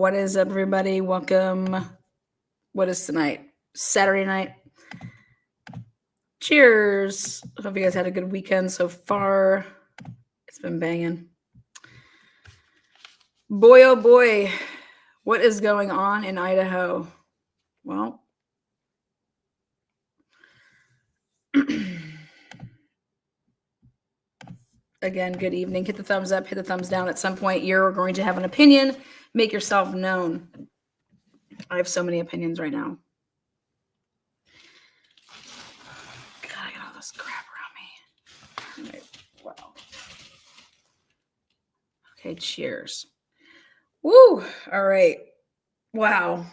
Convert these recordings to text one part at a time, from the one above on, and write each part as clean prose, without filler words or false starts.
What is up, everybody? Welcome. What is tonight? Saturday night. Cheers. I hope you guys had a good weekend so far. It's been banging. Boy, oh boy. What is going on in Idaho? Well, again, good evening. Hit the thumbs up, hit the thumbs down. At some point, you're going to have an opinion. Make yourself known. I have so many opinions right now. God, I got all this crap around me. Right. Wow. Okay, cheers. Woo! All right. Wow.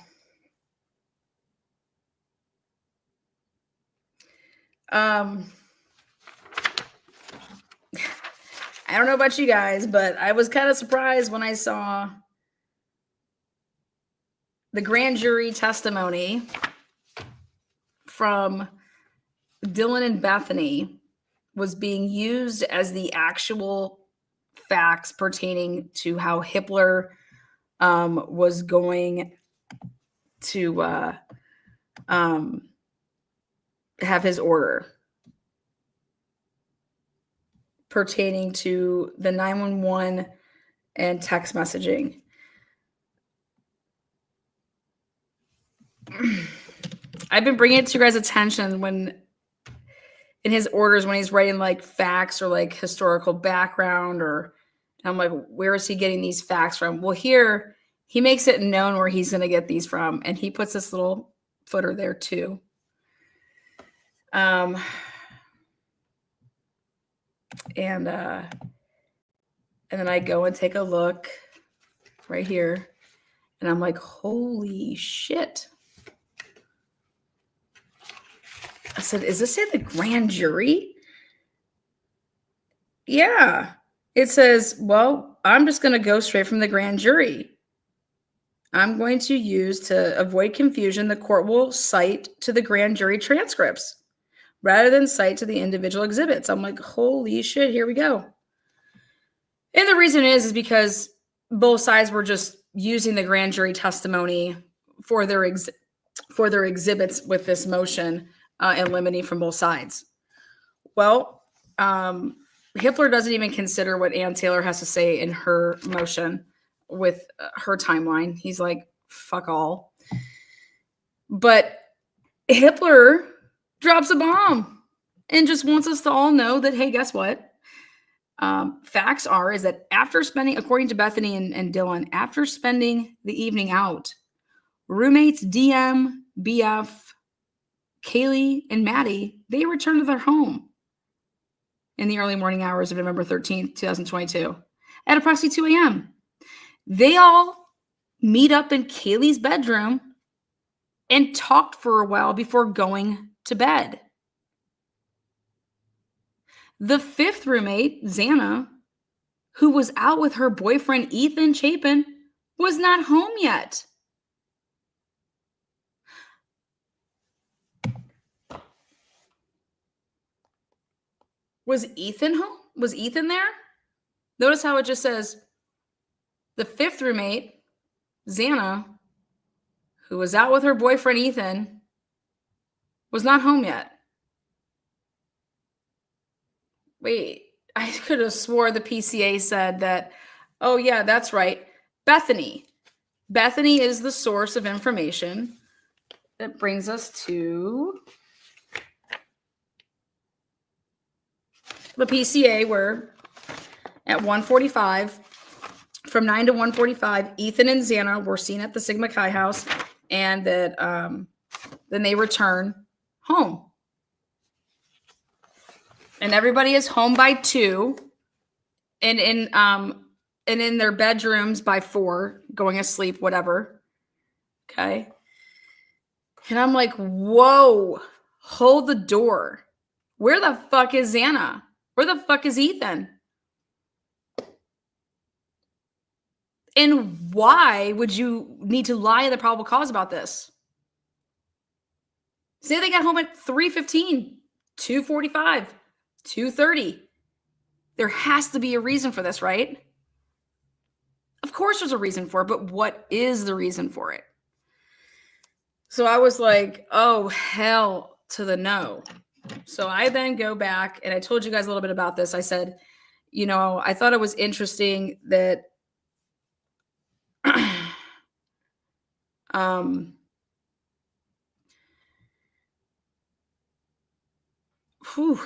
I don't know about you guys, but I was kind of surprised when I saw the grand jury testimony from Dylan and Bethany was being used as the actual facts pertaining to how Hitler was going to have his order pertaining to the 911 and text messaging. I've been bringing it to your guys' attention when in his orders, when he's writing like facts or like historical background, or I'm like, where is he getting these facts from? Well, here he makes it known where he's going to get these from. And he puts this little footer there too. And then I go and take a look right here, and I'm like, holy shit. I said, is this at the grand jury? Yeah. It says, well, I'm just going to go straight from the grand jury. I'm going to use, to avoid confusion, the court will cite to the grand jury transcripts rather than cite to the individual exhibits. I'm like, holy shit, here we go. And the reason is because both sides were just using the grand jury testimony for their exhibits with this motion and limiting from both sides. Well, Hitler doesn't even consider what Ann Taylor has to say in her motion with her timeline. He's like, fuck all. But Hitler drops a bomb and just wants us to all know that, hey, guess what? Facts is that after spending, according to Bethany and Dylan, after spending the evening out, roommates DM, BF, Kaylee and Maddie, they returned to their home in the early morning hours of November 13th, 2022 at approximately 2 a.m. They all meet up in Kaylee's bedroom and talked for a while before going to bed. The fifth roommate, Xana, who was out with her boyfriend, Ethan Chapin, was not home yet. Was Ethan home? Was Ethan there? Notice how it just says the fifth roommate, Xana, who was out with her boyfriend, Ethan, was not home yet. Wait, I could have swore the PCA said that, oh yeah, that's right. Bethany. Bethany is the source of information that brings us to the PCA, where at 1:45, from 9 to 1:45, Ethan and Xana were seen at the Sigma Chi house, and that then they return home. And everybody is home by 2, and in their bedrooms by 4, going asleep, whatever. Okay. And I'm like, whoa, hold the door. Where the fuck is Xana? Where the fuck is Ethan? And why would you need to lie to the probable cause about this? Say they got home at 3:15, 2:45, 2:30. There has to be a reason for this, right? Of course there's a reason for it, but what is the reason for it? So I was like, oh, hell to the no. So I then go back, and I told you guys a little bit about this. I said, I thought it was interesting that whew,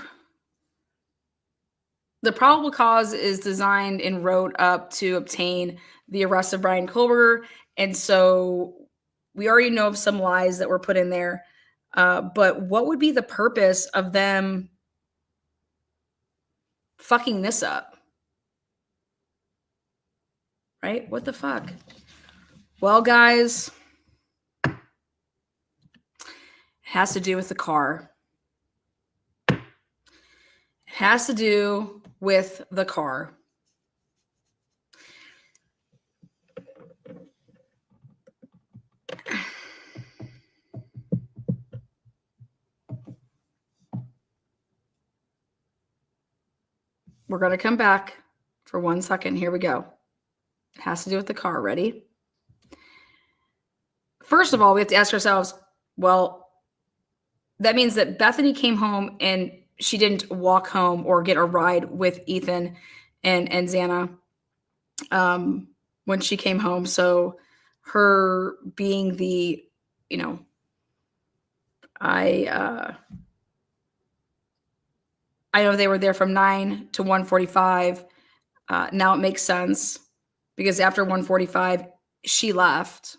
the probable cause is designed and wrote up to obtain the arrest of Brian Kohlberger. And so we already know of some lies that were put in there. But what would be the purpose of them fucking this up? Right? What the fuck? Well, guys, it has to do with the car. It has to do with the car. We're going to come back for 1 second. Here we go. It has to do with the car. Ready? First of all, we have to ask ourselves, well, that means that Bethany came home and she didn't walk home or get a ride with Ethan and Xana when she came home. So her being the, I know they were there from 9 to 1:45. Now it makes sense because after 1:45, she left.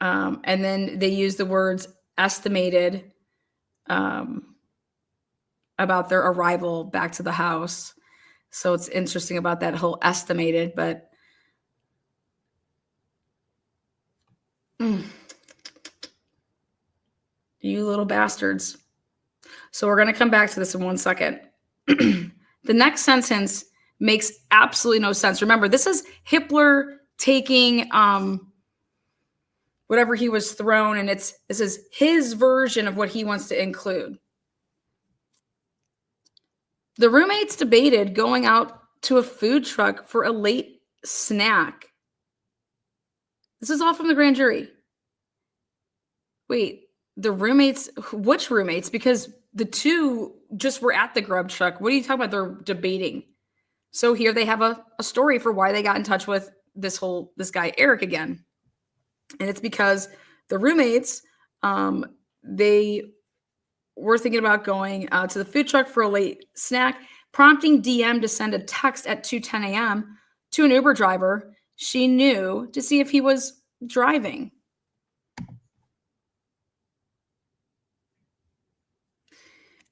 And then they use the words estimated about their arrival back to the house. So it's interesting about that whole estimated, but you little bastards. So we're going to come back to this in 1 second. The next sentence makes absolutely no sense. Remember, this is Hitler taking whatever he was thrown, and this is his version of what he wants to include. The roommates debated going out to a food truck for a late snack. This is all from the grand jury. Wait, the roommates, which roommates? Because the two just were at the grub truck. What are you talking about? They're debating. So here they have a story for why they got in touch with this guy, Eric, again. And it's because the roommates, they were thinking about going out to the food truck for a late snack, prompting DM to send a text at 2:10 a.m. to an Uber driver she knew to see if he was driving.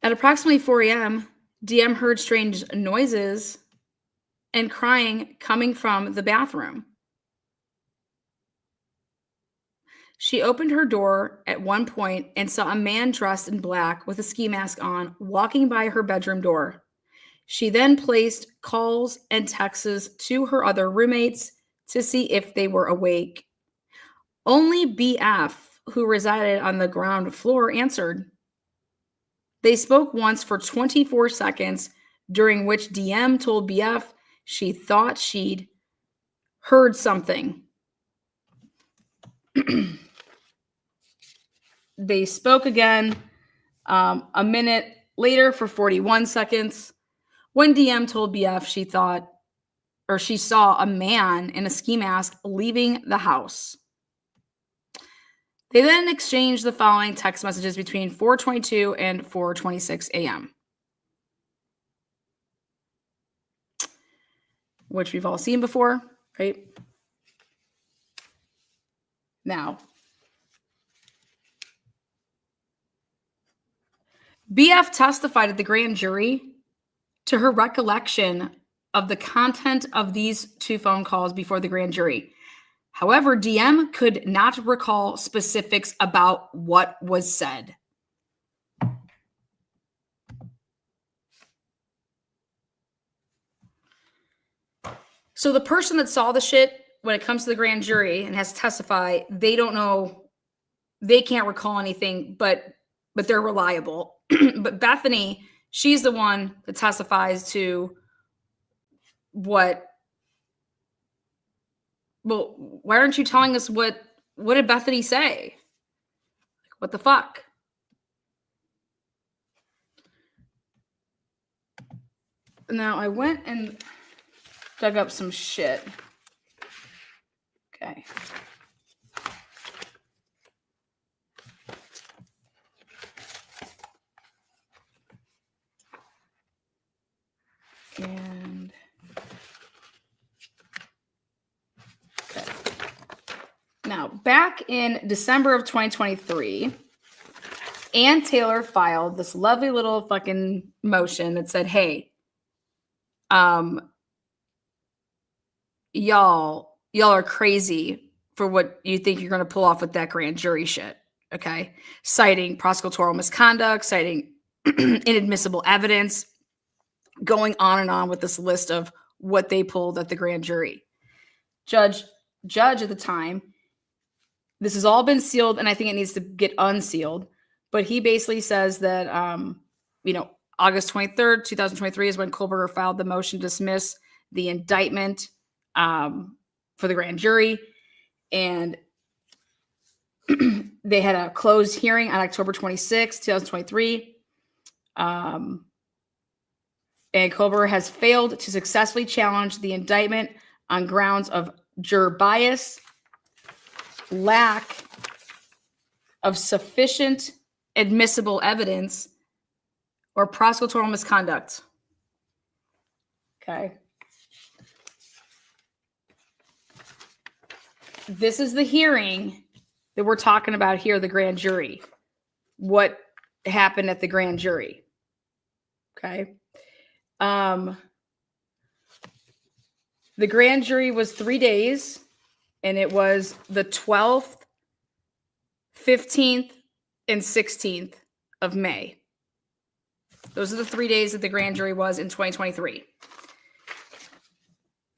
At approximately 4 a.m., DM heard strange noises and crying coming from the bathroom. She opened her door at one point and saw a man dressed in black with a ski mask on walking by her bedroom door. She then placed calls and texts to her other roommates to see if they were awake. Only BF, who resided on the ground floor, answered. They spoke once for 24 seconds, during which DM told BF she thought she'd heard something. They spoke again a minute later for 41 seconds when DM told BF she saw a man in a ski mask leaving the house. They then exchanged the following text messages between 4:22 and 4:26 a.m., which we've all seen before, right? Now, BF testified at the grand jury to her recollection of the content of these two phone calls before the grand jury. However, DM could not recall specifics about what was said. So the person that saw the shit when it comes to the grand jury and has to testify, they don't know, they can't recall anything, but they're reliable. But Bethany, she's the one that testifies to what? Well, why aren't you telling us what did Bethany say? What the fuck? Now I went and dug up some shit. Okay. And okay. Now, back in December of 2023, Ann Taylor filed this lovely little fucking motion that said, hey, y'all are crazy for what you think you're going to pull off with that grand jury shit. Okay. Citing prosecutorial misconduct, citing inadmissible evidence, going on and on with this list of what they pulled at the grand jury. Judge at the time, this has all been sealed, and I think it needs to get unsealed. But he basically says that, August 23rd, 2023 is when Kohlberger filed the motion to dismiss the indictment for the grand jury. And they had a closed hearing on October 26, 2023. And Kohlberger has failed to successfully challenge the indictment on grounds of juror bias, lack of sufficient admissible evidence, or prosecutorial misconduct. Okay. This is the hearing that we're talking about here, the grand jury. What happened at the grand jury? Okay. The grand jury was 3 days, and it was the 12th, 15th, and 16th of May. Those are the 3 days that the grand jury was in 2023.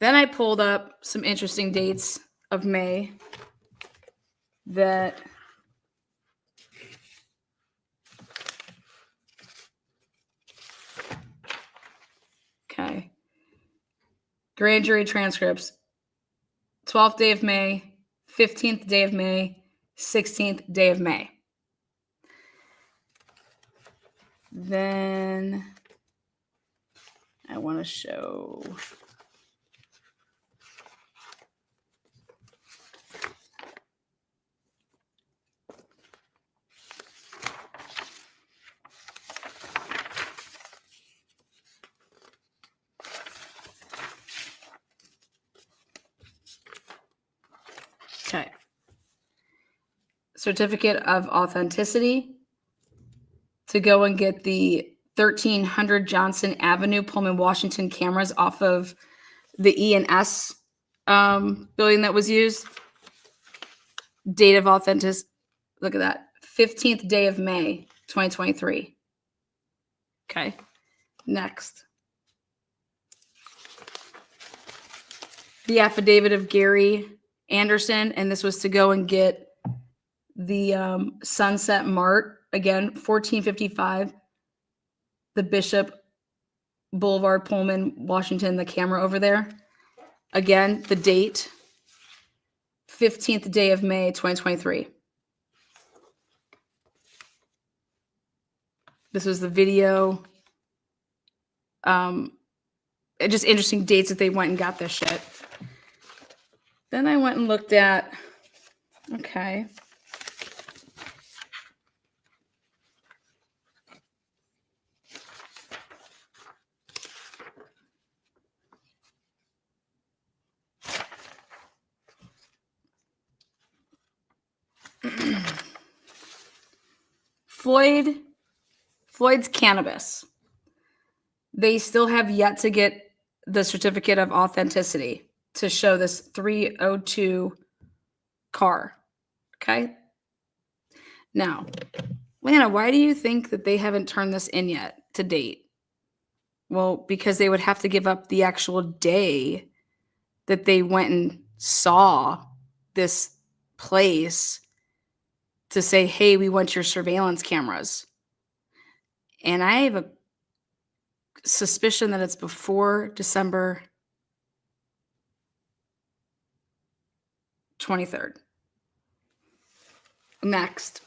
Then I pulled up some interesting dates of May that okay. Grand jury transcripts. 12th day of May, 15th day of May, 16th day of May. Then I want to show okay. Certificate of authenticity to go and get the 1300 Johnson Avenue, Pullman, Washington cameras off of the E&S building that was used. Date of authenticity. Look at that. 15th day of May, 2023. Okay. Next. The affidavit of Gary Anderson, and this was to go and get the Sunset Mart, again, 1455, the Bishop Boulevard, Pullman, Washington, the camera over there. Again, the date, 15th day of May, 2023. This was the video. Just interesting dates that they went and got this shit. Then I went and looked at, okay. Floyd's cannabis. They still have yet to get the certificate of authenticity to show this 302 car. Okay. Now, Lana, why do you think that they haven't turned this in yet to date? Well, because they would have to give up the actual day that they went and saw this place to say, hey, we want your surveillance cameras. And I have a suspicion that it's before December 23rd. Next.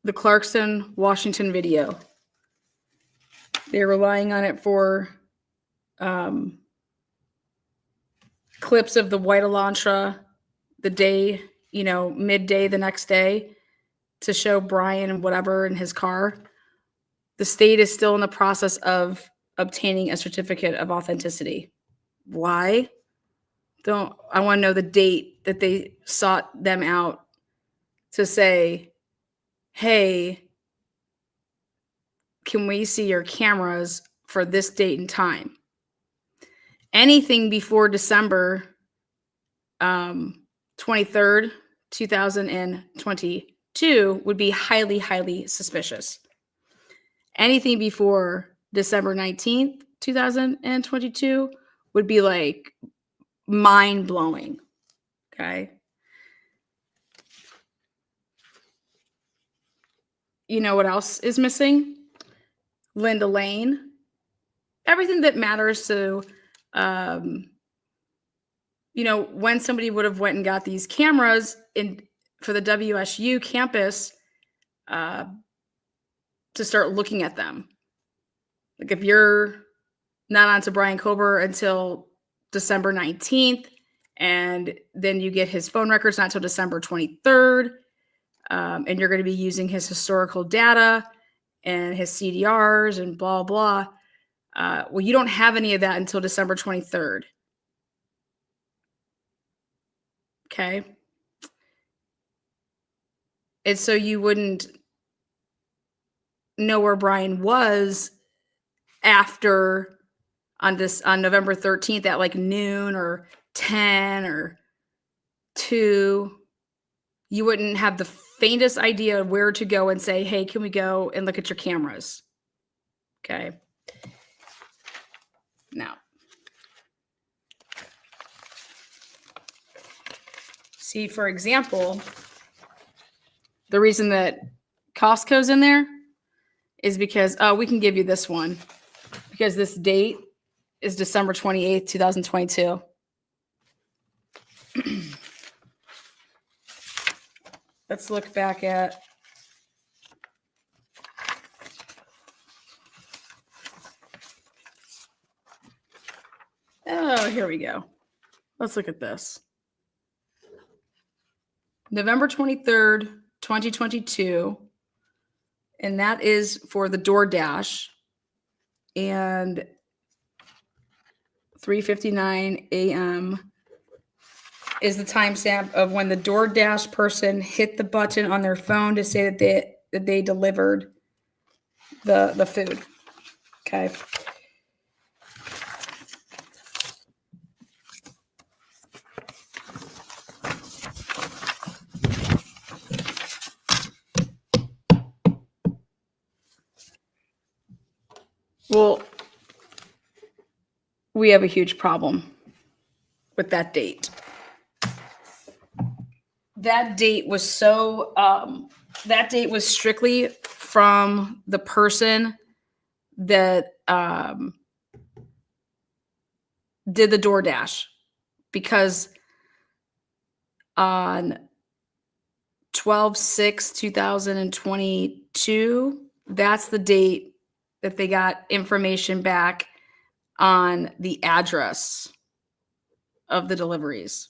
The Clarkson, Washington video. They're relying on it for clips of the white Elantra the day, midday the next day to show Brian and whatever in his car. The state is still in the process of obtaining a certificate of authenticity. Why? I want to know the date that they sought them out to say, hey, can we see your cameras for this date and time? Anything before December 23rd, 2022 would be highly, highly suspicious. Anything before December 19th, 2022 would be like mind-blowing. Okay. You know what else is missing? Linda Lane. Everything that matters to, when somebody would have went and got these cameras for the WSU campus to start looking at them. Like if you're not onto Brian Kober until December 19th, and then you get his phone records not until December 23rd, and you're going to be using his historical data and his CDRs and blah, blah. Well, you don't have any of that until December 23rd. Okay. And so you wouldn't know where Brian was after on November 13th at like noon or 10 or 2. You wouldn't have the faintest idea where to go and say, hey, can we go and look at your cameras? Okay. Now, see, for example, the reason that Costco's in there is because, we can give you this one because this date is December 28th, 2022. Let's look back at here we go. Let's look at this. November 23rd, 2022. And that is for the DoorDash. And 3:59 a.m. is the timestamp of when the DoorDash person hit the button on their phone to say that they delivered the food. Okay. Well, we have a huge problem with that date. That date was strictly from the person that did the DoorDash, because on 12/6/2022, that's the date that they got information back on the address of the deliveries,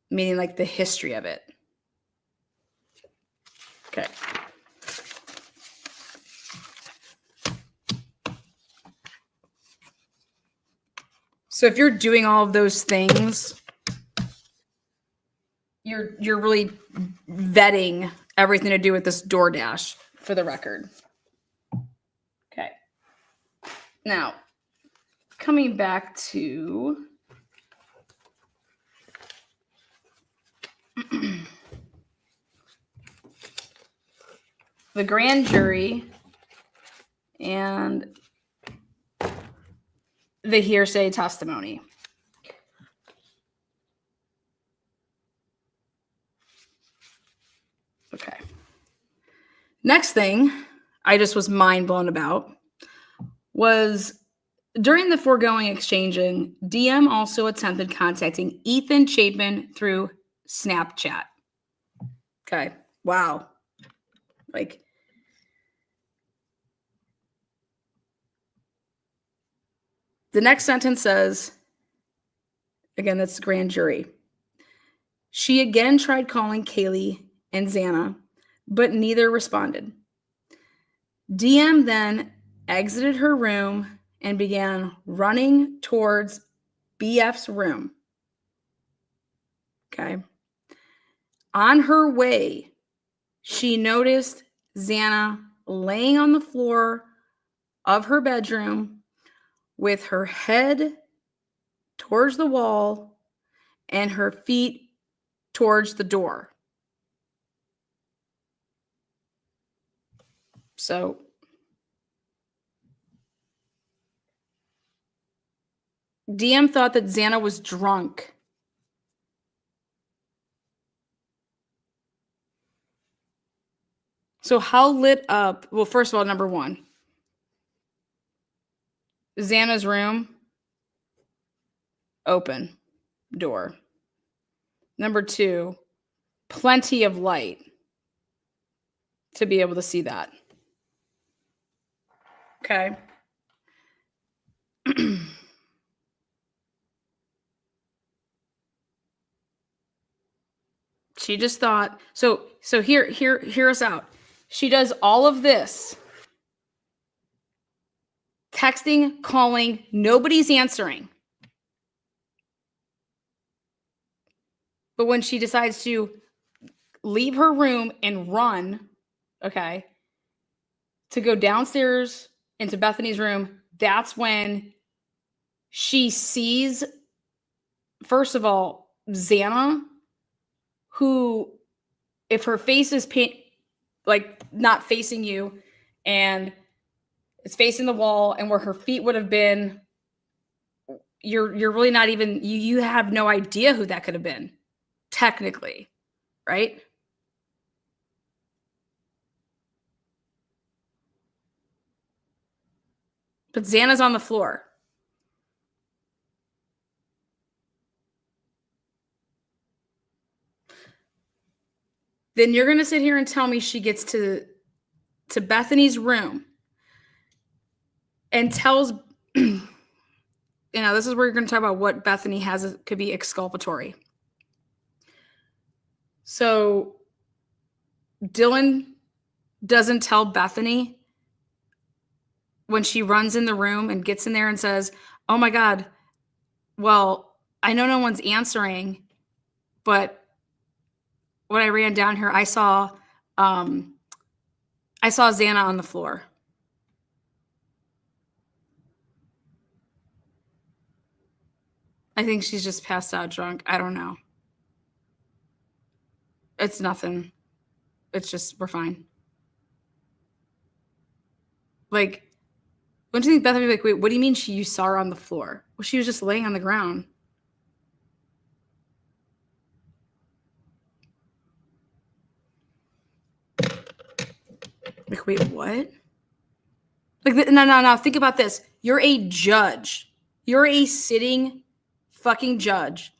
meaning like the history of it. Okay. So if you're doing all of those things, you're really vetting everything to do with this DoorDash, for the record. Okay. Now, coming back to the grand jury and the hearsay testimony. Next thing I just was mind blown about was during the foregoing exchanging, DM also attempted contacting Ethan Chapin through Snapchat. Okay. Wow. Like, the next sentence says, again, that's the grand jury. She again tried calling Kaylee and Xana, but neither responded. DM then exited her room and began running towards BF's room. Okay. On her way, she noticed Xana laying on the floor of her bedroom with her head towards the wall and her feet towards the door. So DM thought that Xana was drunk. So how lit up? Well, first of all, number one, Xana's room, open door. Number two, plenty of light to be able to see that. Okay. She just thought, so hear us out. She does all of this. Texting, calling, nobody's answering. But when she decides to leave her room and run, okay, to go downstairs into Bethany's room, that's when she sees, first of all, Xana, who, if her face is like not facing you and it's facing the wall, and where her feet would have been, you're really not even, you have no idea who that could have been, technically, right? But Xana's on the floor. Then you're going to sit here and tell me she gets to Bethany's room and tells, this is where you're going to talk about what Bethany has could be exculpatory. So Dylan doesn't tell Bethany when she runs in the room and gets in there and says, oh my God, well, I know no one's answering, but when I ran down here, I saw Xana on the floor. I think she's just passed out drunk. I don't know. It's nothing. It's just, we're fine. Like, don't you think Beth would be like, wait, what do you mean you saw her on the floor? Well, she was just laying on the ground. Like, wait, what? Like, no. Think about this. You're a judge. You're a sitting fucking judge.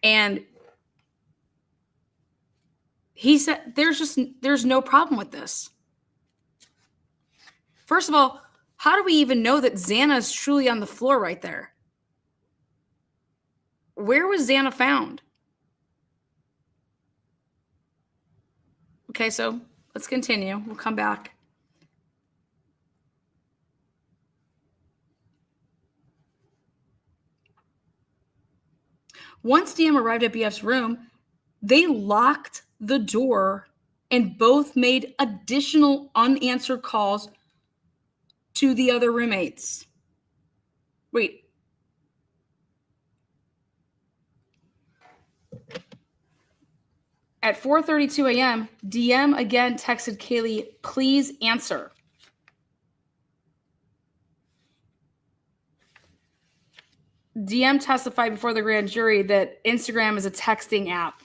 And he said, there's no problem with this. First of all, how do we even know that Xana is truly on the floor right there? Where was Xana found? Okay, so let's continue. We'll come back. Once DM arrived at BF's room, they locked the door and both made additional unanswered calls to the other roommates. Wait. At 4:32 a.m., DM again texted Kaylee, please answer. DM testified before the grand jury that Instagram is a texting app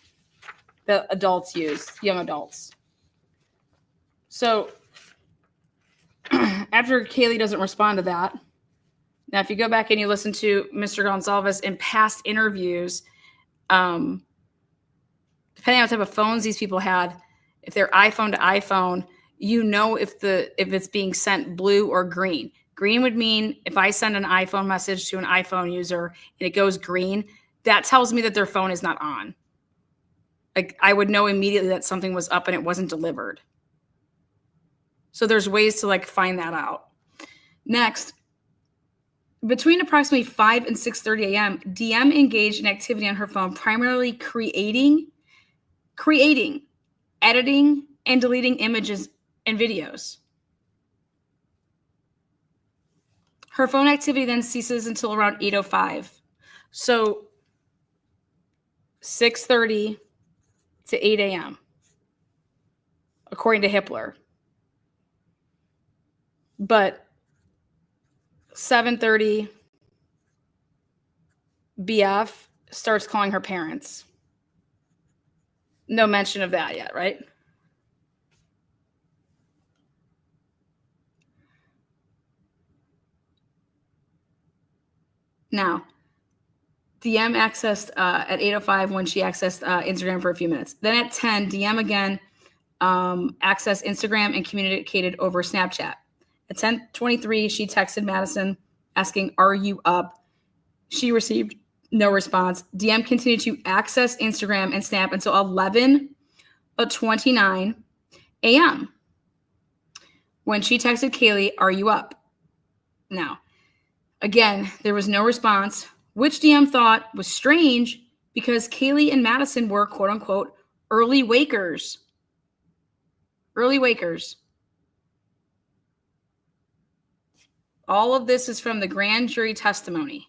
that adults use, young adults. So after Kaylee doesn't respond to that, now if you go back and you listen to Mr. Gonsalves in past interviews, depending on what type of phones these people had, if they're iPhone to iPhone, you know if it's being sent blue or green. Green would mean if I send an iPhone message to an iPhone user and it goes green, that tells me that their phone is not on. Like I would know immediately that something was up and it wasn't delivered. So there's ways to like find that out. Next, between approximately 5 and 6:30 a.m., DM engaged in activity on her phone, primarily creating, editing, and deleting images and videos. Her phone activity then ceases until around 8:05. So 6:30 to 8 a.m., according to Hippler. But 7:30, BF starts calling her parents. No mention of that yet, right? Now, DM accessed at 8:05 when she accessed Instagram for a few minutes. Then at 10, DM again accessed Instagram and communicated over Snapchat. At 10:23, she texted Madison asking, "Are you up?" She received no response. DM continued to access Instagram and Snap until 11:29 a.m. when she texted Kaylee, "Are you up?" Now, again, there was no response, which DM thought was strange because Kaylee and Madison were quote unquote early wakers. Early wakers. All of this is from the grand jury testimony.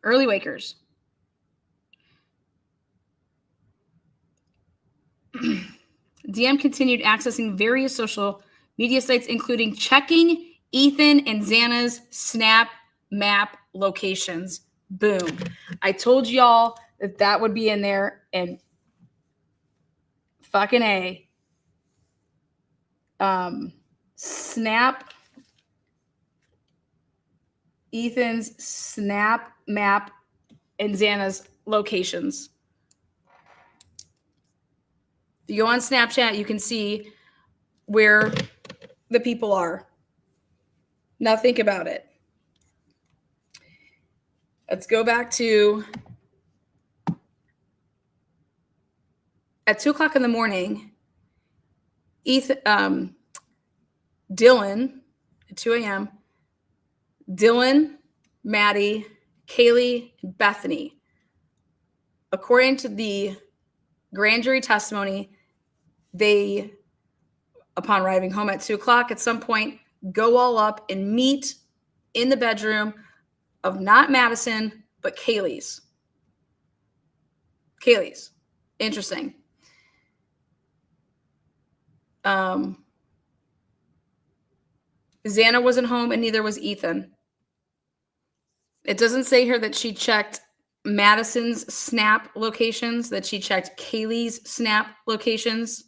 Early wakers. DM continued accessing various social media sites, including checking Ethan and Xana's Snap map locations. Boom. I told y'all that would be in there, and fucking A. Snap Ethan's Snap map and Xana's locations. If you go on Snapchat, you can see where the people are. Now think about it. Let's go back to at 2:00 in the morning. Dylan at 2 a.m. Dylan, Maddie, Kaylee, and Bethany. According to the grand jury testimony, they, upon arriving home at 2:00 at some point, go all up and meet in the bedroom of not Madison, but Kaylee's. Interesting. Xana wasn't home and neither was Ethan. It doesn't say here that she checked Madison's Snap locations, that she checked Kaylee's Snap locations.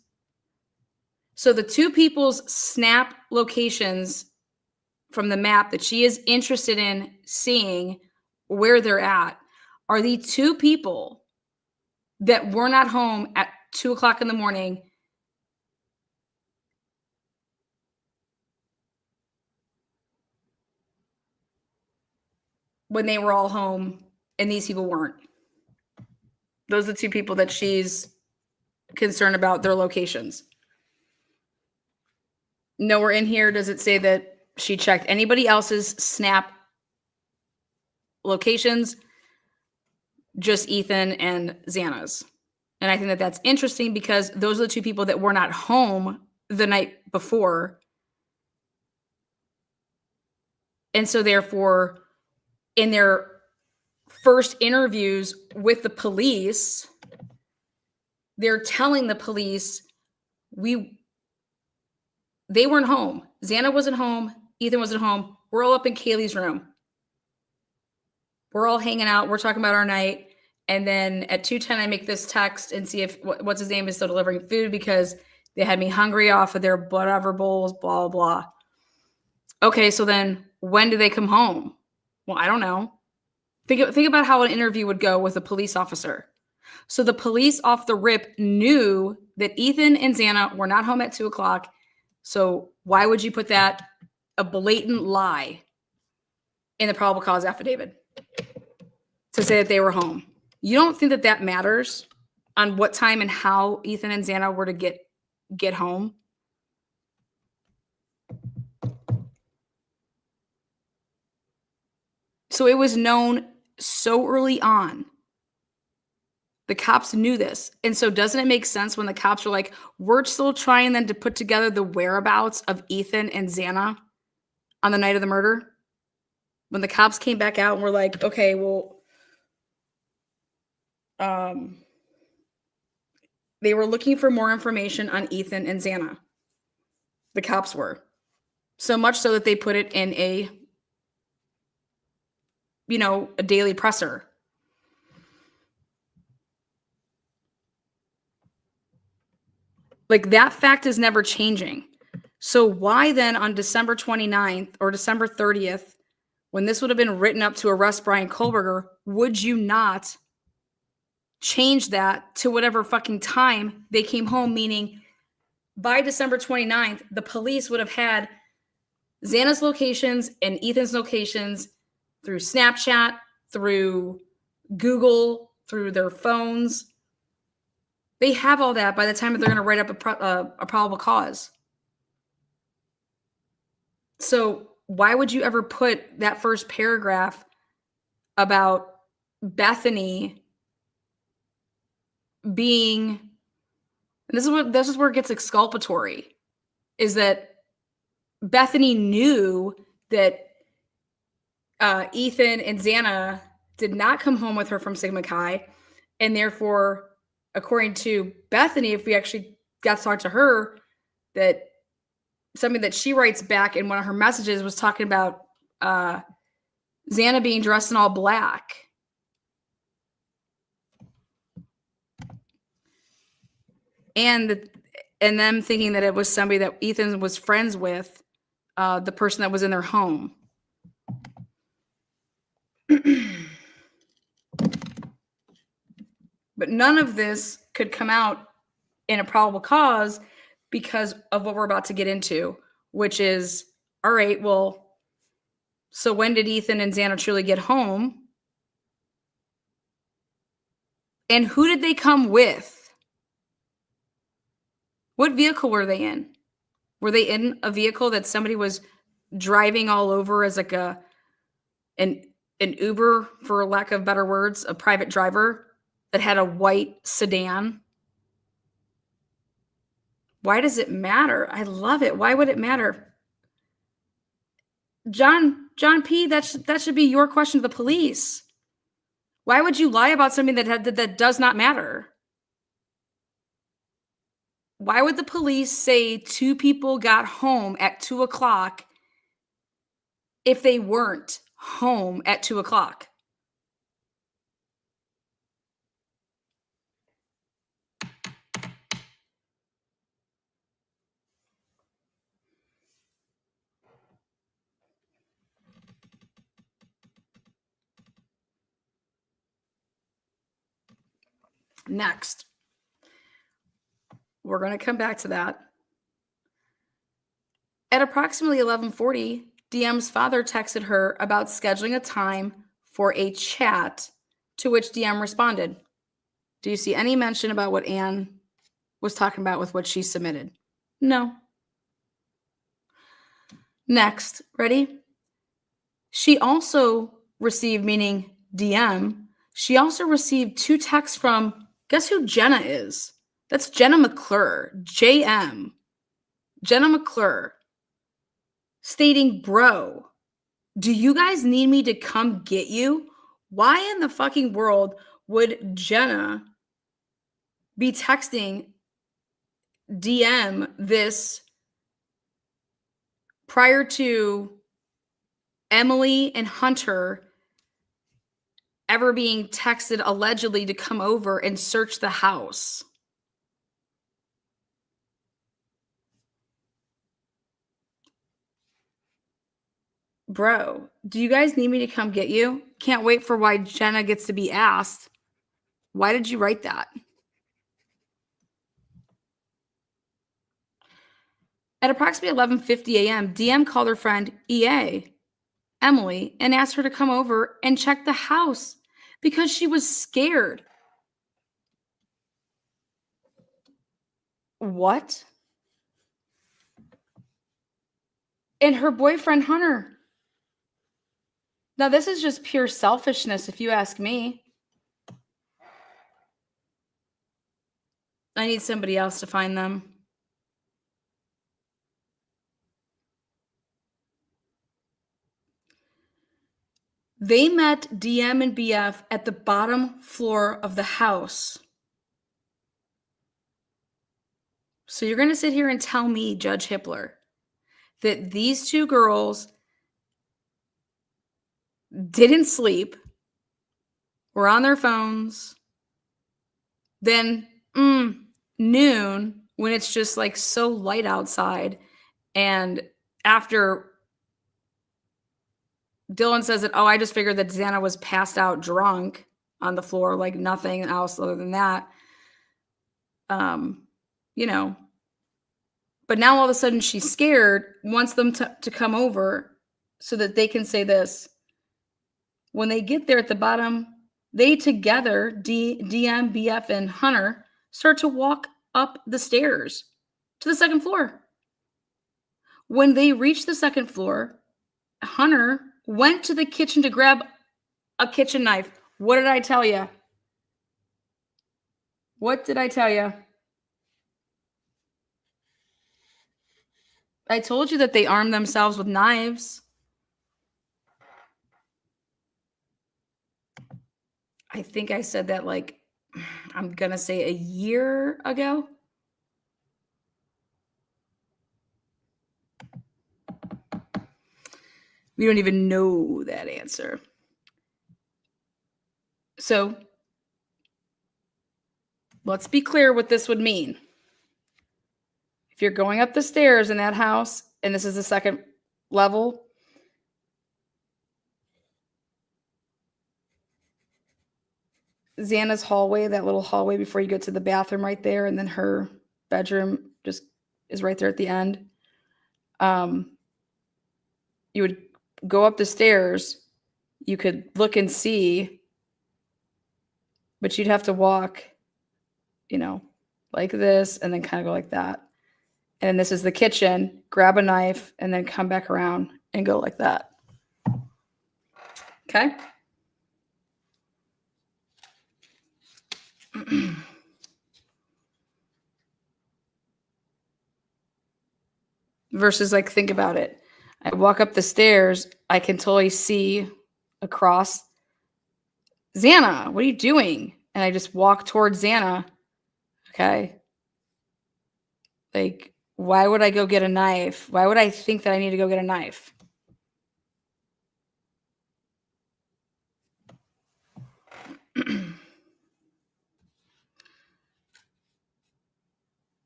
So the two people's Snap locations from the map that she is interested in seeing where they're at are the two people that were not home at 2:00 in the morning when they were all home and these people weren't. Those are the two people that she's concerned about their locations. Nowhere in here does it say that she checked anybody else's Snap locations, just Ethan and Xana's. And I think that that's interesting because those are the two people that were not home the night before. And so therefore, in their first interviews with the police, they're telling the police, they weren't home. Xana wasn't home. Ethan wasn't home. We're all up in Kaylee's room. We're all hanging out. We're talking about our night. And then at 2:10, I make this text and see if what's his name is still delivering food because They had me hungry off of their whatever bowls, blah, blah. Okay, so then when do they come home? Well, I don't know. Think about how an interview would go with a police officer. So the police off the rip knew that Ethan and Xana were not home at 2 o'clock. So why would you put that, a blatant lie, in the probable cause affidavit to say that they were home? You don't think that that matters on what time and how Ethan and Xana were to get home? So it was known so early on. The cops knew this. And so doesn't it make sense when the cops were like, we're still trying then to put together the whereabouts of Ethan and Xana on the night of the murder? When the cops came back out and were like, okay, well, they were looking for more information on Ethan and Xana. The cops were. So much so that they put it in a daily presser. Like, that fact is never changing. So why then on December 29th or December 30th, when this would have been written up to arrest Brian Kohlberger, would you not change that to whatever fucking time they came home? Meaning by December 29th, the police would have had Xana's locations and Ethan's locations through Snapchat, through Google, through their phones. They have all that by the time that they're going to write up a probable cause. So why would you ever put that first paragraph about Bethany being, and this is where it gets exculpatory, is that Bethany knew that Ethan and Xana did not come home with her from Sigma Chi, and therefore, according to Bethany, if we actually got to talk to her, that something that she writes back in one of her messages was talking about Xana being dressed in all black. And them thinking that it was somebody that Ethan was friends with, the person that was in their home. But none of this could come out in a probable cause because of what we're about to get into, which is, all right, well, so when did Ethan and Xana truly get home? And who did they come with? What vehicle were they in? Were they in a vehicle that somebody was driving all over as like an Uber, for lack of better words, a private driver that had a white sedan? Why does it matter? I love it. Why would it matter? John P., that should be your question to the police. Why would you lie about something that does not matter? Why would the police say 2 people got home at 2 o'clock if they weren't home at 2 o'clock? Next, we're going to come back to that. At approximately 11:40, DM's father texted her about scheduling a time for a chat, to which DM responded, "Do you see any mention about what Anne was talking about with what she submitted?" No. Next, ready? She also received, meaning DM, she also received 2 texts from, guess who Jenna is? That's Jenna McClure, JM. Jenna McClure, stating, bro, do you guys need me to come get you? Why in the fucking world would Jenna be texting DM this prior to Emily and Hunter ever being texted allegedly to come over and search the house? Bro, do you guys need me to come get you? Can't wait for why Jenna gets to be asked. Why did you write that? At approximately 11:50 a.m., DM called her friend EA, Emily, and asked her to come over and check the house because she was scared. What? And her boyfriend, Hunter. Now, this is just pure selfishness, if you ask me. I need somebody else to find them. They met DM and BF at the bottom floor of the house. So you're going to sit here and tell me, Judge Hippler, that these two girls didn't sleep, were on their phones, then noon, when it's just like so light outside, and after Dylan says that, oh, I just figured that Xana was passed out drunk on the floor, like nothing else other than that. You know, but now all of a sudden she's scared, wants them to come over so that they can say this. When they get there at the bottom, they together, DM, BF, and Hunter, start to walk up the stairs to the second floor. When they reach the second floor, Hunter went to the kitchen to grab a kitchen knife. What did I tell you? What did I tell you? I told you that they armed themselves with knives. I think I said that like, I'm going to say a year ago. We don't even know that answer. So let's be clear what this would mean. If you're going up the stairs in that house, and this is the second level, Xana's hallway, that little hallway before you get to the bathroom right there, and then her bedroom just is right there at the end. You would go up the stairs, you could look and see, but you'd have to walk, like this, and then kind of go like that. And then this is the kitchen, grab a knife, and then come back around and go like that. Okay? Versus, like, think about it. I walk up the stairs, I can totally see across. Xana, what are you doing? And I just walk towards Xana. Okay? Like, why would I go get a knife? Why would I think that I need to go get a knife?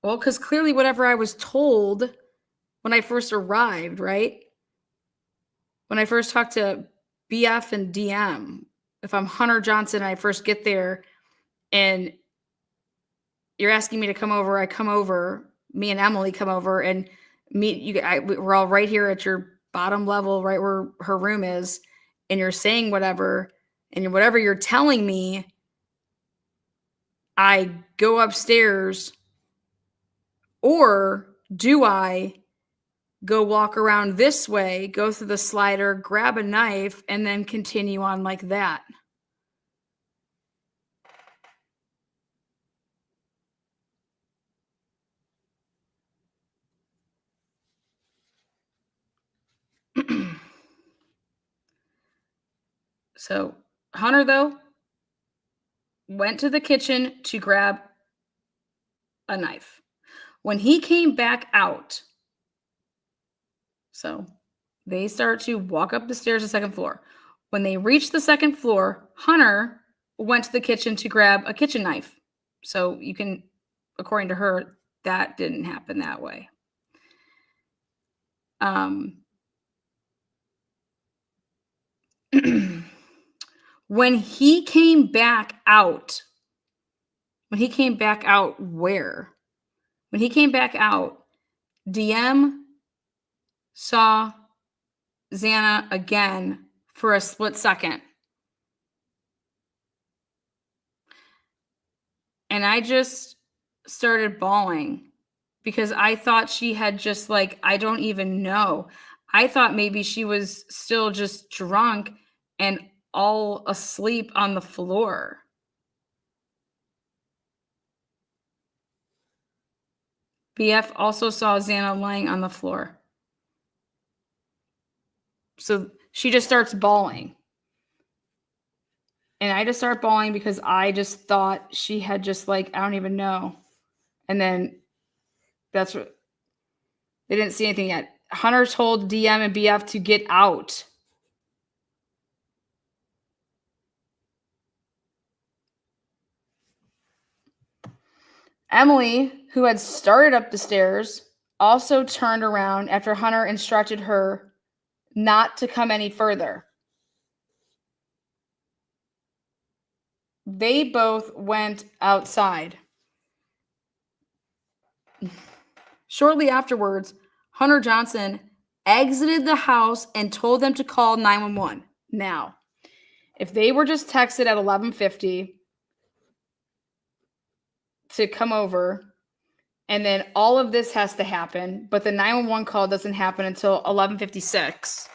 Well, because clearly whatever I was told when I first arrived, right? When I first talked to BF and DM, if I'm Hunter Johnson and I first get there and you're asking me to come over, I come over, me and Emily come over and meet you. We're all right here at your bottom level, right where her room is, and you're saying whatever, and whatever you're telling me, I go upstairs, or do I go walk around this way, go through the slider, grab a knife, and then continue on like that? So Hunter, though, went to the kitchen to grab a knife. When he came back out, so they start to walk up the stairs to the second floor. When they reached the second floor, Hunter went to the kitchen to grab a kitchen knife. So you can, according to her, that didn't happen that way. When he came back out, where? When he came back out, DM saw Xana again for a split second. And I just started bawling because I thought she had just I don't even know. I thought maybe she was still just drunk and all asleep on the floor. BF also saw Xana lying on the floor. So she just starts bawling. And I just start bawling because I just thought she had just I don't even know. And then that's what they didn't see anything yet. Hunter told DM and BF to get out. Emily, who had started up the stairs, also turned around after Hunter instructed her not to come any further. They both went outside. Shortly afterwards, Hunter Johnson exited the house and told them to call 911. Now, if they were just texted at 11:50 to come over, and then all of this has to happen, but the 911 call doesn't happen until 11:56.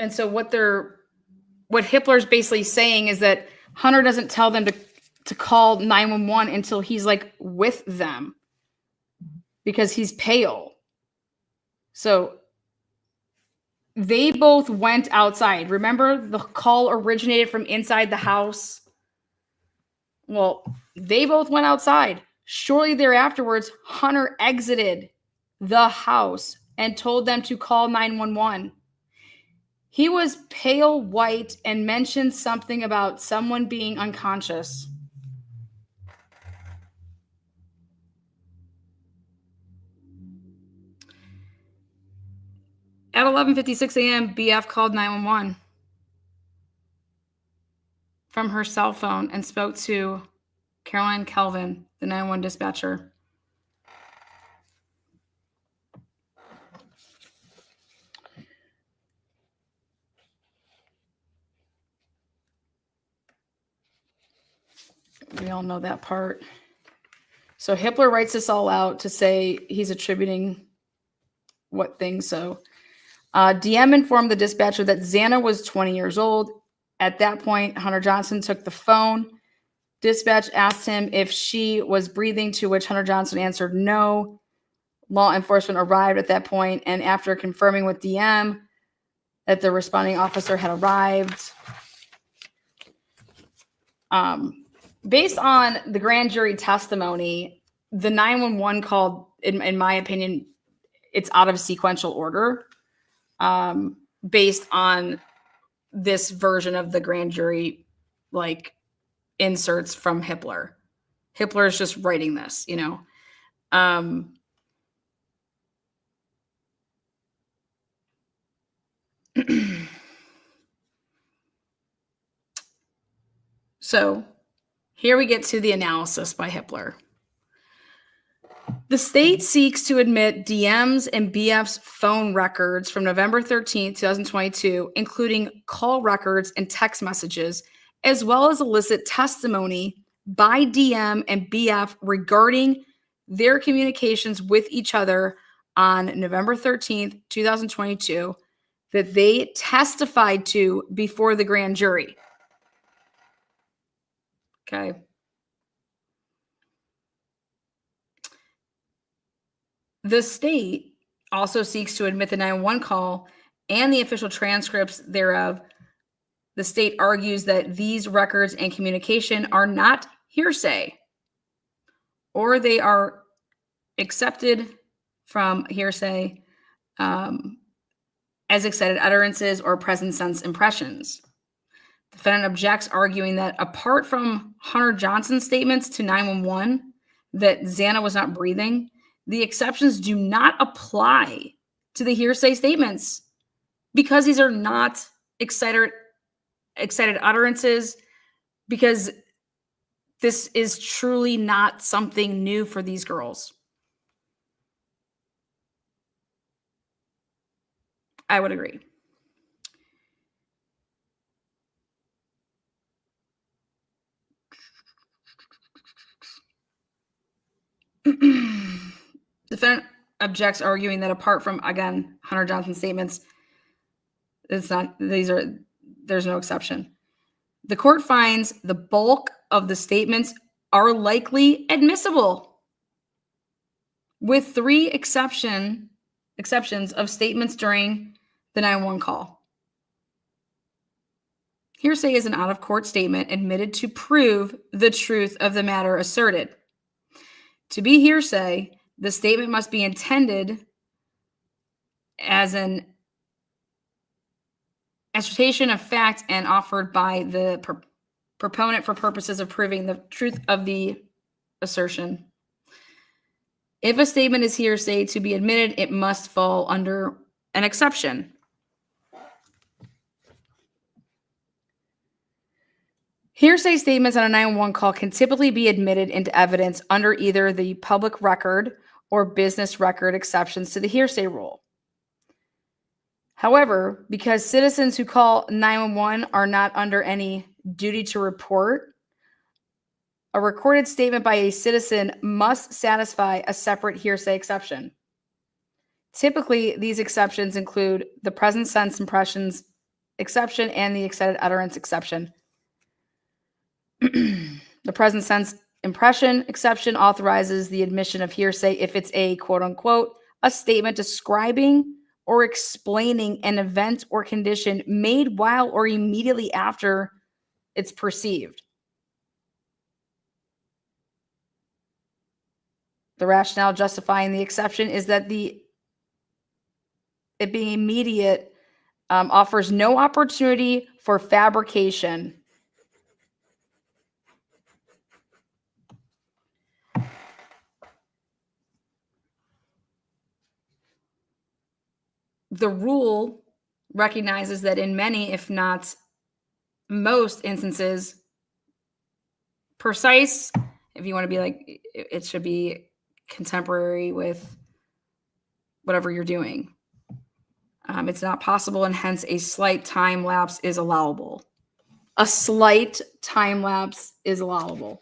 And so what Hippler's basically saying is that Hunter doesn't tell them to call 911 until he's with them because he's pale. So they both went outside. Remember, the call originated from inside the house? Well, they both went outside. Shortly thereafterwards, Hunter exited the house and told them to call 911. He was pale white and mentioned something about someone being unconscious. At 11:56 a.m., BF called 911 from her cell phone and spoke to Caroline Kelvin, the 911 dispatcher. We all know that part. So Hippler writes this all out to say he's attributing what things. So DM informed the dispatcher that Xana was 20 years old. At that point, Hunter Johnson took the phone. Dispatch asked him if she was breathing, to which Hunter Johnson answered no. Law enforcement arrived at that point, and after confirming with DM that the responding officer had arrived, based on the grand jury testimony, the 911 call, in my opinion, it's out of sequential order, based on this version of the grand jury, inserts from Hippler. Hippler is just writing this, So here we get to the analysis by Hippler. The state seeks to admit DM's and BF's phone records from November 13, 2022, including call records and text messages, as well as elicit testimony by DM and BF regarding their communications with each other on November 13th, 2022, that they testified to before the grand jury. Okay. The state also seeks to admit the 911 call and the official transcripts thereof. The state argues that these records and communication are not hearsay, or they are accepted from hearsay as excited utterances or present sense impressions. Defendant objects, arguing that apart from Hunter Johnson's statements to 911 that Xana was not breathing, the exceptions do not apply to the hearsay statements because these are not excited utterances, because this is truly not something new for these girls. I would agree. Defendant objects, arguing that apart from, again, Hunter Johnson's statements, there's no exception. The court finds the bulk of the statements are likely admissible, with 3 exceptions of statements during the 911 call. Hearsay is an out-of-court statement admitted to prove the truth of the matter asserted. To be hearsay, the statement must be intended as an assertion of fact and offered by the proponent for purposes of proving the truth of the assertion. If a statement is hearsay to be admitted, it must fall under an exception. Hearsay statements on a 911 call can typically be admitted into evidence under either the public record or business record exceptions to the hearsay rule. However, because citizens who call 911 are not under any duty to report, a recorded statement by a citizen must satisfy a separate hearsay exception. Typically, these exceptions include the present sense impressions exception and the excited utterance exception. The present sense impression exception authorizes the admission of hearsay if it's a quote unquote, a statement describing or explaining an event or condition made while or immediately after it's perceived. The rationale justifying the exception is that it being immediate offers no opportunity for fabrication. The rule recognizes that in many, if not most instances, precise, if you want to be like, it should be contemporary with whatever you're doing. It's not possible, and hence a slight time lapse is allowable. A slight time lapse is allowable.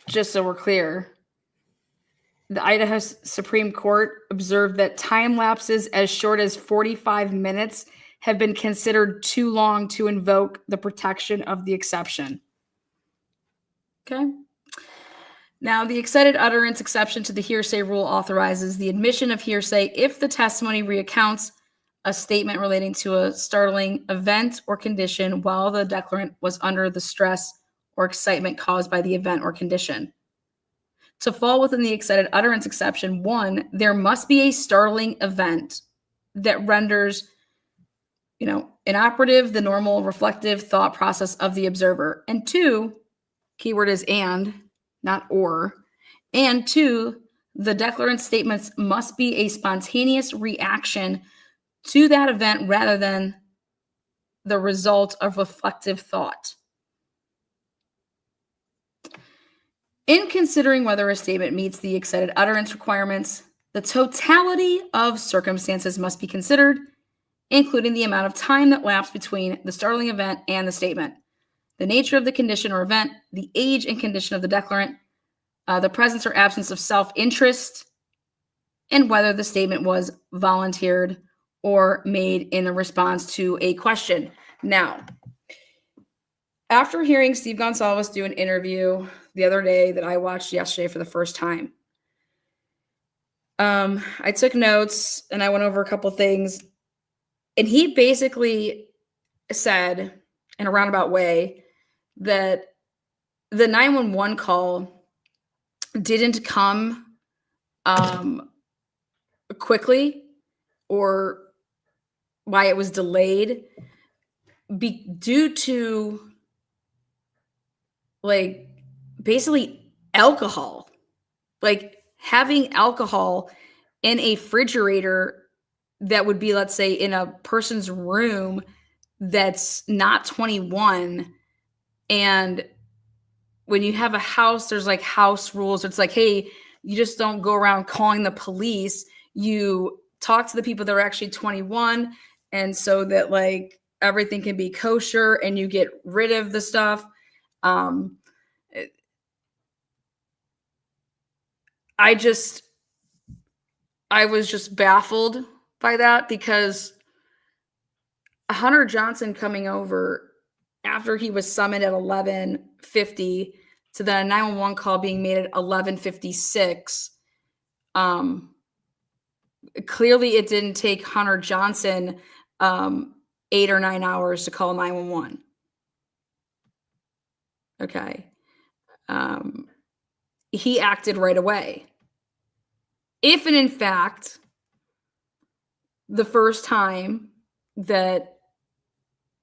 Just so we're clear, the Idaho Supreme Court observed that time lapses as short as 45 minutes have been considered too long to invoke the protection of the exception. Okay. Now, the excited utterance exception to the hearsay rule authorizes the admission of hearsay if the testimony recounts a statement relating to a startling event or condition while the declarant was under the stress or excitement caused by the event or condition. To fall within the excited utterance exception, 1, there must be a startling event that renders, inoperative the normal reflective thought process of the observer. And 2, keyword is and, not or. And 2, the declarant's statements must be a spontaneous reaction to that event rather than the result of reflective thought. In considering whether a statement meets the excited utterance requirements, the totality of circumstances must be considered, including the amount of time that lapsed between the startling event and the statement, the nature of the condition or event, the age and condition of the declarant, the presence or absence of self-interest, and whether the statement was volunteered or made in a response to a question. Now, after hearing Steve Gonsalves do an interview the other day that I watched yesterday for the first time, I took notes and I went over a couple things. And he basically said, in a roundabout way, that the 911 call didn't come quickly, or why it was delayed, due to like basically alcohol, like having alcohol in a refrigerator that would be, let's say, in a person's room that's not 21. And when you have a house, there's like house rules. It's like, hey, you just don't go around calling the police. You talk to the people that are actually 21. And so that like everything can be kosher and you get rid of the stuff. Um, I was just baffled by that, because Hunter Johnson coming over after he was summoned at 11:50 to then a 911 call being made at 11:56. Clearly it didn't take Hunter Johnson 8 or 9 hours to call 911. Okay. He acted right away. If and in fact, the first time that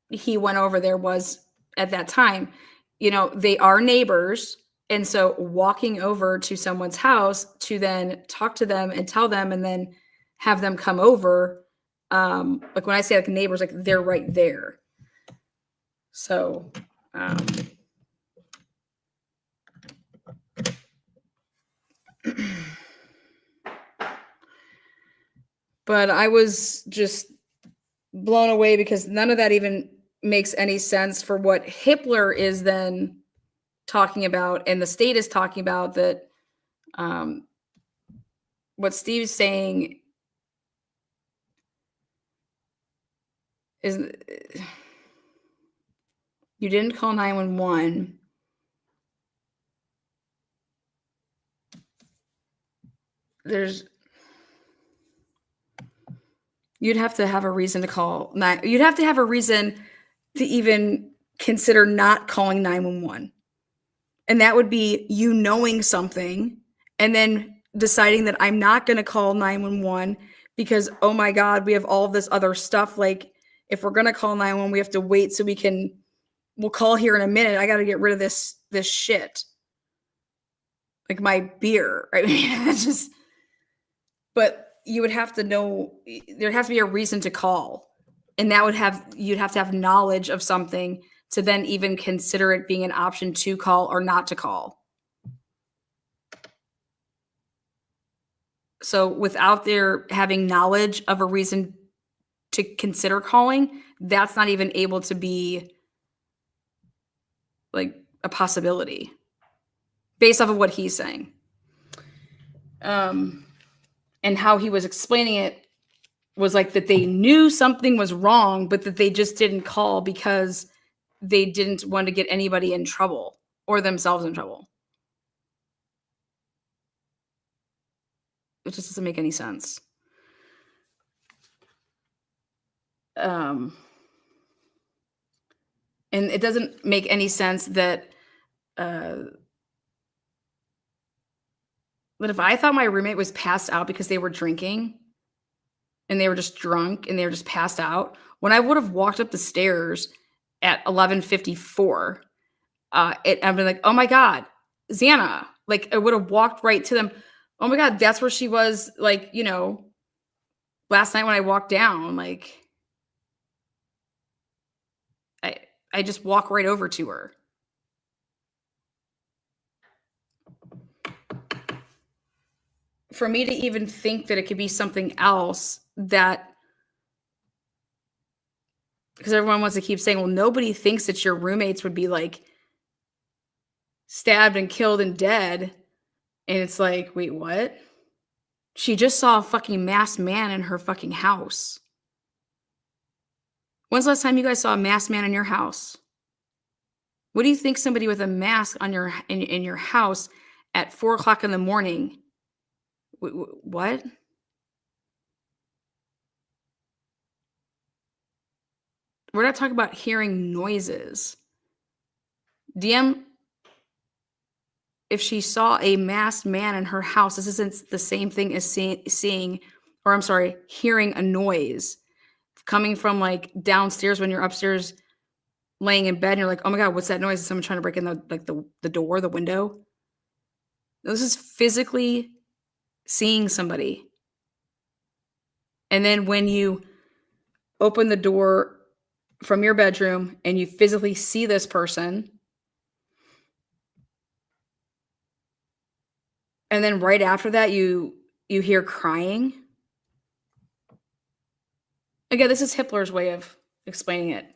he went over there was at that time, they are neighbors. And so walking over to someone's house to then talk to them and tell them and then have them come over, like when I say like neighbors, like they're right there. So, but I was just blown away because none of that even makes any sense for what Hitler is then talking about and the state is talking about. That what Steve's saying is you didn't call 911. You'd have to have a reason to call. You'd have to have a reason to even consider not calling 911. And that would be you knowing something and then deciding that I'm not going to call 911 because, oh my God, we have all this other stuff. Like if we're going to call 911, we have to wait so we'll call here in a minute. I got to get rid of this shit. Like my beer. I mean, it's just, but you would have to know, there'd have to be a reason to call. And that you'd have to have knowledge of something to then even consider it being an option to call or not to call. So without there having knowledge of a reason to consider calling, that's not even able to be like a possibility based off of what he's saying. And how he was explaining it was like that they knew something was wrong, but that they just didn't call because they didn't want to get anybody in trouble or themselves in trouble. It just doesn't make any sense. And it doesn't make any sense that if I thought my roommate was passed out because they were drinking and they were just drunk and they were just passed out, when I would have walked up the stairs at 11:54, I've been like, oh my God, Xana. Like I would have walked right to them. Oh my God, that's where she was, like, last night when I walked down. Like I just walk right over to her. For me to even think that it could be something else, that because everyone wants to keep saying, well, nobody thinks that your roommates would be like stabbed and killed and dead. And it's like, wait, what? She just saw a fucking masked man in her fucking house. When's the last time you guys saw a masked man in your house? What do you think somebody with a mask on in your house at 4:00 in the morning? What? We're not talking about hearing noises. DM, if she saw a masked man in her house, this isn't the same thing as hearing a noise coming from like downstairs when you're upstairs laying in bed and you're like, oh my God, what's that noise? Is someone trying to break in the door, the window? This is physically seeing somebody. And then when you open the door from your bedroom and you physically see this person, and then right after that you hear crying. Again, this is Hitler's way of explaining it.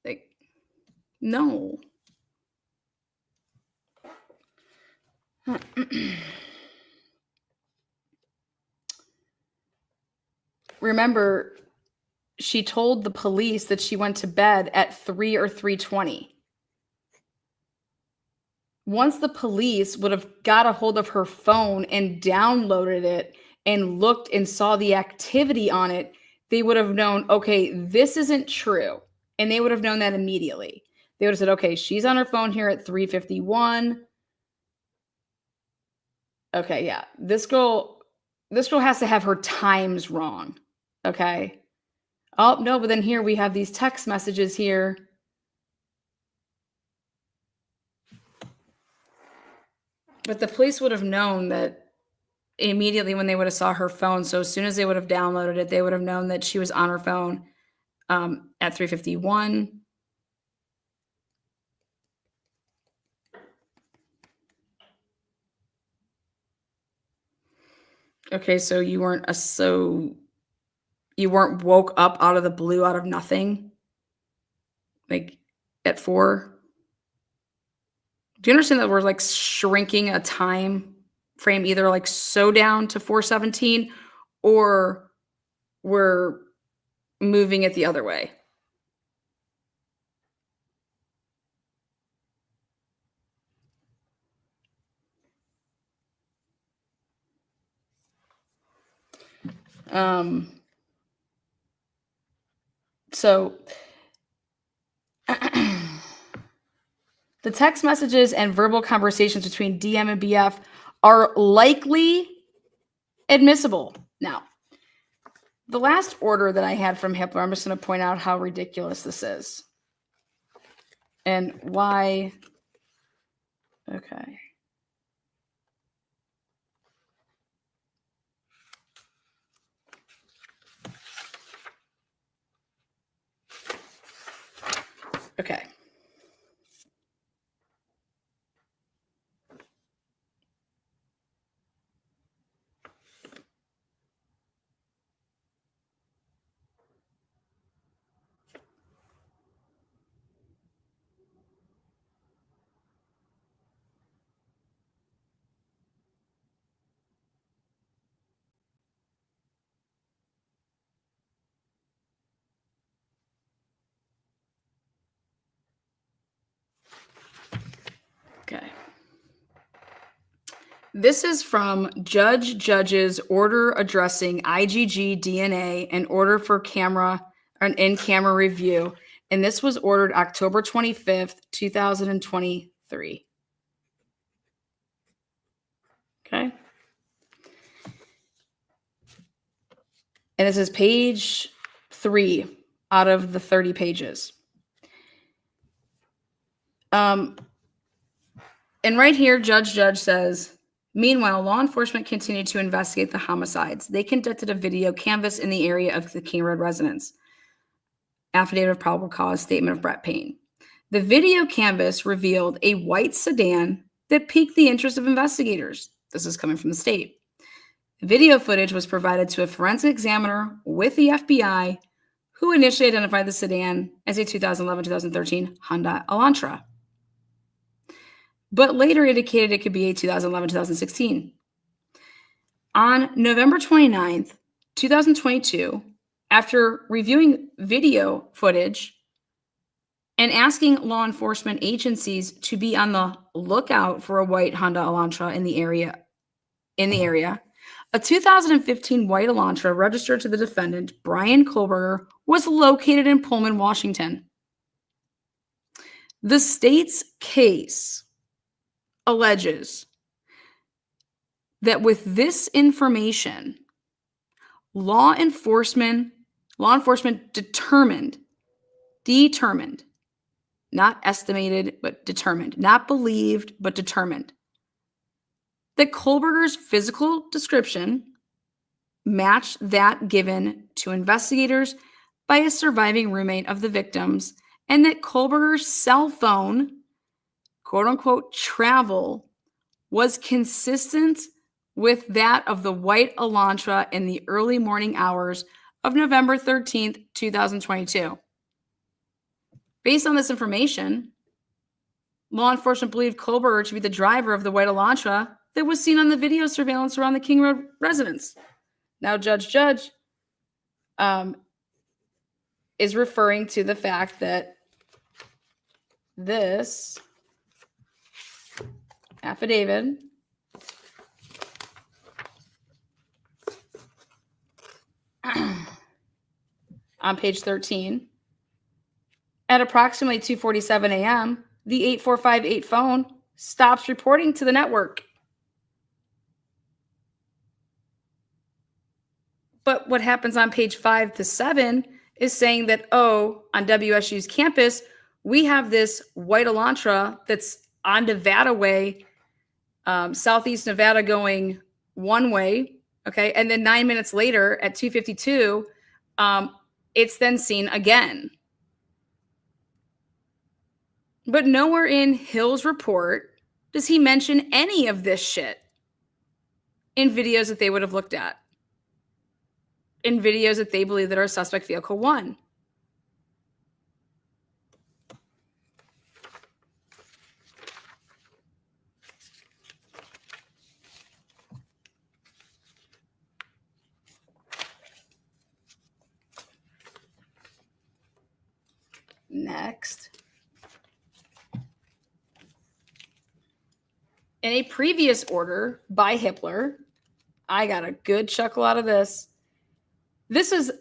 Like, no. Remember, she told the police that she went to bed at 3 or 3:20. Once the police would have got a hold of her phone and downloaded it and looked and saw the activity on it, they would have known, okay, this isn't true. And they would have known that immediately. They would have said, okay, she's on her phone here at 3:51. Okay, yeah. This girl has to have her times wrong. Okay. Oh, no, but then here we have these text messages here. But the police would have known that immediately when they would have saw her phone. So as soon as they would have downloaded it, they would have known that she was on her phone at 3:51. Okay, so you weren't woke up out of the blue, out of nothing, like at 4. Do you understand that we're like shrinking a time frame, either like so down to 4:17, or we're moving it the other way? So the text messages and verbal conversations between DM and BF are likely admissible. Now, the last order that I had from Hitler, I'm just going to point out how ridiculous this is and why. Okay. Okay. Okay. This is from Judge's order addressing IgG DNA and order for an in-camera review. And this was ordered October 25th, 2023. Okay. And this is page 3 out of the 30 pages. And right here, Judge says, meanwhile, law enforcement continued to investigate the homicides. They conducted a video canvass in the area of the King Road residence. Affidavit of probable cause, statement of Brett Payne. The video canvass revealed a white sedan that piqued the interest of investigators. This is coming from the state. Video footage was provided to a forensic examiner with the FBI, who initially identified the sedan as a 2011-2013 Honda Elantra, but later indicated it could be a 2011-2016. On November 29th, 2022, after reviewing video footage and asking law enforcement agencies to be on the lookout for a white Honda Elantra in the area, a 2015 white Elantra registered to the defendant, Brian Kohlberger, was located in Pullman, Washington. The state's case alleges that with this information, law enforcement determined, not estimated, but determined, not believed, but determined, that Kohlberger's physical description matched that given to investigators by a surviving roommate of the victims, and that Kohlberger's cell phone, quote unquote, travel was consistent with that of the white Elantra in the early morning hours of November 13th, 2022. Based on this information, law enforcement believed Kohlberger to be the driver of the white Elantra that was seen on the video surveillance around the King Road residence. Now, Judge is referring to the fact that this affidavit on page 13, at approximately 2:47 a.m., the 8458 phone stops reporting to the network. But what happens on page 5 to 7 is saying that, on WSU's campus, we have this white Elantra that's on Nevada Way, Southeast Nevada, going one way, okay? And then 9 minutes later at 2:52, it's then seen again. But nowhere in Hill's report does he mention any of this shit in videos that they would have looked at, in videos that they believe that our suspect vehicle won. Next. In a previous order by Hippler, I got a good chuckle out of this. This is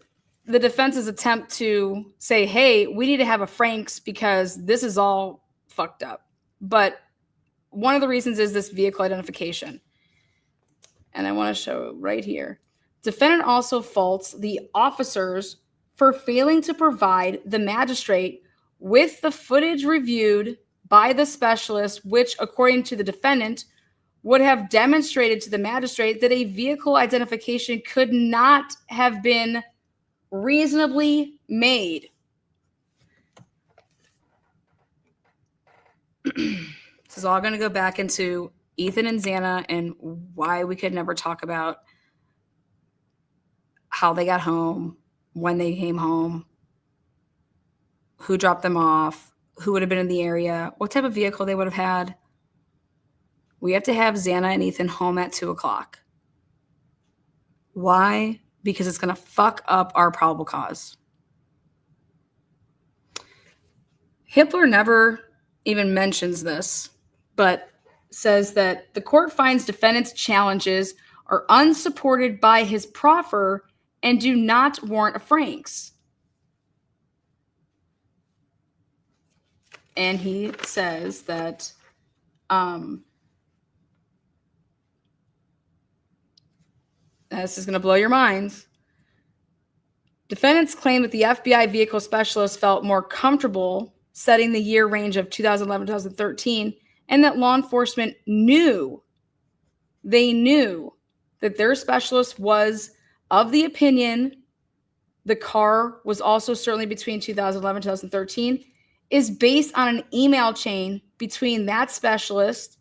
the defense's attempt to say, hey, we need to have a Franks because this is all fucked up. But one of the reasons is this vehicle identification. And I want to show right here. Defendant also faults the officers for failing to provide the magistrate with the footage reviewed by the specialist, which, according to the defendant, would have demonstrated to the magistrate that a vehicle identification could not have been reasonably made. This is all going to go back into Ethan and Xana and why we could never talk about how they got home, when they came home, who dropped them off, who would have been in the area, what type of vehicle they would have had. We have to have Xana and Ethan home at 2:00. Why? Because it's going to fuck up our probable cause. Hippler never even mentions this, but says that the court finds defendant's challenges are unsupported by his proffer and do not warrant a Franks. And he says that this is going to blow your minds. Defendants claim that the FBI vehicle specialist felt more comfortable setting the year range of 2011-2013, and that law enforcement knew that their specialist was of the opinion the car was also certainly between 2011 and 2013, is based on an email chain between that specialist,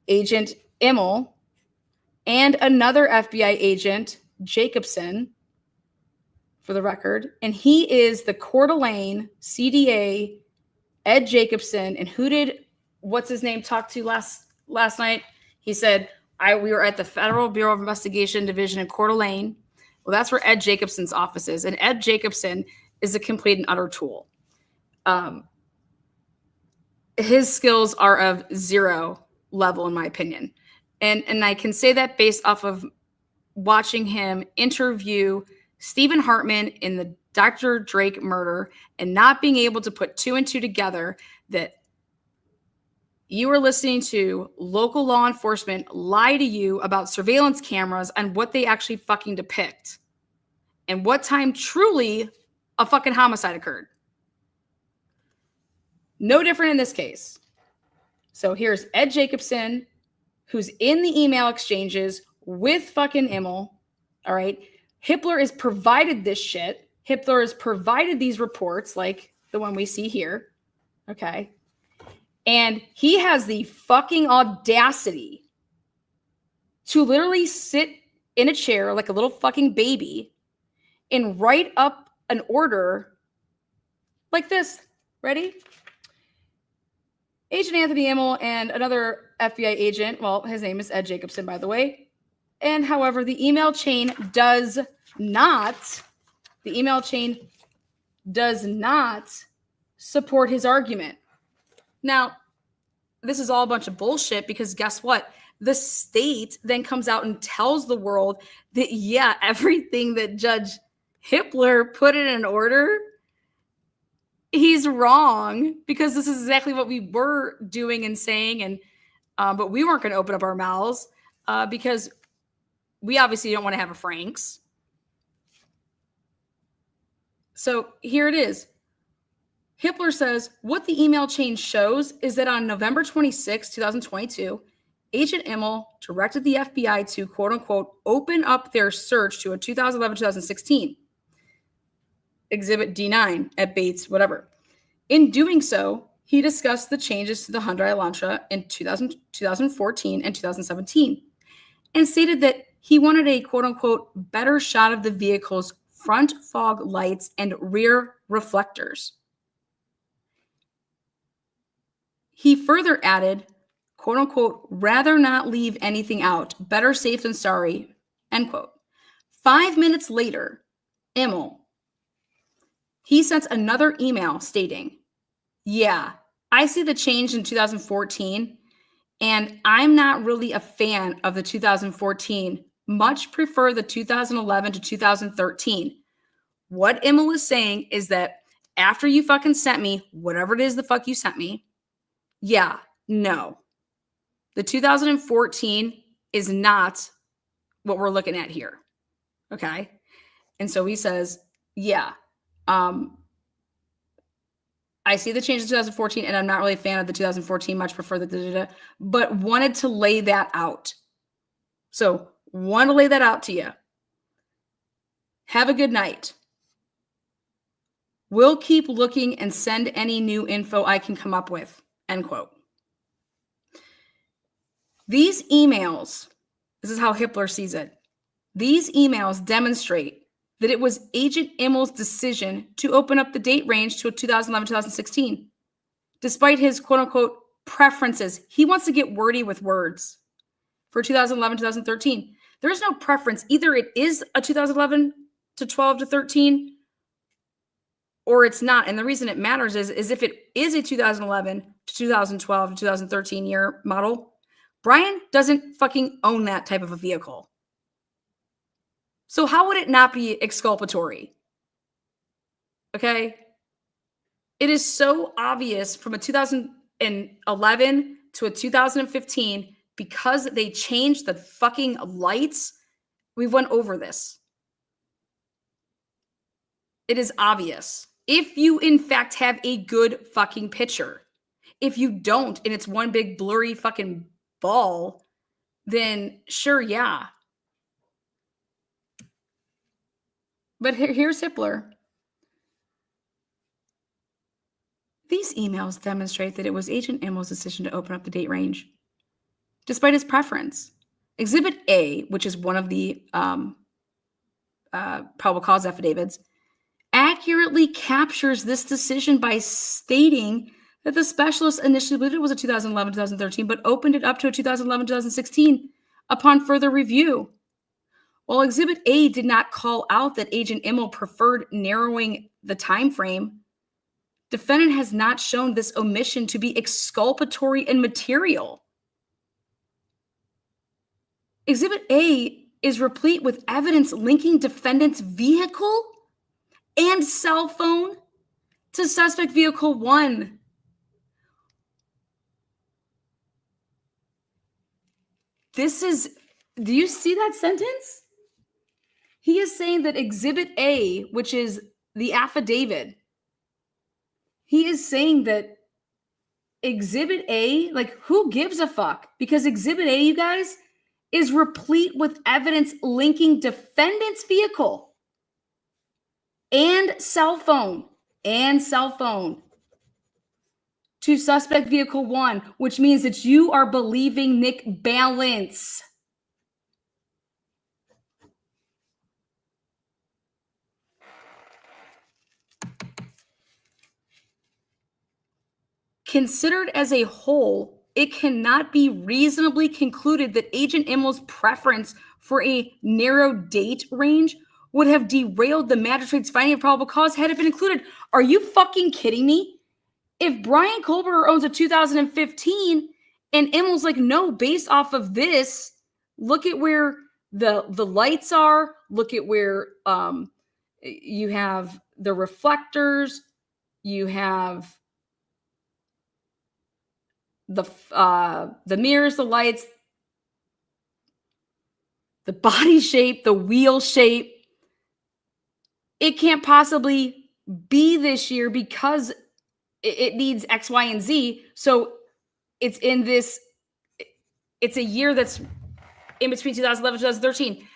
Agent Immel, and another FBI agent, Jacobson, for the record. And he is the Coeur d'Alene CDA, Ed Jacobson. And who did, what's his name, talk to last night? He said, we were at the Federal Bureau of Investigation Division in Coeur d'Alene. Well, that's where Ed Jacobson's office is. And Ed Jacobson is a complete and utter tool. His skills are of zero level, in my opinion. And I can say that based off of watching him interview Stephen Hartman in the Dr. Drake murder and not being able to put two and two together that you are listening to local law enforcement lie to you about surveillance cameras and what they actually fucking depict and what time truly a fucking homicide occurred. No different in this case. So here's Ed Jacobson, who's in the email exchanges with fucking Immel. All right. Hippler is provided this shit. Hippler has provided these reports like the one we see here. Okay. And he has the fucking audacity to literally sit in a chair like a little fucking baby and write up an order like this. Ready? Agent Anthony Immel and another FBI agent, well, his name is Ed Jacobson, by the way. And however, the email chain does not support his argument. Now, this is all a bunch of bullshit because guess what? The state then comes out and tells the world that, yeah, everything that Judge Hippler put in an order, he's wrong because this is exactly what we were doing and saying. And but we weren't going to open up our mouths because we obviously don't want to have a Franks. So here it is. Hippler says, what the email chain shows is that on November 26, 2022, Agent Immel directed the FBI to, quote unquote, open up their search to a 2011-2016 Exhibit D9 at Bates, whatever. In doing so, he discussed the changes to the Hyundai Elantra in 2014 and 2017 and stated that he wanted a, quote unquote, better shot of the vehicle's front fog lights and rear reflectors. He further added, quote unquote, rather not leave anything out, better safe than sorry, end quote. 5 minutes later, Immel, he sent another email stating, yeah, I see the change in 2014, and I'm not really a fan of the 2014. Much prefer the 2011 to 2013. What Immel is saying is that after you fucking sent me whatever it is the fuck you sent me, yeah, no. The 2014 is not what we're looking at here. Okay? And so he says, yeah, I see the change in 2014, and I'm not really a fan of the 2014, much prefer the but wanted to lay that out. So, want to lay that out to you. Have a good night. We'll keep looking and send any new info I can come up with, end quote. These emails, this is how Hippler sees it. These emails demonstrate that it was Agent Immel's decision to open up the date range to 2011-2016. Despite his quote-unquote preferences, he wants to get wordy with words for 2011-2013. There is no preference. Either it is a 2011 to 12 to 13 or it's not. And the reason it matters is if it is a 2011 to 2012 to 2013 year model, Brian doesn't fucking own that type of a vehicle. So how would it not be exculpatory? Okay? It is so obvious from a 2011 to a 2015 because they changed the fucking lights. We've went over this. It is obvious. If you, in fact, have a good fucking picture. If you don't, and it's one big blurry fucking ball, then sure, yeah. But here's Hippler. These emails demonstrate that it was Agent Immel's decision to open up the date range, despite his preference. Exhibit A, which is one of the probable cause affidavits, accurately captures this decision by stating that the specialist initially believed it was a 2011-2013, but opened it up to a 2011-2016 upon further review. While Exhibit A did not call out that Agent Immel preferred narrowing the time frame, defendant has not shown this omission to be exculpatory and material. Exhibit A is replete with evidence linking defendant's vehicle and cell phone to suspect vehicle 1. This is, do you see that sentence? He is saying that Exhibit A, which is the affidavit, he is saying that Exhibit A, like, who gives a fuck? Because Exhibit A, you guys, is replete with evidence linking defendant's vehicle and cell phone to suspect vehicle 1, which means that you are believing Nick Balance. Considered as a whole, it cannot be reasonably concluded that Agent Immel's preference for a narrow date range would have derailed the magistrate's finding of probable cause had it been included. Are you fucking kidding me? If Brian Kohlberger owns a 2015 and Immel's like, no, based off of this, look at where the lights are, look at where you have the reflectors, you have the mirrors, the lights, the body shape, the wheel shape. It can't possibly be this year because it needs X, Y, and Z. So it's in this, it's a year that's in between 2011 and 2013.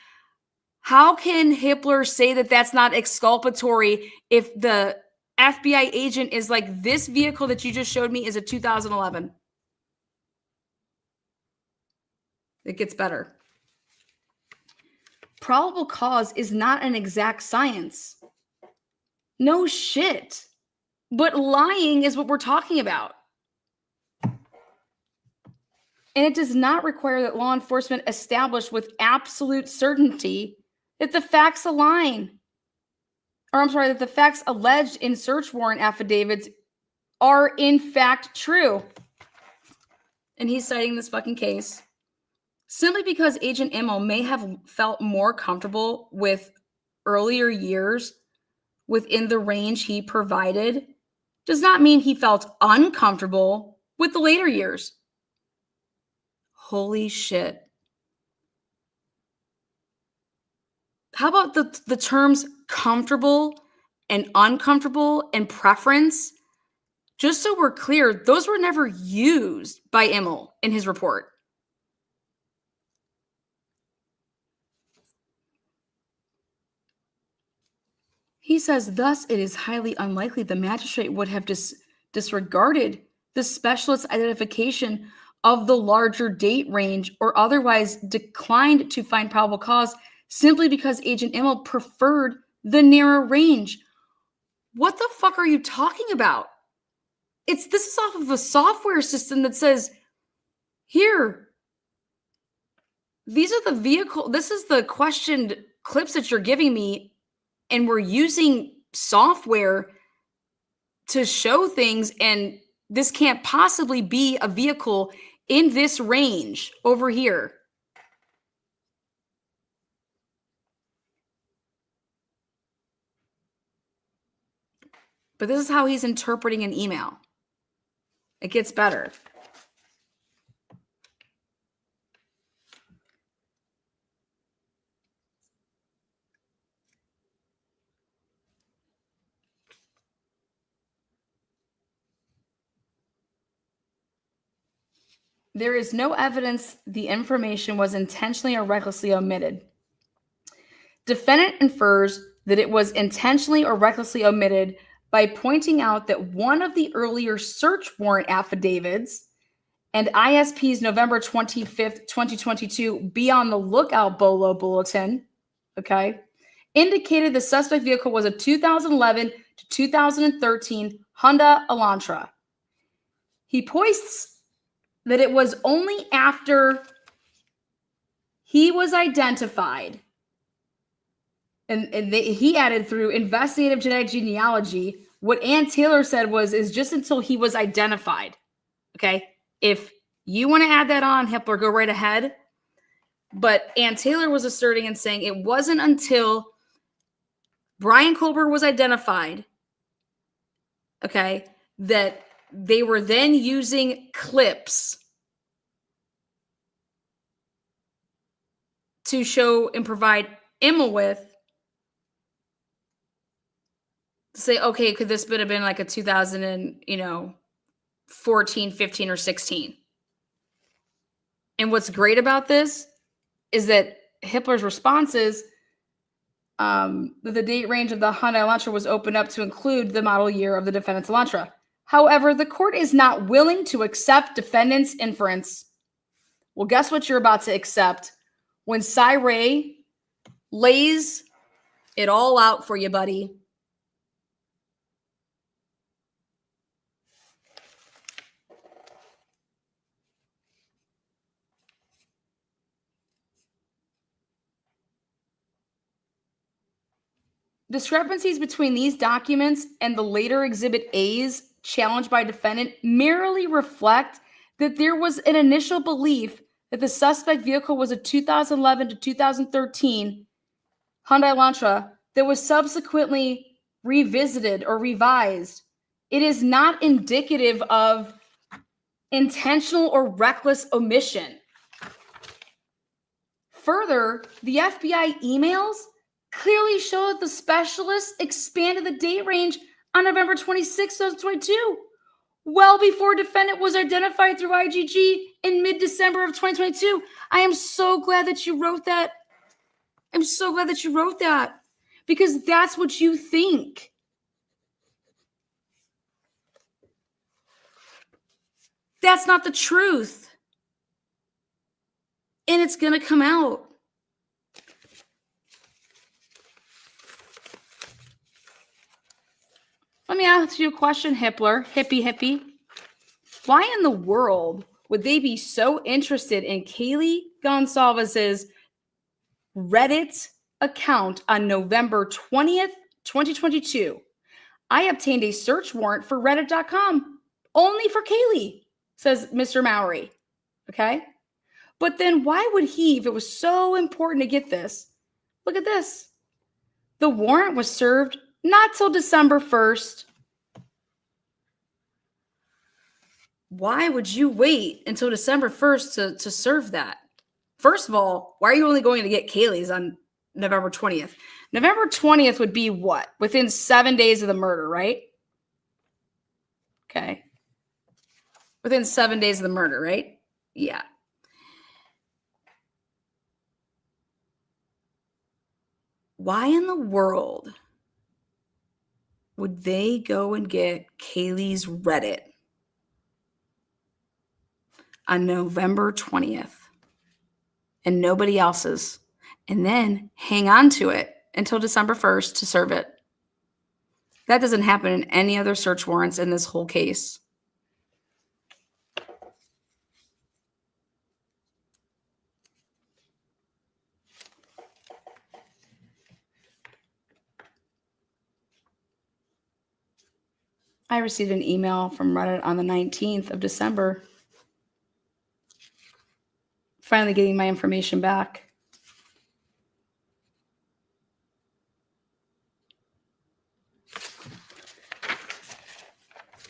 How can Hippler say that that's not exculpatory if the FBI agent is like, this vehicle that you just showed me is a 2011? It gets better. Probable cause is not an exact science. No shit. But lying is what we're talking about. And it does not require that law enforcement establish with absolute certainty that the facts align. Or I'm sorry, that the facts alleged in search warrant affidavits are in fact true. And he's citing this fucking case. Simply because Agent Immel may have felt more comfortable with earlier years within the range he provided does not mean he felt uncomfortable with the later years. Holy shit. How about the terms comfortable and uncomfortable and preference? Just so we're clear, those were never used by Immel in his report. He says, thus, it is highly unlikely the magistrate would have disregarded the specialist's identification of the larger date range or otherwise declined to find probable cause simply because Agent Immel preferred the narrow range. What the fuck are you talking about? This is off of a software system that says, here, these are the vehicle, this is the questioned clips that you're giving me, and we're using software to show things, and this can't possibly be a vehicle in this range over here. But this is how he's interpreting an email. It gets better. There is no evidence the information was intentionally or recklessly omitted. Defendant infers that it was intentionally or recklessly omitted by pointing out that one of the earlier search warrant affidavits and ISP's November 25th, 2022 Be on the Lookout Bolo Bulletin, okay, indicated the suspect vehicle was a 2011 to 2013 Honda Elantra. He points that it was only after he was identified, and he added through investigative genetic genealogy, what Ann Taylor said is just until he was identified. Okay? If you want to add that on, Hippler, go right ahead. But Ann Taylor was asserting and saying it wasn't until Brian Colbert was identified, okay, that they were then using clips to show and provide Emma with to say, okay, could this have been like a 2014, 15, or 16? And what's great about this is that Hitler's response is that the date range of the Hyundai Elantra was opened up to include the model year of the defendant's Elantra. However, the court is not willing to accept defendant's inference. Well, guess what you're about to accept when Cy lays it all out for you, buddy. Discrepancies between these documents and the later Exhibit A's challenged by defendant merely reflect that there was an initial belief that the suspect vehicle was a 2011 to 2013 Hyundai Elantra that was subsequently revisited or revised. It is not indicative of intentional or reckless omission. Further, the FBI emails clearly show that the specialists expanded the date range on November 26, 2022, well before defendant was identified through IGG in mid-December of 2022. I am so glad that you wrote that. I'm so glad that you wrote that because that's what you think. That's not the truth. And it's going to come out. Let me ask you a question, hippie. Why in the world would they be so interested in Kaylee Gonsalves's Reddit account on November 20th, 2022? I obtained a search warrant for reddit.com only for Kaylee, says Mr. Mowry. Okay? But then why would he, if it was so important to get this, look at this. The warrant was served not till December 1st. Why would you wait until December 1st to serve that? First of all, why are you only going to get Kaylee's on November 20th? November 20th would be what? Within 7 days of the murder, right? Okay. Within 7 days of the murder, right? Yeah. Why in the world would they go and get Kaylee's Reddit on November 20th and nobody else's, and then hang on to it until December 1st to serve it? That doesn't happen in any other search warrants in this whole case. I received an email from Reddit on the 19th of December. Finally getting my information back.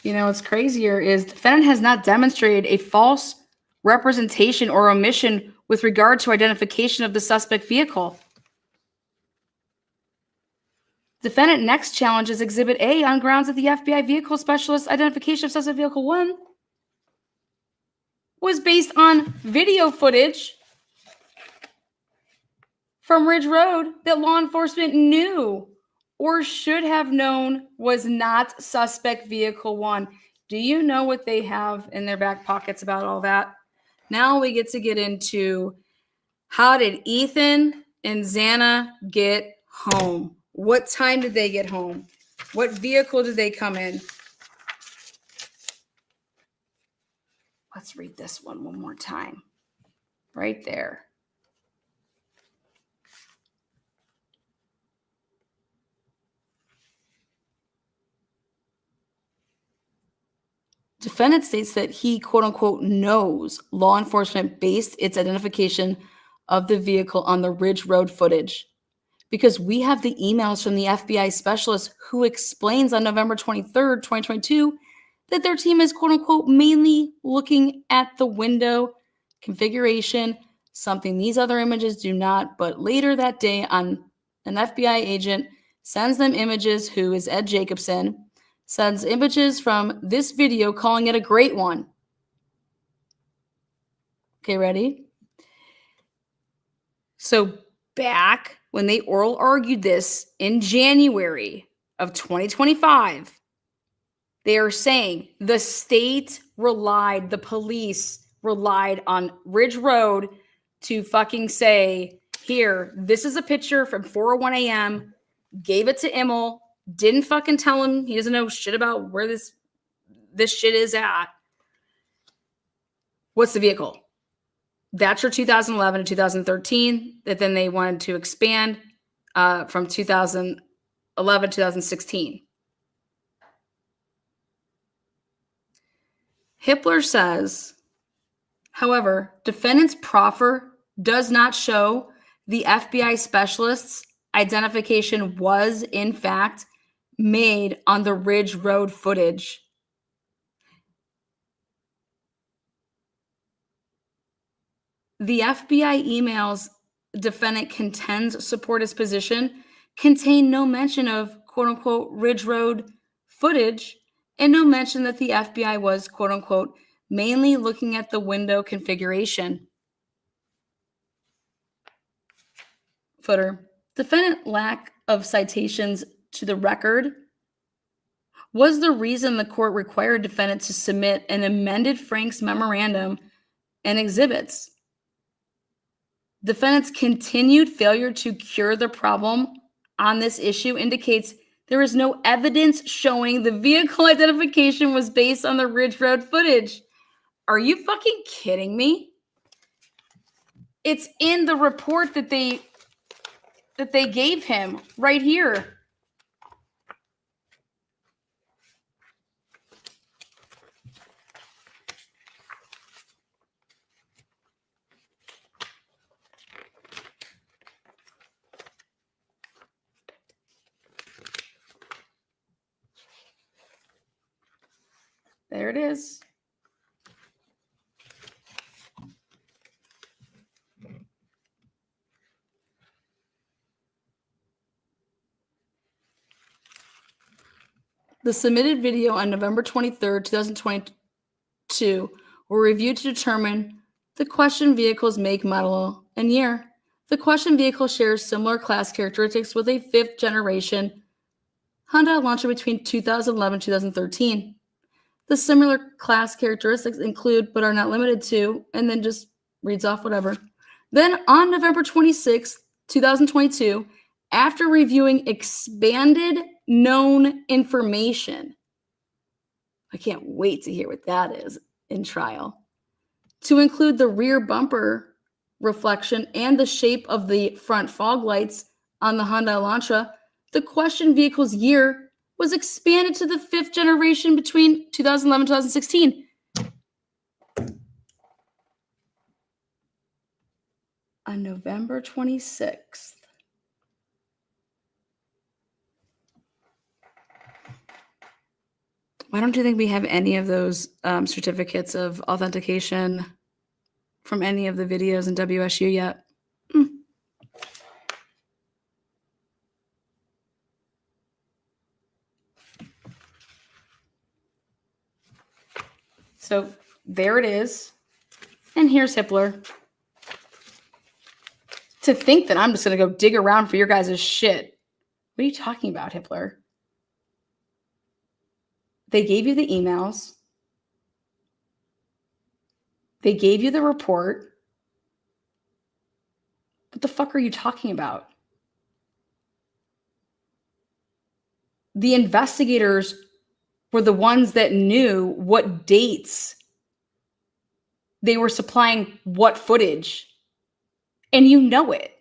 You know, what's crazier is defendant has not demonstrated a false representation or omission with regard to identification of the suspect vehicle. Defendant next challenges Exhibit A on grounds that the FBI vehicle specialist identification of suspect vehicle 1 was based on video footage from Ridge Road that law enforcement knew or should have known was not suspect vehicle 1. Do you know what they have in their back pockets about all that? Now we get into how did Ethan and Xana get home? What time did they get home? What vehicle did they come in? Let's read this one more time. Right there. Defendant states that he, quote unquote, knows law enforcement based its identification of the vehicle on the Ridge Road footage. because we have the emails from the FBI specialist who explains on November 23rd, 2022, that their team is, quote unquote, mainly looking at the window configuration, something these other images do not. But later that day, an FBI agent sends them images, who is Ed Jacobson, sends images from this video, calling it a great one. Okay, ready? So back when they oral argued this in January of 2025, they are saying the state relied, the police relied on Ridge Road to fucking say, here, this is a picture from 4:01 a.m., gave it to Immel, didn't fucking tell him, he doesn't know shit about where this shit is at. What's the vehicle? That's your 2011 to 2013, that then they wanted to expand from 2011 to 2016. Hippler says, however, defendant's proffer does not show the FBI specialist's identification was, in fact, made on the Ridge Road footage. The FBI emails defendant contends support his position contain no mention of, quote unquote, Ridge Road footage, and no mention that the FBI was, quote unquote, mainly looking at the window configuration. Footer. Defendant lack of citations to the record was the reason the court required defendant to submit an amended Frank's memorandum and exhibits. Defendant's continued failure to cure the problem on this issue indicates there is no evidence showing the vehicle identification was based on the Ridge Road footage. Are you fucking kidding me? It's in the report that they gave him right here. There it is. The submitted video on November 23rd, 2022 were reviewed to determine the questioned vehicle's make, model, and year. The questioned vehicle shares similar class characteristics with a fifth generation Honda Elantra between 2011 and 2013. The similar class characteristics include, but are not limited to, and then just reads off whatever. Then on November 26, 2022, after reviewing expanded known information, I can't wait to hear what that is in trial, to include the rear bumper reflection and the shape of the front fog lights on the Honda Elantra, the questioned vehicle's year was expanded to the fifth generation between 2011 and 2016. On November 26th. Why don't you think we have any of those certificates of authentication from any of the videos in WSU yet? So there it is. And here's Hippler. To think that I'm just going to go dig around for your guys' shit. What are you talking about, Hippler? They gave you the emails. They gave you the report. What the fuck are you talking about? The investigators were the ones that knew what dates they were supplying what footage. And you know it.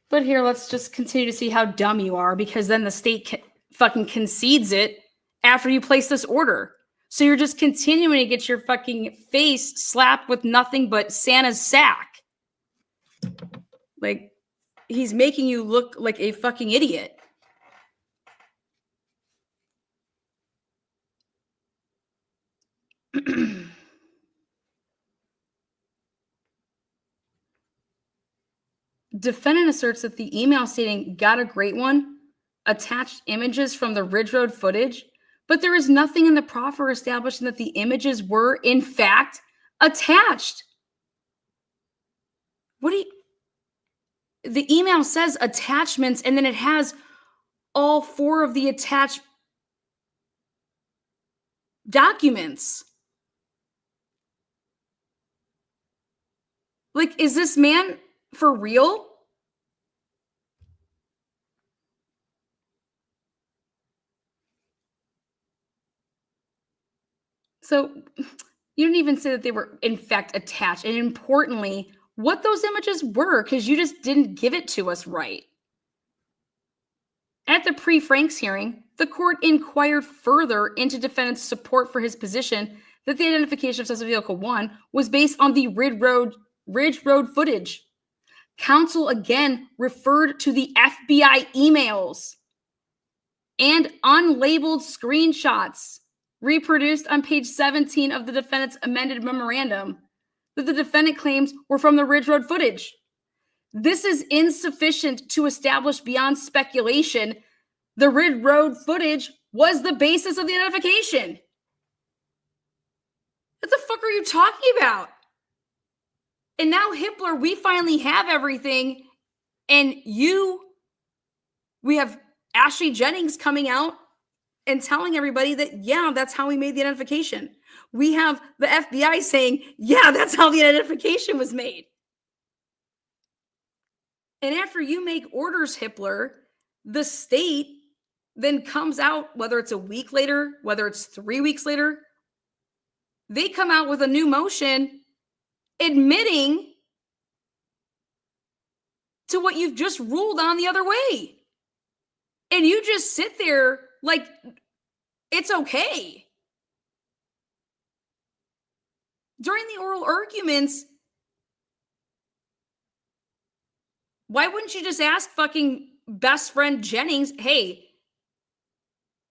But here, let's just continue to see how dumb you are, because then the state fucking concedes it after you place this order. So you're just continuing to get your fucking face slapped with nothing but Santa's sack. Like, he's making you look like a fucking idiot. Defendant asserts that the email stating "got a great one" attached images from the Ridge Road footage, but there is nothing in the proffer establishing that the images were, in fact, attached. What do you... The email says attachments, and then it has all 4 of the attached documents. Like, is this man for real? So you didn't even say that they were in fact attached, and importantly, what those images were, because you just didn't give it to us right. At the pre-Franks hearing, the court inquired further into defendant's support for his position that the identification of Accessory Vehicle 1 was based on the Ridge Road footage. Counsel again referred to the FBI emails and unlabeled screenshots reproduced on page 17 of the defendant's amended memorandum that the defendant claims were from the Ridge Road footage. This is insufficient to establish beyond speculation the Ridge Road footage was the basis of the identification. What the fuck are you talking about? And now, Hippler, we finally have everything, and we have Ashley Jennings coming out and telling everybody that, yeah, that's how we made the identification. We have the FBI saying, yeah, that's how the identification was made. And after you make orders, Hippler, the state then comes out, whether it's a week later, whether it's 3 weeks later, they come out with a new motion admitting to what you've just ruled on the other way. And you just sit there like it's okay. During the oral arguments, why wouldn't you just ask fucking best friend Jennings, hey,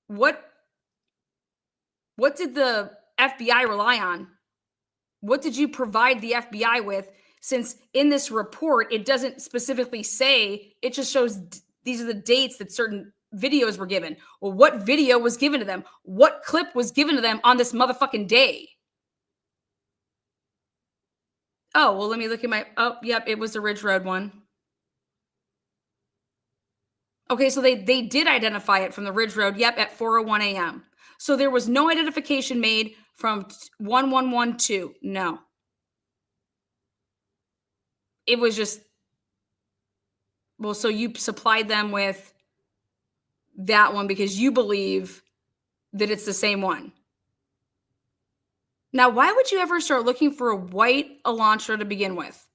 what did the FBI rely on? What did you provide the FBI with? Since in this report, it doesn't specifically say, it just shows these are the dates that certain videos were given. Well, what video was given to them? What clip was given to them on this motherfucking day? Oh, well, let me look at my, oh, yep, it was the Ridge Road one. Okay, so they did identify it from the Ridge Road, yep, at 4:01 a.m. So there was no identification made from 1112. No. It was just, well, so you supplied them with that one because you believe that it's the same one. Now, why would you ever start looking for a white Elantra to begin with?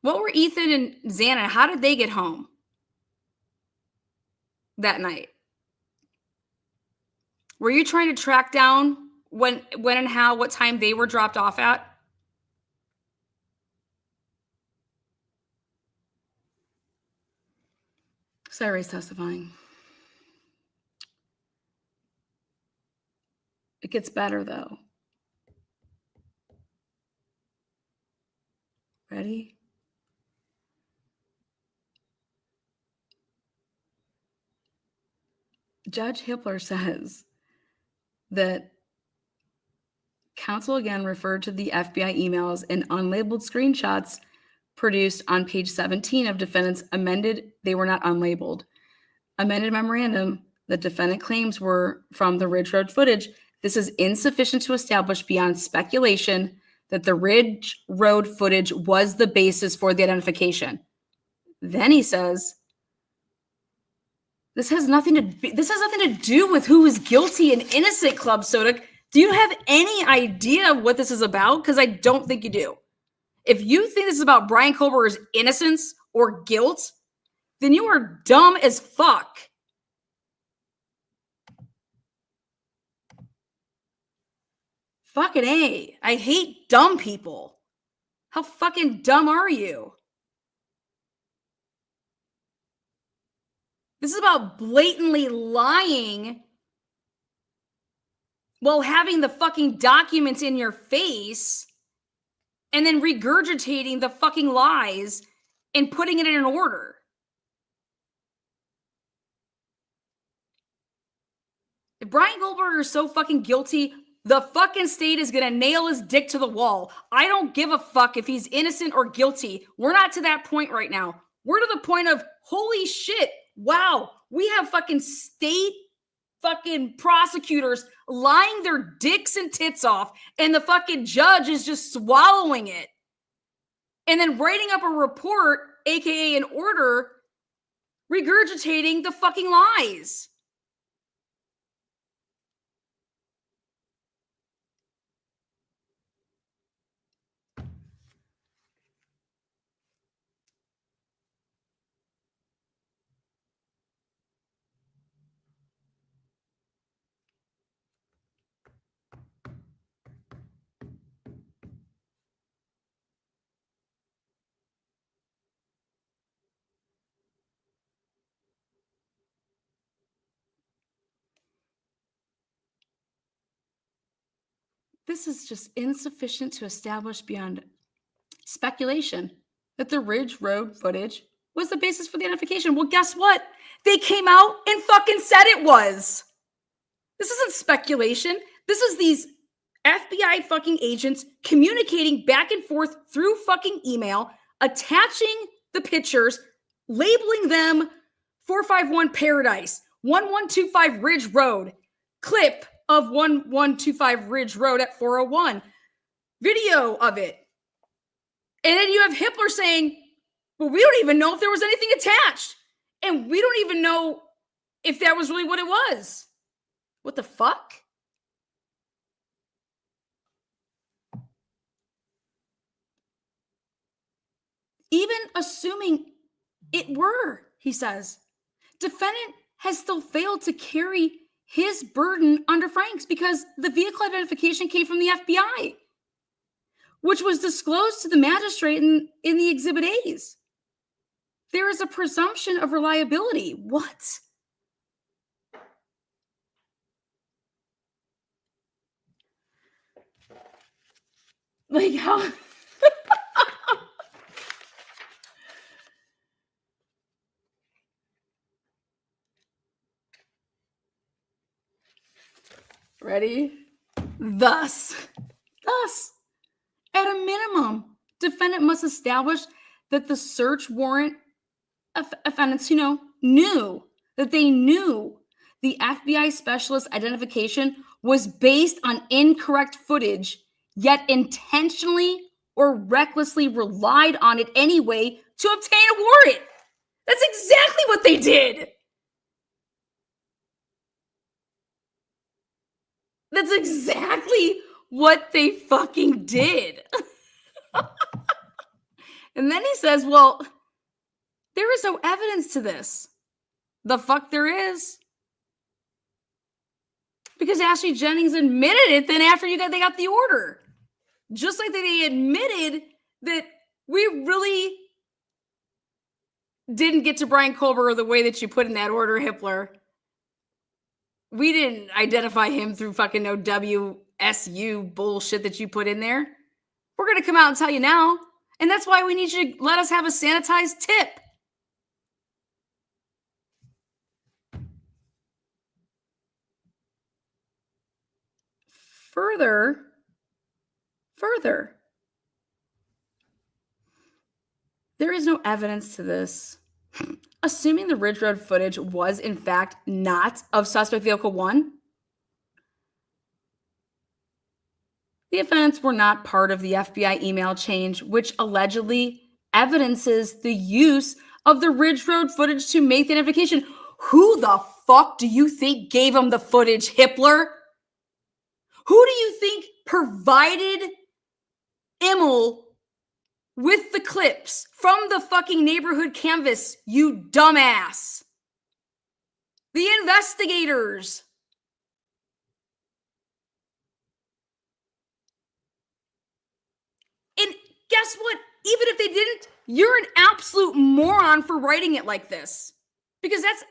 What were Ethan and Xana? How did they get home that night? Were you trying to track down when and how, what time they were dropped off at? Sarah's testifying. It gets better, though. Ready? Judge Hippler says that counsel again referred to the FBI emails and unlabeled screenshots produced on page 17 of defendant's amended, they were not unlabeled, amended memorandum that defendant claims were from the Ridge Road footage. This is insufficient to establish beyond speculation that the Ridge Road footage was the basis for the identification. Then he says, this has nothing to do with who is guilty and innocent, Club Soda. Do you have any idea what this is about? Because I don't think you do. If you think this is about Brian Kober's innocence or guilt, then you are dumb as fuck. Fucking A. I hate dumb people. How fucking dumb are you? This is about blatantly lying while having the fucking documents in your face and then regurgitating the fucking lies and putting it in an order. If Brian Goldberger is so fucking guilty, the fucking state is gonna nail his dick to the wall. I don't give a fuck if he's innocent or guilty. We're not to that point right now. We're to the point of, holy shit, wow, we have fucking state fucking prosecutors lying their dicks and tits off, and the fucking judge is just swallowing it. And then writing up a report, aka an order, regurgitating the fucking lies. This is just insufficient to establish beyond speculation that the Ridge Road footage was the basis for the identification. Well, guess what? They came out and fucking said it was. This isn't speculation. This is these FBI fucking agents communicating back and forth through fucking email, attaching the pictures, labeling them 451 Paradise, 1125 Ridge Road, clip of 1125 Ridge Road at 401, video of it. And then you have Hitler saying, well, we don't even know if there was anything attached. And we don't even know if that was really what it was. What the fuck? Even assuming it were, he says, defendant has still failed to carry his burden under Frank's because the vehicle identification came from the FBI, which was disclosed to the magistrate in the Exhibit A's. There is a presumption of reliability. What? Like how? Ready? Thus, at a minimum, defendant must establish that the search warrant offendants, knew that they knew the FBI specialist identification was based on incorrect footage, yet intentionally or recklessly relied on it anyway to obtain a warrant. That's exactly what they did. That's exactly what they fucking did. And then he says, well, there is no evidence to this. The fuck there is. Because Ashley Jennings admitted it then after they got the order. Just like they admitted that we really didn't get to Brian Kohlberger the way that you put in that order, Hitler. We didn't identify him through fucking no WSU bullshit that you put in there. We're going to come out and tell you now. And that's why we need you to let us have a sanitized tip. Further, there is no evidence to this. Assuming the Ridge Road footage was in fact not of suspect vehicle 1, the offendants were not part of the FBI email chain, which allegedly evidences the use of the Ridge Road footage to make the identification. Who the fuck do you think gave them the footage, Hitler? Who do you think provided Immel with the clips from the fucking neighborhood canvas, you dumbass? The investigators. And guess what? Even if they didn't, you're an absolute moron for writing it like this. Because that's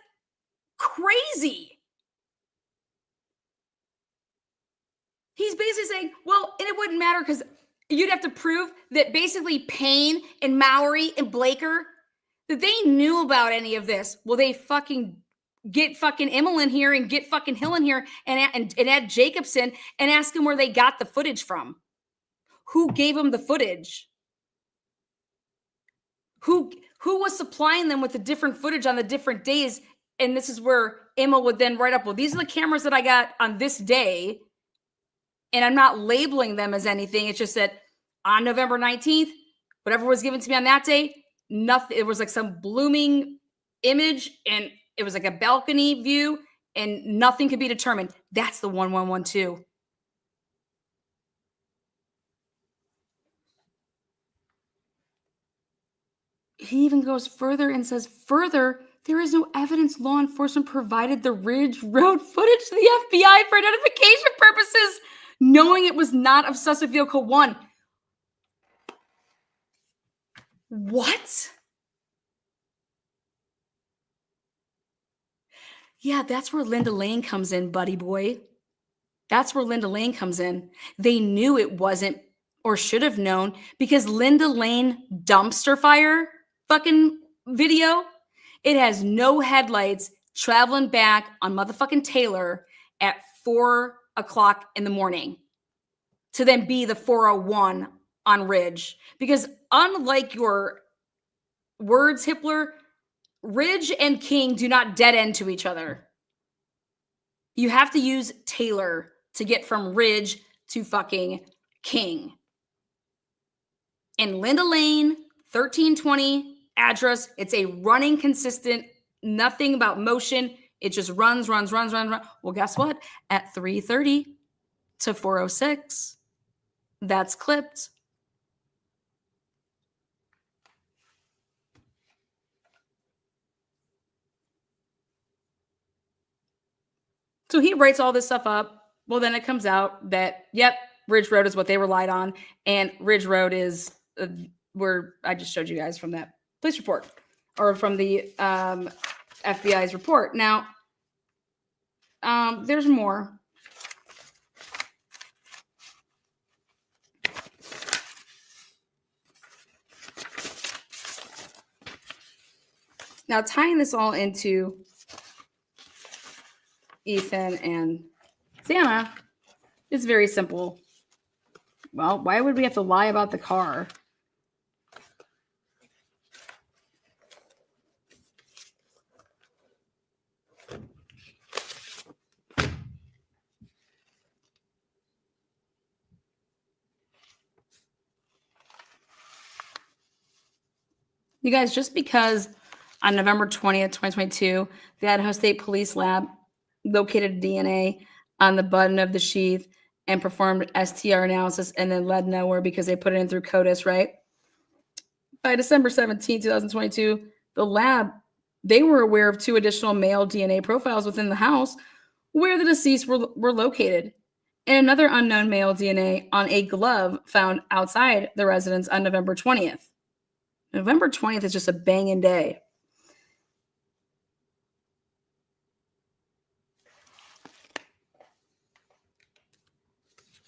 crazy. He's basically saying, well, and it wouldn't matter because you'd have to prove that basically Payne and Mowry and Blaker, that they knew about any of this. Well, they fucking get fucking Immel in here and get fucking Hill in here and add Jacobson and ask them where they got the footage from. Who gave them the footage? Who was supplying them with the different footage on the different days? And this is where Immel would then write up, well, these are the cameras that I got on this day. And I'm not labeling them as anything. It's just that on November 19th, whatever was given to me on that day, nothing. It was like some blooming image and it was like a balcony view and nothing could be determined. That's the 1112. He even goes further and says, further, there is no evidence law enforcement provided the Ridge Road footage to the FBI for identification purposes, knowing it was not of suspect vehicle 1. What? Yeah, that's where Linda Lane comes in, buddy boy. That's where Linda Lane comes in. They knew it wasn't or should have known because Linda Lane dumpster fire fucking video, it has no headlights traveling back on motherfucking Taylor at 4 o'clock in the morning to then be the 401 on Ridge. Because unlike your words, Hippler, Ridge and King do not dead end to each other. You have to use Taylor to get from Ridge to fucking King. And Linda Lane, 1320 address. It's a running consistent, nothing about motion. It just runs. Well, guess what? At 3:30 to 4:06, that's clipped. So he writes all this stuff up. Well, then it comes out that, yep, Ridge Road is what they relied on. And Ridge Road is where I just showed you guys from that police report or from the FBI's report. Now, there's more. Now, tying this all into Ethan and Xana, it's very simple. Well, why would we have to lie about the car? You guys, just because on November 20th, 2022, the Idaho State Police Lab located DNA on the button of the sheath and performed STR analysis and then led nowhere because they put it in through CODIS, right? By December 17, 2022, the lab, they were aware of 2 additional male DNA profiles within the house where the deceased were located, and another unknown male DNA on a glove found outside the residence on November 20th. November 20th is just a banging day.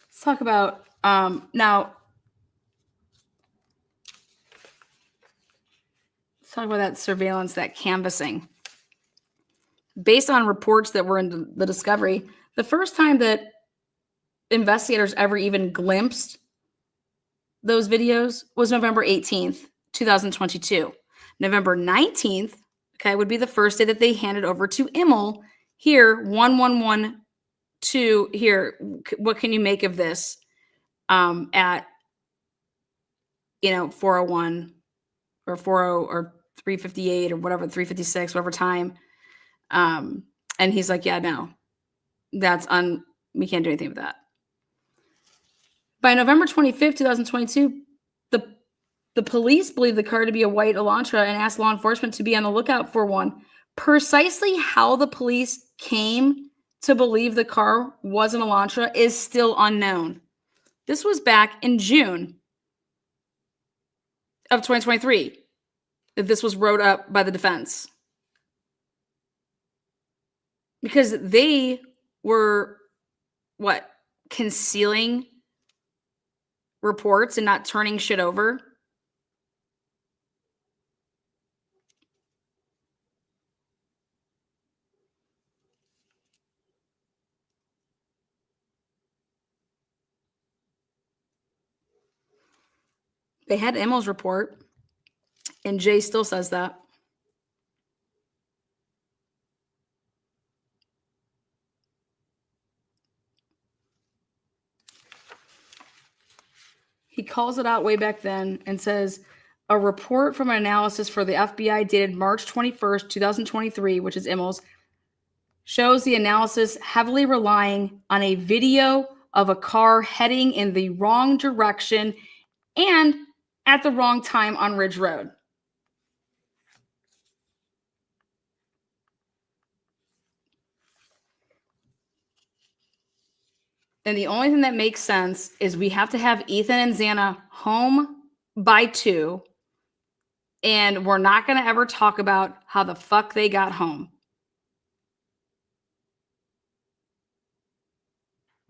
Let's talk about now. Let's talk about that surveillance, that canvassing. Based on reports that were in the discovery, the first time that investigators ever even glimpsed those videos was November 18th, 2022. November 19th, okay, would be the first day that they handed over to Immel. Here, 1112. Here, what can you make of this? At 401 or 40 or 358 or whatever, 356, whatever time. And he's like, yeah, no, we can't do anything with that. By November 25th, 2022, the police believed the car to be a white Elantra and asked law enforcement to be on the lookout for one. Precisely how the police came to believe the car was an Elantra is still unknown. This was back in June of 2023 that this was wrote up by the defense. because they were concealing reports and not turning shit over. They had Emil's report, and Jay still says that. He calls it out way back then and says, a report from an analysis for the FBI dated March 21st, 2023, which is Emil's, shows the analysis heavily relying on a video of a car heading in the wrong direction and at the wrong time on Ridge Road. And the only thing that makes sense is we have to have Ethan and Xana home by 2, and we're not going to ever talk about how the fuck they got home.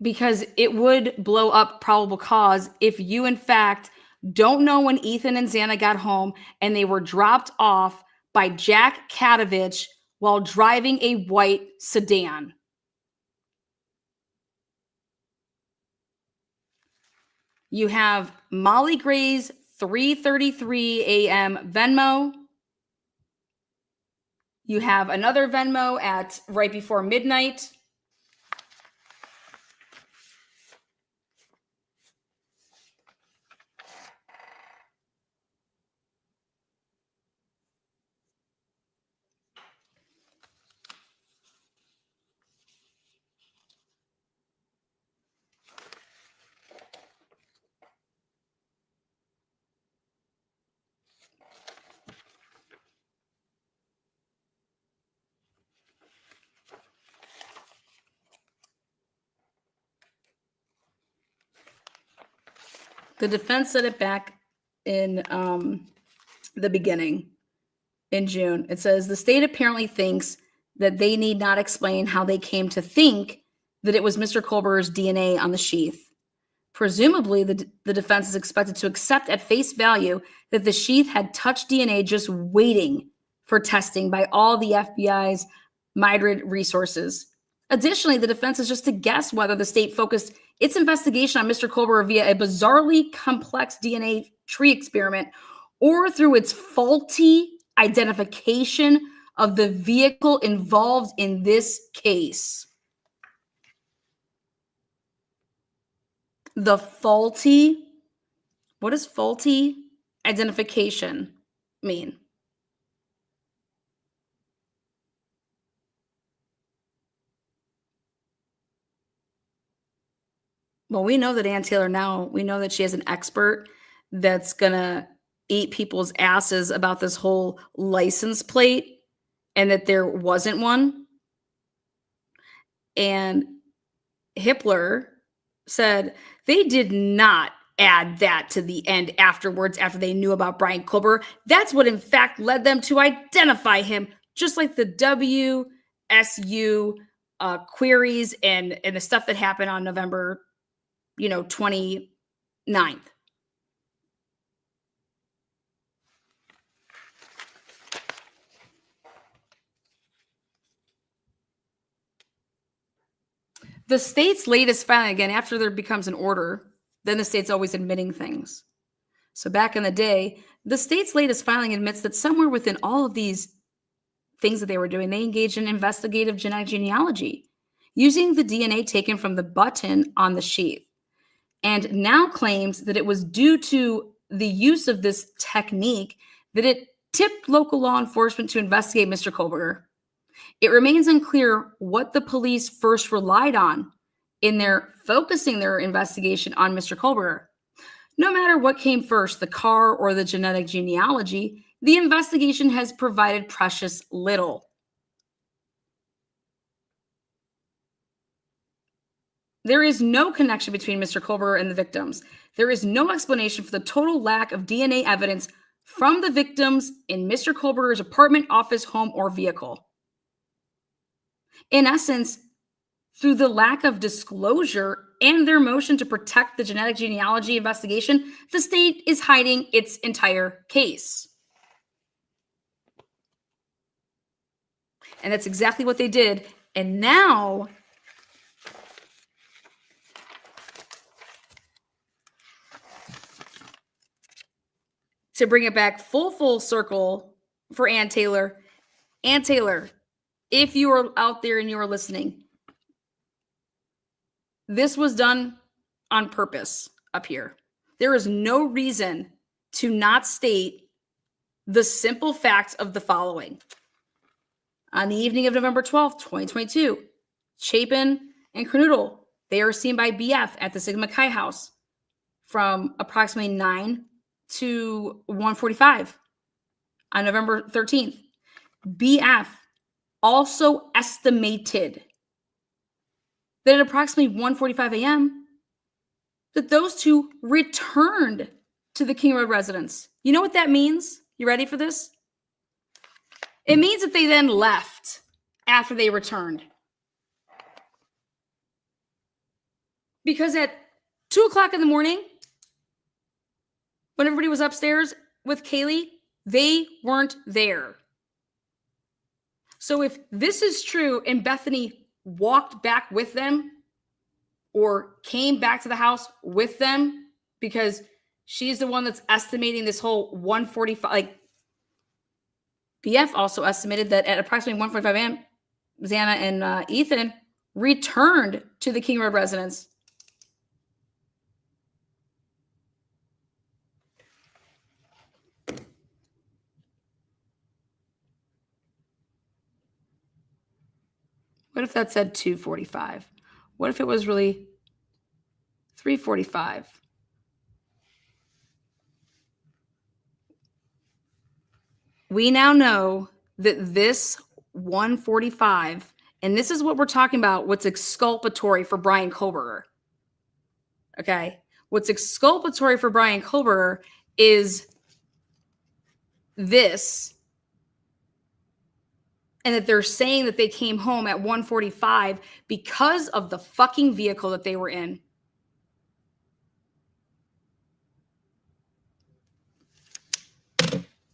Because it would blow up probable cause if you, in fact, don't know when Ethan and Xana got home and they were dropped off by Jack Katovich while driving a white sedan. You have Molly Gray's 3:33 a.m. Venmo. You have another Venmo at right before midnight. The defense said it back in the beginning in June. It says the state apparently thinks that they need not explain how they came to think that it was Mr. Kolber's DNA on the sheath. Presumably, the defense is expected to accept at face value that the sheath had touched DNA just waiting for testing by all the FBI's myriad resources. Additionally, the defense is just to guess whether the state focused its investigation on Mr. Kolber via a bizarrely complex DNA tree experiment or through its faulty identification of the vehicle involved in this case. The faulty, what does faulty identification mean? Well, we know that Ann Taylor now, we know that she has an expert that's going to eat people's asses about this whole license plate and that there wasn't one. And Hippler said they did not add that to the end afterwards after they knew about Brian Kolber. That's what, in fact, led them to identify him, just like the WSU queries and the stuff that happened on November 29th. The state's latest filing, again, after there becomes an order, then the state's always admitting things. So back in the day, the state's latest filing admits that somewhere within all of these things that they were doing, they engaged in investigative genetic genealogy, using the DNA taken from the button on the sheath, and now claims that it was due to the use of this technique that it tipped local law enforcement to investigate Mr. Kolberger. It remains unclear what the police first relied on in their focusing their investigation on Mr. Kolberger. No matter what came first, the car or the genetic genealogy, the investigation has provided precious little. There is no connection between Mr. Kolberger and the victims. There is no explanation for the total lack of DNA evidence from the victims in Mr. Kolberger's apartment, office, home, or vehicle. In essence, through the lack of disclosure and their motion to protect the genetic genealogy investigation, the state is hiding its entire case. And that's exactly what they did. And now, to bring it back full circle for Ann Taylor, if you are out there and you are listening, this was done on purpose up here. There is no reason to not state the simple facts of the following. On the evening of November 12th, 2022, Chapin and Kernodle, they are seen by BF at the Sigma Chi house from approximately 9 to 1:45 on November 13th. BF also estimated that at approximately 1:45 a.m., that those two returned to the King Road residence. You know what that means? You ready for this? It means that they then left after they returned. Because at 2 o'clock in the morning, when everybody was upstairs with Kaylee, they weren't there. So if this is true and Bethany walked back with them or came back to the house with them because she's the one that's estimating this whole 1:45, like BF also estimated that at approximately 1:45 a.m., Xana and Ethan returned to the King Road residence. What if that said 2:45? What if it was really 3:45? We now know that this 1:45, and this is what we're talking about, what's exculpatory for Bryan Kohberger. Okay? What's exculpatory for Bryan Kohberger is this, and that they're saying that they came home at 1:45 because of the fucking vehicle that they were in.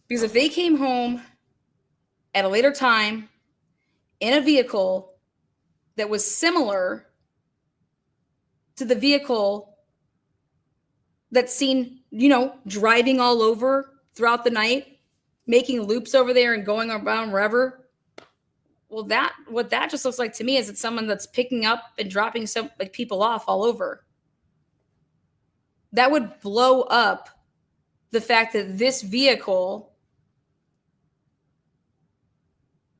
Because if they came home at a later time in a vehicle that was similar to the vehicle that's seen, driving all over throughout the night, making loops over there and going around wherever, well, what that just looks like to me is it's someone that's picking up and dropping some people off all over. That would blow up the fact that this vehicle,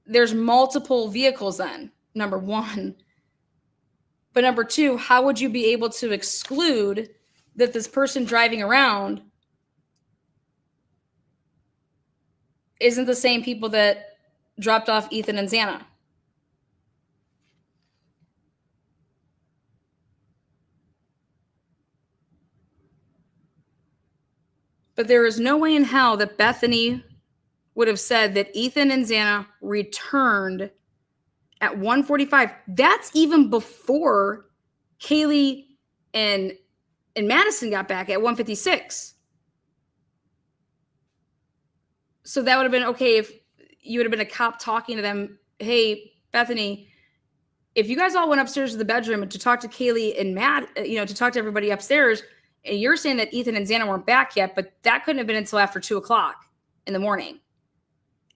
there's multiple vehicles then, number one. But number two, how would you be able to exclude that this person driving around isn't the same people that dropped off Ethan and Xana? But there is no way in hell that Bethany would have said that Ethan and Xana returned at 1:45. That's even before Kaylee and Madison got back at 1:56. So that would have been okay if you would have been a cop talking to them. Hey, Bethany, if you guys all went upstairs to the bedroom to talk to Kaylee and to talk to everybody upstairs, and you're saying that Ethan and Xana weren't back yet, but that couldn't have been until after 2 o'clock in the morning.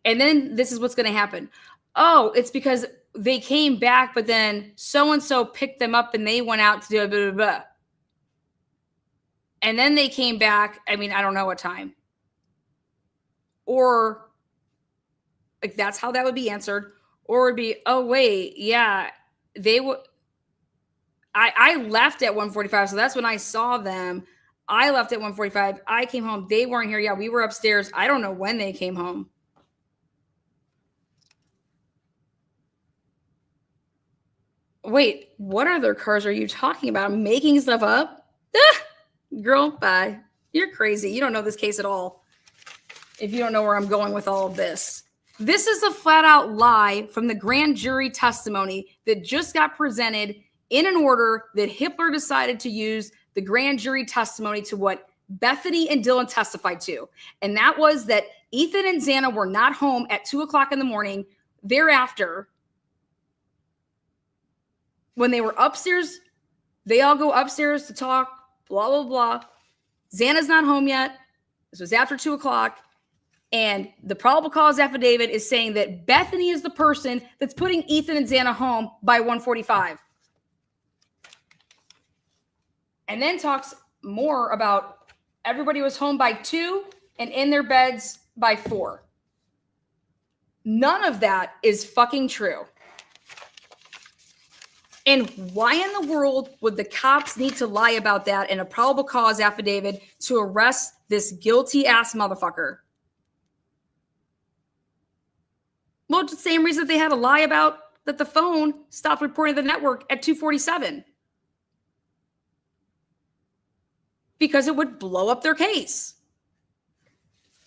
And then this is what's going to happen. Oh, it's because they came back, but then so-and-so picked them up and they went out to do blah, blah, blah. And then they came back. I don't know what time. Or that's how that would be answered. Or it'd be, oh, wait, yeah, they would. I left at 1:45, so that's when I saw them. I left at 1:45. I came home. They weren't here. Yeah, we were upstairs. I don't know when they came home. Wait, what other cars are you talking about? I'm making stuff up? Girl, bye. You're crazy. You don't know this case at all. If you don't know where I'm going with all of this. This is a flat out lie from the grand jury testimony that just got presented in an order that Hitler decided to use the grand jury testimony to what Bethany and Dylan testified to. And that was that Ethan and Xana were not home at 2 o'clock in the morning. Thereafter, when they were upstairs, they all go upstairs to talk, blah, blah, blah. Xana's not home yet. This was after 2 o'clock. And the probable cause affidavit is saying that Bethany is the person that's putting Ethan and Xana home by 1:45. And then talks more about everybody was home by 2 and in their beds by 4. None of that is fucking true. And why in the world would the cops need to lie about that in a probable cause affidavit to arrest this guilty ass motherfucker? Well, it's the same reason they had to lie about that the phone stopped reporting the network at 2:47. Because it would blow up their case.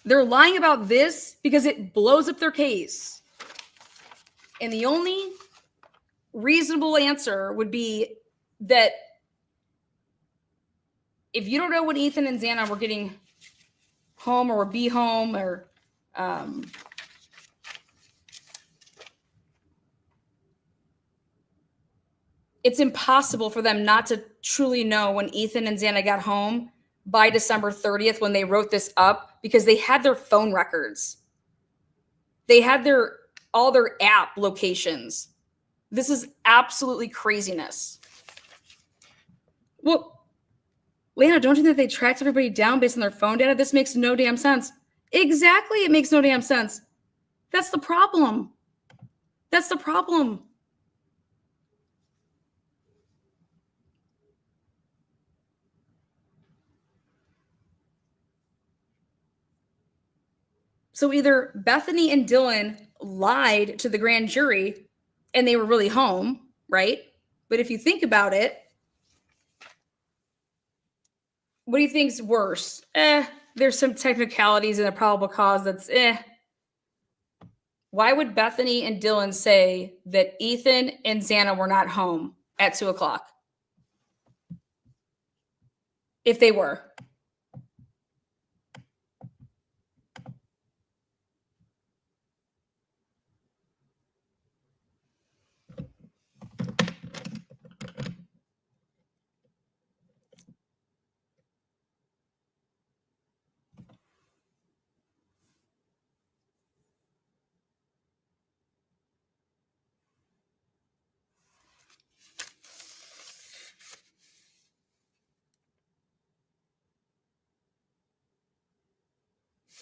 They're lying about this because it blows up their case. And the only reasonable answer would be that if you don't know when Ethan and Xana were getting home or would be home or it's impossible for them not to truly know when Ethan and Xana got home by December 30th when they wrote this up, because they had their phone records. They had all their app locations. This is absolutely craziness. Well, Lana, don't you think they tracked everybody down based on their phone data? This makes no damn sense. Exactly, it makes no damn sense. That's the problem. That's the problem. So either Bethany and Dylan lied to the grand jury and they were really home, right? But if you think about it, what do you think's worse? There's some technicalities in a probable cause that's Why would Bethany and Dylan say that Ethan and Xana were not home at 2 o'clock? If they were.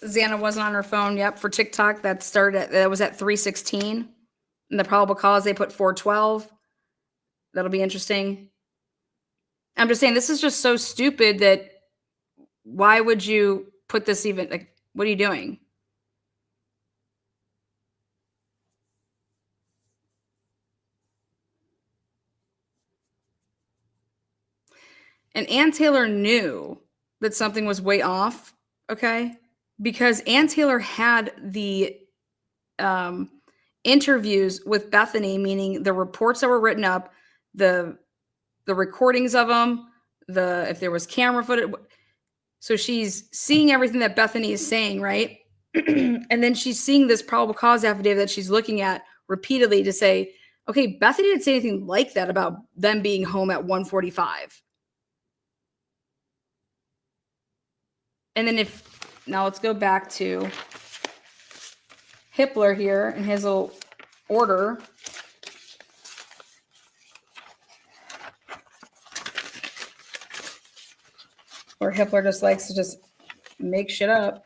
Xana wasn't on her phone. Yep, for TikTok that was at 3:16. In the probable cause they put 4:12. That'll be interesting. I'm just saying this is just so stupid that why would you put this even, like, what are you doing? And Ann Taylor knew that something was way off, okay? Because Ann Taylor had the interviews with Bethany, meaning the reports that were written up, the recordings of them, if there was camera footage. So she's seeing everything that Bethany is saying, right? And then she's seeing this probable cause affidavit that she's looking at repeatedly to say, okay, Bethany didn't say anything like that about them being home at 1:45. And then now let's go back to Hitler here and his little order. Where Hitler just likes to just make shit up.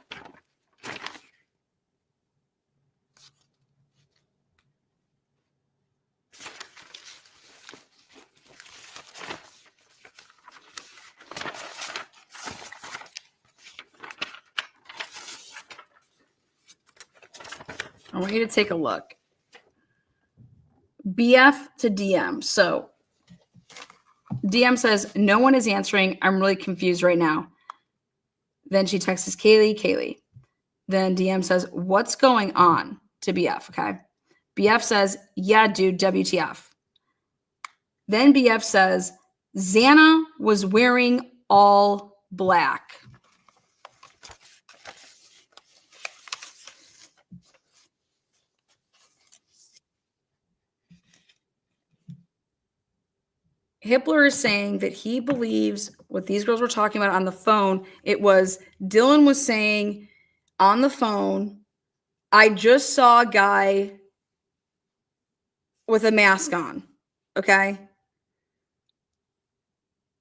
I want you to take a look. BF to DM. So DM says, no one is answering. I'm really confused right now. Then she texts Kaylee. Then DM says, what's going on? to BF, okay? BF says, yeah, dude, WTF. Then BF says, Xana was wearing all black. Hippler is saying that he believes what these girls were talking about on the phone. It was Dylan was saying on the phone, I just saw a guy with a mask on. Okay.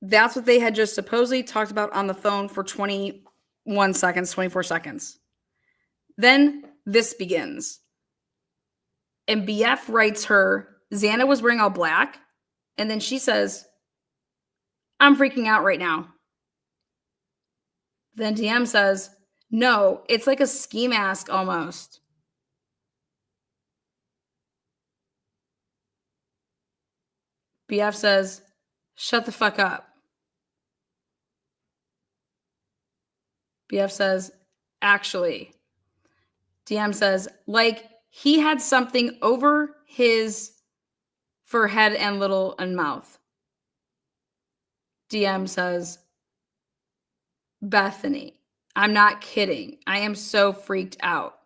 That's what they had just supposedly talked about on the phone for 21 seconds, 24 seconds. Then this begins. And BF writes her, Xana was wearing all black. And then she says, I'm freaking out right now. Then DM says, no, it's like a ski mask almost. BF says, shut the fuck up. BF says, actually. DM says, like he had something over his forehead and little and mouth. DM says, Bethany, I'm not kidding. I am so freaked out.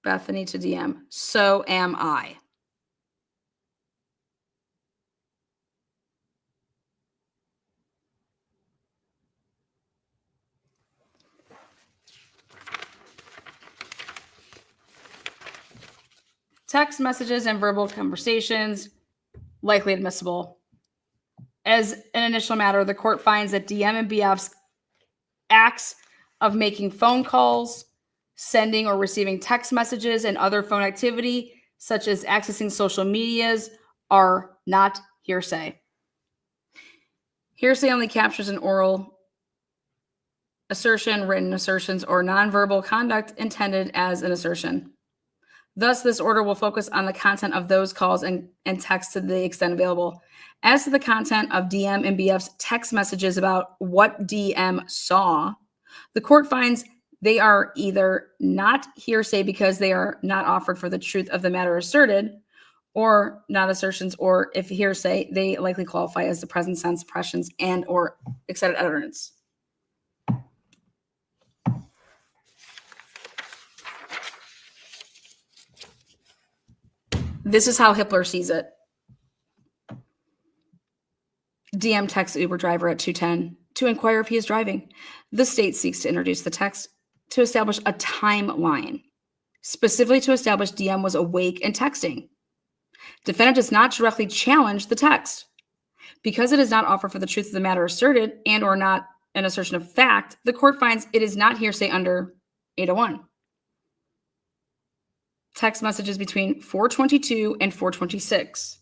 Bethany to DM, so am I. Text messages and verbal conversations, likely admissible. As an initial matter, the court finds that DM and BF's acts of making phone calls, sending or receiving text messages, and other phone activity, such as accessing social medias, are not hearsay. Hearsay only captures an oral assertion, written assertions, or nonverbal conduct intended as an assertion. Thus, this order will focus on the content of those calls and texts to the extent available. As to the content of DM and BF's text messages about what DM saw, the court finds they are either not hearsay because they are not offered for the truth of the matter asserted, or not assertions, or if hearsay, they likely qualify as the present sense impressions and or excited utterance. This is how Hippler sees it. DM texts Uber driver at 2:10 to inquire if he is driving. The state seeks to introduce the text to establish a timeline, specifically to establish DM was awake and texting. Defendant does not directly challenge the text. Because it is not offered for the truth of the matter asserted and or not an assertion of fact, the court finds it is not hearsay under 801. Text messages between 4:22 and 4:26.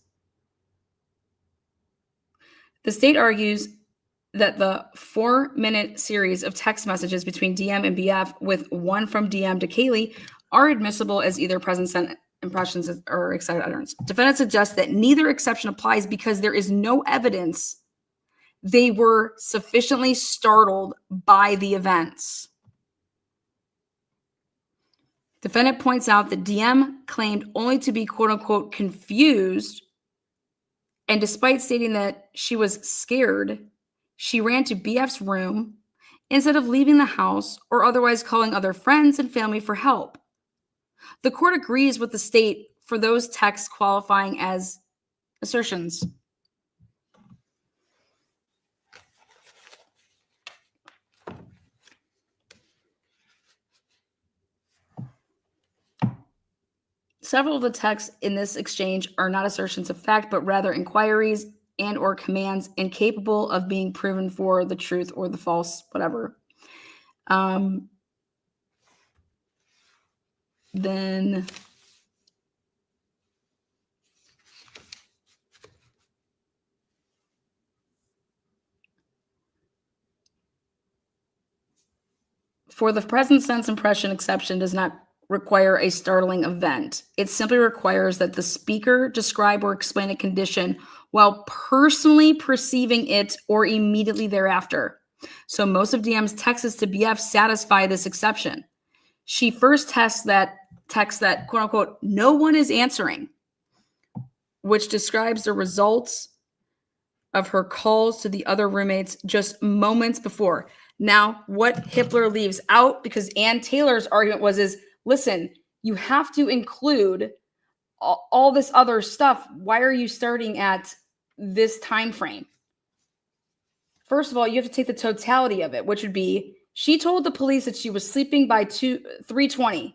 The state argues that the 4-minute series of text messages between DM and BF, with one from DM to Kaylee, are admissible as either present sense impressions or excited utterance. Defendant suggests that neither exception applies because there is no evidence they were sufficiently startled by the events. Defendant points out that DM claimed only to be quote unquote confused, and despite stating that she was scared, she ran to BF's room instead of leaving the house or otherwise calling other friends and family for help. The court agrees with the state for those texts qualifying as assertions. Several of the texts in this exchange are not assertions of fact, but rather inquiries and or commands incapable of being proven for the truth or the false, whatever. Then for the present sense impression exception does not require a startling event. It simply requires that the speaker describe or explain a condition while personally perceiving it or immediately thereafter. So most of DM's texts to BF satisfy this exception. She first tests that text that, quote unquote, no one is answering, which describes the results of her calls to the other roommates just moments before. Now, what Hippler leaves out, because Ann Taylor's argument is, listen, you have to include all this other stuff. Why are you starting at this time frame? First of all, you have to take the totality of it, which would be, she told the police that she was sleeping by 3:20.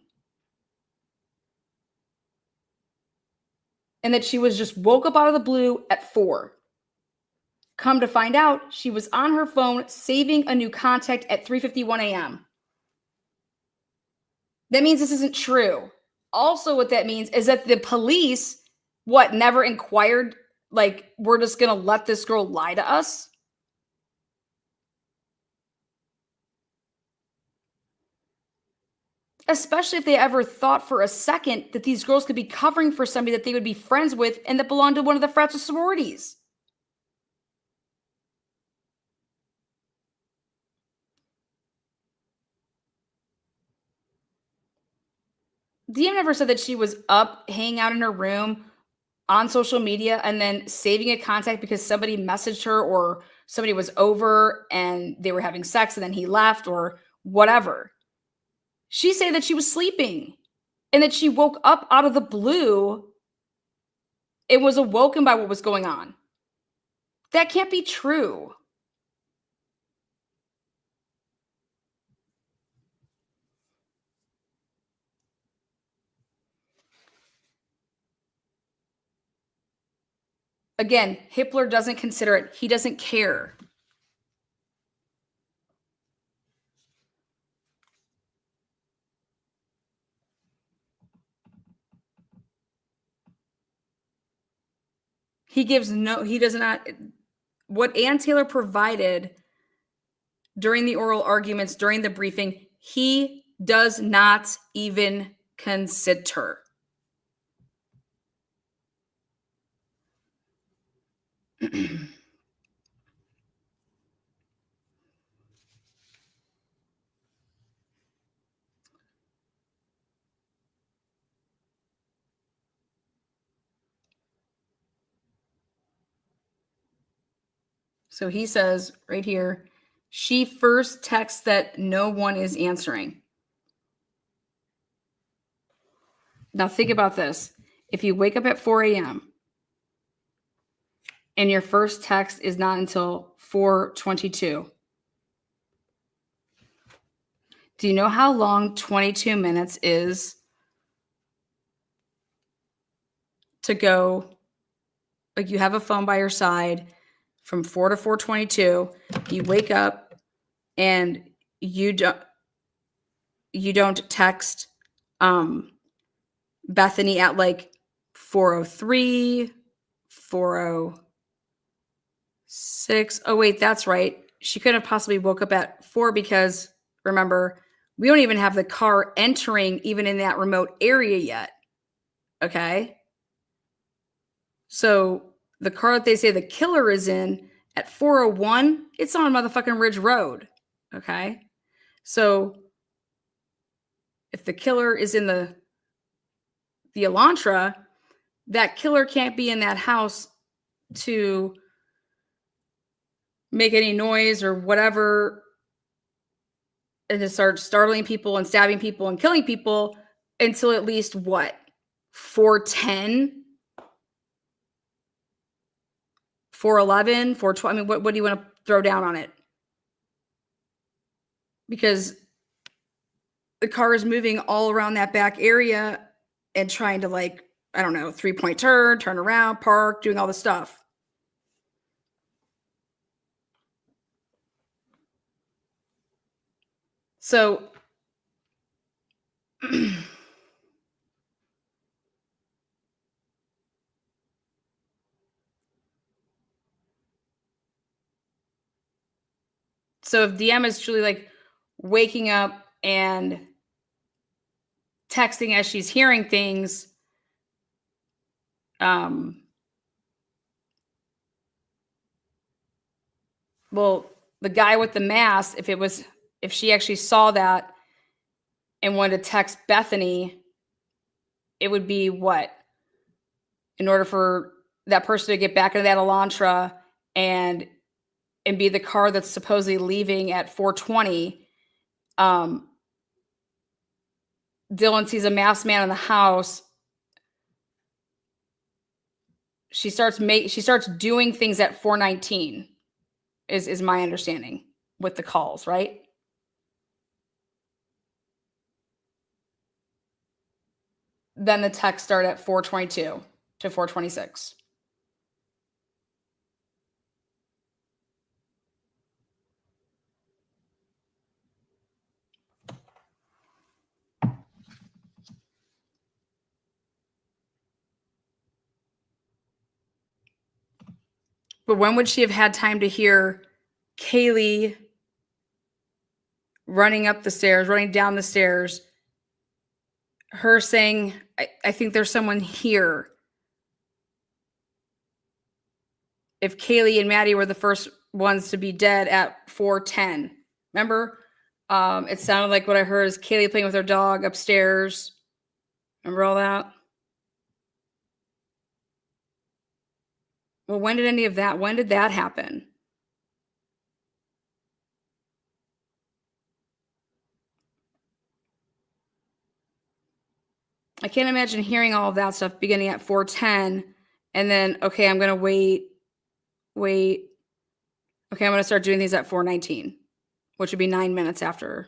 And that she was just woke up out of the blue at 4. Come to find out, she was on her phone saving a new contact at 3:51 a.m. That means this isn't true. Also, what that means is that the police, never inquired, like, we're just going to let this girl lie to us? Especially if they ever thought for a second that these girls could be covering for somebody that they would be friends with and that belonged to one of the frats or sororities. DM never said that she was up, hanging out in her room on social media and then saving a contact because somebody messaged her or somebody was over and they were having sex and then he left or whatever. She said that she was sleeping and that she woke up out of the blue and was awoken by what was going on. That can't be true. Again, Hippler doesn't consider it. He doesn't care. He does not. What Ann Taylor provided during the oral arguments, during the briefing, he does not even consider. So he says right here, she first texts that no one is answering. Now think about this. If you wake up at 4 a.m. and your first text is not until 4:22, do you know how long 22 minutes is to go? Like, you have a phone by your side from 4 to 4:22. You wake up and you don't text Bethany at like 4:03, 4:06. Oh wait, that's right. She couldn't have possibly woke up at 4 because, remember, we don't even have the car entering even in that remote area yet. Okay? So the car that they say the killer is in at 4:01, it's on motherfucking Ridge Road. Okay? So if the killer is in the Elantra, that killer can't be in that house to make any noise or whatever and to start startling people and stabbing people and killing people until at least 4:10, 4:11, 4:12. I mean, what do you want to throw down on it? Because the car is moving all around that back area and trying to, like, I don't know, 3-point turn around, park, doing all the stuff. So so if DM is truly like waking up and texting as she's hearing things, well, the guy with the mask, if she actually saw that and wanted to text Bethany it would be what? In order for that person to get back into that Elantra and be the car that's supposedly leaving at 4:20, Dylan sees a masked man in the house. She starts doing things at 4:19 is my understanding with the calls, right? Then the texts start at 4:22 to 4:26. But when would she have had time to hear Kaylee running up the stairs, running down the stairs, her saying, I think there's someone here. If Kaylee and Maddie were the first ones to be dead at 4:10. Remember? It sounded like what I heard is Kaylee playing with her dog upstairs. Remember all that? Well, when did that happen? I can't imagine hearing all of that stuff beginning at 4:10 and then, okay, I'm going to wait. Okay, I'm going to start doing these at 4:19, which would be 9 minutes after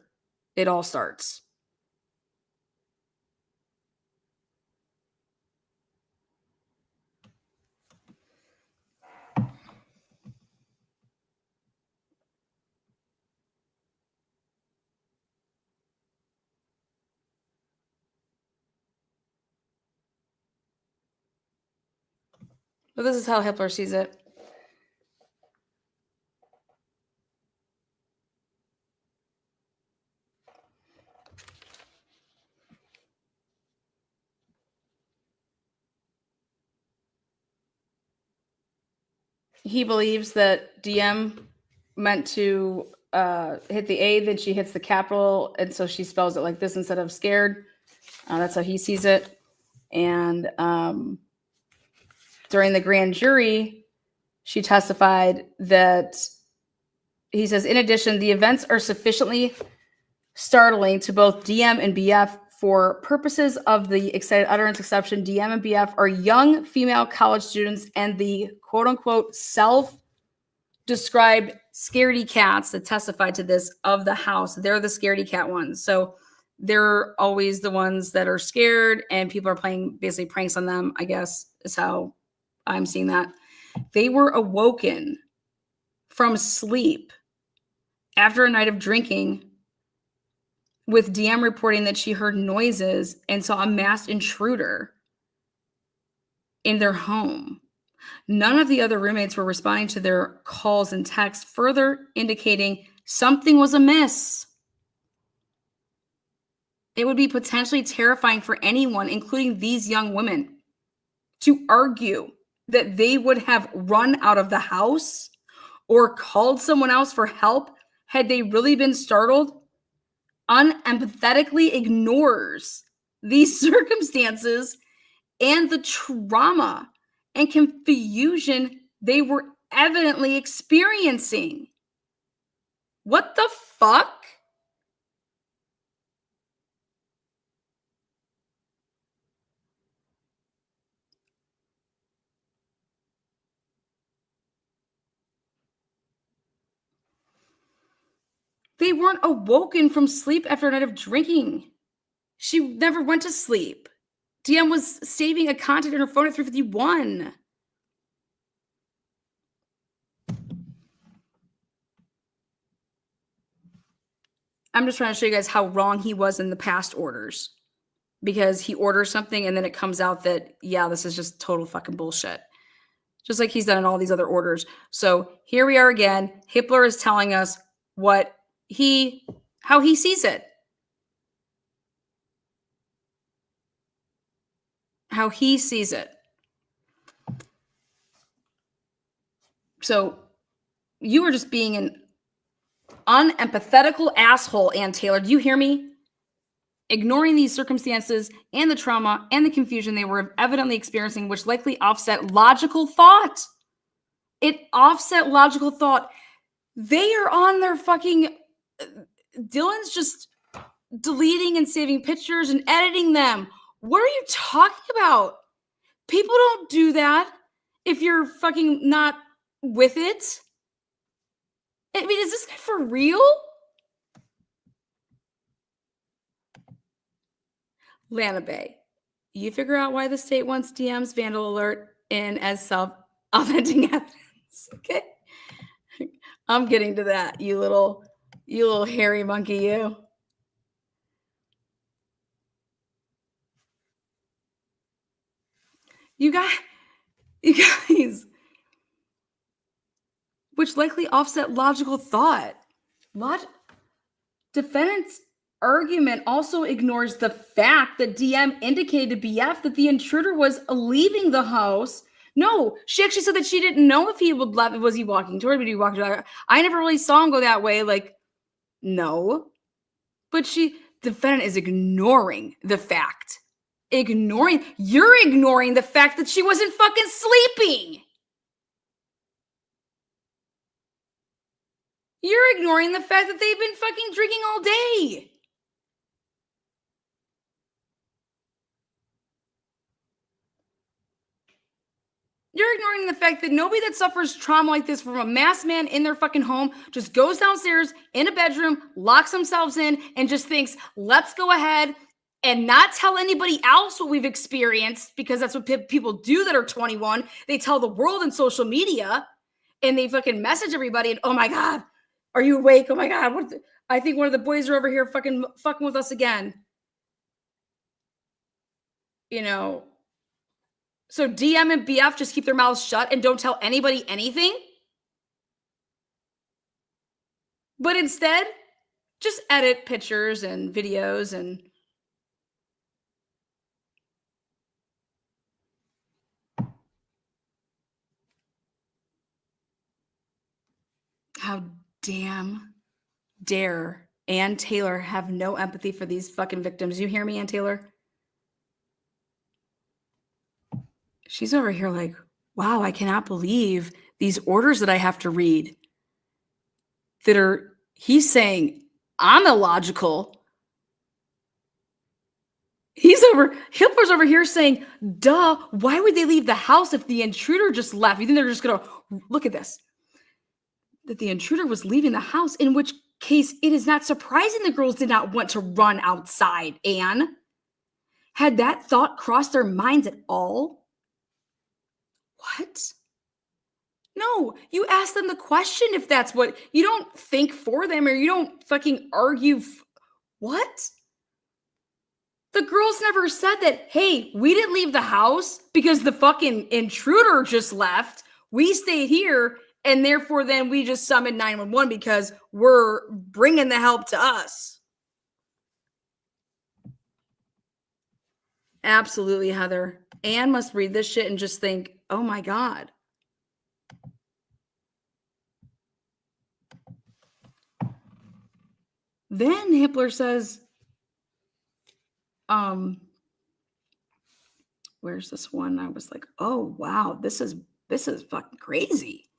it all starts. But this is how Hitler sees it. He believes that DM meant to hit the A, then she hits the capital, and so she spells it like this instead of scared. That's how he sees it. And during the grand jury, she testified that he says, in addition, the events are sufficiently startling to both DM and BF for purposes of the excited utterance exception. DM and BF are young female college students, and the quote unquote self-described scaredy cats that testified to this of the house. They're the scaredy cat ones. So they're always the ones that are scared, and people are playing basically pranks on them, I guess, is how I'm seeing that. They were awoken from sleep after a night of drinking, with DM reporting that she heard noises and saw a masked intruder in their home. None of the other roommates were responding to their calls and texts, further indicating something was amiss. It would be potentially terrifying for anyone, including these young women, to argue that they would have run out of the house or called someone else for help had they really been startled. Unempathetically ignores these circumstances and the trauma and confusion they were evidently experiencing. What the fuck? They weren't awoken from sleep after a night of drinking. She never went to sleep. DM was saving a contact in her phone at 3:51. I'm just trying to show you guys how wrong he was in the past orders, because he orders something and then it comes out that, yeah, this is just total fucking bullshit. Just like he's done in all these other orders. So here we are again. Hitler is telling us how he sees it. How he sees it. So you are just being an unempathetical asshole, Ann Taylor. Do you hear me? ignoring these circumstances and the trauma and the confusion they were evidently experiencing, which likely offset logical thought. It offset logical thought. They are on their fucking... Dylan's just deleting and saving pictures and editing them. What are you talking about? People don't do that if you're fucking not with it. I mean, is this guy for real? Lana Bay, you figure out why the state wants DM's vandal alert in as self-authentic evidence. Okay, I'm getting to that. You little hairy monkey, you. You guys, which likely offset logical thought. Defendant's argument also ignores the fact that DM indicated to BF that the intruder was leaving the house. No, she actually said that she didn't know if he would left. Was he walking toward? Would he walk toward? I never really saw him go that way. Like, no. But defendant is ignoring the fact. You're ignoring the fact that she wasn't fucking sleeping. You're ignoring the fact that they've been fucking drinking all day. You're ignoring the fact that nobody that suffers trauma like this from a masked man in their fucking home just goes downstairs in a bedroom, locks themselves in, and just thinks, let's go ahead and not tell anybody else what we've experienced, because that's what people do that are 21. They tell the world in social media, and they fucking message everybody, and oh my God, are you awake? Oh my God, I think one of the boys are over here fucking with us again. You know, so DM and BF just keep their mouths shut and don't tell anybody anything? But instead, just edit pictures and videos and... How damn dare Ann Taylor have no empathy for these fucking victims. You hear me, Ann Taylor? She's over here like, wow, I cannot believe these orders that I have to read that are, he's saying I'm illogical. Hitler's over here saying, duh, why would they leave the house if the intruder just left? You think they're just going to, look at this, that the intruder was leaving the house, in which case it is not surprising the girls did not want to run outside. Anne, had that thought crossed their minds at all? What? No, you ask them the question if that's what, you don't think for them, or you don't fucking argue. What? The girls never said that, hey, we didn't leave the house because the fucking intruder just left. We stayed here, and therefore then we just summoned 911 because we're bringing the help to us. Absolutely, Heather. Anne must read this shit and just think, oh my God. Then Hitler says, where's this one? I was like, oh wow, this is fucking crazy.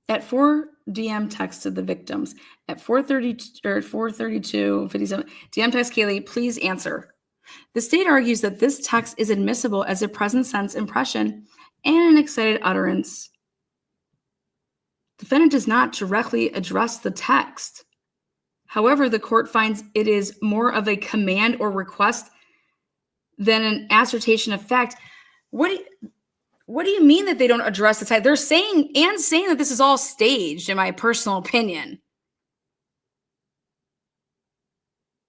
At 4, DM texted the victims. At 4:30 or 4:32:57, DM text Kaylee, please answer. The state argues that this text is admissible as a present sense impression and an excited utterance. Defendant does not directly address the text. However, the court finds it is more of a command or request than an assertion of fact. What do you mean that they don't address the text? They're saying that this is all staged, in my personal opinion.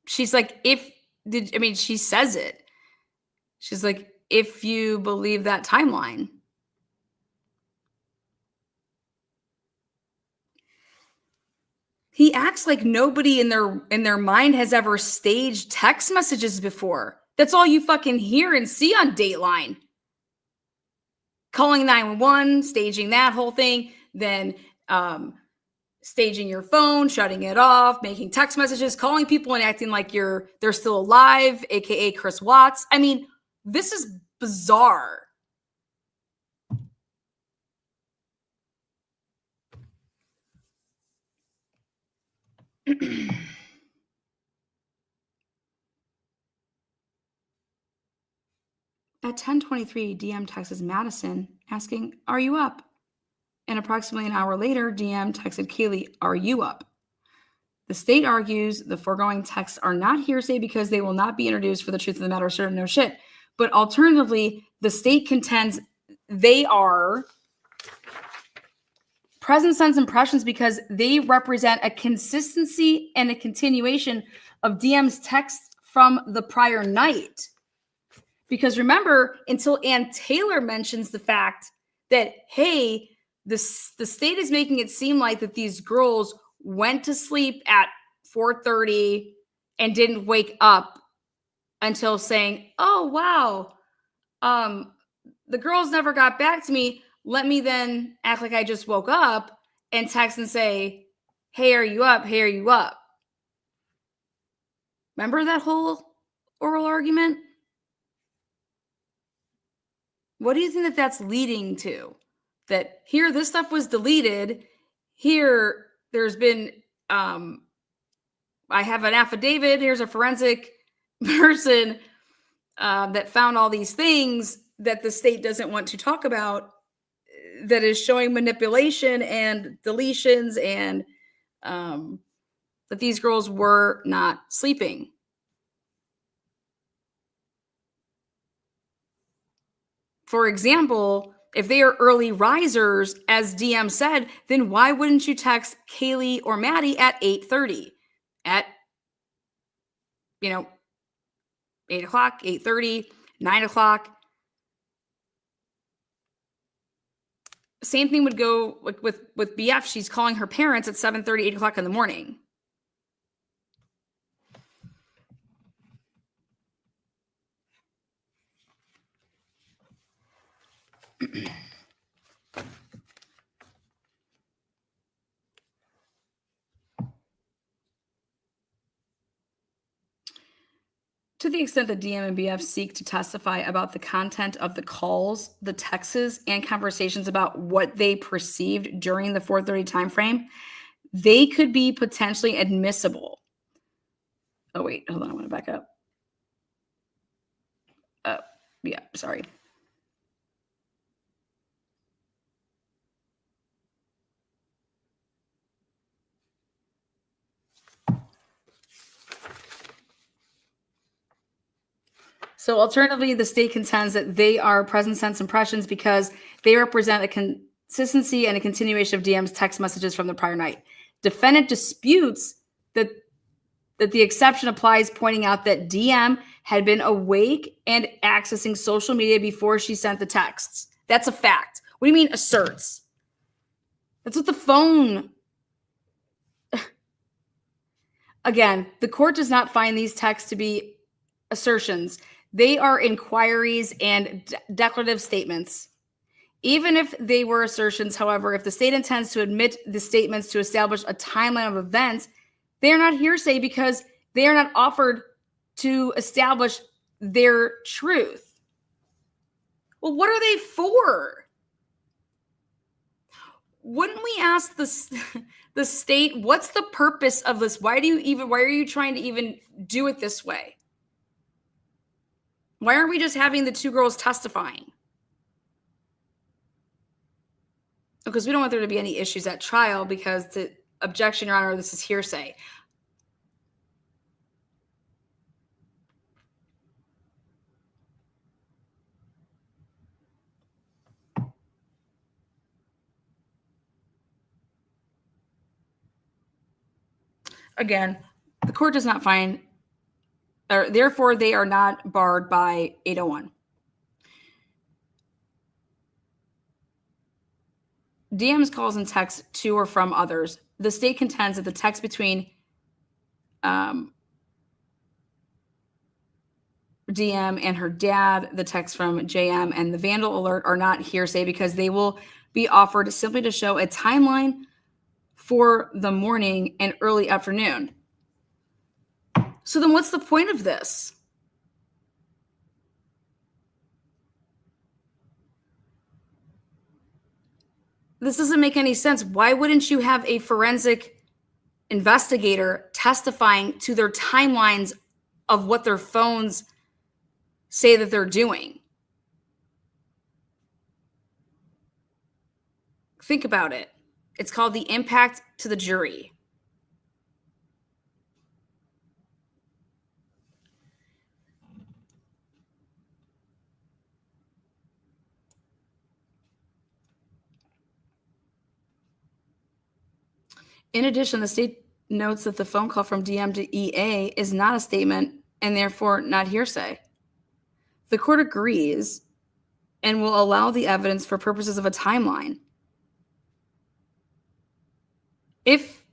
She's like, she says it. She's like, if you believe that timeline. He acts like nobody in their mind has ever staged text messages before. That's all you fucking hear and see on Dateline. Calling 911, staging that whole thing, then staging your phone, shutting it off, making text messages, calling people and acting like they're still alive, aka Chris Watts. I mean, this is bizarre. At 10:23, DM texts Madison asking, "Are you up?" And approximately an hour later, DM texted Kaylee, "Are you up?" The state argues the foregoing texts are not hearsay because they will not be introduced for the truth of the matter, certain no shit. But alternatively, the state contends they are present sense impressions because they represent a consistency and a continuation of DM's text from the prior night. Because remember, until Ann Taylor mentions the fact that, hey, the state is making it seem like that these girls went to sleep at 4:30 and didn't wake up until saying, "Oh, wow, the girls never got back to me. Let me then act like I just woke up and text and say, hey, are you up? Hey, are you up?" Remember that whole oral argument? What do you think that that's leading to? That here, this stuff was deleted. Here, there's been, I have an affidavit. Here's a forensic person that found all these things that the state doesn't want to talk about, that is showing manipulation and deletions and that these girls were not sleeping. For example, if they are early risers, as DM said, then why wouldn't you text Kaylee or Maddie at 8:30? At, 8 o'clock, 8:30, 9 o'clock. Same thing would go like with BF. She's calling her parents at 7:30, 8 o'clock in the morning. To the extent that DM and BF seek to testify about the content of the calls, the texts, and conversations about what they perceived during the 4:30 timeframe, they could be potentially admissible. Oh, wait, hold on. I want to back up. Yeah, sorry. So alternatively, the state contends that they are present sense impressions because they represent a consistency and a continuation of DM's text messages from the prior night. Defendant disputes that the exception applies, pointing out that DM had been awake and accessing social media before she sent the texts. That's a fact. What do you mean asserts? That's what the phone... Again, the court does not find these texts to be assertions. They are inquiries and declarative statements. Even if they were assertions, however, if the state intends to admit the statements to establish a timeline of events, they are not hearsay because they are not offered to establish their truth. Well, what are they for? Wouldn't we ask the state, what's the purpose of this? Why are you trying to even do it this way? Why aren't we just having the two girls testifying? Because we don't want there to be any issues at trial because the objection, Your Honor, this is hearsay. Again, the court does not find, or therefore they are not barred by 801. DM's calls and texts to or from others. The state contends that the text between DM and her dad, the text from JM, and the vandal alert are not hearsay because they will be offered simply to show a timeline for the morning and early afternoon. So then what's the point of this? This doesn't make any sense. Why wouldn't you have a forensic investigator testifying to their timelines of what their phones say that they're doing? Think about it. It's called the impact to the jury. In addition, the state notes that the phone call from DM to EA is not a statement and therefore not hearsay. The court agrees and will allow the evidence for purposes of a timeline if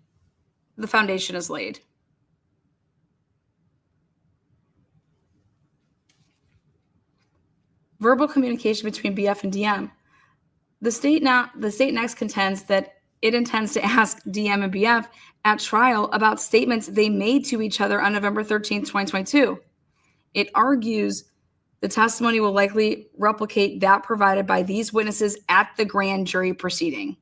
the foundation is laid. Verbal communication between BF and DM. The state next contends that it intends to ask DM and BF at trial about statements they made to each other on November 13th, 2022. It argues the testimony will likely replicate that provided by these witnesses at the grand jury proceeding.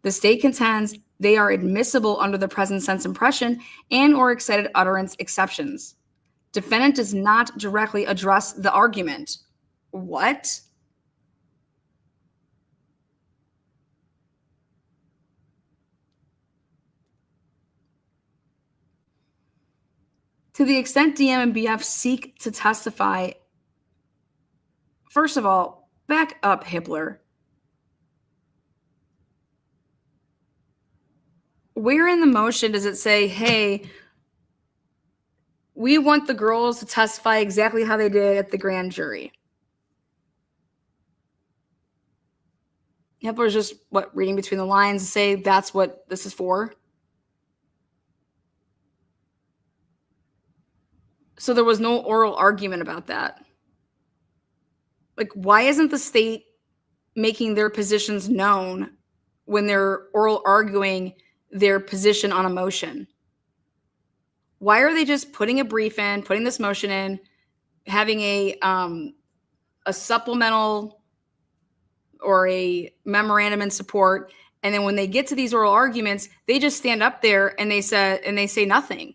The state contends they are admissible under the present sense impression and or excited utterance exceptions. Defendant does not directly address the argument. What? To the extent DM and BF seek to testify, first of all, back up, Hippler. Where in the motion does it say, hey, we want the girls to testify exactly how they did at the grand jury? Hippler's just, reading between the lines to say that's what this is for? So there was no oral argument about that. Like, why isn't the state making their positions known when they're oral arguing their position on a motion? Why are they just putting a brief in, putting this motion in, having a supplemental or a memorandum in support, and then when they get to these oral arguments, they just stand up there and they say nothing?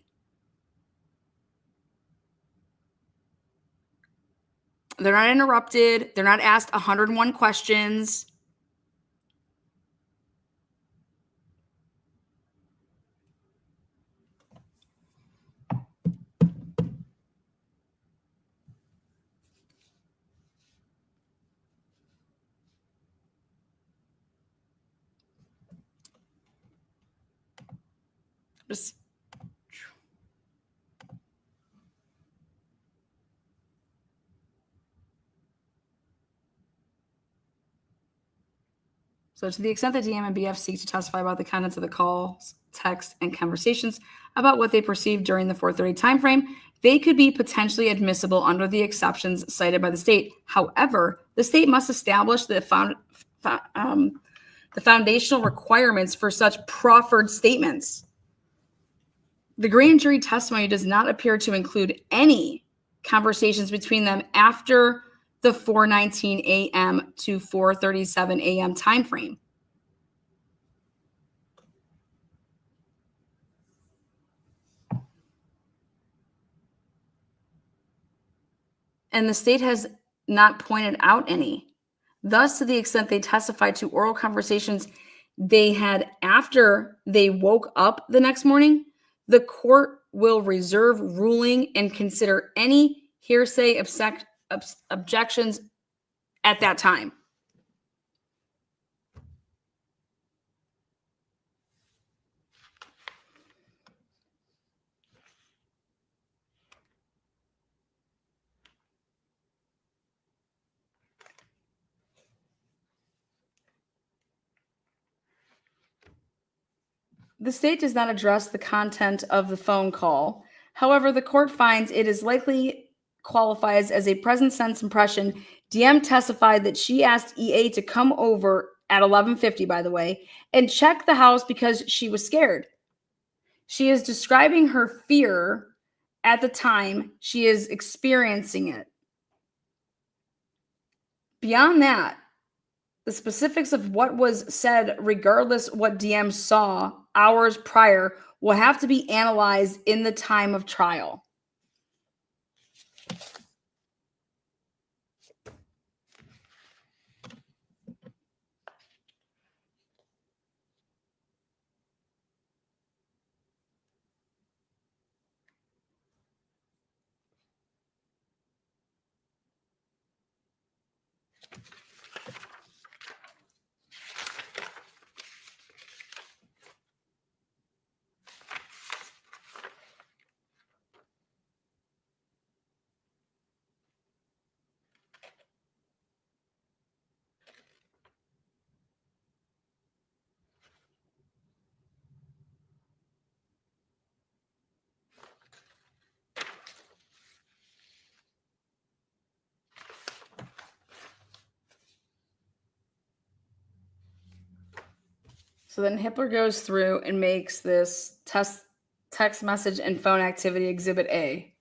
They're not interrupted. They're not asked 101 questions. Just So to the extent that DM and BF seek to testify about the contents of the calls, texts, and conversations about what they perceived during the 4:30 timeframe, they could be potentially admissible under the exceptions cited by the state. However, the state must establish the foundational requirements for such proffered statements. The grand jury testimony does not appear to include any conversations between them after the 4:19 a.m. to 4:37 a.m. timeframe. And the state has not pointed out any. Thus, to the extent they testified to oral conversations they had after they woke up the next morning, the court will reserve ruling and consider any hearsay objections at that time. The state does not address the content of the phone call. However, the court finds it is likely qualifies as a present sense impression. DM testified that she asked EA to come over at 11:50, by the way, and checked the house because she was scared. She is describing her fear at the time she is experiencing it. Beyond that, the specifics of what was said, regardless what DM saw hours prior, will have to be analyzed in the time of trial. So then Hippler goes through and makes this text message and phone activity exhibit A.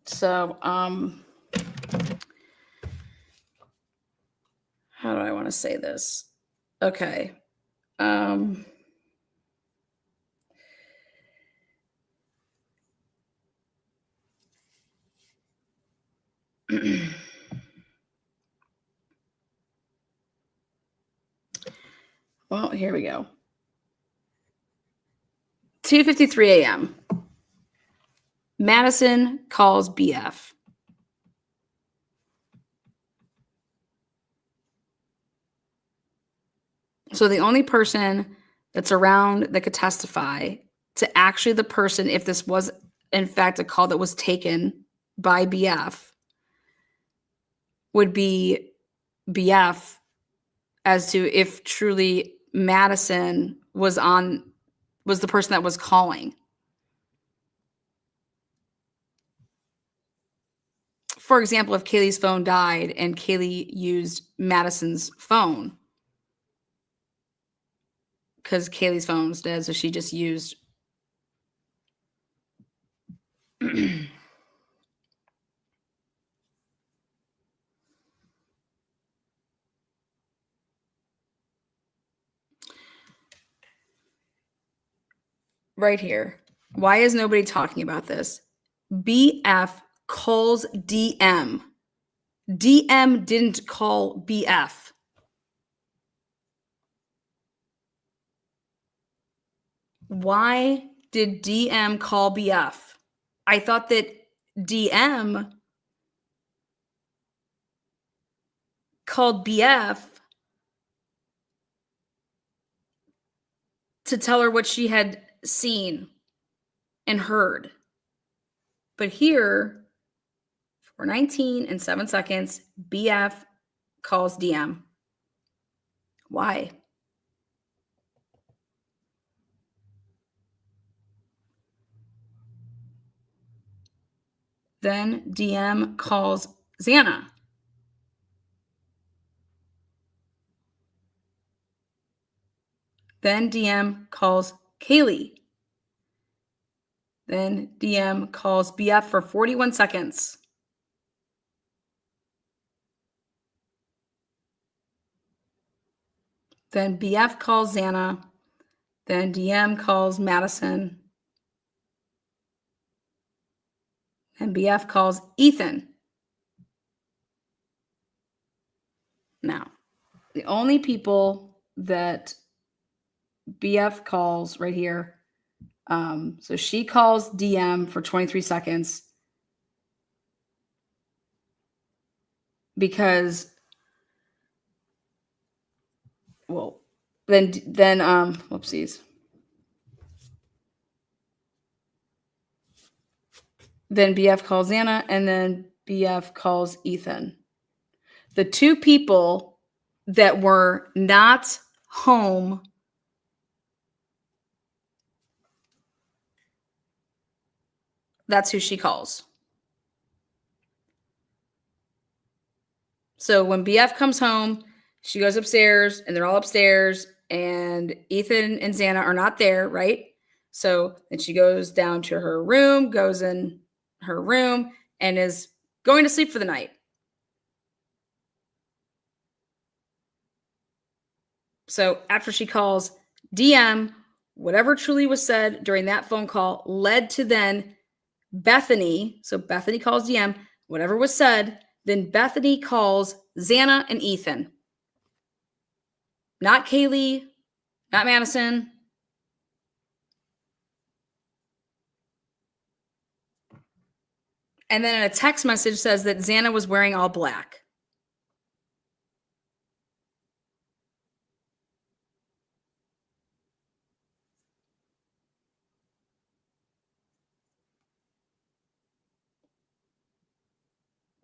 So, how do I want to say this? Okay. Well, here we go. 2:53 a.m. Madison calls BF. So the only person that's around that could testify to actually the person, if this was in fact a call that was taken by BF, would be BF as to if truly Madison was the person that was calling. For example, if Kaylee's phone died and Kaylee used Madison's phone, because Kaylee's phone's dead, so she just used right here. Why is nobody talking about this? BF calls DM. DM didn't call BF. Why did DM call BF? I thought that DM called BF to tell her what she had seen and heard. But here, for 19 and 7 seconds, BF calls DM. Why? Then DM calls Xana. Then DM calls Kaylee. Then DM calls BF for 41 seconds. Then BF calls Xana. Then DM calls Madison. And BF calls Ethan. Now, the only people that BF calls right here, so she calls DM for 23 seconds because, well, then whoopsies. Then BF calls Xana, and then BF calls Ethan. The two people that were not home that's who she calls. So when BF comes home, she goes upstairs and they're all upstairs and Ethan and Xana are not there, right? So then she goes down to her room, goes in her room, and is going to sleep for the night. So after she calls DM, whatever truly was said during that phone call led to then Bethany. So Bethany calls DM, whatever was said, then Bethany calls Xana and Ethan. Not Kaylee, not Madison. And then a text message says that Xana was wearing all black.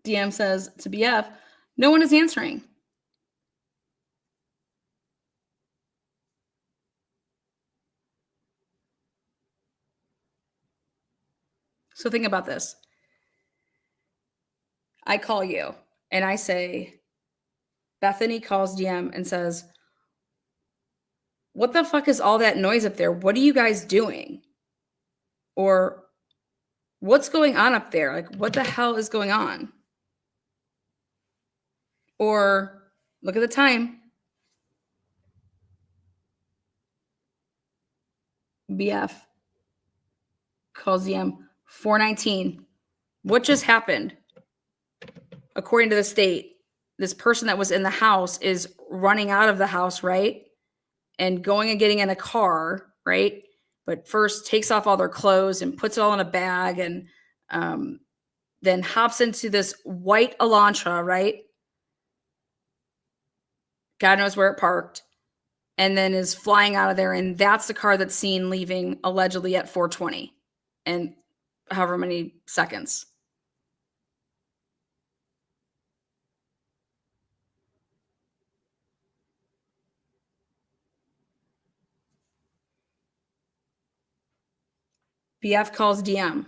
DM says to BF, no one is answering. So think about this. I call you and I say, Bethany calls DM and says, what the fuck is all that noise up there? What are you guys doing? Or what's going on up there? Like, what the hell is going on? Or look at the time. BF calls DM 4:19. What just happened? According to the state, this person that was in the house is running out of the house, right? And going and getting in a car, right? But first takes off all their clothes and puts it all in a bag and then hops into this white Elantra, right? God knows where it parked. And then is flying out of there. And that's the car that's seen leaving allegedly at 4:20 and however many seconds. BF calls DM.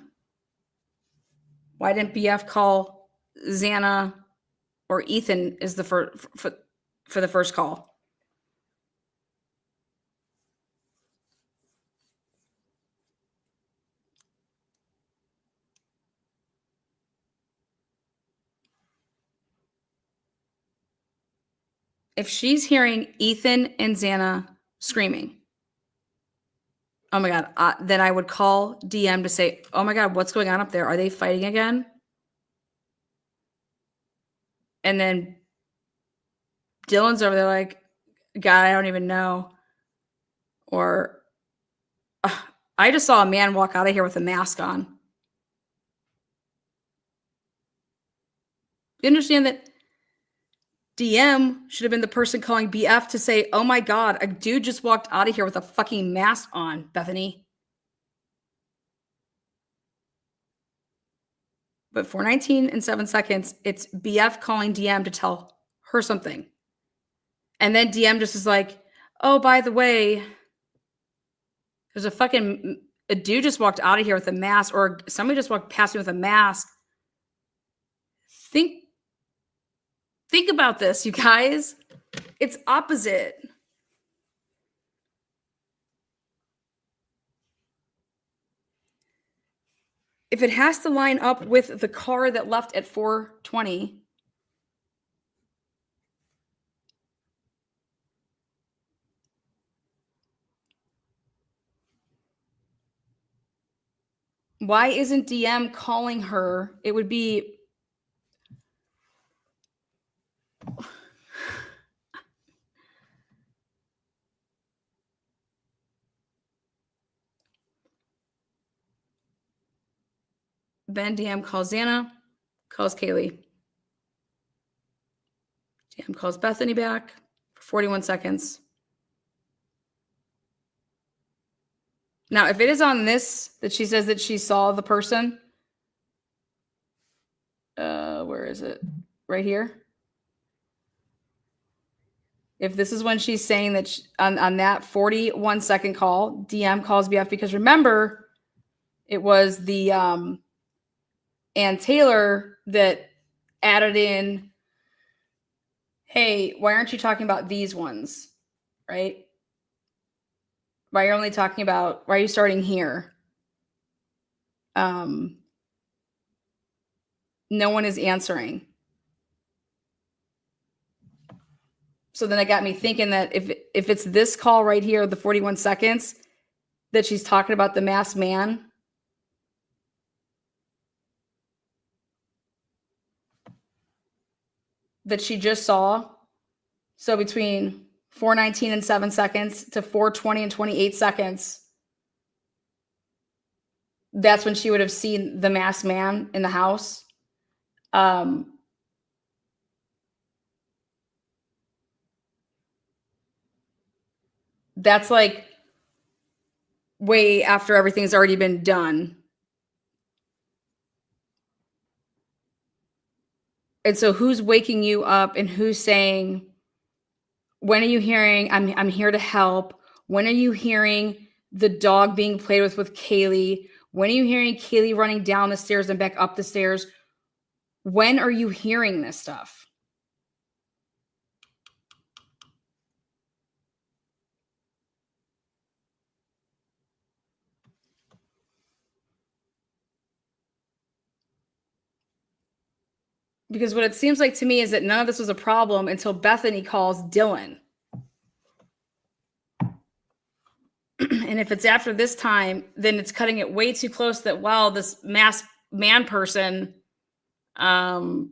Why didn't BF call Xana or Ethan is the for the first call? If she's hearing Ethan and Xana screaming, oh my God, then I would call DM to say, oh my God, what's going on up there? Are they fighting again? And then Dylan's over there like, God, I don't even know. Or I just saw a man walk out of here with a mask on. You understand that DM should have been the person calling BF to say, oh my God, a dude just walked out of here with a fucking mask on, Bethany. But 4:19 and 7 seconds, it's BF calling DM to tell her something. And then DM just is like, oh, by the way, there's a dude just walked out of here with a mask, or somebody just walked past me with a mask. Think about this, you guys. It's opposite. If it has to line up with the car that left at 4:20, why isn't DM calling her? It would be then DM calls Xana, calls Kaylee. DM calls Bethany back for 41 seconds. Now, if it is on this that she says that she saw the person, where is it? Right here. If this is when she's saying that on that 41-second call, DM calls BF, because remember, it was the and Taylor that added in, hey, why aren't you talking about these ones, right? Why are you starting here? No one is answering. So then it got me thinking that if it's this call right here, the 41 seconds, that she's talking about the masked man, that she just saw. So between 4:19 and 7 seconds to 4:20 and 28 seconds, that's when she would have seen the masked man in the house. That's like way after everything's already been done. And so who's waking you up and who's saying, when are you hearing, I'm here to help? When are you hearing the dog being played with Kaylee? When are you hearing Kaylee running down the stairs and back up the stairs? When are you hearing this stuff? Because what it seems like to me is that none of this was a problem until Bethany calls Dylan. And if it's after this time, then it's cutting it way too close that, well, this masked man person, then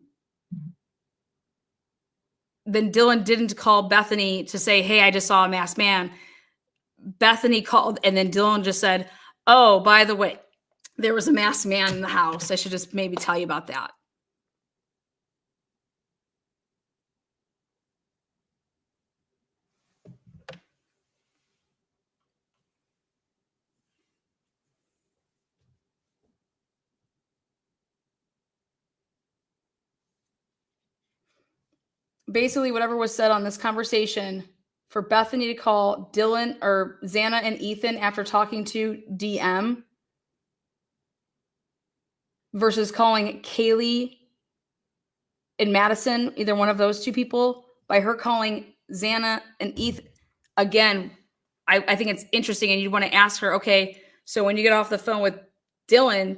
Dylan didn't call Bethany to say, hey, I just saw a masked man. Bethany called, and then Dylan just said, oh, by the way, there was a masked man in the house. I should just maybe tell you about that. Basically, whatever was said on this conversation, for Bethany to call Dylan or Xana and Ethan after talking to DM versus calling Kaylee and Madison, either one of those two people, by her calling Xana and Ethan, again, I think it's interesting, and you'd want to ask her, okay, so when you get off the phone with Dylan,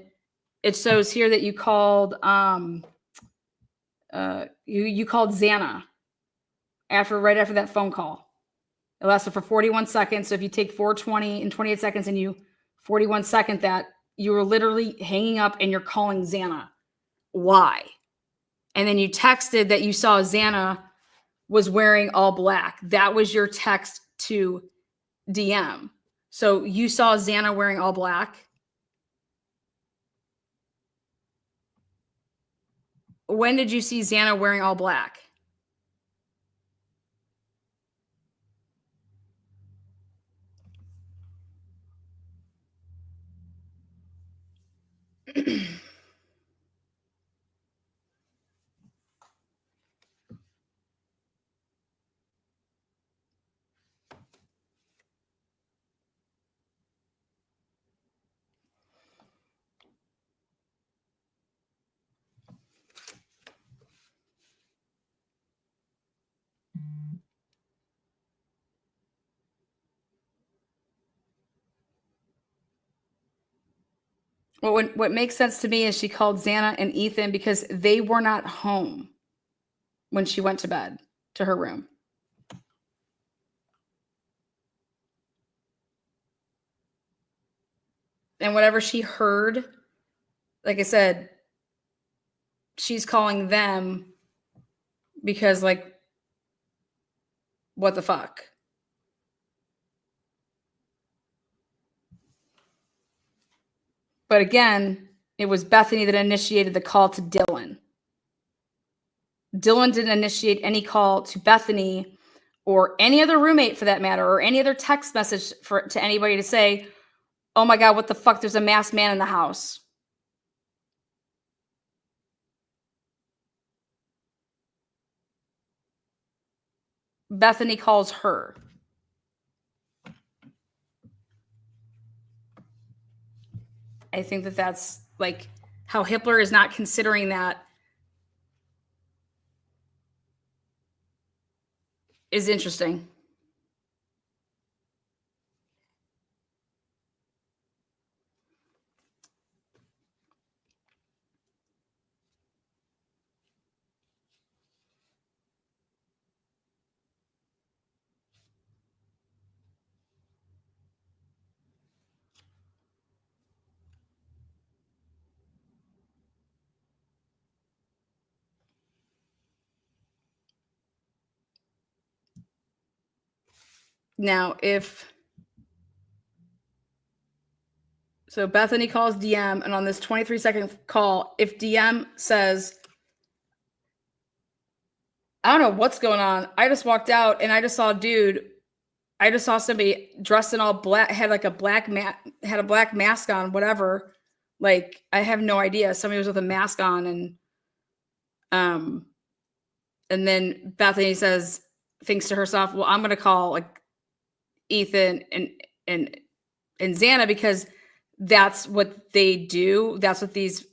it shows here that you called you called Xana right after that phone call. It lasted for 41 seconds. So if you take 4:20 and 28 seconds and you 41 second that, you were literally hanging up and you're calling Xana. Why? And then you texted that you saw Xana was wearing all black. That was your text to DM. So you saw Xana wearing all black. When did you see Xana wearing all black? Well, what makes sense to me is she called Xana and Ethan because they were not home when she went to bed to her room. And whatever she heard, like I said, she's calling them because, like, what the fuck? But again, it was Bethany that initiated the call to Dylan. Dylan didn't initiate any call to Bethany or any other roommate for that matter, or any other text message to anybody to say, oh my God, what the fuck? There's a masked man in the house. Bethany calls her. I think that that's like how Hitler is not considering that is interesting. Now, so Bethany calls DM, and on this 23-second call, if DM says, I don't know what's going on, I just walked out and I just saw a dude, I just saw somebody dressed in all black, had a black mask on, whatever. Like, I have no idea. Somebody was with a mask on, and then Bethany thinks to herself, well, I'm going to call like Ethan and Xana, because that's what they do. That's what these,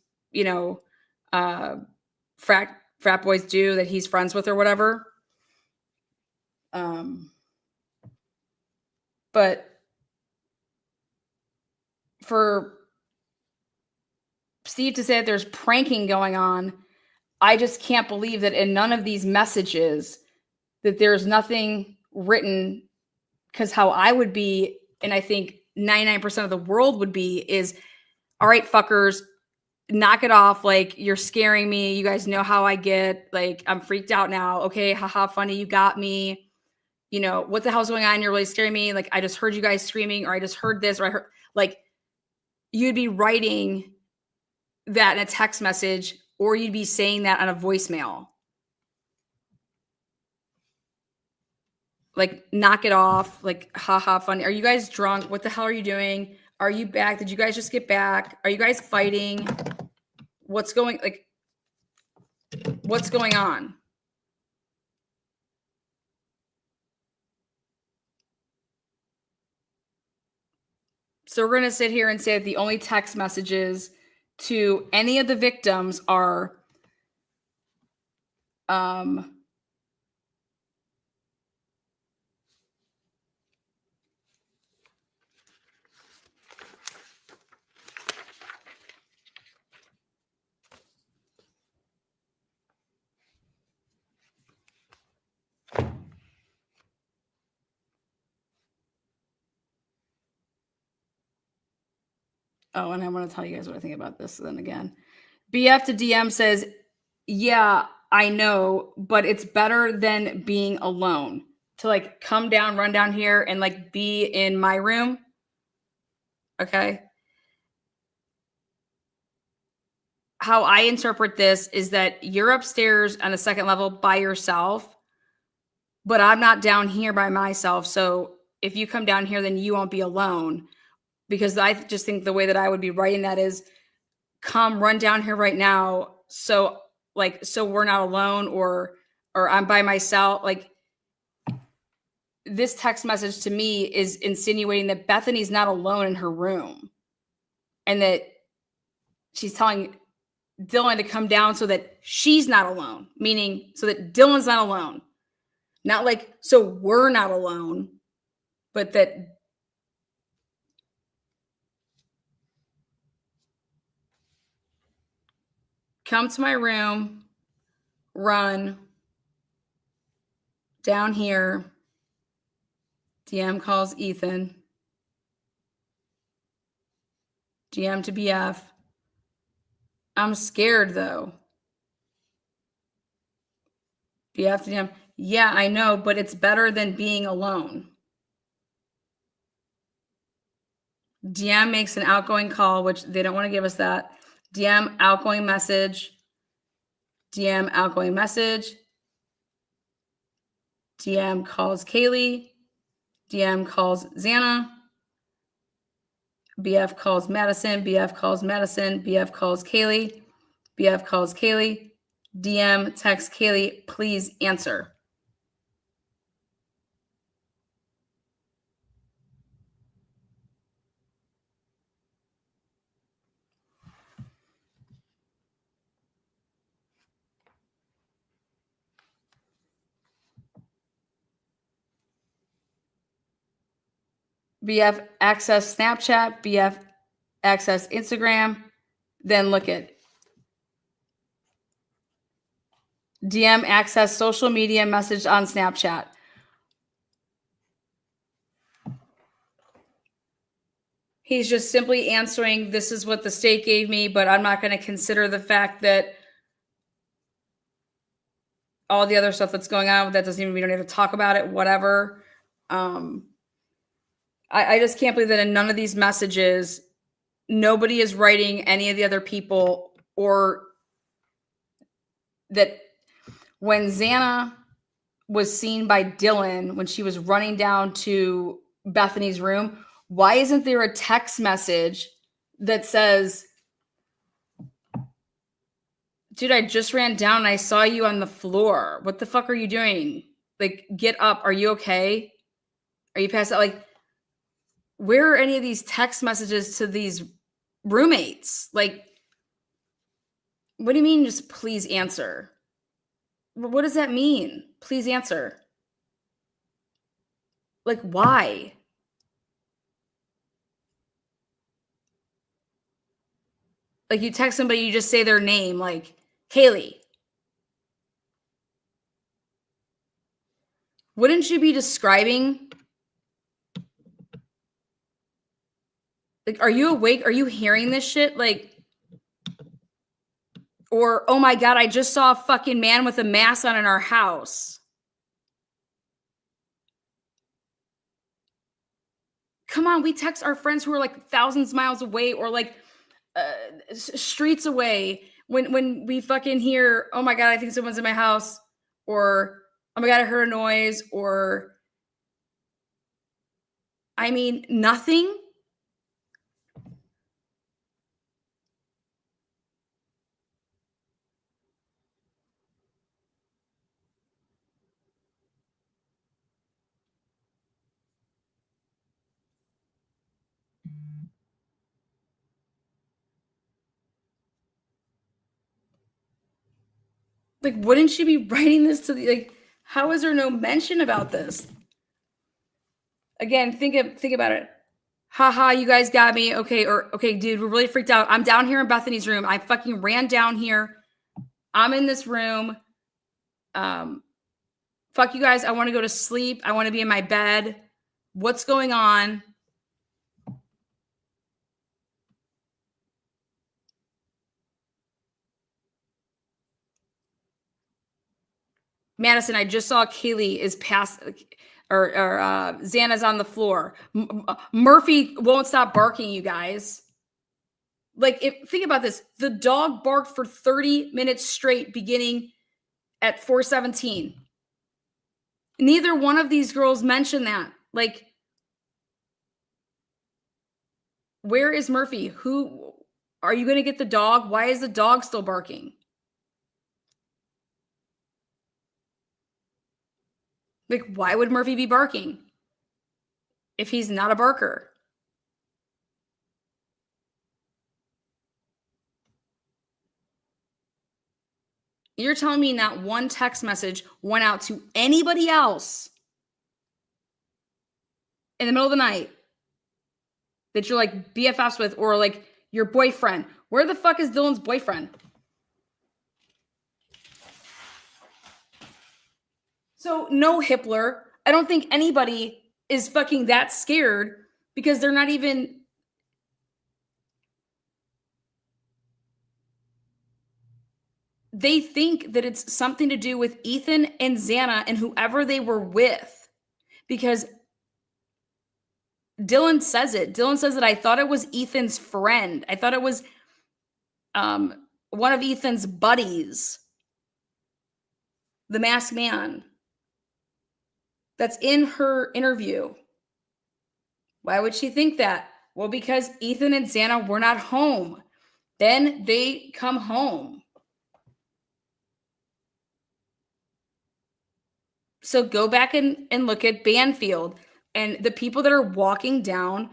uh, frat boys do that he's friends with or whatever. But for Steve to say that there's pranking going on, I just can't believe that in none of these messages that there's nothing written, because how I would be, and I think 99% of the world would be, is, all right, fuckers, knock it off. Like, you're scaring me. You guys know how I get. Like, I'm freaked out now. Okay, haha, funny, you got me. What the hell's going on? You're really scaring me. Like, I just heard you guys screaming, or I just heard this, or I heard, like, you'd be writing that in a text message, or you'd be saying that on a voicemail. Like, knock it off. Like, haha, funny. Are you guys drunk? What the hell are you doing? Are you back? Did you guys just get back? Are you guys fighting? What's going on? So we're going to sit here and say that the only text messages to any of the victims are oh, and I want to tell you guys what I think about this then again. BF to DM says, yeah, I know, but it's better than being alone. To like come down, run down here, and like be in my room. Okay. How I interpret this is that you're upstairs on the second level by yourself, but I'm not down here by myself. So if you come down here, then you won't be alone. Because I just think the way that I would be writing that is, come run down here right now. So we're not alone, or I'm by myself. Like, this text message to me is insinuating that Bethany's not alone in her room, and that she's telling Dylan to come down so that she's not alone, meaning so that Dylan's not alone. Not like, so we're not alone, but that come to my room, run down here. DM calls Ethan. GM to BF. I'm scared though. BF to DM. Yeah, I know, but it's better than being alone. DM makes an outgoing call, which they don't want to give us that. DM outgoing message. DM outgoing message. DM calls Kaylee. DM calls Xana. BF calls Madison. BF calls Madison. BF calls Kaylee. BF calls Kaylee. DM text Kaylee, please answer. BF access Snapchat, BF access Instagram, then look at DM access social media message on Snapchat. He's just simply answering, this is what the state gave me, but I'm not going to consider the fact that all the other stuff that's going on, that doesn't even, we don't have to talk about it, whatever. I just can't believe that in none of these messages, nobody is writing any of the other people, or that when Xana was seen by Dylan, when she was running down to Bethany's room, why isn't there a text message that says, dude, I just ran down and I saw you on the floor. What the fuck are you doing? Like, get up. Are you okay? Are you passed out? Like, where are any of these text messages to these roommates? Like, what do you mean just please answer? What does that mean? Please answer. Like, why? Like, you text somebody, you just say their name, like, Kaylee. Wouldn't you be describing? Like, are you awake? Are you hearing this shit? Like, or, oh my God, I just saw a fucking man with a mask on in our house. Come on, we text our friends who are like thousands of miles away, or like streets away, when we fucking hear, oh my God, I think someone's in my house, or oh my God, I heard a noise, or I mean, nothing. Like, wouldn't she be writing this to the, like, how is there no mention about this? Again, think about it. Haha, you guys got me. Okay, or okay, dude, we're really freaked out. I'm down here in Bethany's room. I fucking ran down here. I'm in this room. Fuck you guys. I want to go to sleep. I want to be in my bed. What's going on? Madison, I just saw Kaylee is past, or Xana's on the floor. Murphy won't stop barking, you guys. Like, think about this. The dog barked for 30 minutes straight, beginning at 4:17. Neither one of these girls mentioned that. Like, where is Murphy? Who are you going to get the dog? Why is the dog still barking? Like, why would Murphy be barking if he's not a barker? You're telling me not one text message went out to anybody else in the middle of the night that you're like BFFs with, or like your boyfriend? Where the fuck is Dylan's boyfriend? So no, Hippler. I don't think anybody is fucking that scared, because they're not even. They think that it's something to do with Ethan and Xana and whoever they were with, because Dylan says it. Dylan says that I thought it was Ethan's friend. I thought it was one of Ethan's buddies, the masked man. That's in her interview. Why would she think that? Well, because Ethan and Xana were not home. Then they come home. So go back and look at Banfield and the people that are walking down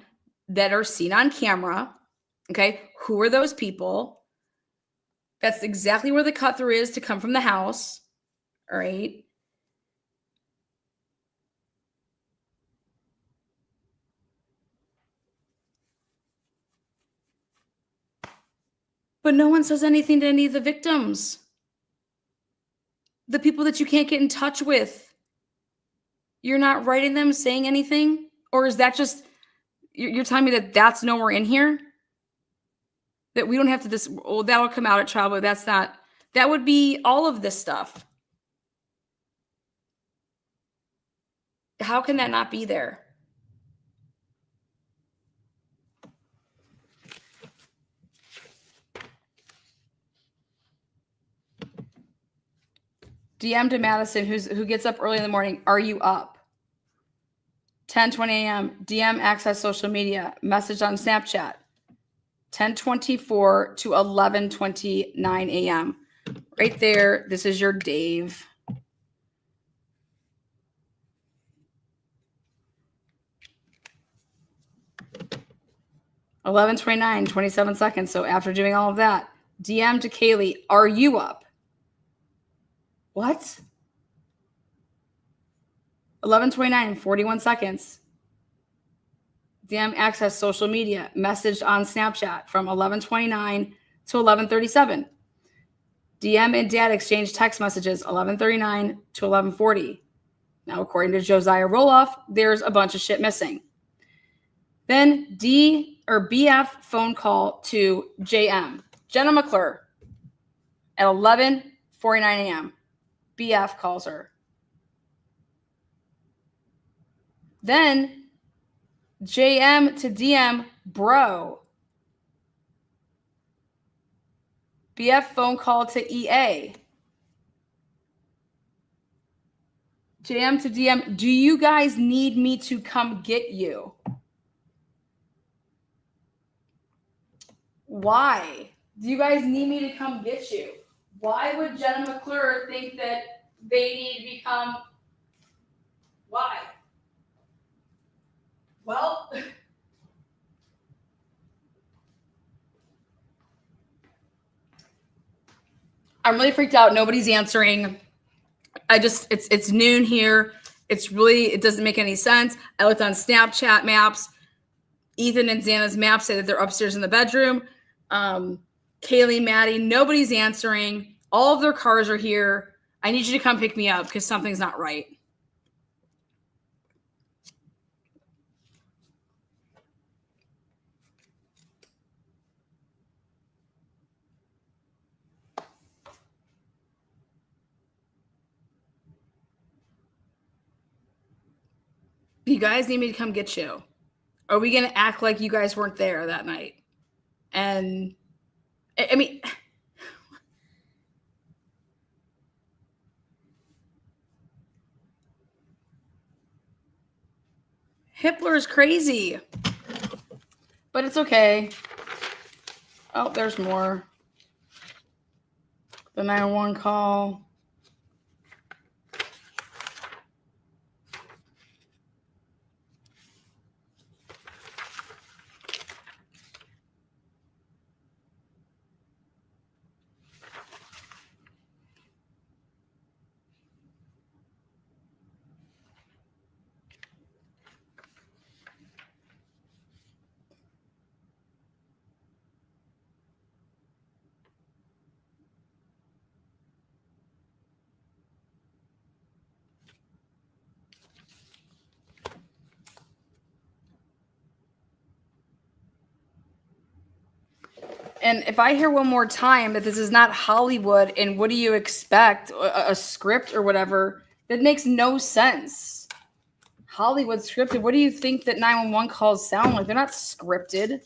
that are seen on camera. Okay, who are those people? That's exactly where the cut through is to come from the house. All right. But no one says anything to any of the victims. The people that you can't get in touch with. You're not writing them, saying anything? Or is that just, you're telling me that that's nowhere in here? That we don't have to, oh, that'll come out at trial, but that's not, that would be all of this stuff. How can that not be there? DM to Madison, who gets up early in the morning. Are you up? 10:20 a.m. DM access social media. Message on Snapchat. 10:24 to 11:29 a.m. Right there. This is your Dave. $11:29, 27 seconds. So after doing all of that, DM to Kaylee, are you up? What? 11:29, 41 seconds. DM access social media. Messaged on Snapchat from 11:29 to 11:37. DM and dad exchange text messages 11:39 to 11:40. Now, according to Josiah Roloff, there's a bunch of shit missing. Then BF phone call to JM. Jenna McClure at 11:49 a.m. BF calls her. Then JM to DM, bro. BF phone call to EA. JM to DM, do you guys need me to come get you? Why? Do you guys need me to come get you? Why would Jenna McClure think that they need to become? Why? Well, I'm really freaked out. Nobody's answering. It's noon here. It doesn't make any sense. I looked on Snapchat maps. Ethan and Xana's maps say that they're upstairs in the bedroom. Kaylee, Maddie, nobody's answering. All of their cars are here. I need you to come pick me up because something's not right. You guys need me to come get you. Are we going to act like you guys weren't there that night? And I mean, Hitler is crazy, but it's okay. Oh, there's more. The 911 call. And if I hear one more time that this is not Hollywood and what do you expect, a script or whatever, that makes no sense. Hollywood scripted. What do you think that 911 calls sound like? They're not scripted.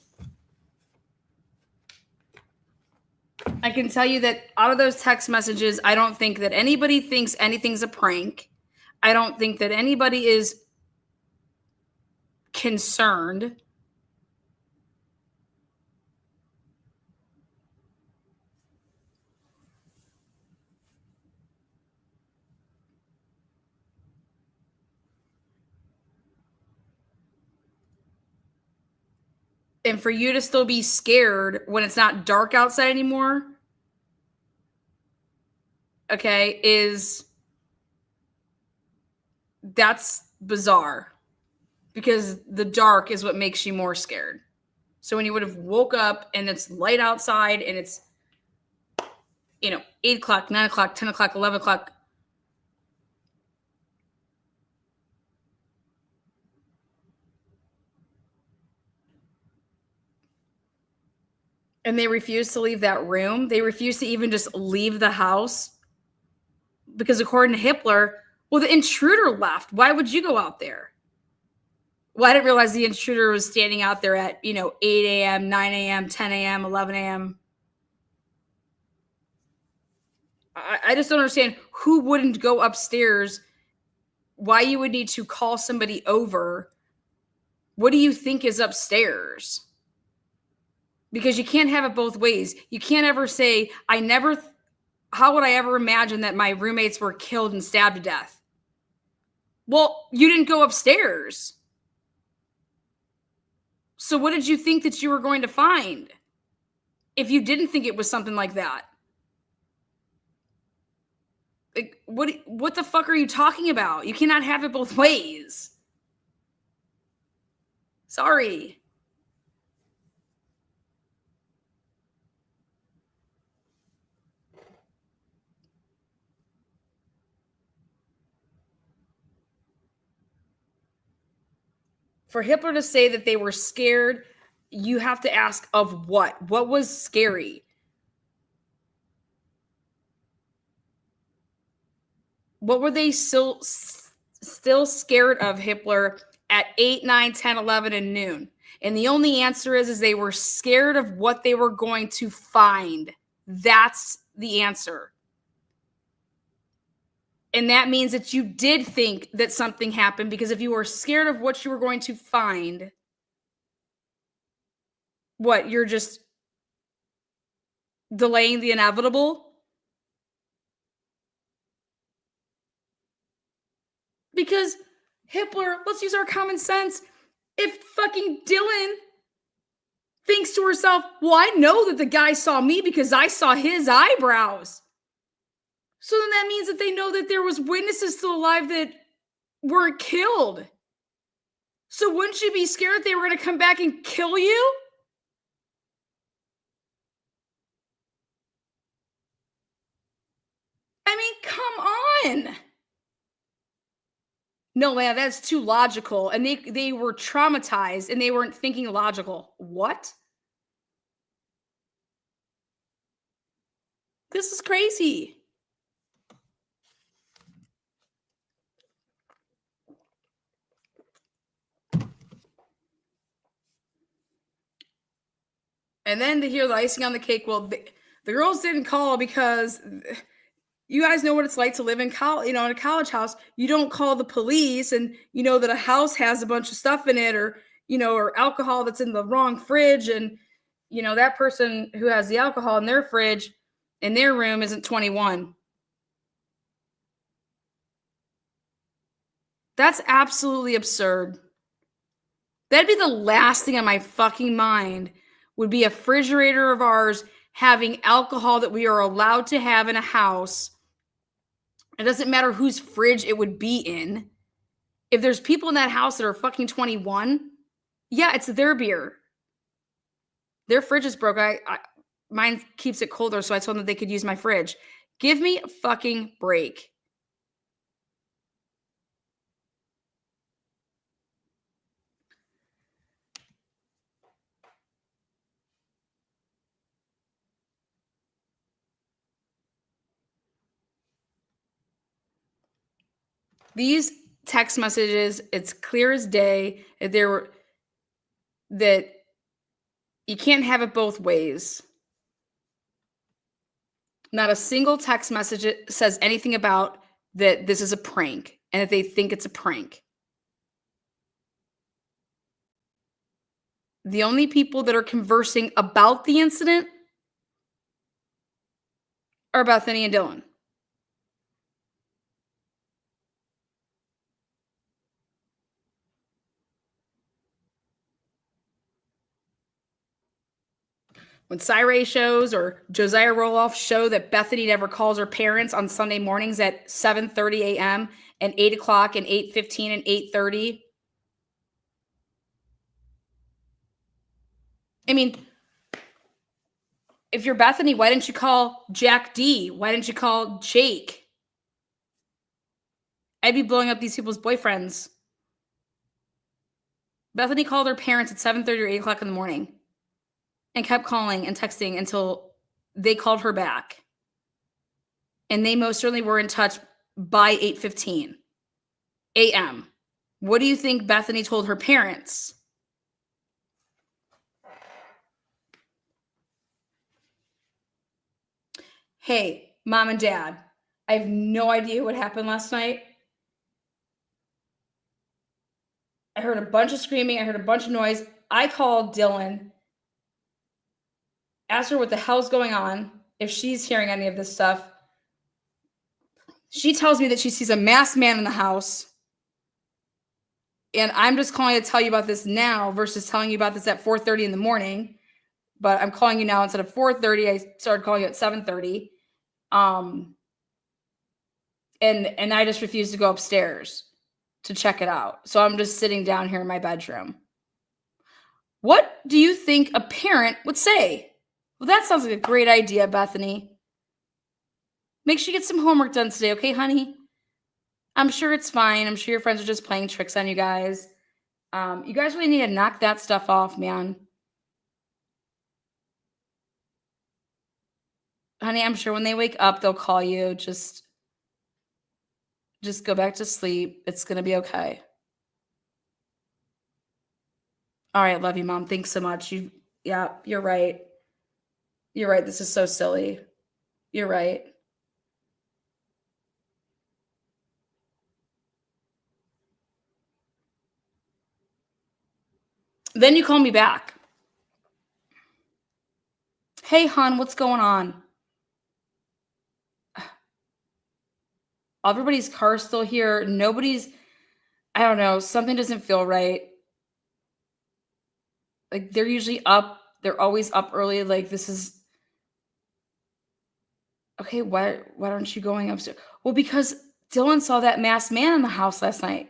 I can tell you that out of those text messages, I don't think that anybody thinks anything's a prank. I don't think that anybody is concerned. And for you to still be scared when it's not dark outside anymore, okay, that's bizarre. Because the dark is what makes you more scared. So when you would have woke up and it's light outside and it's 8 o'clock, 9 o'clock, 10 o'clock, 11 o'clock. And they refuse to leave that room. They refuse to even just leave the house because, according to Hitler, well, the intruder left. Why would you go out there? Well, I didn't realize the intruder was standing out there at, 8 a.m., 9 a.m., 10 a.m., 11 a.m. I just don't understand who wouldn't go upstairs, why you would need to call somebody over. What do you think is upstairs? Because you can't have it both ways. You can't ever say, how would I ever imagine that my roommates were killed and stabbed to death? Well, you didn't go upstairs. So what did you think that you were going to find if you didn't think it was something like that? Like, what the fuck are you talking about? You cannot have it both ways. Sorry. For Hitler to say that they were scared, you have to ask of what? What was scary? What were they still scared of Hitler at 8, 9, 10, 11, and noon? And the only answer is they were scared of what they were going to find. That's the answer. And that means that you did think that something happened, because if you were scared of what you were going to find, what, you're just delaying the inevitable? Because Hitler, let's use our common sense. If fucking Dylan thinks to herself, well, I know that the guy saw me because I saw his eyebrows. So then that means that they know that there was witnesses still alive that weren't killed. So wouldn't you be scared they were going to come back and kill you? I mean, come on. No, man, that's too logical. And they were traumatized and they weren't thinking logical. What? This is crazy. And then to hear the icing on the cake, well, the girls didn't call because you guys know what it's like to live in college, in a college house. You don't call the police, and you know that a house has a bunch of stuff in it, or or alcohol that's in the wrong fridge, and that person who has the alcohol in their fridge in their room isn't 21. That's absolutely absurd. That'd be the last thing on my fucking mind, would be a refrigerator of ours having alcohol that we are allowed to have in a house. It doesn't matter whose fridge it would be in. If there's people in that house that are fucking 21, yeah, it's their beer. Their fridge is broke. Mine keeps it colder, so I told them they could use my fridge. Give me a fucking break. These text messages, it's clear as day that you can't have it both ways. Not a single text message says anything about that this is a prank and that they think it's a prank. The only people that are conversing about the incident are Bethany and Dylan. When Cyree shows or Josiah Roloff show that Bethany never calls her parents on Sunday mornings at 7:30 a.m. and 8 o'clock and 8:15 and 8:30. I mean, If you're Bethany, why didn't you call Jack D? Why didn't you call Jake? I'd be blowing up these people's boyfriends. Bethany called her parents at 7:30 or 8 o'clock in the morning and kept calling and texting until they called her back. And they most certainly were in touch by 8:15 a.m. What do you think Bethany told her parents? Hey, mom and dad, I have no idea what happened last night. I heard a bunch of screaming. I heard a bunch of noise. I called Dylan, asked her what the hell's going on, if she's hearing any of this stuff. She tells me that she sees a masked man in the house. And I'm just calling to tell you about this now versus telling you about this at 4:30 in the morning. But I'm calling you now instead of 4:30. I started calling you at 7:30. And I just refused to go upstairs to check it out. So I'm just sitting down here in my bedroom. What do you think a parent would say? Well, that sounds like a great idea, Bethany. Make sure you get some homework done today, okay, honey? I'm sure it's fine. I'm sure your friends are just playing tricks on you guys. You guys really need to knock that stuff off, man. Honey, I'm sure when they wake up, they'll call you. Just go back to sleep. It's going to be okay. All right, love you, Mom. Thanks so much. Yeah, you're right. You're right. This is so silly. You're right. Then you call me back. Hey, hon, what's going on? Everybody's car's still here. I don't know, something doesn't feel right. Like, they're usually up. They're always up early. Like, this is okay. Why aren't you going upstairs? Well, because Dylan saw that masked man in the house last night.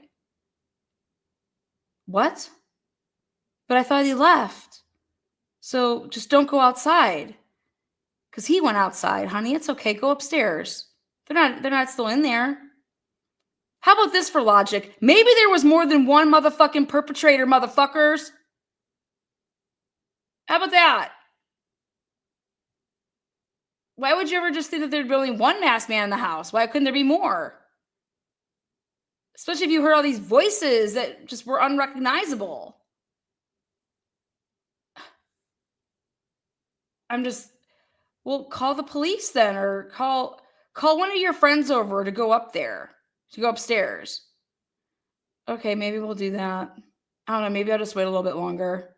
What? But I thought he left. So just don't go outside. Because he went outside, honey. It's okay. Go upstairs. They're not still in there. How about this for logic? Maybe there was more than one motherfucking perpetrator, motherfuckers. How about that? Why would you ever just think that there'd be only one masked man in the house? Why couldn't there be more? Especially if you heard all these voices that just were unrecognizable. Well, call the police then, or call one of your friends over to go up there, to go upstairs. Okay, maybe we'll do that. I don't know, maybe I'll just wait a little bit longer.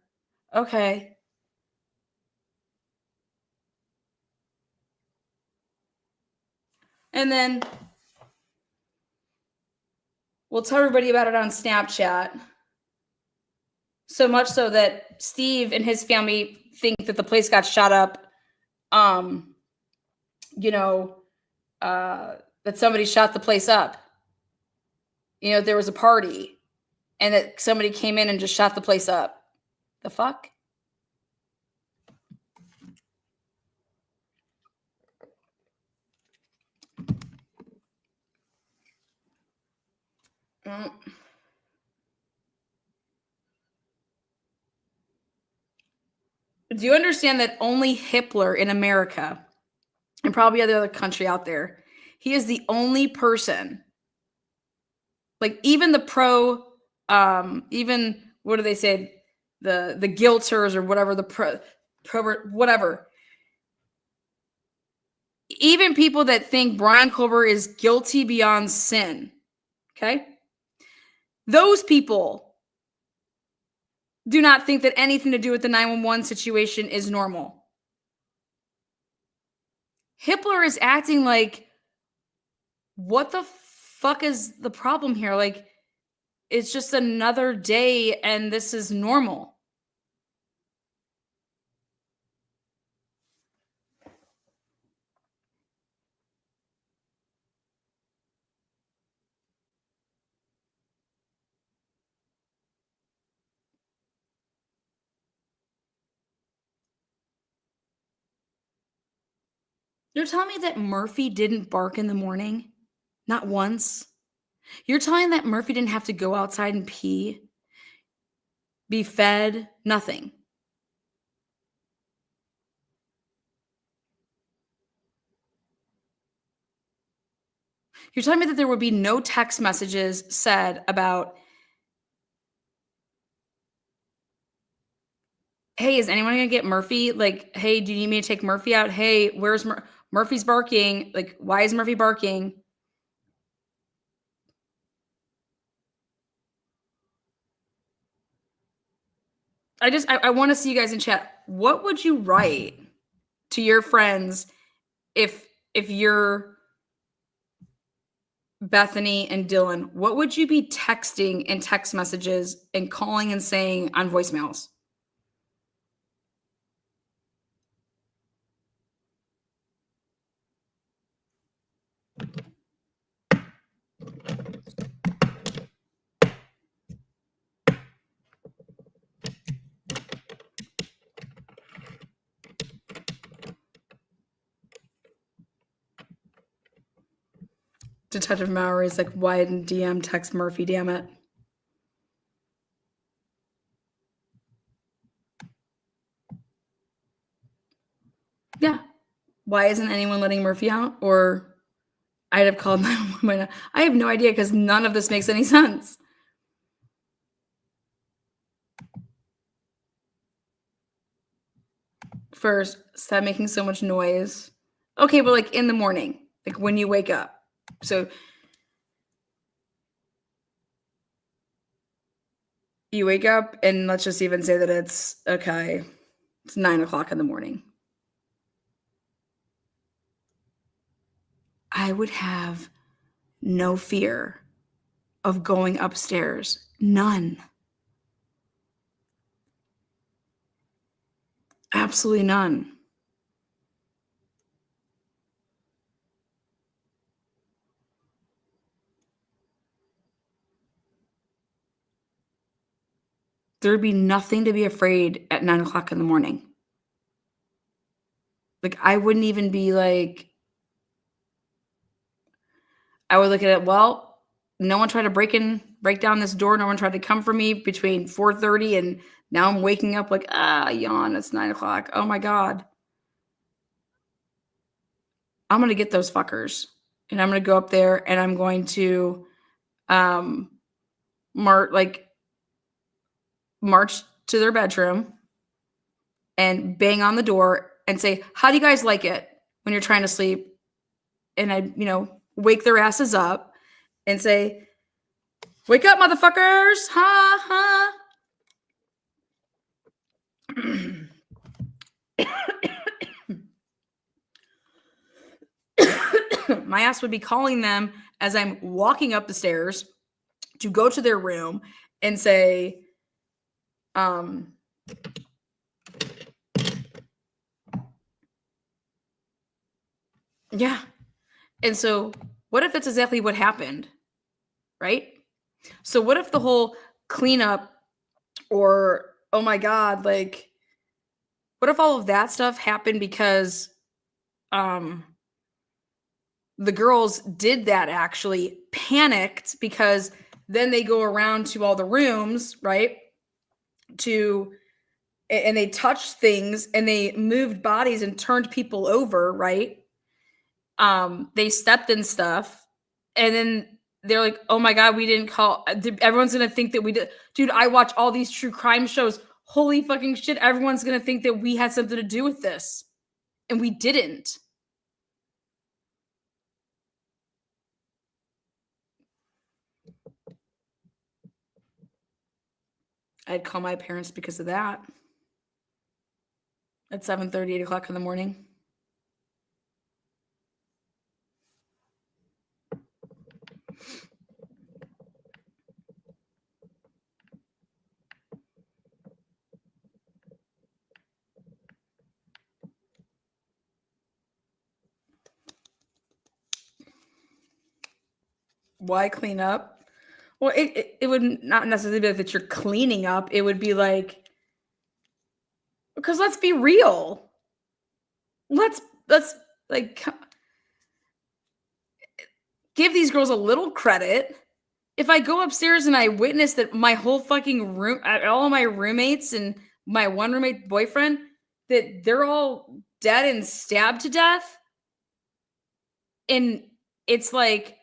Okay. And then we'll tell everybody about it on Snapchat. So much so that Steve and his family think that the place got shot up. You know, that somebody shot the place up. You know, there was a party and that somebody came in and just shot the place up. The fuck? Mm. Do you understand that only Hitler in America and probably every other country out there, he is the only person, like even the even what do they say, the guilters or whatever, the pro whatever, even people that think Brian Colbert is guilty beyond sin, okay, those people do not think that anything to do with the 911 situation is normal. Hitler is acting like, what the fuck is the problem here? Like, it's just another day and this is normal. You're telling me that Murphy didn't bark in the morning? Not once? You're telling me that Murphy didn't have to go outside and pee, be fed, nothing? You're telling me that there would be no text messages said about, hey, is anyone gonna get Murphy? Like, hey, do you need me to take Murphy out? Hey, where's Murphy's barking? Like, why is Murphy barking? I want to see you guys in chat. What would you write to your friends if you're Bethany and Dylan? What would you be texting in text messages and calling and saying on voicemails? Detective Maury is like, why didn't DM text Murphy, damn it? Yeah. Why isn't anyone letting Murphy out? Or I'd have called 911. I have no idea because none of this makes any sense. First, stop making so much noise. Okay, but like in the morning, like when you wake up. So you wake up and let's just even say that it's 9:00 in the morning. I would have no fear of going upstairs. None. Absolutely none. There'd be nothing to be afraid at 9:00 in the morning. Like, I wouldn't even be like, I would look at it, well, no one tried to break down this door. No one tried to come for me between 4:30 and now I'm waking up like, yawn, it's 9:00. Oh my God. I'm gonna get those fuckers. And I'm gonna go up there and I'm going to um like march to their bedroom and bang on the door and say, how do you guys like it when you're trying to sleep? And I, wake their asses up and say, wake up, motherfuckers. Ha ha. My ass would be calling them as I'm walking up the stairs to go to their room and say, yeah. And so what if that's exactly what happened? Right? So what if the whole cleanup or, oh my God, like, what if all of that stuff happened because the girls did that, actually panicked, because then they go around to all the rooms, right? And they touched things and they moved bodies and turned people over, right? They stepped in stuff and then they're like, oh my God, we didn't call. Everyone's going to think that we did. Dude, I watch all these true crime shows. Holy fucking shit. Everyone's going to think that we had something to do with this. And we didn't. I'd call my parents because of that. At 7:30, 8:00 in the morning. Why clean up? Well, it would not necessarily be that you're cleaning up. It would be like, because let's be real. Let's Like, give these girls a little credit. If I go upstairs and I witness that my whole fucking room, all of my roommates and my one roommate boyfriend, that they're all dead and stabbed to death, and it's like,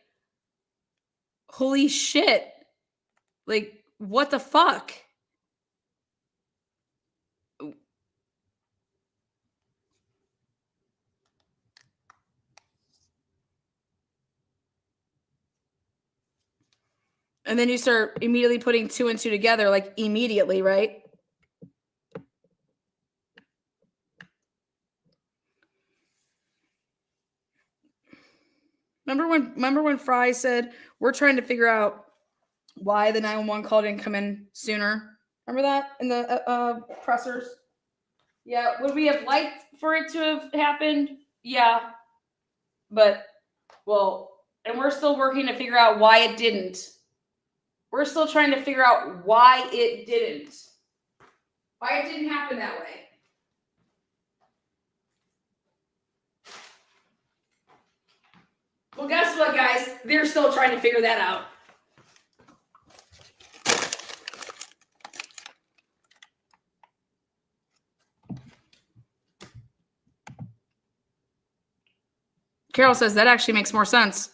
holy shit. Like, what the fuck? And then you start immediately putting two and two together, like immediately, right? Remember when Fry said, we're trying to figure out why the 911 call didn't come in sooner? Remember that in the pressers? Yeah. Would we have liked for it to have happened? Yeah. But, well, and we're still working to figure out why it didn't. We're still trying to figure out why it didn't. Why it didn't happen that way. Well, guess what, guys? They're still trying to figure that out. Carol says that actually makes more sense.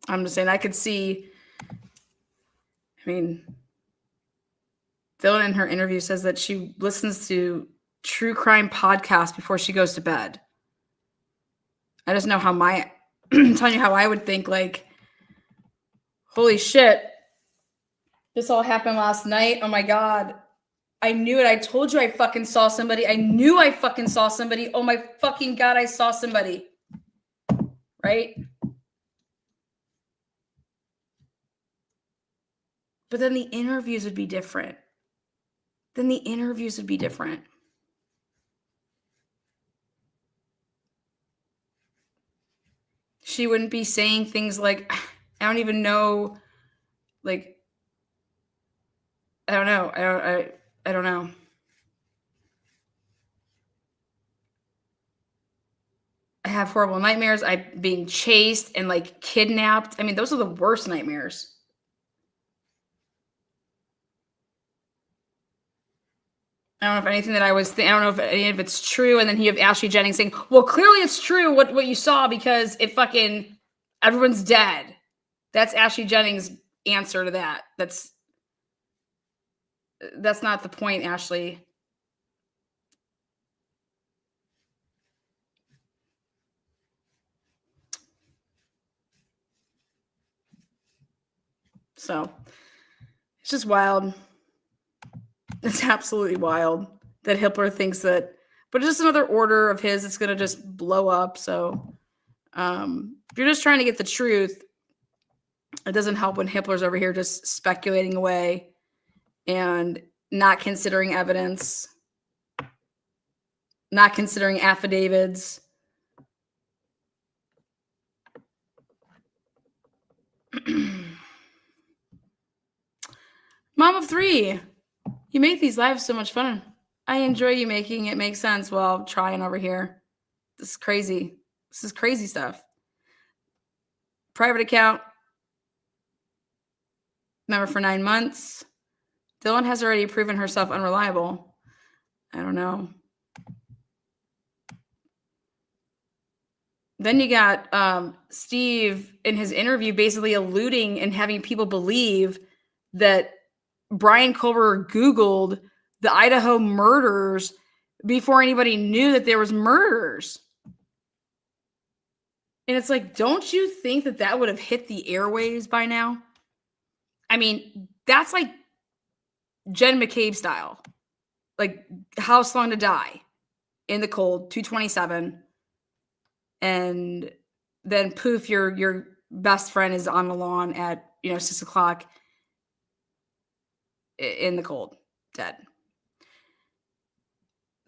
I'm just saying, I could see, I mean, Dylan in her interview says that she listens to true crime podcasts before she goes to bed. I just know how I'm telling you how I would think, like, holy shit, this all happened last night. Oh my God. I knew it. I told you I fucking saw somebody. I knew I fucking saw somebody. Oh my fucking God, I saw somebody. Right? But then the interviews would be different. She wouldn't be saying things like, I don't even know, like, I don't know. I don't know. I have horrible nightmares. I'm being chased and like kidnapped. I mean, those are the worst nightmares. I don't know if anything that I was, I don't know if any of it's true. And then you have Ashley Jennings saying, well, clearly it's true what you saw because it fucking, everyone's dead. That's Ashley Jennings' answer to that. That's not the point, Ashley. So it's just wild. It's absolutely wild that Hitler thinks that, but it's just another order of his. It's going to just blow up. So if you're just trying to get the truth, it doesn't help when Hitler's over here just speculating away and not considering evidence, not considering affidavits. Mom of three, you make these lives so much fun. I enjoy you making it make sense while trying over here. This is crazy. This is crazy stuff. Private account. Member for 9 months. Dylan has already proven herself unreliable. I don't know. Then you got Steve in his interview basically alluding and having people believe that Brian Culver Googled the Idaho murders before anybody knew that there was murders. And it's like, don't you think that would have hit the airwaves by now? I mean, that's like Jen McCabe style. Like How Long to Die in the Cold, 227. And then poof, your best friend is on the lawn at 6 o'clock in the cold, dead.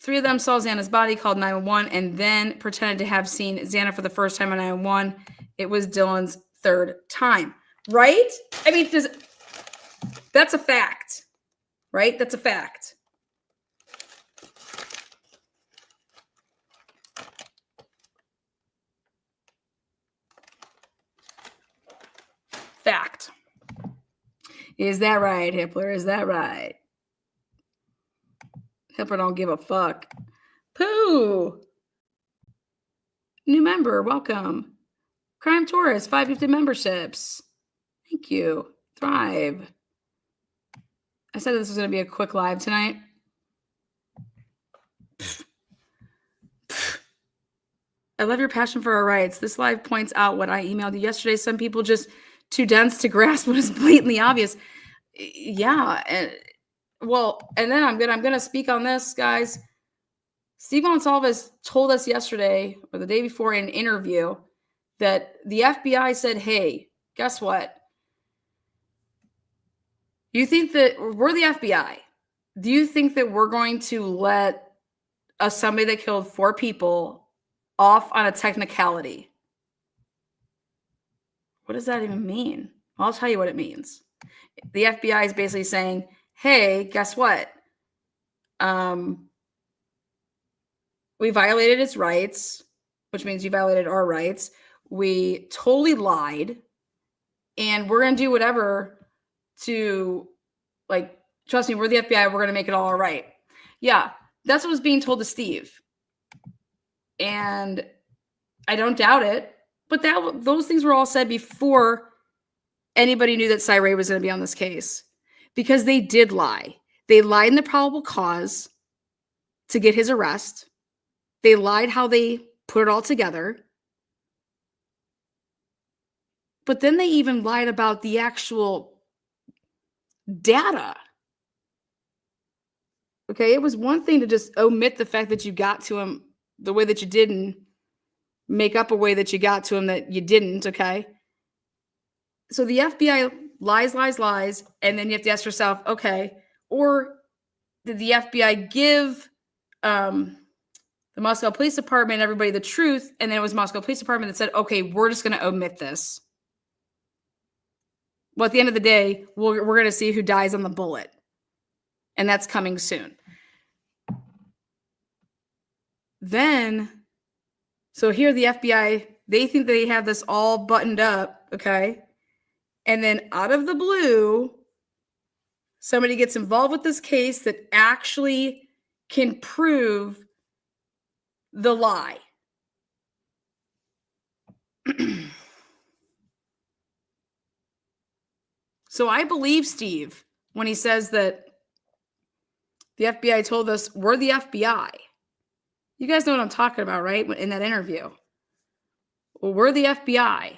3 of them saw Xana's body, called 911, and then pretended to have seen Xana for the first time on 911. It was Dylan's third time. Right? I mean, that's a fact. Right? That's a fact. Fact. Is that right, Hippler? Is that right? Hippler don't give a fuck. Pooh. New member, welcome. Crime Taurus, 550 memberships. Thank you. Thrive. I said this was going to be a quick live tonight. I love your passion for our rights. This live points out what I emailed you yesterday. Some people just too dense to grasp what is blatantly obvious. Yeah, and then I'm gonna speak on this, guys. Steve Gonsalves told us yesterday or the day before in an interview that the FBI said, "Hey, guess what? You think that we're the FBI? Do you think that we're going to let somebody that killed 4 people off on a technicality?" What does that even mean? Well, I'll tell you what it means. The FBI is basically saying, hey, guess what? We violated its rights, which means you violated our rights. We totally lied. And we're going to do whatever to, like, trust me, we're the FBI. We're going to make it all right. Yeah, that's what was being told to Steve. And I don't doubt it. But those things were all said before anybody knew that Cyray was going to be on this case, because they did lie. They lied in the probable cause to get his arrest. They lied how they put it all together. But then they even lied about the actual data. Okay, it was one thing to just omit the fact that you got to him the way that you did and make up a way that you got to him that you didn't, okay? So the FBI lies, and then you have to ask yourself, okay, or did the FBI give the Moscow Police Department, everybody, the truth, and then it was Moscow Police Department that said, okay, we're just going to omit this. Well, at the end of the day, we're going to see who dies on the bullet, and that's coming soon. Then, so here the FBI, they think they have this all buttoned up, okay? And then out of the blue, somebody gets involved with this case that actually can prove the lie. So I believe Steve when he says that the FBI told us we're the FBI. You guys know what I'm talking about, right? In that interview. Well, we're the FBI.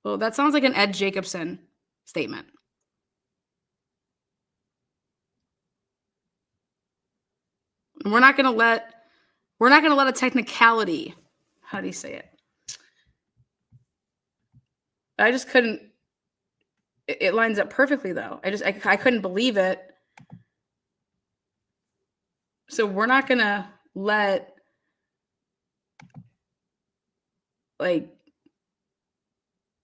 Well, that sounds like an Ed Jacobson statement. And we're not going to let a technicality. How do you say it? I just couldn't. It lines up perfectly, though. I couldn't believe it. So we're not going to let, like,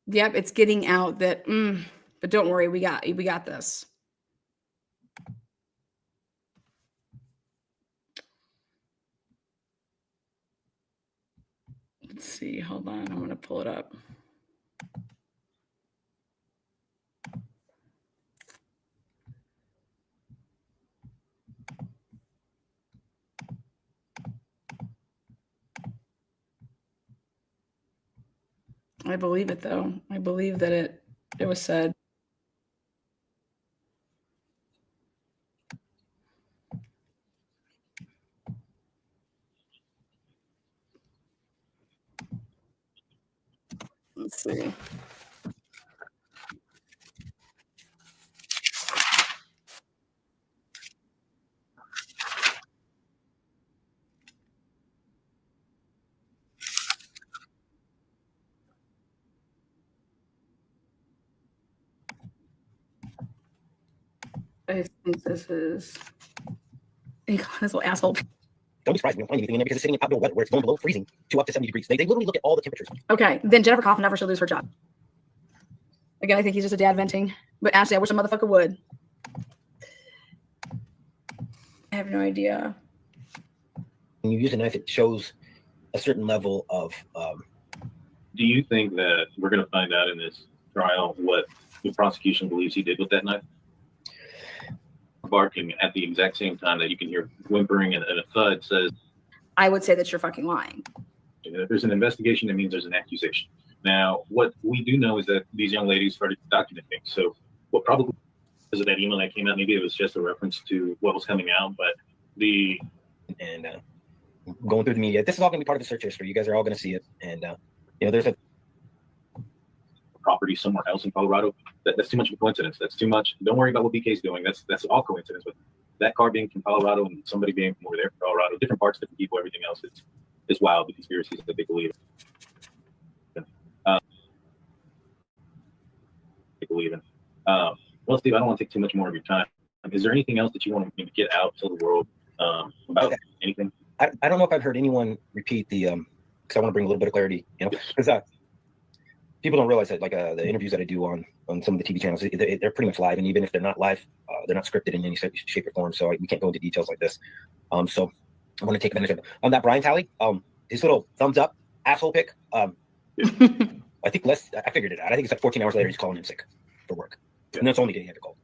yep, it's getting out that, but don't worry, we got this. Let's see. Hold on. I'm going to pull it up. I believe it, though. I believe that it was said. Let's see. I think this is. This little asshole. Don't be surprised we don't find anything in there because it's sitting in outdoor weather where it's going below freezing to up to 70 degrees. They literally look at all the temperatures. Okay, then Jennifer Coughlin never should lose her job. Again, I think he's just a dad venting. But Ashley, I wish a motherfucker would. I have no idea. When you use a knife, it shows a certain level of... Do you think that we're going to find out in this trial what the prosecution believes he did with that knife? Barking at the exact same time that you can hear whimpering and a thud says... I would say that you're fucking lying. If there's an investigation, that means there's an accusation. Now, what we do know is that these young ladies started documenting. So what probably because of that email that came out, maybe it was just a reference to what was coming out, but the... And going through the media, this is all going to be part of the search history. You guys are all going to see it. And, there's a... property somewhere else in Colorado. That's too much of a coincidence. That's too much. Don't worry about what BK's doing. That's all coincidence. But that car being from Colorado and somebody being from over there from Colorado, different parts, different people, everything else is wild. The conspiracies that they believe in. Well, Steve, I don't want to take too much more of your time. Is there anything else that you want to maybe get out to the world about anything? I don't know if I've heard anyone repeat the because I want to bring a little bit of clarity, because people don't realize that the interviews that I do on some of the TV channels, they're pretty much live, and even if they're not live, they're not scripted in any shape or form. So we can't go into details like this. So I want to take advantage of it. On that Brian Talley, his little thumbs up asshole pic. I think I figured it out. I think it's like 14 hours later he's calling in sick for work, and that's the only day he had to call.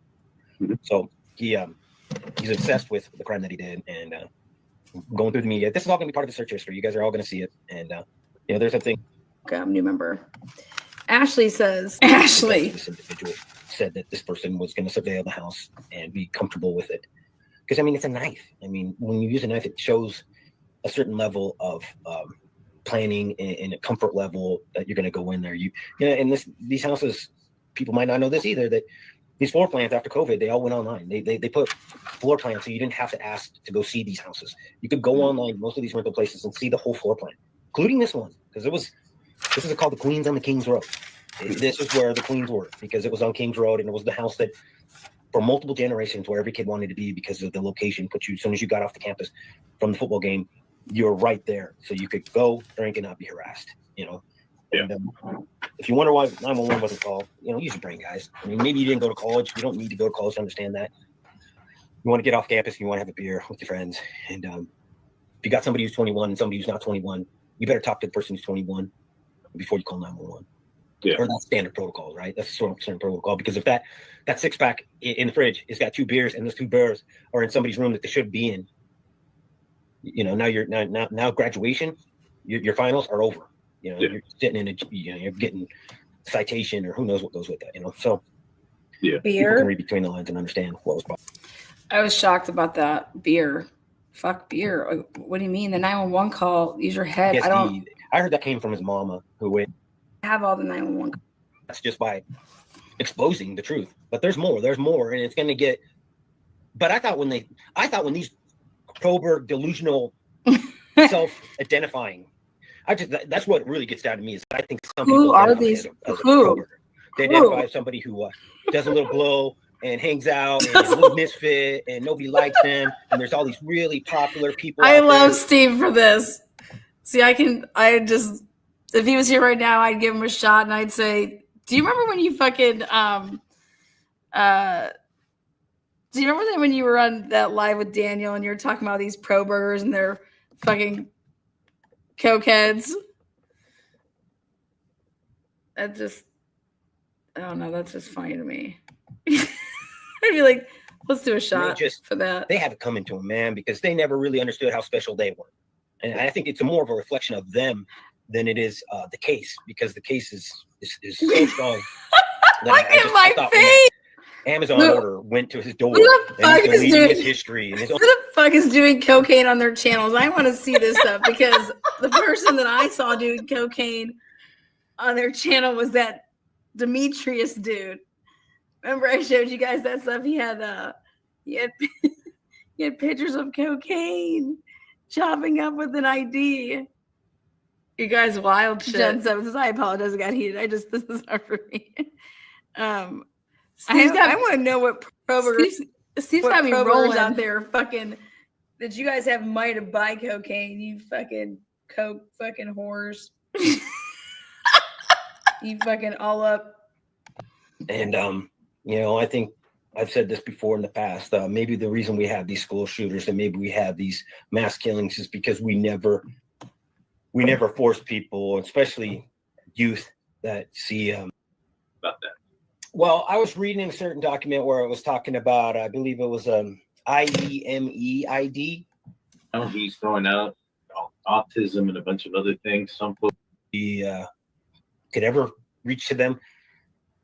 Mm-hmm. So he's obsessed with the crime that he did, and going through the media. This is all going to be part of the search history. You guys are all going to see it, and there's something. Okay, I'm a new member. Ashley says, Ashley. This individual said that this person was going to surveil the house and be comfortable with it. Because, it's a knife. When you use a knife, it shows a certain level of planning and a comfort level that you're going to go in there. And these houses, people might not know this either, that these floor plans after COVID, they all went online. They put floor plans so you didn't have to ask to go see these houses. You could go online, most of these rental places, and see the whole floor plan, including this one, because this is called the Queens on the Kings Road. This is where the Queens were, because it was on Kings Road, and it was the house that for multiple generations where every kid wanted to be because of the location. As soon as you got off the campus from the football game, you were right there. So you could go, drink, and not be harassed, Yeah. And, if you wonder why 911 wasn't called, use your brain, guys. Maybe you didn't go to college. You don't need to go to college to understand that. You want to get off campus, you want to have a beer with your friends. And if you got somebody who's 21 and somebody who's not 21, you better talk to the person who's 21 before you call 911. Yeah. Or that's standard protocol, right? That's sort of standard protocol. Because if that 6-pack in the fridge has got 2 beers and those 2 beers are in somebody's room that they should be in, now graduation, your finals are over. You're sitting in you're getting citation or who knows what goes with that. So yeah, beer. People can read between the lines and understand what was possible. I was shocked about that. Beer. Fuck beer. What do you mean? The 911 call, use your head. Yes, I heard that came from his mama who went. Have all the 911. That's just by exposing the truth. But there's more, and it's going to get. But I thought when these Proberg delusional self-identifying, that's what really gets down to me is I think some people who are these? Who? They identify as somebody who does a little glow and hangs out and is a little misfit and nobody likes them. And there's all these really popular people. I love Steve for this. See, if he was here right now, I'd give him a shot and I'd say, do you remember when you fucking, do you remember when you were on that live with Daniel and you were talking about these pro burgers and their fucking cokeheads? I don't know. That's just funny to me. I'd be like, let's do a shot for that. They have it coming to them, man, because they never really understood how special they were. And I think it's more of a reflection of them than it is the case, because the case is so strong. Look at my face. Amazon order went to his door and he's deleting his history. Who the fuck is doing cocaine on their channels? I want to see this stuff because the person that I saw doing cocaine on their channel was that Demetrius dude. Remember I showed you guys that stuff? He had pictures of cocaine chopping up with an ID. You guys wild shit. Jen says, I apologize, I got heated. This is hard for me. I want to know what Proberg Steve's got me rolling out there fucking that you guys have money to buy cocaine, you fucking coke fucking whores. You fucking all up. And, I think I've said this before in the past, maybe the reason we have these school shooters and maybe we have these mass killings is because we never force people, especially youth, that see about that. Well, I was reading a certain document where it was talking about, I believe it was IEMEID. Oh, he's throwing out autism and a bunch of other things. Some folks could ever reach to them.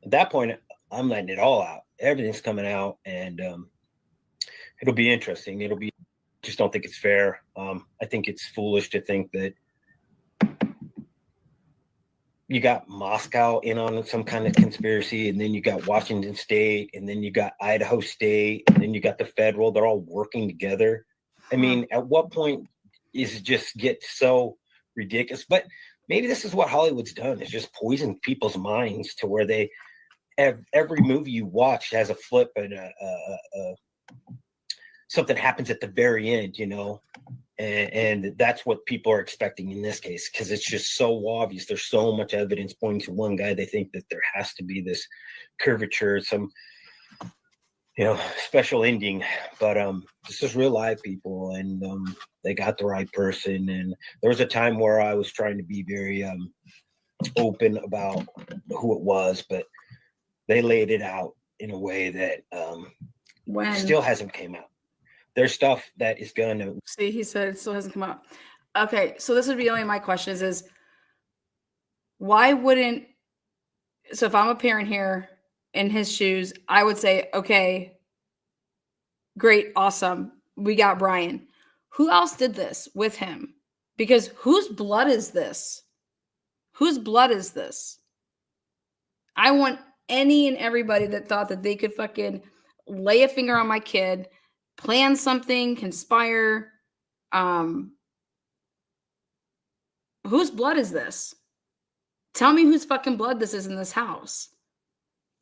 At that point, I'm letting it all out. Everything's coming out, and it'll be interesting. Just don't think it's fair. I think it's foolish to think that you got Moscow in on some kind of conspiracy, and then you got Washington State, and then you got Idaho State, and then you got the federal. They're all working together. I mean, at what point is it just get so ridiculous? But maybe this is what Hollywood's done, is just poison people's minds to where they have every movie you watch has a flip and something happens at the very end, and that's what people are expecting in this case, because it's just so obvious. There's so much evidence pointing to one guy. They think that there has to be this curvature, some special ending, but this is real live people, and they got the right person. And there was a time where I was trying to be very open about who it was, but they laid it out in a way that still hasn't came out. There's stuff that is going to see. He said it still hasn't come out. Okay, so this would be only my question is why wouldn't? So if I'm a parent here in his shoes, I would say, okay, great, awesome, we got Brian. Who else did this with him? Because whose blood is this? Whose blood is this? I want any and everybody that thought that they could fucking lay a finger on my kid, plan something, conspire. Whose blood is this? Tell me whose fucking blood this is in this house.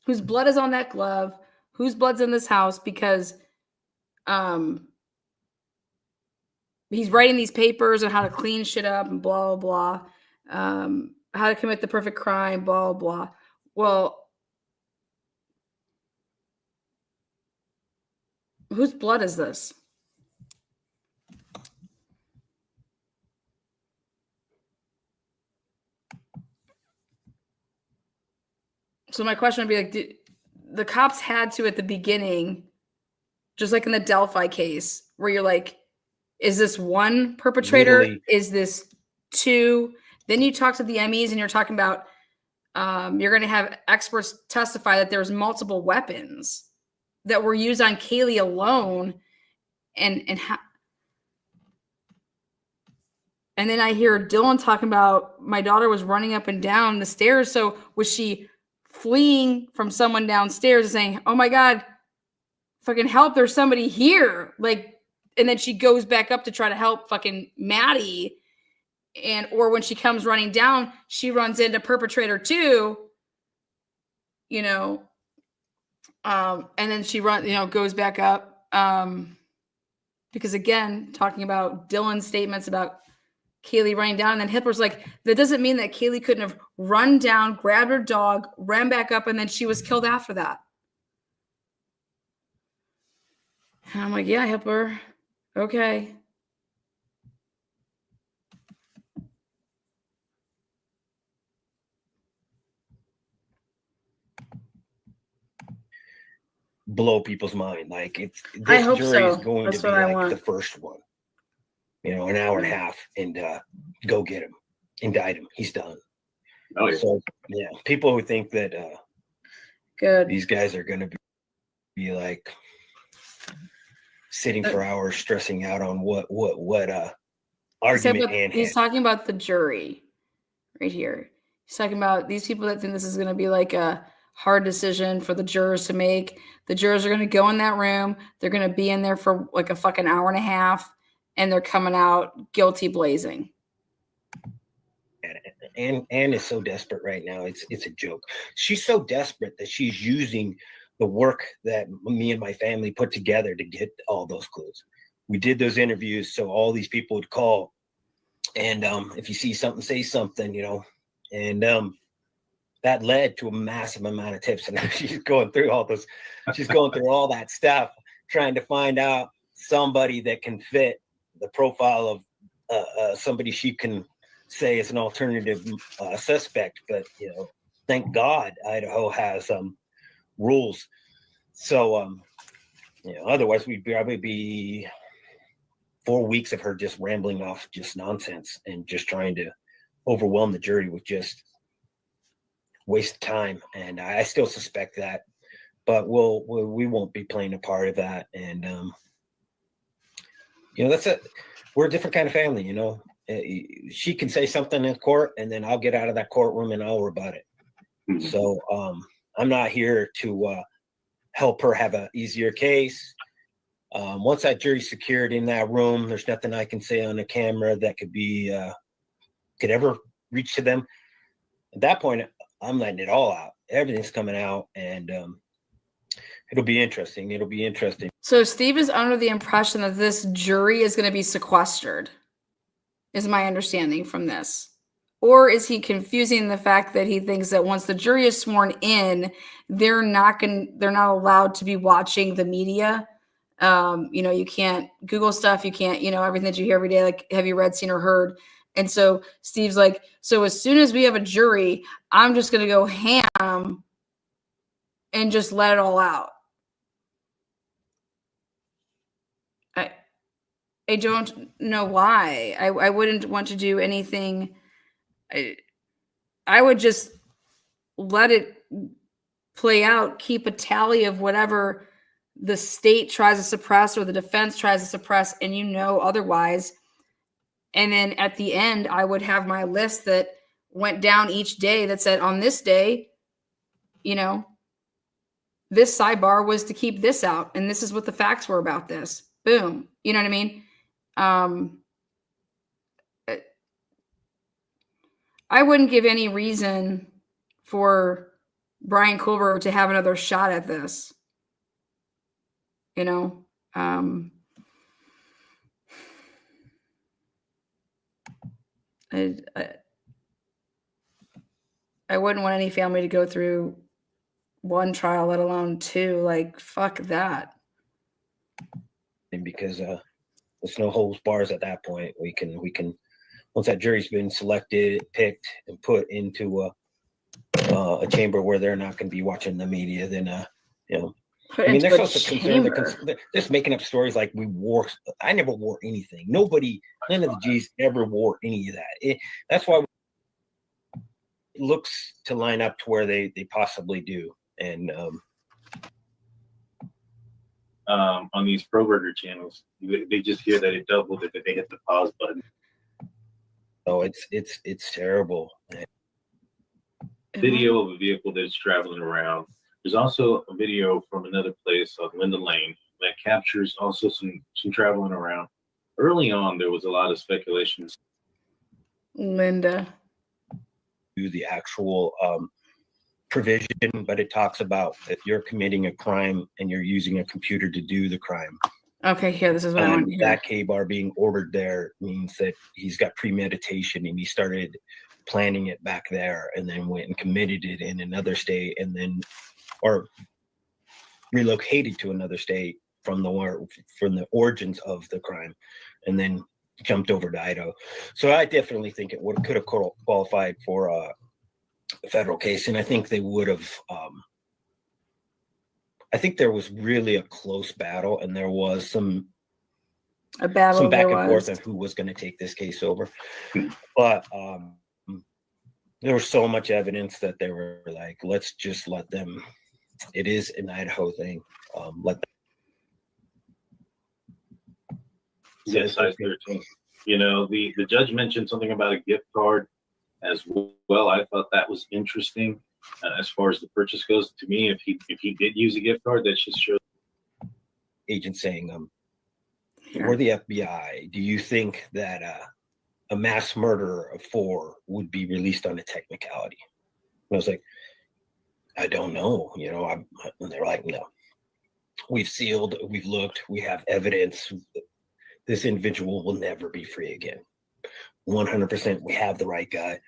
Whose blood is on that glove? Whose blood's in this house? Because he's writing these papers on how to clean shit up and blah, blah, blah. How to commit the perfect crime, blah, blah. Well, whose blood is this? So my question would be like, the cops had to at the beginning, just like in the Delphi case, where you're like, is this one perpetrator? Legally. Is this two? Then you talk to the MEs and you're talking about you're going to have experts testify that there's multiple weapons that were used on Kaylee alone. And then I hear Dylan talking about my daughter was running up and down the stairs. So was she fleeing from someone downstairs and saying, oh my God, fucking help, there's somebody here. Like, and then she goes back up to try to help fucking Maddie. Or when she comes running down, she runs into perpetrator two, and then she goes back up. Because again, talking about Dylan's statements about Kaylee running down, and then Hitler's like, that doesn't mean that Kaylee couldn't have run down, grabbed her dog, ran back up, and then she was killed after that. And I'm like, yeah, Hitler. Okay. blow people's mind. Like this I hope jury so. is going That's to be what I like want. the first one, an hour and a half, and go get him, indict him. He's done. Oh, yeah. So yeah, people who think that Good. these guys are going to be like sitting for hours stressing out on what argument and he's talking about the jury right here. He's talking about these people that think this is going to be like a hard decision for the jurors to make. The jurors are going to go in that room. They're going to be in there for like a fucking hour and a half, and they're coming out guilty blazing. Anne is so desperate right now. It's a joke. She's so desperate that she's using the work that me and my family put together to get all those clues. we did those interviews. So all these people would call, and if you see something, say something, and that led to a massive amount of tips. And she's going through all that stuff, trying to find out somebody that can fit the profile of somebody she can say is an alternative suspect. But thank God Idaho has rules. So otherwise we'd probably be 4 weeks of her just rambling off just nonsense and just trying to overwhelm the jury with just waste time. And I still suspect that, but we won't be playing a part of that. And we're a different kind of family. She can say something in court, and then I'll get out of that courtroom and I'll rebut it. Mm-hmm. So I'm not here to help her have an easier case. Once that jury's secured in that room, there's nothing I can say on the camera that could ever reach to them. At that point, I'm letting it all out. Everything's coming out, and it'll be interesting. So Steve is under the impression that this jury is going to be sequestered, is my understanding from this. Or is he confusing the fact that he thinks that once the jury is sworn in, they're not allowed to be watching the media? You can't Google stuff. You can't, everything that you hear every day, like, have you read, seen, or heard? And so Steve's like, so as soon as we have a jury, I'm just going to go ham and just let it all out. I don't know why. I wouldn't want to do anything. I would just let it play out, keep a tally of whatever the state tries to suppress or the defense tries to suppress, and otherwise. And then at the end, I would have my list that went down each day that said, on this day, this sidebar was to keep this out, and this is what the facts were about this. Boom. You know what I mean? I wouldn't give any reason for Brian Culver to have another shot at this. I wouldn't want any family to go through one trial, let alone two. Like, fuck that. And because there's no holds bars at that point. We can once that jury's been selected, picked, and put into a chamber where they're not going to be watching the media, then there's also concern that just making up stories like we wore. I never wore anything. None of the G's ever wore any of that. That's why it looks to line up to where they possibly do. And on these pro burger channels, they just hear that it doubled if they hit the pause button. Oh, it's terrible. Video of a vehicle that's traveling around. There's also a video from another place on Linda Lane that captures also some traveling around. Early on, there was a lot of speculation. Linda. The actual provision, but it talks about if you're committing a crime and you're using a computer to do the crime. Okay, here, this is what I want to hear. That K-bar being ordered there means that he's got premeditation and he started planning it back there and then went and committed it in another state and then or relocated to another state from the origins of the crime and then jumped over to Idaho. So I definitely think it could have qualified for a federal case, and I think they would have. I think there was really a close battle, and there was some back and forth on who was going to take this case over. But there was so much evidence that they were like, let's just let them. It is an Idaho thing. Let them. Yes, size 13. The judge mentioned something about a gift card as well. I thought that was interesting as far as the purchase goes. To me, if he did use a gift card, that just shows. Agent saying, "We're the FBI. Do you think that a mass murder of 4 would be released on a technicality?" And I was like, "I don't know." And they're like, "No. We've sealed. We've looked. We have evidence." this individual will never be free again. 100%, we have the right guy.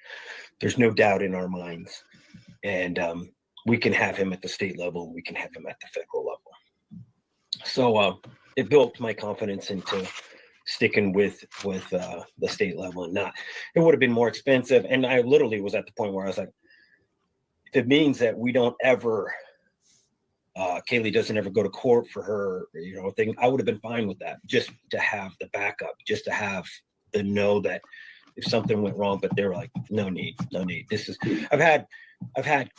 There's no doubt in our minds. And we can have him at the state level. We can have him at the federal level. So it built my confidence into sticking with the state level and not. It would have been more expensive. And I literally was at the point where I was like, if it means that we don't ever, Kaylee doesn't ever go to court for her, thing, I would have been fine with that, just to have the backup, just to have the know that if something went wrong, but they're like, no need. This is, I've had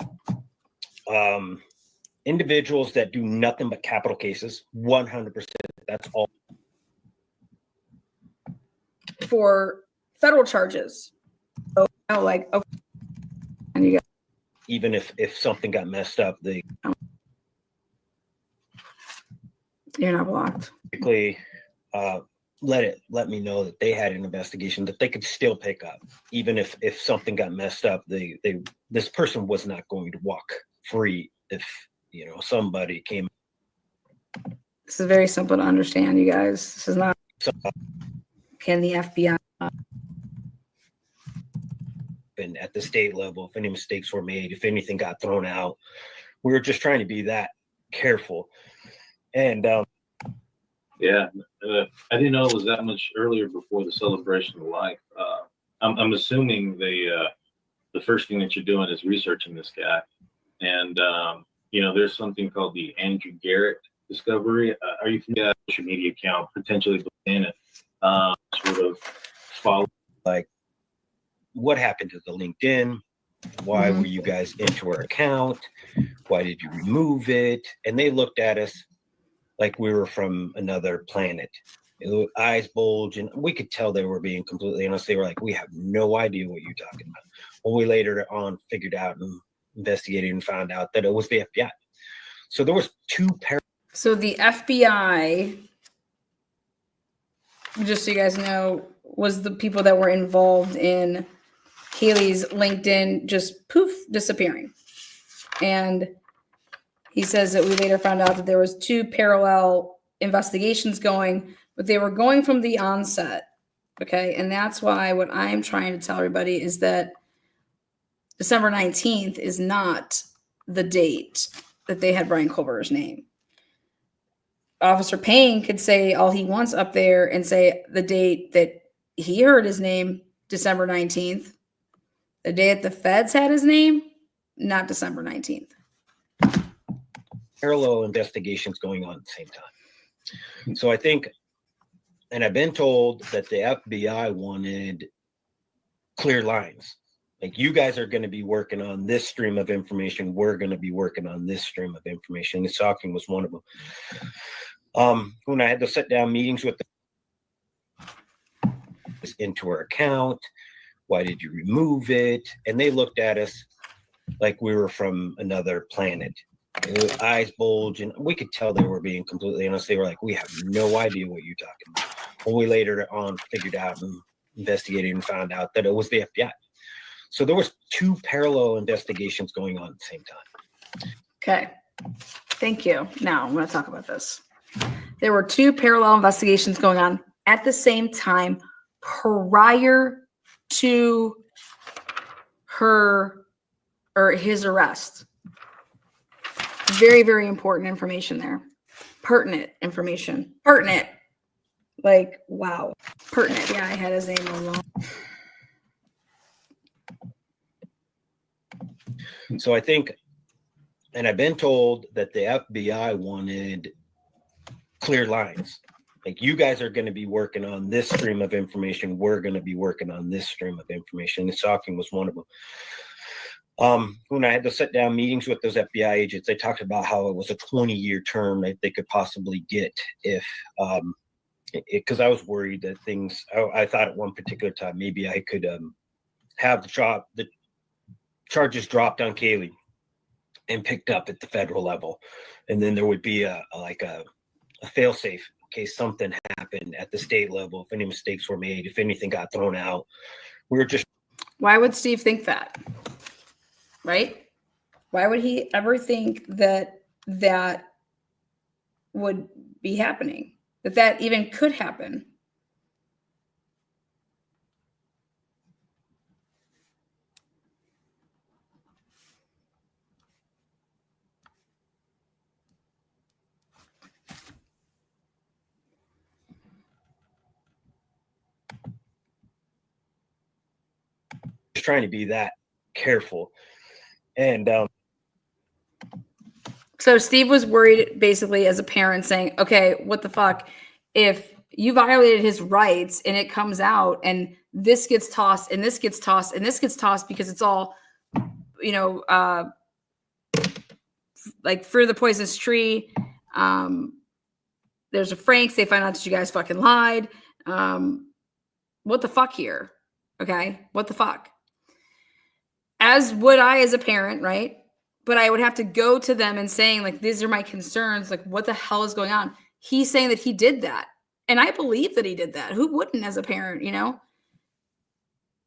individuals that do nothing but capital cases, 100%. That's all. For federal charges. So, okay. And you got, even if something got messed up, they you're not blocked. basically let me know that they had an investigation that they could still pick up, even if something got messed up. This person was not going to walk free if somebody came. This is very simple to understand, you guys. This is not. Can the FBI? And at the state level, if any mistakes were made, if anything got thrown out, we were just trying to be that careful. And I didn't know it was that much earlier before the celebration of life. I'm assuming the first thing that you're doing is researching this guy, and there's something called the Andrew Garrett discovery. Are you familiar with that social media account potentially in it? Sort of follow, like, what happened to the LinkedIn? Why were you guys into our account? Why did you remove it? And they looked at us like we were from another planet. Eyes bulge, and we could tell they were being completely honest. They were like, we have no idea what you're talking about. Well, we later on figured out and investigated and found out that it was the FBI. So there was two So the FBI, just so you guys know, was the people that were involved in Kaylee's LinkedIn just poof disappearing. And he says that we later found out that there was two parallel investigations going, but they were going from the onset. Okay. And that's why what I'm trying to tell everybody is that December 19th is not the date that they had Brian Culver's name. Officer Payne could say all he wants up there and say the date that he heard his name, December 19th. The day that the feds had his name, not December 19th. parallel investigations going on at the same time. So I think, and I've been told that the FBI wanted clear lines. Like, you guys are going to be working on this stream of information. We're going to be working on this stream of information. And stalking was one of them. When I had to sit down meetings with them into our account, why did you remove it? And they looked at us like we were from another planet. Eyes bulge, and we could tell they were being completely honest. They were like, we have no idea what you're talking about. Well, we later on figured out and investigated and found out that it was the FBI. So there was two parallel investigations going on at the same time. Okay. Thank you. Now I'm going to talk about this. There were two parallel investigations going on at the same time prior to her or his arrest. Very, very important information there. Pertinent information. Pertinent. Like, wow. Pertinent. Yeah, I had his name along. So I think, and I've been told that the FBI wanted clear lines. Like, you guys are going to be working on this stream of information. We're going to be working on this stream of information. And stalking was one of them. When I had to sit down meetings with those FBI agents, they talked about how it was a 20-year term that they could possibly get if, because I was worried that things, I thought at one particular time, maybe I could have the charges dropped on Kaylee and picked up at the federal level. And then there would be a fail-safe in case something happened at the state level, if any mistakes were made, if anything got thrown out. We were just. Why would Steve think that? Right? Why would he ever think that that would be happening? That even could happen? trying to be that careful. And so Steve was worried basically as a parent saying, okay, what the fuck? If you violated his rights and it comes out and this gets tossed and this gets tossed and this gets tossed because it's all, you know, like fruit of the poisonous tree. There's a Franks. They find out that you guys fucking lied. What the fuck here? Okay. What the fuck? As would I as a parent, right? But I would have to go to them and saying, like, these are my concerns. Like, what the hell is going on? He's saying that he did that. And I believe that he did that. Who wouldn't as a parent, you know?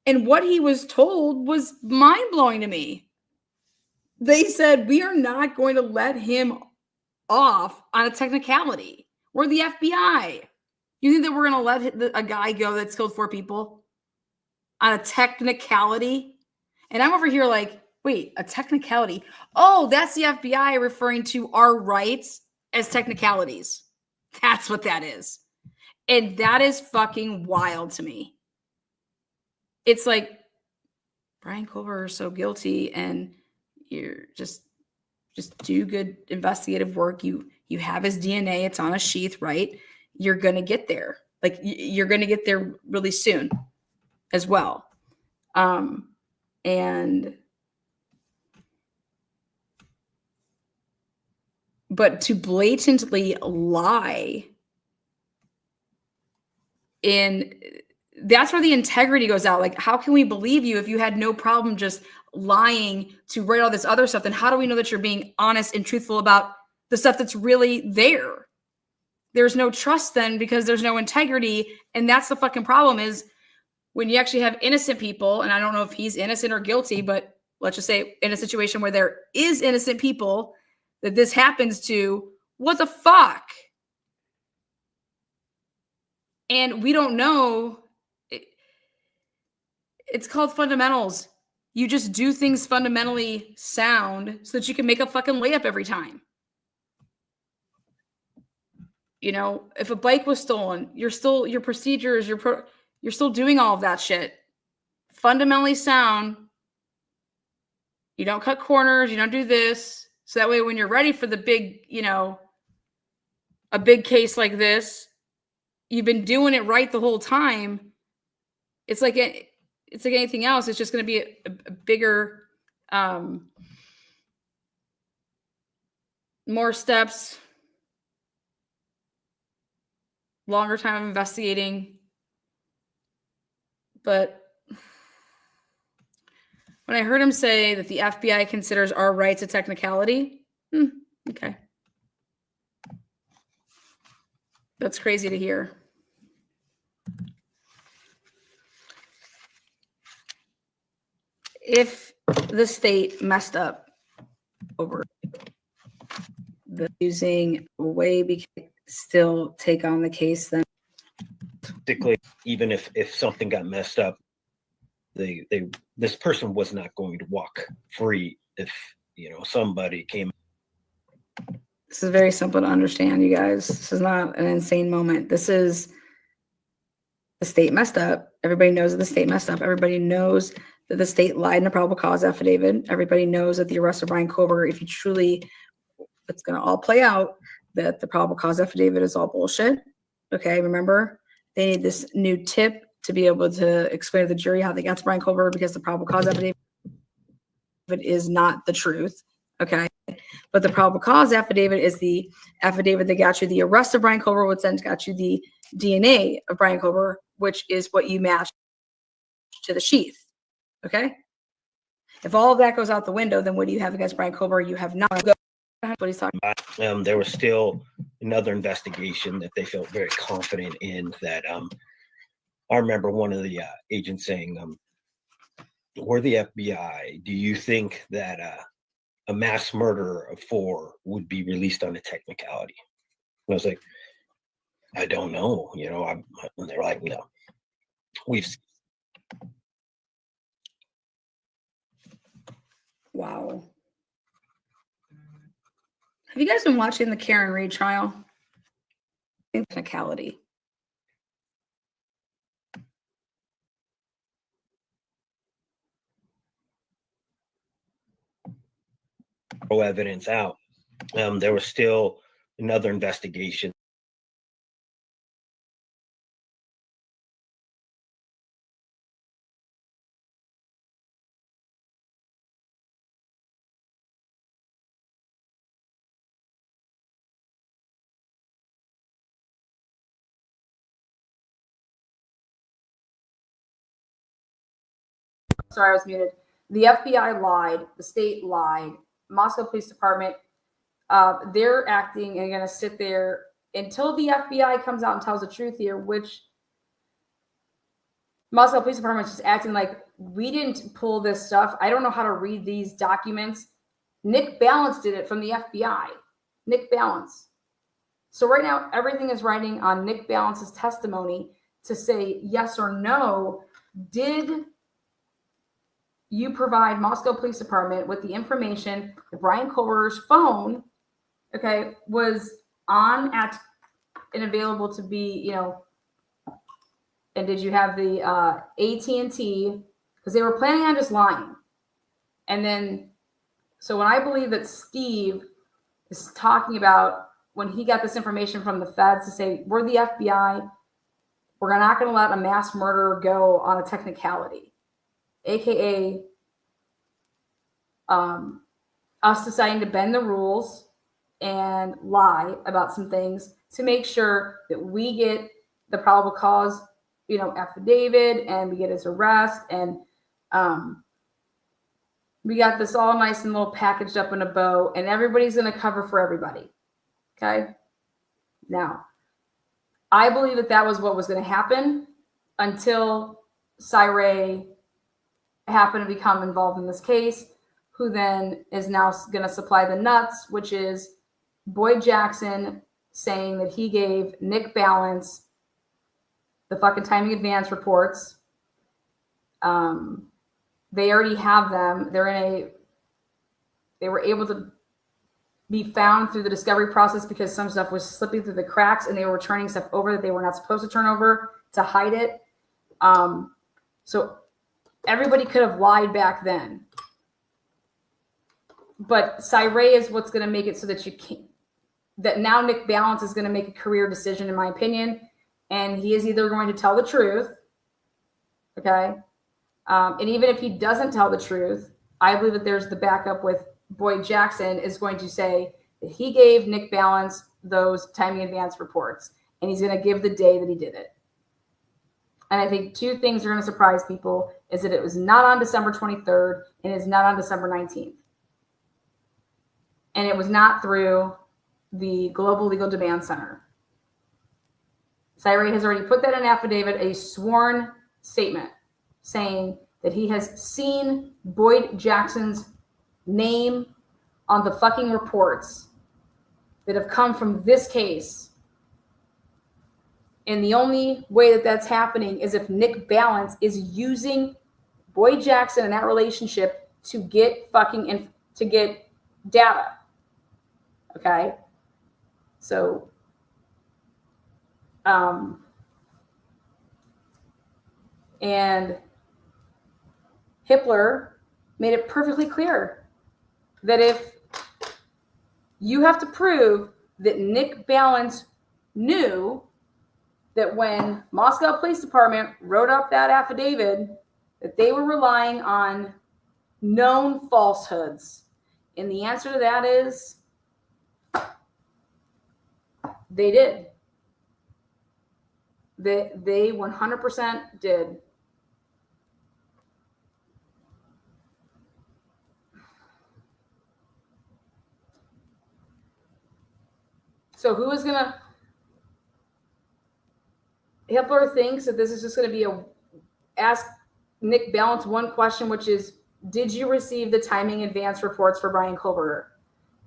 And what he was told was mind-blowing to me. They said, we are not going to let him off on a technicality. We're the FBI. You think that we're going to let a guy go that's killed 4 people on a technicality? And I'm over here like, wait, a technicality? Oh, that's the FBI referring to our rights as technicalities. That's what that is. And that is fucking wild to me. It's like, Brian Culver is so guilty, and you're just do good investigative work. You have his DNA. It's on a sheath, right? You're going to get there. Like, you're going to get there really soon as well. But to blatantly lie, and that's where the integrity goes out. Like, how can we believe you if you had no problem just lying to write all this other stuff? Then how do we know that you're being honest and truthful about the stuff that's really there? There's no trust then, because there's no integrity. And that's the fucking problem, is when you actually have innocent people, and I don't know if he's innocent or guilty, but let's just say in a situation where there is innocent people that this happens to, what the fuck? And we don't know. It's called fundamentals. You just do things fundamentally sound so that you can make a fucking layup every time. You know, if a bike was stolen, you're still, your procedures, you're still doing all of that shit. Fundamentally sound. You don't cut corners. You don't do this. So that way, when you're ready for the big, you know, a big case like this, you've been doing it right the whole time. It's like anything else. It's just going to be a bigger, more steps, longer time of investigating. But when I heard him say that the FBI considers our rights a technicality, okay. That's crazy to hear. If the state messed up over the using way, we can still take on the case then. particularly even if something got messed up, this person was not going to walk free if, you know, somebody came. This is very simple to understand, you guys. This is not an insane moment. This is, the state messed up. Everybody knows that the state messed up. Everybody knows that the state lied in a probable cause affidavit. Everybody knows that the arrest of Brian Culver, if you truly, it's going to all play out, that the probable cause affidavit is all bullshit. Okay, remember, they need this new tip to be able to explain to the jury how they got to Brian Culver, because the probable cause affidavit is not the truth. Okay, but the probable cause affidavit is the affidavit that got you the arrest of Brian Culver, which then got you the DNA of Brian Culver, which is what you matched to the sheath. Okay, if all of that goes out the window, then what do you have against Brian Culver? You have not. What he's talking about. There was still another investigation that they felt very confident in. That I remember one of the agents saying, "We're the FBI. Do you think that a mass murder of 4 would be released on a technicality?" And I was like, "I don't know." You know, and they're like, "No, we've." Wow. Have you guys been watching the Karen Reed trial? Technicality. throw evidence out. There was still another investigation. Sorry, I was muted. The FBI lied. The state lied. Moscow Police Department, they're acting and going to sit there until the FBI comes out and tells the truth here, which Moscow Police Department is just acting like we didn't pull this stuff. I don't know how to read these documents. Nick Balance did it from the FBI. Nick Balance. So right now, everything is riding on Nick Balance's testimony to say yes or no. Did you provide Moscow Police Department with the information that Brian Culver's phone, okay, was on at and available to be, and did you have the AT&T? Because they were planning on just lying. And then, so when I believe that Steve is talking about when he got this information from the feds to say, we're the FBI, we're not going to let a mass murderer go on a technicality. AKA us deciding to bend the rules and lie about some things to make sure that we get the probable cause, affidavit, and we get his arrest, and we got this all nice and little packaged up in a bow, and everybody's going to cover for everybody. Okay? Now, I believe that was what was going to happen until Cyray happened to become involved in this case, who then is now going to supply the nuts, which is Boyd Jackson saying that he gave Nick Balance the fucking timing advance reports. They already have them. They were able to be found through the discovery process because some stuff was slipping through the cracks and they were turning stuff over that they were not supposed to turn over to hide it. So everybody could have lied back then. But Cyray is what's going to make it so that you can't, that now Nick Balance is going to make a career decision, in my opinion. And he is either going to tell the truth. Okay. And even if he doesn't tell the truth, I believe that there's the backup with Boyd Jackson is going to say that he gave Nick Balance those timing advance reports. And he's going to give the day that he did it. And I think two things are going to surprise people is that it was not on December 23rd and it's not on December 19th. And it was not through the Global Legal Demand Center. Cyray has already put that in affidavit, a sworn statement saying that he has seen Boyd Jackson's name on the fucking reports that have come from this case. And the only way that that's happening is if Nick Balance is using Boyd Jackson in that relationship to get to get data. Okay. So, and Hippler made it perfectly clear that if you have to prove that Nick Balance knew that when Moscow Police Department wrote up that affidavit, that they were relying on known falsehoods. And the answer to that is they did. They 100% did. So who is going to... Hippler thinks that this is just going to be ask Nick Balance one question, which is, did you receive the timing advance reports for Brian Culverter?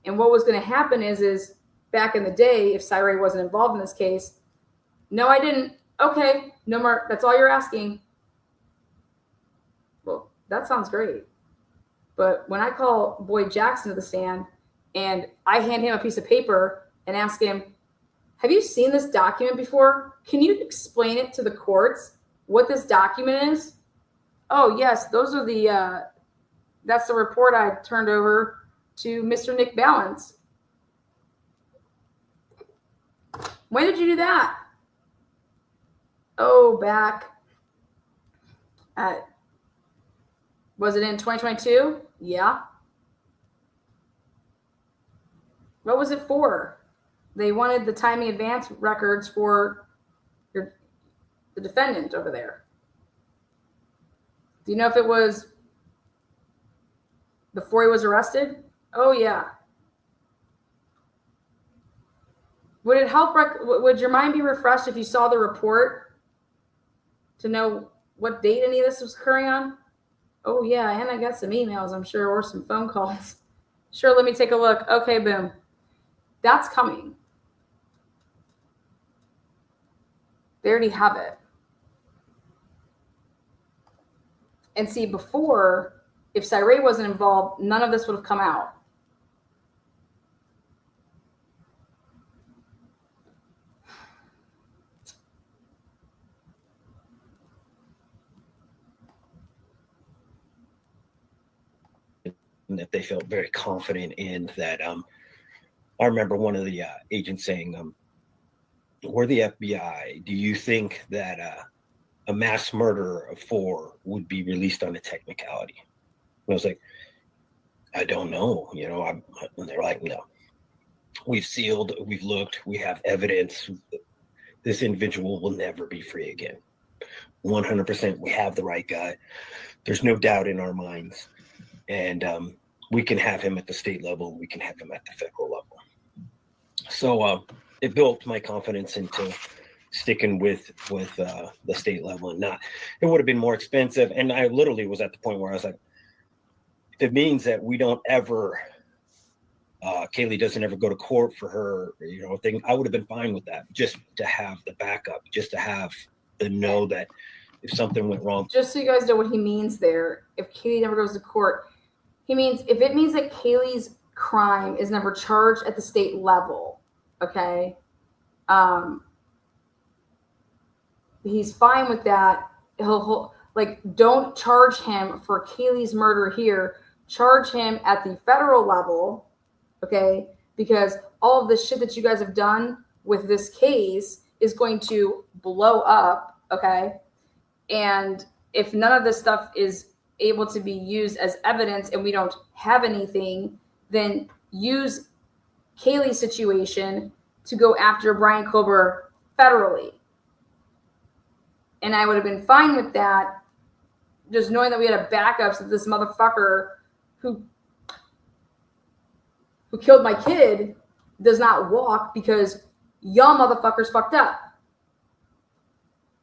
And what was going to happen is back in the day, if Cyray wasn't involved in this case, no, I didn't. Okay, no more. That's all you're asking. Well, that sounds great. But when I call Boyd Jackson to the stand and I hand him a piece of paper and ask him, have you seen this document before? Can you explain it to the courts what this document is? Oh, yes, those are that's the report I turned over to Mr. Nick Balance. When did you do that? Oh, back at, was it in 2022? Yeah. What was it for? They wanted the timing advance records for the defendant over there. Do you know if it was before he was arrested? Oh, yeah. Would it help? Would your mind be refreshed if you saw the report to know what date any of this was occurring on? Oh, yeah. And I got some emails, I'm sure, or some phone calls. Sure, let me take a look. Okay, boom. That's coming. They already have it. And see, before, if Cyree wasn't involved, none of this would have come out. That they felt very confident in that. I remember one of the agents saying, we're the FBI. Do you think that a mass murder of 4 would be released on a technicality? And I was like, I don't know. You know, and they're like, no. We've sealed, we've looked, we have evidence. This individual will never be free again. 100%, we have the right guy. There's no doubt in our minds. And we can have him at the state level. We can have him at the federal level. So it built my confidence into sticking with the state level and not. It would have been more expensive. And I literally was at the point where I was like, if it means that we don't ever, Kaylee doesn't ever go to court for her, thing, I would have been fine with that. Just to have the backup, just to have the know that if something went wrong. Just so you guys know what he means there, if Kaylee never goes to court, he means if it means that Kaylee's crime is never charged at the state level, okay, he's fine with that. He'll like, don't charge him for Kaylee's murder here. Charge him at the federal level, okay, because all of the shit that you guys have done with this case is going to blow up, okay? And if none of this stuff is able to be used as evidence and we don't have anything, then use Kaylee's situation to go after Brian Kober federally. And I would have been fine with that, just knowing that we had a backup so this motherfucker who killed my kid does not walk because y'all motherfuckers fucked up.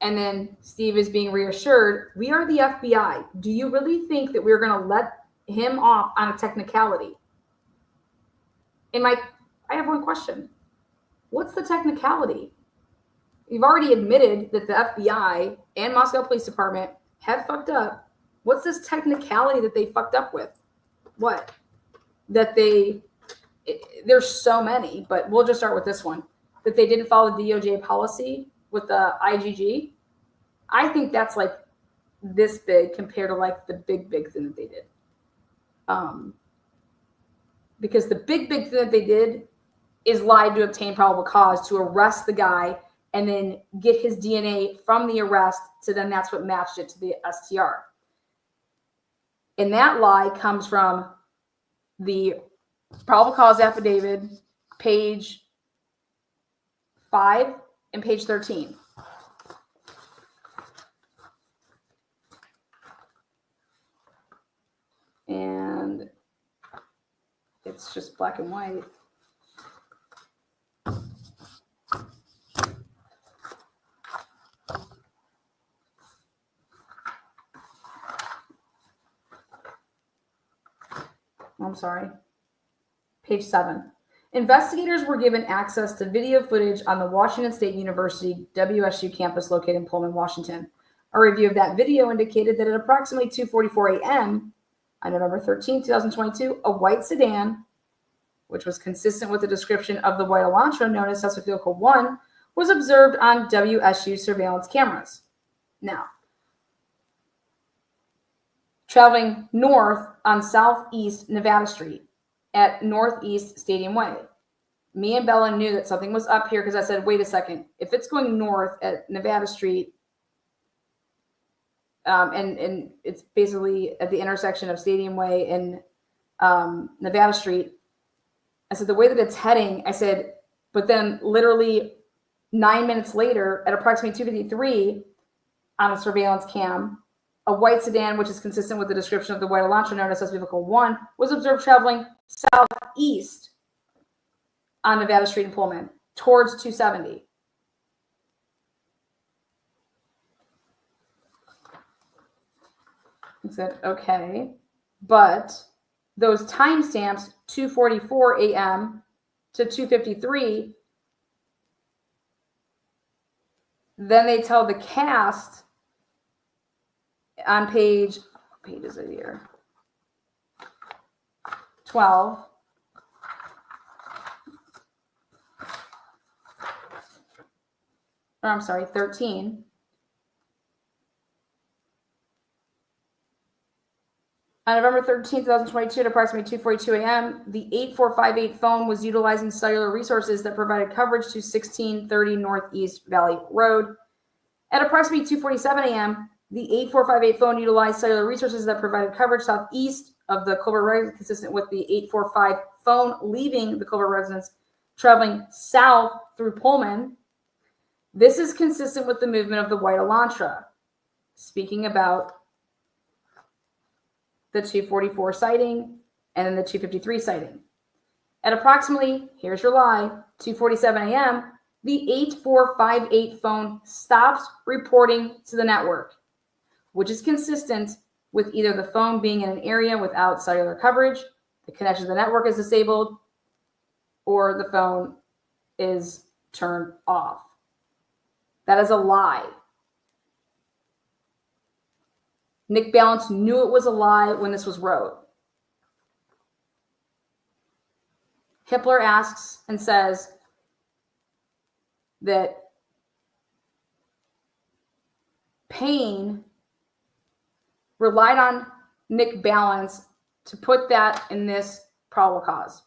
And then Steve is being reassured, we are the FBI. Do you really think that we're going to let him off on a technicality? And I have one question. What's the technicality? You've already admitted that the FBI and Moscow Police Department have fucked up. What's this technicality that they fucked up with? What? There's so many, but we'll just start with this one. That they didn't follow the DOJ policy with the IGG. I think that's like this big compared to like the big thing that they did. Because the big thing that they did is lied to obtain probable cause to arrest the guy and then get his DNA from the arrest to then that's what matched it to the STR. And that lie comes from the probable cause affidavit, page 5 and page 13. And it's just black and white. I'm sorry. Page 7. Investigators were given access to video footage on the Washington State University WSU campus located in Pullman, Washington. A review of that video indicated that at approximately 2:44 a.m. on November 13, 2022, a white sedan, which was consistent with the description of the white Elantra known as Suspect Vehicle 1, was observed on WSU surveillance cameras. Now, traveling north on Southeast Nevada Street. at Northeast Stadium Way. Me and Bella knew that something was up here because I said, wait a second, if it's going north at Nevada Street, and it's basically at the intersection of Stadium Way and Nevada Street, I said, the way that it's heading, I said, but then literally 9 minutes later at approximately 2:53 on a surveillance cam, a white sedan, which is consistent with the description of the white Elantra known as suspect vehicle 1, was observed traveling southeast on Nevada Street in Pullman towards 270. I said, okay, but those timestamps, 2:44 a.m. to 2:53, then they tell the cast on page, what page is it here? 12. Or I'm sorry, 13. On November 13, 2022, at approximately 2:42 a.m., the 8458 phone was utilizing cellular resources that provided coverage to 1630 Northeast Valley Road. At approximately 2:47 a.m., the 8458 phone utilized cellular resources that provided coverage southeast of the Culver residence, consistent with the 845 phone leaving the Culver residence, traveling south through Pullman. This is consistent with the movement of the white Elantra. Speaking about the 244 sighting and then the 253 sighting. At approximately, here's your lie, 2:47 a.m., the 8458 phone stops reporting to the network, which is consistent with either the phone being in an area without cellular coverage, the connection to the network is disabled, or the phone is turned off. That is a lie. Nick Balance knew it was a lie when this was wrote. Hippler asks and says that Payne relied on Nick Balance to put that in this probable cause.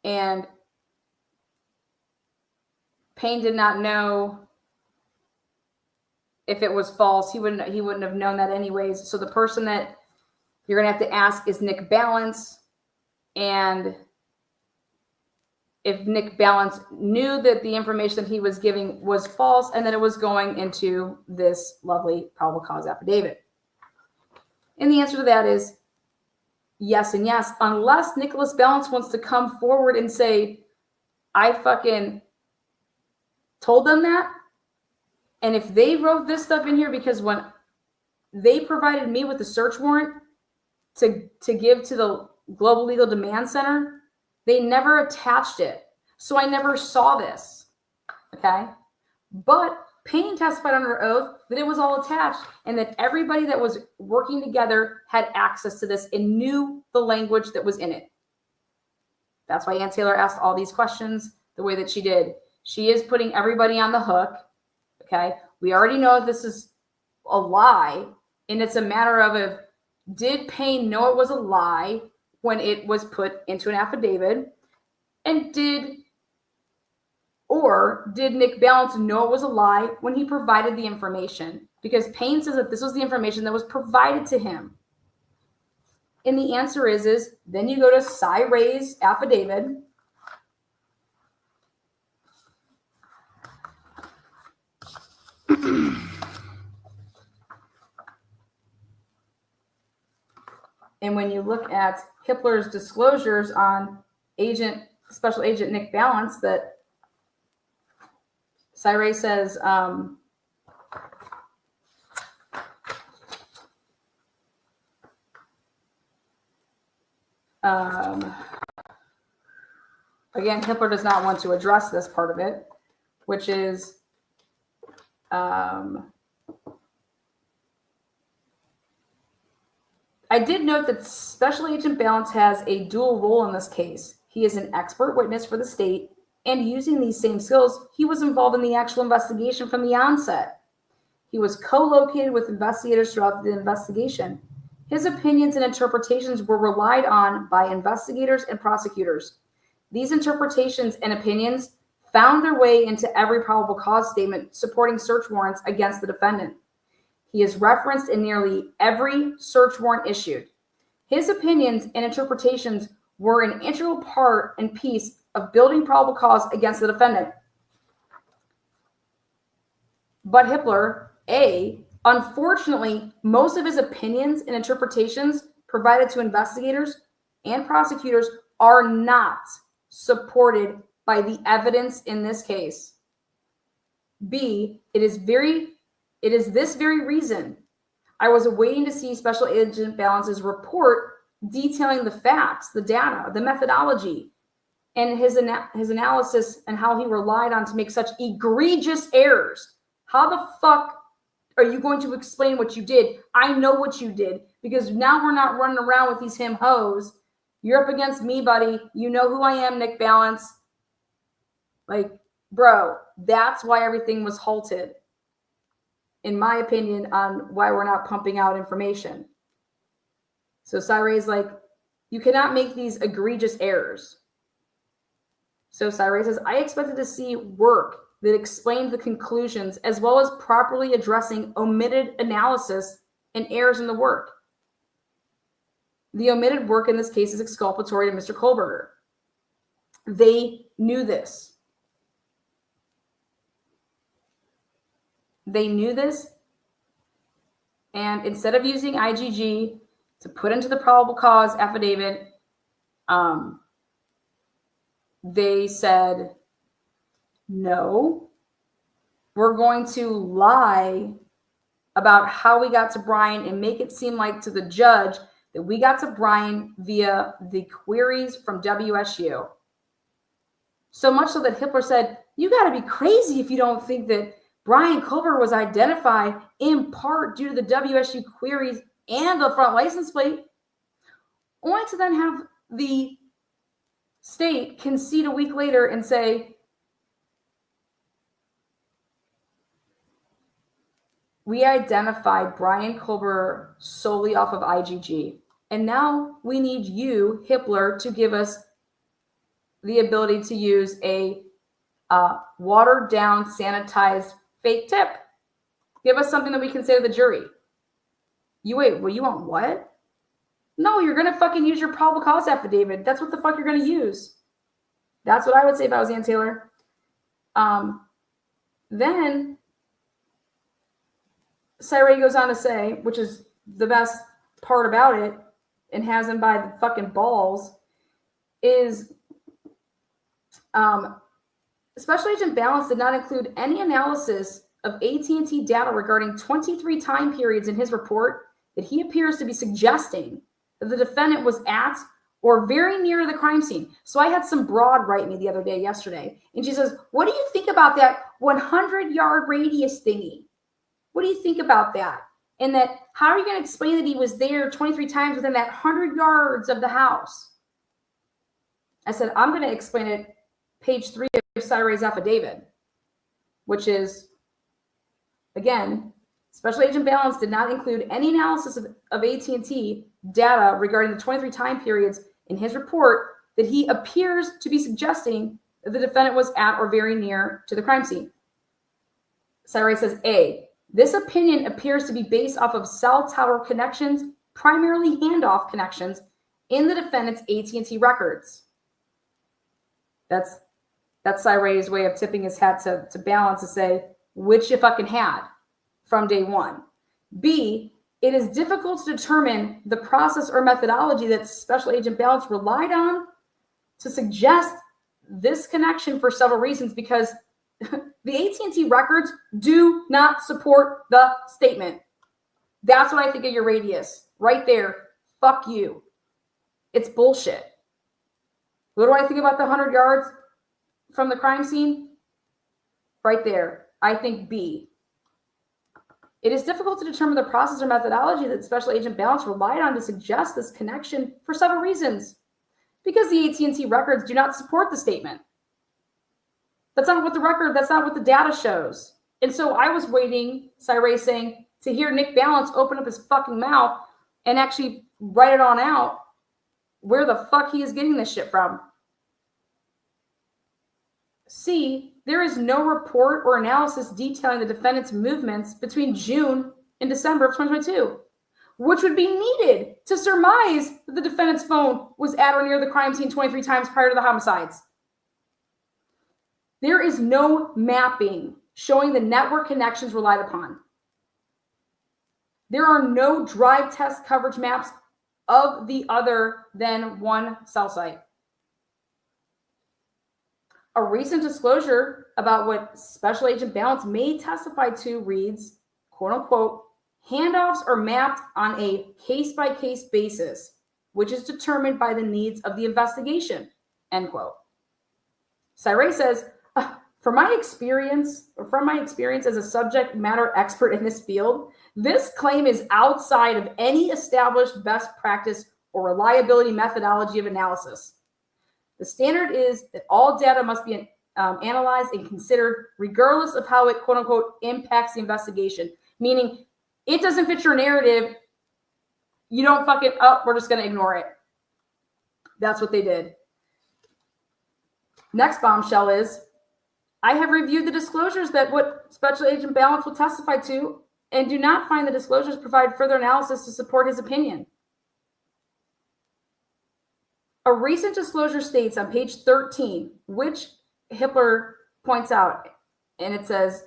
And Payne did not know if it was false. He wouldn't have known that anyways. So the person that you're gonna have to ask is Nick Balance. And if Nick Balance knew that the information that he was giving was false and that it was going into this lovely probable cause affidavit. And the answer to that is yes and yes, unless Nicholas Balance wants to come forward and say, I fucking told them that. And if they wrote this stuff in here, because when they provided me with the search warrant to give to the Global Legal Demand Center, they never attached it. So I never saw this. Okay. But Payne testified under oath that it was all attached and that everybody that was working together had access to this and knew the language that was in it. That's why Ann Taylor asked all these questions the way that she did. She is putting everybody on the hook. Okay. We already know this is a lie, and it's a matter of if did Payne know it was a lie when it was put into an affidavit, and did Nick Balance know it was a lie when he provided the information? Because Payne says that this was the information that was provided to him. And the answer is then you go to Cy Ray's affidavit. And when you look at Hippler's disclosures on Special Agent Nick Balance, that Cy Ray says, again, Hippler does not want to address this part of it, which is I did note that Special Agent Balance has a dual role in this case. He is an expert witness for the state, and using these same skills, he was involved in the actual investigation from the onset. He was co-located with investigators throughout the investigation. His opinions and interpretations were relied on by investigators and prosecutors. These interpretations and opinions found their way into every probable cause statement supporting search warrants against the defendant. He is referenced in nearly every search warrant issued. His opinions and interpretations were an integral part and piece of building probable cause against the defendant. But Hitler, unfortunately, most of his opinions and interpretations provided to investigators and prosecutors are not supported by the evidence in this case. B, it is this very reason I was waiting to see Special Agent Balance's report detailing the facts, the data, the methodology, and his analysis and how he relied on to make such egregious errors. How the fuck are you going to explain what you did? I know what you did, because now we're not running around with these him hoes. You're up against me, buddy. You know who I am, Nick Balance. Like, bro, that's why everything was halted, in my opinion, on why we're not pumping out information. So Cyray's like, you cannot make these egregious errors. So Cyray says, I expected to see work that explained the conclusions as well as properly addressing omitted analysis and errors in the work. The omitted work in this case is exculpatory to Mr. Kohlberger. They knew this. They knew this, and instead of using IgG to put into the probable cause affidavit, they said, no, we're going to lie about how we got to Brian and make it seem like to the judge that we got to Brian via the queries from WSU. So much so that Hitler said, you got to be crazy if you don't think that Brian Kohlberger was identified in part due to the WSU queries and the front license plate, only to then have the state concede a week later and say, we identified Brian Kohlberger solely off of IgG. And now we need you, Hitler, to give us the ability to use a watered down, sanitized fake tip. Give us something that we can say to the jury. You want what? No, you're going to fucking use your probable cause affidavit. That's what the fuck you're going to use. That's what I would say if I was Ann Taylor. Then Cyray goes on to say, which is the best part about it, and has him by the fucking balls, is Special Agent Balance did not include any analysis of AT&T data regarding 23 time periods in his report that he appears to be suggesting that the defendant was at or very near the crime scene. So I had some broad write me the other day, yesterday, and she says, what do you think about that 100-yard radius thingy? What do you think about that? And that, how are you going to explain that he was there 23 times within that 100 yards of the house? I said, I'm going to explain it page 3 of Cyray's affidavit, which is, again, Special Agent Balance did not include any analysis of AT&T data regarding the 23 time periods in his report that he appears to be suggesting that the defendant was at or very near to the crime scene. Cyray says, A, this opinion appears to be based off of cell tower connections, primarily handoff connections, in the defendant's AT&T records. That's Cyray's way of tipping his hat to Balance to say, which you fucking had from day one. B, it is difficult to determine the process or methodology that Special Agent Balance relied on to suggest this connection for several reasons, because the AT&T records do not support the statement. That's what I think of your radius. Right there. Fuck you. It's bullshit. What do I think about the 100 yards from the crime scene? Right there. I think B. It is difficult to determine the process or methodology that Special Agent Balance relied on to suggest this connection for several reasons. Because the AT&T records do not support the statement. That's not what the data shows. And so I was waiting, Cyray saying, to hear Nick Balance open up his fucking mouth and actually write it on out where the fuck he is getting this shit from. C, there is no report or analysis detailing the defendant's movements between June and December of 2022, which would be needed to surmise that the defendant's phone was at or near the crime scene 23 times prior to the homicides. There is no mapping showing the network connections relied upon. There are no drive test coverage maps of the other than one cell site. A recent disclosure about what Special Agent Balance may testify to reads, quote unquote, handoffs are mapped on a case-by-case basis, which is determined by the needs of the investigation, end quote. Cyree says, from my experience as a subject matter expert in this field, this claim is outside of any established best practice or reliability methodology of analysis. The standard is that all data must be analyzed and considered regardless of how it, quote unquote, impacts the investigation. Meaning, it doesn't fit your narrative. You don't fucking, we're just going to ignore it. That's what they did. Next bombshell is, I have reviewed the disclosures that what Special Agent Balance will testify to and do not find the disclosures provide further analysis to support his opinion. A recent disclosure states on page 13, which Hippler points out, and it says,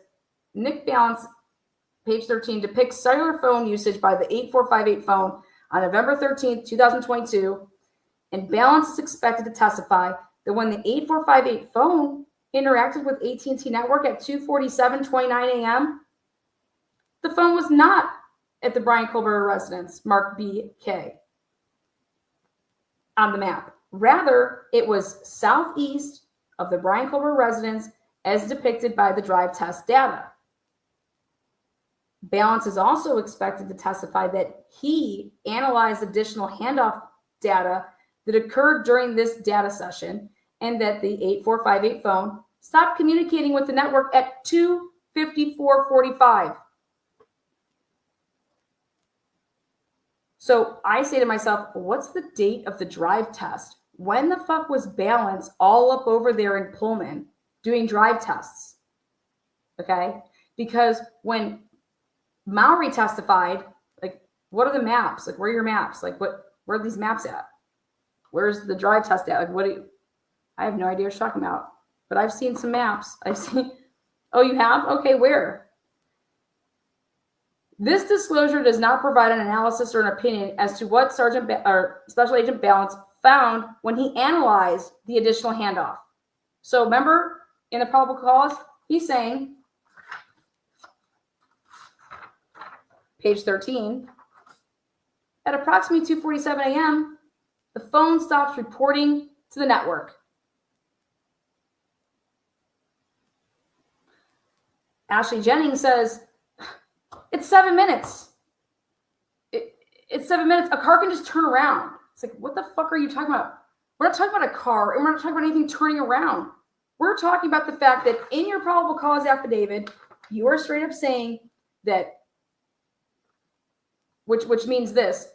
Nick Balance, page 13, depicts cellular phone usage by the 8458 phone on November 13th, 2022, and Balance is expected to testify that when the 8458 phone interacted with AT&T network at 2:47:29 a.m., the phone was not at the Brian Kohlberger residence, marked BK, on the map. Rather, it was southeast of the Brian Kohlberger residence as depicted by the drive test data. Balance is also expected to testify that he analyzed additional handoff data that occurred during this data session and that the 8458 phone stopped communicating with the network at 2:54:45. So I say to myself, what's the date of the drive test? When the fuck was Balance all up over there in Pullman doing drive tests? Okay? Because when Mowry testified, like, what are the maps? Like, where are your maps? Like, where are these maps at? Where's the drive test at? Like, I have no idea what you're talking about. But I've seen some maps. Oh, you have? Okay, where? This disclosure does not provide an analysis or an opinion as to what Special Agent Balance found when he analyzed the additional handoff. So remember, in the probable cause, he's saying, page 13, at approximately 2:47 a.m., the phone stops reporting to the network. Ashley Jennings says, it's 7 minutes. It's 7 minutes. A car can just turn around. It's like, what the fuck are you talking about? We're not talking about a car, and we're not talking about anything turning around. We're talking about the fact that in your probable cause affidavit, you are straight up saying that, which means this: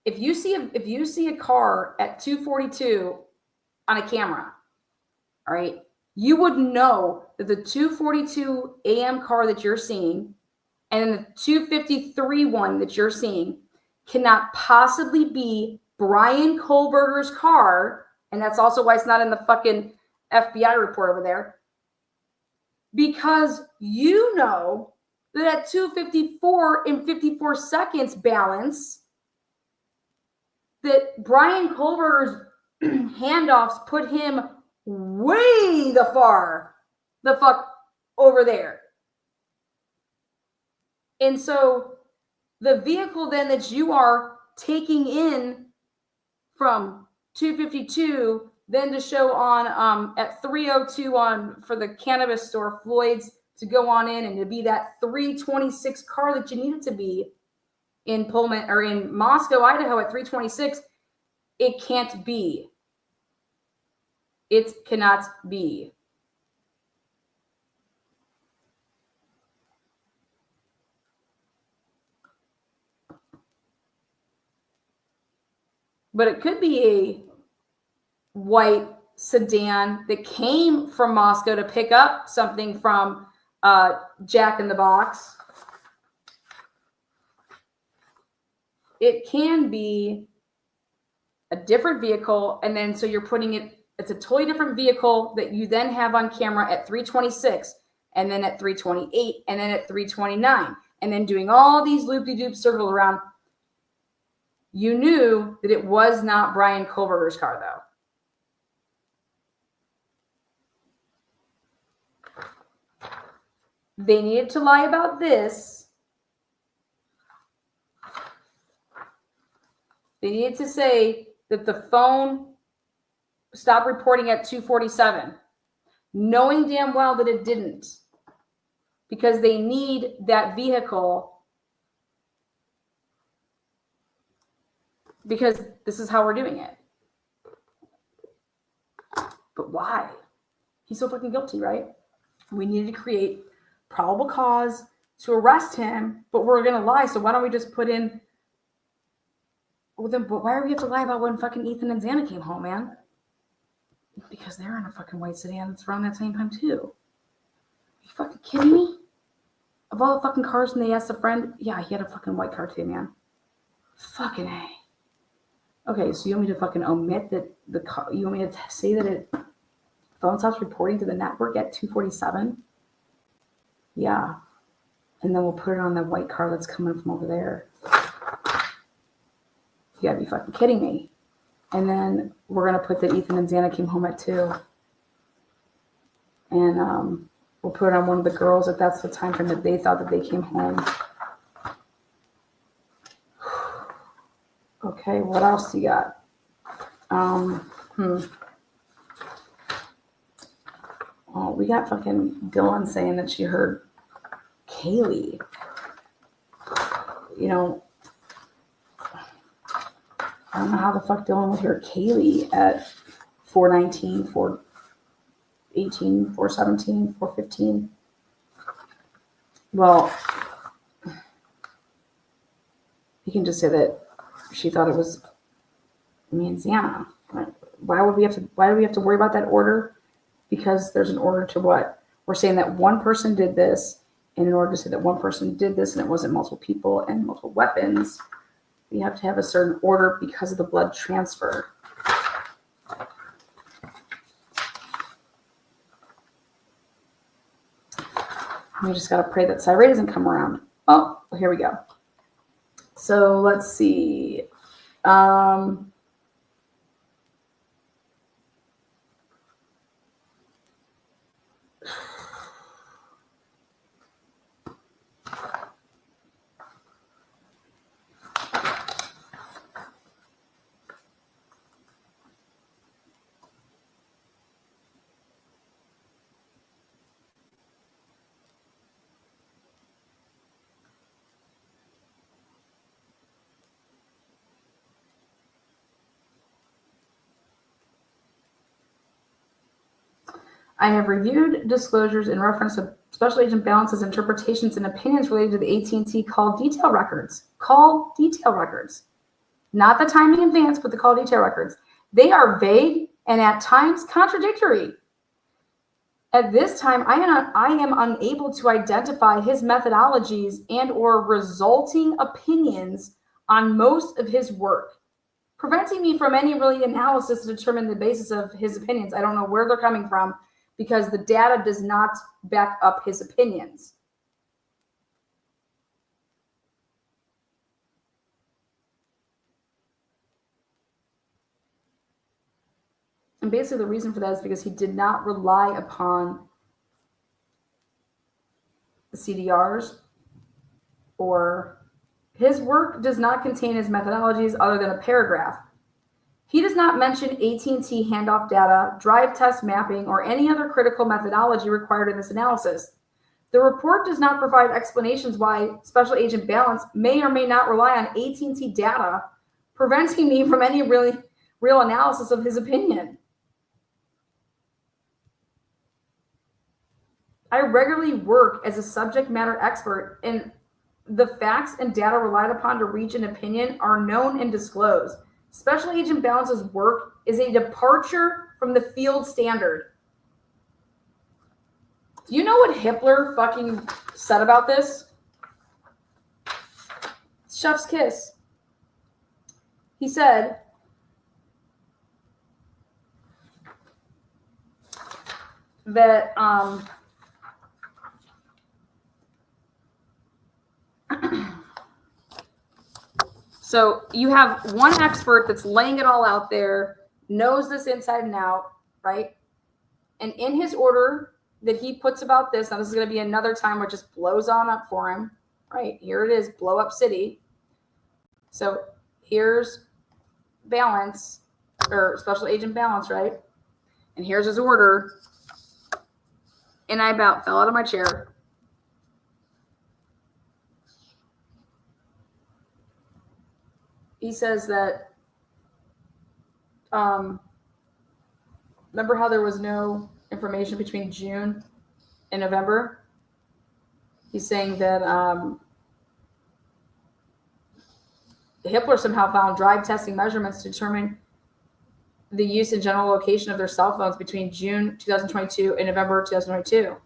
if you see a car at 2:42 on a camera, all right, you would know that the 2:42 a.m. car that you're seeing and then the 2:53 one that you're seeing cannot possibly be Brian Kohlberger's car. And that's also why it's not in the fucking FBI report over there. Because you know that at 2:54 and 54 seconds Balance, that Brian Kohlberger's handoffs put him way the fuck over there. And so the vehicle then that you are taking in from 2:52 then to show on at 3:02 on for the cannabis store Floyd's to go on in and to be that 3:26 car that you need it to be in Pullman or in Moscow, Idaho at 3:26, it can't be. It cannot be. But it could be a white sedan that came from Moscow to pick up something from Jack in the Box. It can be a different vehicle, and then so you're putting it's a totally different vehicle that you then have on camera at 326, and then at 328, and then at 329, and then doing all these loop-de-doop circle around. You knew that it was not Brian Kohlberger's car, though. They needed to lie about this. They needed to say that the phone stopped reporting at 2:47, knowing damn well that it didn't, because they need that vehicle, because this is how we're doing it. But why? He's so fucking guilty, right? We needed to create probable cause to arrest him, but we're going to lie. So why don't we just put in, well, then, but why do we have to lie about when fucking Ethan and Xana came home, man? Because they're in a fucking white sedan that's around that same time, too. Are you fucking kidding me? Of all the fucking cars, and they asked a friend, yeah, he had a fucking white car, too, man. Fucking A. Okay, so you want me to fucking omit that the car, you want me to say that it phone stops reporting to the network at 2:47? Yeah. And then we'll put it on the white car that's coming from over there. You gotta be fucking kidding me. And then we're gonna put that Ethan and Xana came home at 2. And we'll put it on one of the girls if that's the time frame that they thought that they came home. Okay, what else you got? Oh, we got fucking Dylan saying that she heard Kaylee. You know, I don't know how the fuck Dylan would hear Kaylee at 4:19, 4:18, 4:17, 4:15. Well, you can just say that she thought it was me and Xana. Why do we have to worry about that order? Because there's an order to what? We're saying that one person did this, and in order to say that one person did this and it wasn't multiple people and multiple weapons, we have to have a certain order because of the blood transfer. We just got to pray that Cyrene doesn't come around. Oh, well, here we go. So let's see. I have reviewed disclosures in reference to Special Agent Balance's interpretations and opinions related to the AT&T call detail records. Call detail records. Not the timing advance, but the call detail records. They are vague and at times contradictory. At this time, I am unable to identify his methodologies and or resulting opinions on most of his work, preventing me from any really analysis to determine the basis of his opinions. I don't know where they're coming from, because the data does not back up his opinions. And basically the reason for that is because he did not rely upon the CDRs, or his work does not contain his methodologies other than a paragraph. He does not mention AT&T handoff data, drive test mapping, or any other critical methodology required in this analysis. The report does not provide explanations why Special Agent Balance may or may not rely on AT&T data, preventing me from any real analysis of his opinion. I regularly work as a subject matter expert, and the facts and data relied upon to reach an opinion are known and disclosed. Special Agent Balance's work is a departure from the field standard. Do you know what Hitler fucking said about this? Chef's kiss. He said, that so you have one expert that's laying it all out there, knows this inside and out, right? And in his order that he puts about this, now this is going to be another time where it just blows on up for him, right? Here it is, blow up city. So here's Balance, or Special Agent Balance, right? And here's his order. And I about fell out of my chair. He says that, remember how there was no information between June and November? He's saying that Hitler somehow found drive testing measurements to determine the use and general location of their cell phones between June 2022 and November 2022.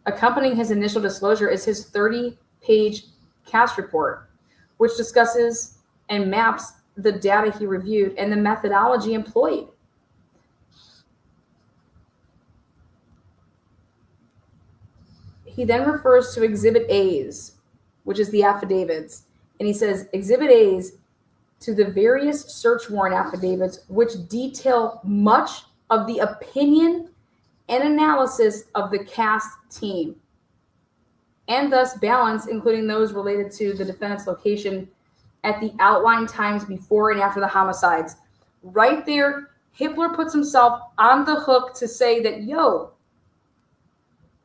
Accompanying his initial disclosure is his 30-page cast report, which discusses and maps the data he reviewed and the methodology employed. He then refers to Exhibit A's, which is the affidavits, and he says Exhibit A's to the various search warrant affidavits, which detail much of the opinion and analysis of the cast team, and thus Balance, including those related to the defendant's location at the outlined times before and after the homicides. Right there, Hitler puts himself on the hook to say that, yo,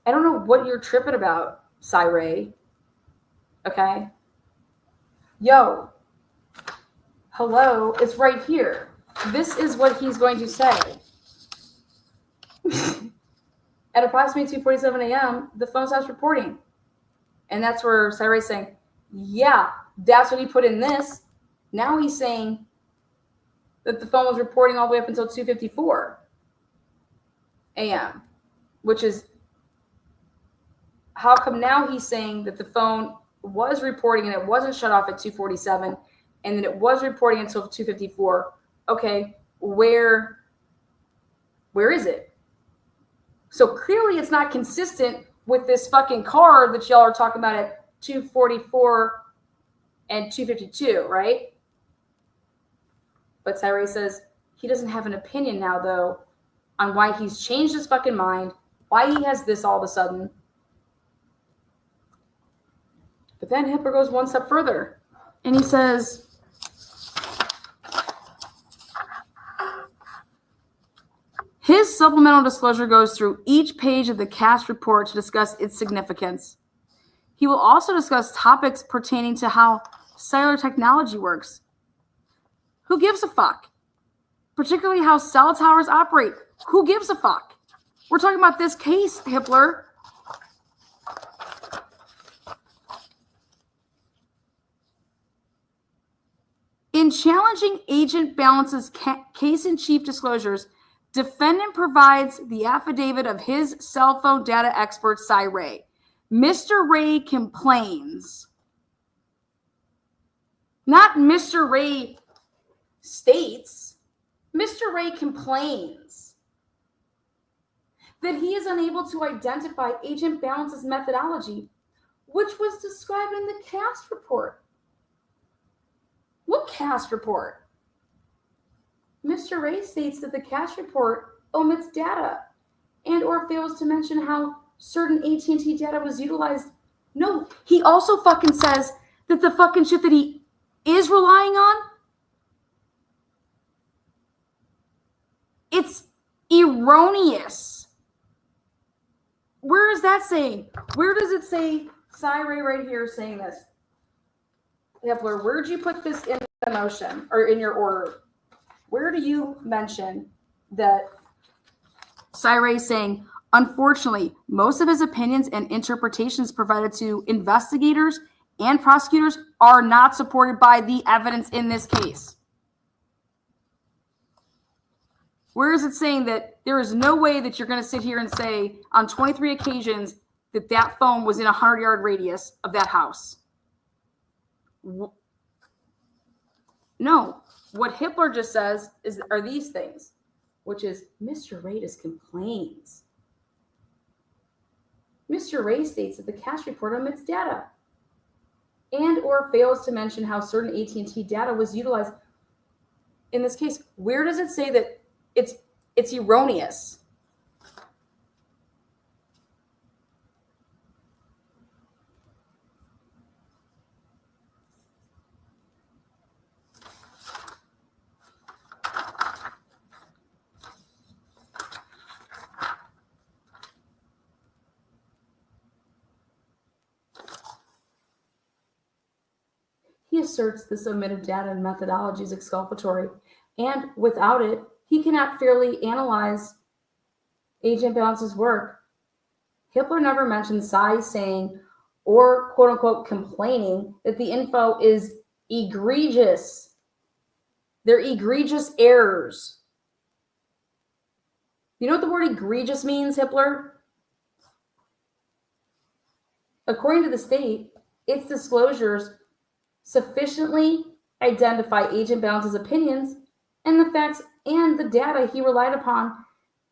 I don't know what you're tripping about, Cy-Ray. Okay? Yo, hello, it's right here. This is what he's going to say. At approximately 2:47 a.m., the phone stops reporting. And that's where Cy-Ray's saying, yeah, that's what he put in this. Now he's saying that the phone was reporting all the way up until 2:54 a.m., which is, how come now he's saying that the phone was reporting and it wasn't shut off at 2:47 and then it was reporting until 2:54? Okay, where is it? So clearly it's not consistent with this fucking car that y'all are talking about at 2:44 and 2:52, right? But Cy-Ray says he doesn't have an opinion now, though, on why he's changed his fucking mind, why he has this all of a sudden. But then Hitler goes one step further, and he says, his supplemental disclosure goes through each page of the cast report to discuss its significance. He will also discuss topics pertaining to how cellular technology works. Who gives a fuck? Particularly how cell towers operate. Who gives a fuck? We're talking about this case, Hitler. In challenging Agent Balance's case-in-chief disclosures, defendant provides the affidavit of his cell phone data expert, Cy-Ray. Mr. Ray complains. Not Mr. Ray states. Mr. Ray complains that he is unable to identify Agent Balance's methodology, which was described in the cast report. What cast report? Mr. Ray states that the cast report omits data and or fails to mention how certain AT&T data was utilized. No, he also fucking says that the fucking shit that he is relying on, it's erroneous. Where is that saying? Where does it say Cy-Ray right here saying this? Hitler, where'd you put this in the motion or in your order? Where do you mention that Cy-Ray saying, unfortunately, most of his opinions and interpretations provided to investigators and prosecutors are not supported by the evidence in this case? Where is it saying that there is no way that you're going to sit here and say on 23 occasions that that phone was in a 100-yard radius of that house? No. What Hitler just says are these things, which is Mr. Radis complains. Mr. Ray states that the cash report omits data and or fails to mention how certain AT&T data was utilized. In this case, where does it say that it's erroneous? He asserts this omitted data and methodology is exculpatory, and without it, he cannot fairly analyze Agent Balance's work. Hitler never mentioned Sy saying or quote-unquote complaining that the info is egregious. They're egregious errors. You know what the word egregious means, Hitler? According to the state, its disclosures sufficiently identify Agent Balance's opinions and the facts and the data he relied upon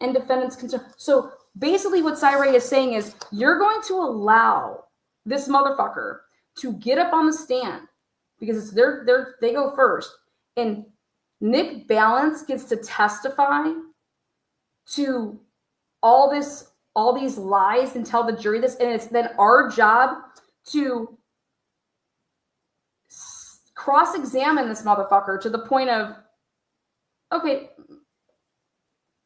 and defendant's concern. So basically what Sy is saying is you're going to allow this motherfucker to get up on the stand because it's they go first. And Nick Balance gets to testify to all these lies and tell the jury this. And it's then our job to cross-examine this motherfucker to the point of, okay,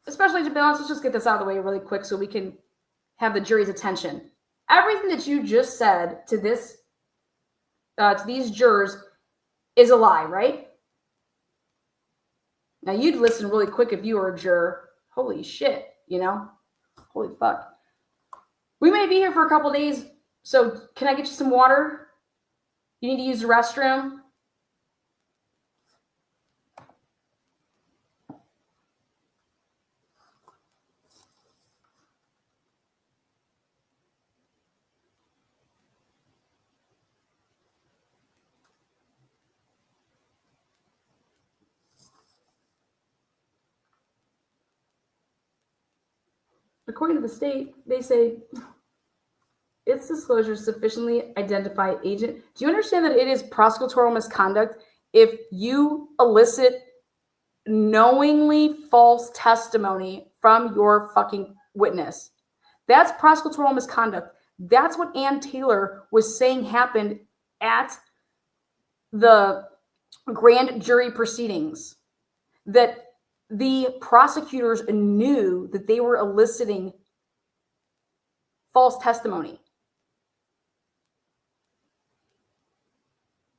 especially to Balance, let's just get this out of the way really quick so we can have the jury's attention. Everything that you just said to these jurors is a lie, right? Now, you'd listen really quick if you were a juror. Holy shit, Holy fuck. We may be here for a couple days, so can I get you some water? You need to use the restroom? According to the state, they say its disclosures sufficiently identify agent. Do you understand that it is prosecutorial misconduct if you elicit knowingly false testimony from your fucking witness? That's prosecutorial misconduct. That's what Ann Taylor was saying happened at the grand jury proceedings. That the prosecutors knew that they were eliciting false testimony.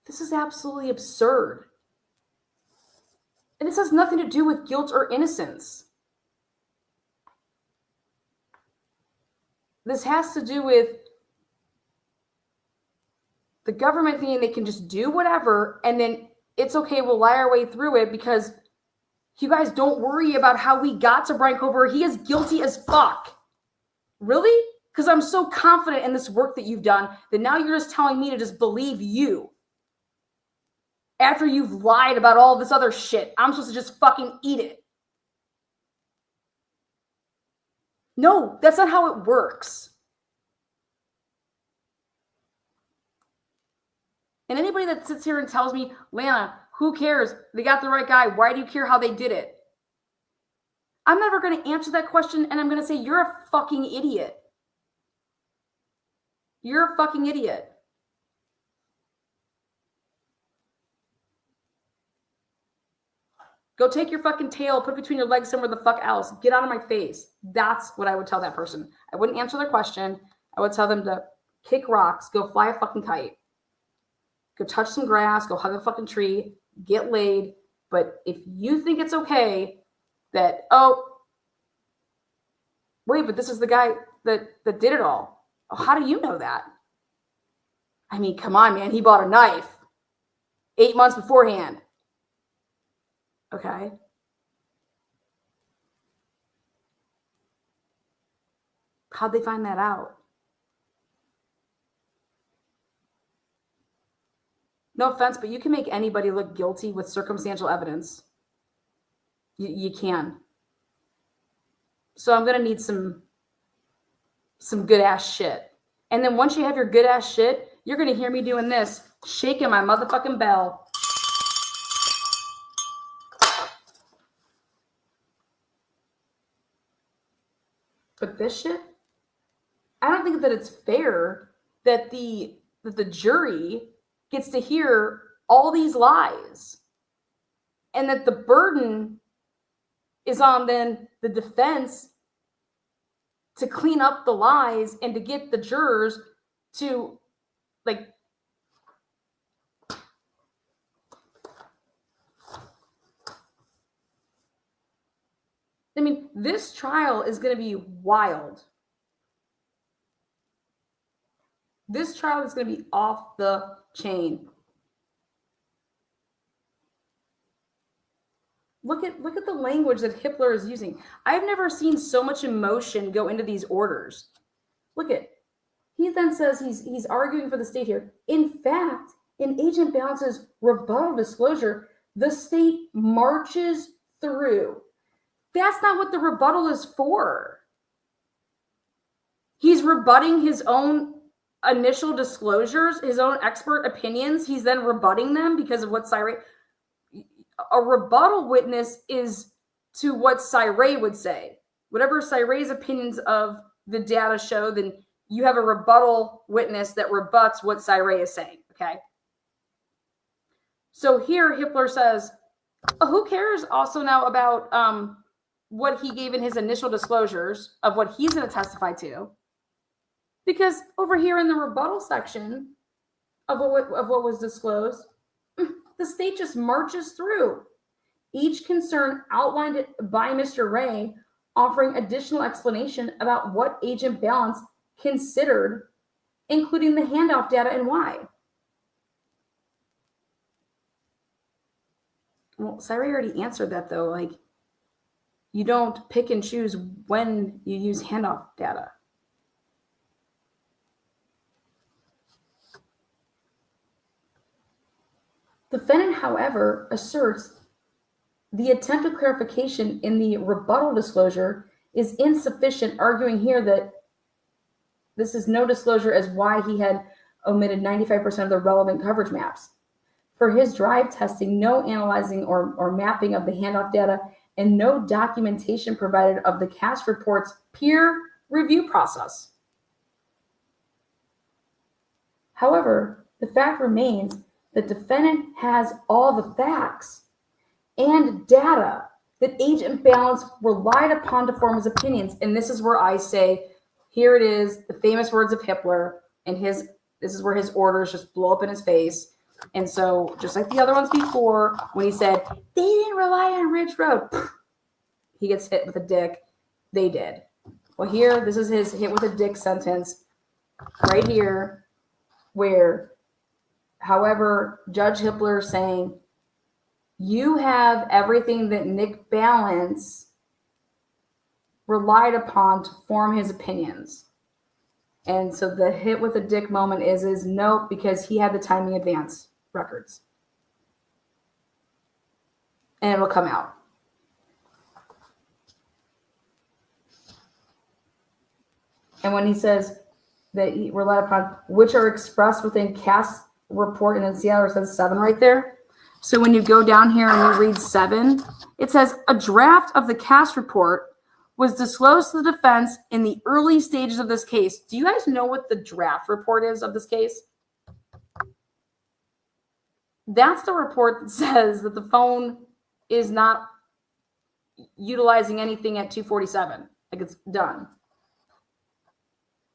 This is absolutely absurd. And this has nothing to do with guilt or innocence. This has to do with the government thinking they can just do whatever and then it's okay, we'll lie our way through it because you guys don't worry about how we got to Brian Kober. He is guilty as fuck. Really? Because I'm so confident in this work that you've done that now you're just telling me to just believe you. After you've lied about all this other shit, I'm supposed to just fucking eat it. No, that's not how it works. And anybody that sits here and tells me, Lana, who cares? They got the right guy. Why do you care how they did it? I'm never going to answer that question, and I'm going to say, you're a fucking idiot. You're a fucking idiot. Go take your fucking tail, put it between your legs somewhere the fuck else. Get out of my face. That's what I would tell that person. I wouldn't answer their question. I would tell them to kick rocks, go fly a fucking kite, go touch some grass, go hug a fucking tree, get laid. But if you think it's okay that, oh, wait, but this is the guy that did it all. Oh, how do you know that? I mean, come on, man. He bought a knife 8 months beforehand. Okay. How'd they find that out? No offense, but you can make anybody look guilty with circumstantial evidence. You can. So I'm going to need some good ass shit. And then once you have your good ass shit, you're going to hear me doing this, shaking my motherfucking bell. But this shit, I don't think that it's fair that the jury gets to hear all these lies and that the burden is on then the defense to clean up the lies and to get the jurors to like I mean, this trial is going to be wild. This trial is going to be off the chain. Look at the language that Hitler is using. I've never seen so much emotion go into these orders. Look at, he then says he's arguing for the state here. In fact, in Agent Balance's rebuttal disclosure, the state marches through. That's not what the rebuttal is for. He's rebutting his own initial disclosures, his own expert opinions. He's then rebutting them because of what Cyree. A rebuttal witness is to what Cyree would say. Whatever Cyree's opinions of the data show, then you have a rebuttal witness that rebuts what Cyree is saying, okay? So here Hitler says, who cares also now about what he gave in his initial disclosures of what he's going to testify to? Because over here in the rebuttal section of what was disclosed, the state just marches through each concern outlined by Mr. Ray, offering additional explanation about what Agent Balance considered, including the handoff data and why. Well, Cyree already answered that though. Like, you don't pick and choose when you use handoff data. The defendant, however, asserts the attempted clarification in the rebuttal disclosure is insufficient, arguing here that this is no disclosure as why he had omitted 95% of the relevant coverage maps. For his drive testing, no analyzing or mapping of the handoff data and no documentation provided of the cast report's peer review process. However, the fact remains the defendant has all the facts and data that Agent Balance relied upon to form his opinions. And this is where I say, here it is, the famous words of Hitler, and this is where his orders just blow up in his face. And so, just like the other ones before, when he said, they didn't rely on Ridge Road, he gets hit with a dick. They did. Well, here, this is his hit with a dick sentence right here, where, however, Judge Hitler is saying, you have everything that Nick Balance relied upon to form his opinions. And so the hit with a dick moment is nope, because he had the timing advance records. And it'll come out. And when he says that he relied upon, which are expressed within cast report, and then see how it says 7 right there? So when you go down here and you read 7, it says a draft of the cast report was disclosed to the defense in the early stages of this case. Do you guys know what the draft report is of this case? That's the report that says that the phone is not utilizing anything at 247. Like, it's done.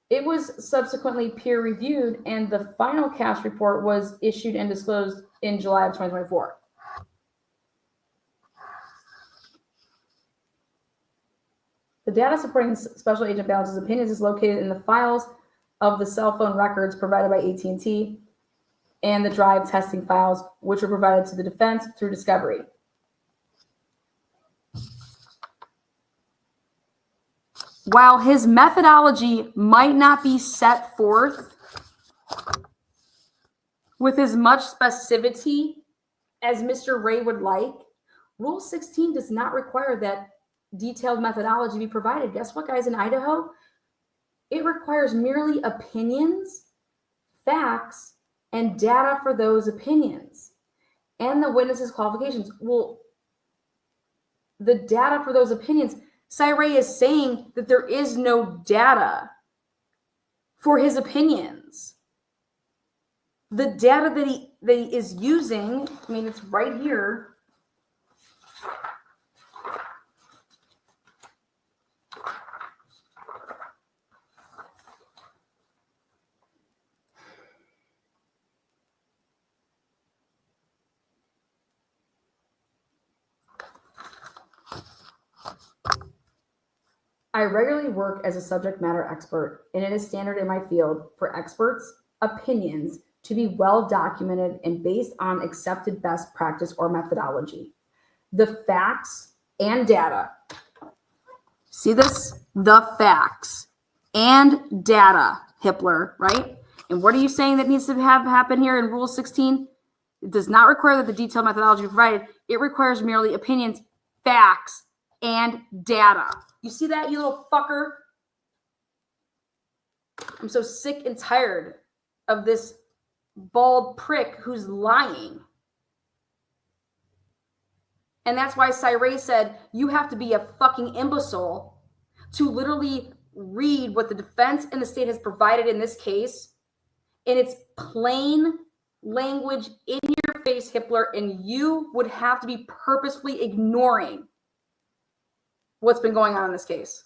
It was subsequently peer reviewed, and the final cast report was issued and disclosed in July of 2024. The data supporting Special Agent Balance's opinions is located in the files of the cell phone records provided by AT&T and the drive testing files, which were provided to the defense through discovery. while his methodology might not be set forth with as much specificity as Mr. Ray would like, Rule 16 does not require that detailed methodology be provided. Guess what, guys? In Idaho, it requires merely opinions, facts, and data for those opinions, and the witness's qualifications. Well, the data for those opinions, Ray is saying that there is no data for his opinions. The data that he is using, I mean, it's right here. I regularly work as a subject matter expert, and it is standard in my field for experts' opinions to be well documented and based on accepted best practice or methodology. The facts and data. See this? The facts and data, Hippler, right? And what are you saying that needs to have happen here in Rule 16? It does not require that the detailed methodology be provided. It requires merely opinions, facts, and data. You see that, you little fucker? I'm so sick and tired of this bald prick who's lying. And that's why Ray said, you have to be a fucking imbecile to literally read what the defense and the state has provided in this case in its plain language, in your face, Hippler, and you would have to be purposefully ignoring what's been going on in this case.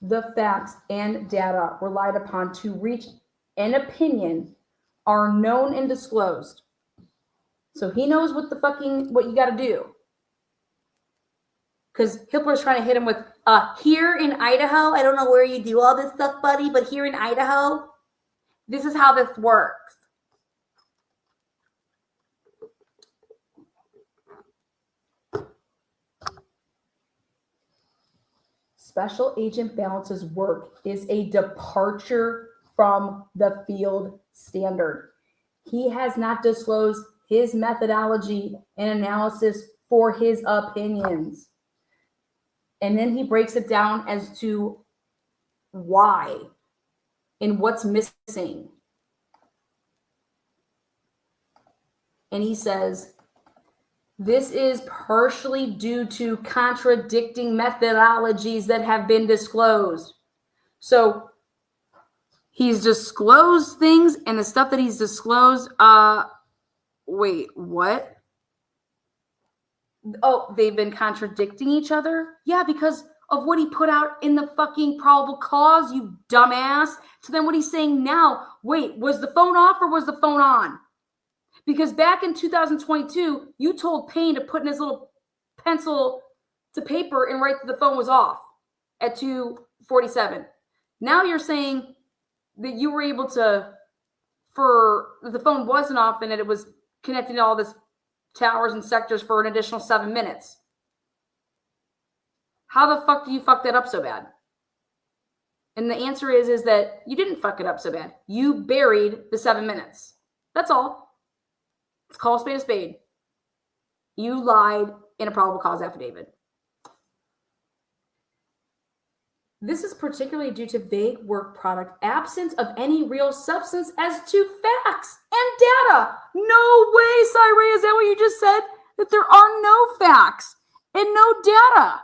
The facts and data relied upon to reach an opinion are known and disclosed. So he knows what you got to do. Because Hippler's trying to hit him with, here in Idaho, I don't know where you do all this stuff, buddy, but here in Idaho, this is how this works. Special Agent Balance's work is a departure from the field standard. He has not disclosed his methodology and analysis for his opinions. And then he breaks it down as to why and what's missing. And he says, this is partially due to contradicting methodologies that have been disclosed. So he's disclosed things, and the stuff that he's disclosed, wait, what? Oh, they've been contradicting each other? Yeah, because of what he put out in the fucking probable cause, you dumbass. So then what he's saying now, wait, was the phone off or was the phone on? Because back in 2022, you told Payne to put in his little pencil to paper and write that the phone was off at 2:47. Now you're saying that you were able to, the phone wasn't off and that it was connecting to all this towers and sectors for an additional 7 minutes. How the fuck do you fuck that up so bad? And the answer is that you didn't fuck it up so bad. You buried the 7 minutes. That's all. Let's call a spade a spade. You lied in a probable cause affidavit. This is particularly due to vague work product, absence of any real substance as to facts and data. No way, Ray, is that what you just said? That there are no facts and no data.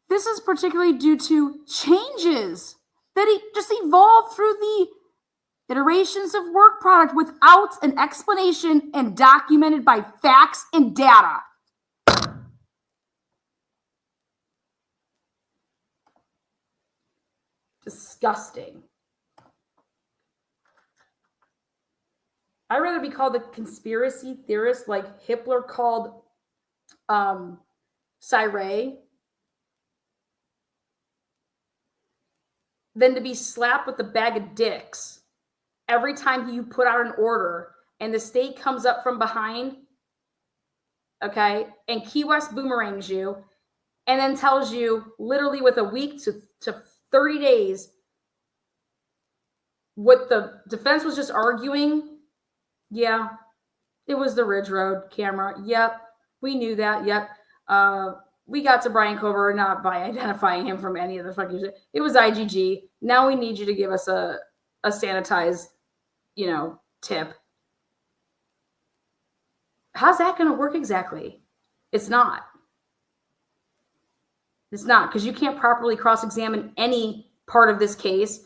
This is particularly due to changes that he just evolved through the iterations of work product without an explanation and documented by facts and data. Disgusting. I'd rather be called a conspiracy theorist like Hippler called Ray, than to be slapped with a bag of dicks every time you put out an order and the state comes up from behind, okay, and Key West boomerangs you and then tells you literally with a week to 30 days what the defense was just arguing. Yeah, it was the Ridge Road camera. Yep, we knew that. Yep. We got to Brian Cover not by identifying him from any of the fucking shit. It was IGG. Now we need you to give us a sanitized, tip. How's that going to work exactly? It's not. It's not, because you can't properly cross-examine any part of this case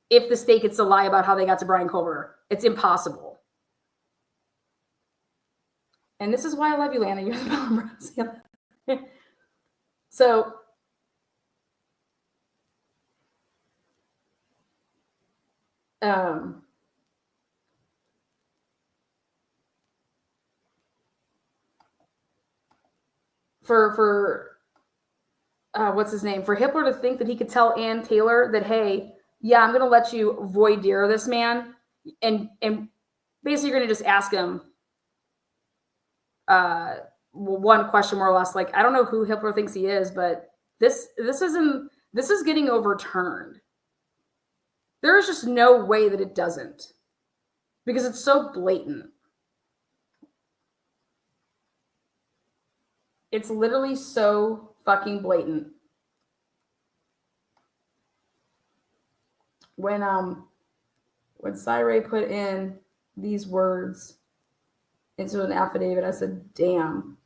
if the state gets to lie about how they got to Brian Culver. It's impossible. And this is why I love you, Lana. You're the Bella. So, for what's his name? For Hitler to think that he could tell Ann Taylor that, hey, yeah, I'm going to let you voir dire this man. And basically you're going to just ask him one question more or less. Like, I don't know who Hitler thinks he is, but this is getting overturned. There is just no way that it doesn't, because it's so blatant. It's literally so fucking blatant. When Cyril put in these words into an affidavit, I said, damn.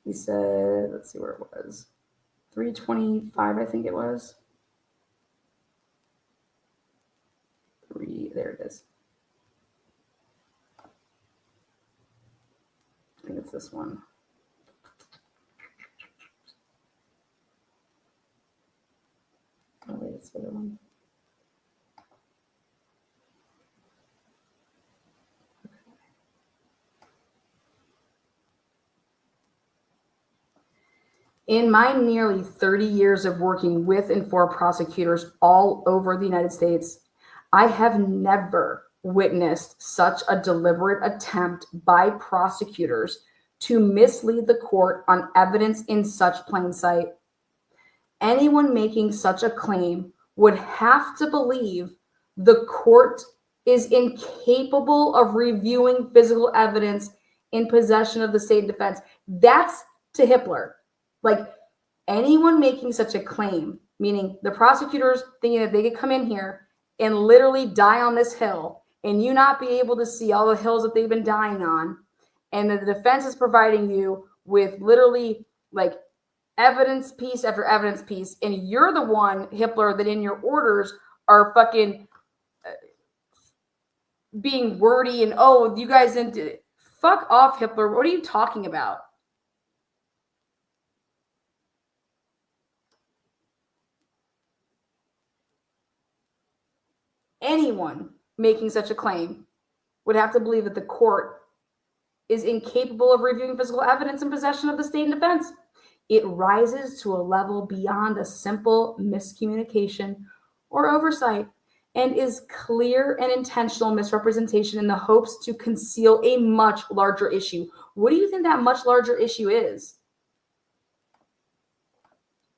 He said, let's see where it was. 325, I think it was. There it is. I think it's this one. Oh, wait, it's the other one. In my nearly 30 years of working with and for prosecutors all over the United States, I have never witnessed such a deliberate attempt by prosecutors to mislead the court on evidence in such plain sight. Anyone making such a claim would have to believe the court is incapable of reviewing physical evidence in possession of the state defense. That's to Hitler. Like, anyone making such a claim, meaning the prosecutors thinking that they could come in here and literally die on this hill and you not be able to see all the hills that they've been dying on, and that the defense is providing you with literally like evidence piece after evidence piece, and you're the one, Hitler, that in your orders are fucking being wordy and, oh, you guys didn't. Fuck off, Hitler. What are you talking about? Anyone making such a claim would have to believe that the court is incapable of reviewing physical evidence in possession of the state and defense. It rises to a level beyond a simple miscommunication or oversight and is clear and intentional misrepresentation in the hopes to conceal a much larger issue. What do you think that much larger issue is?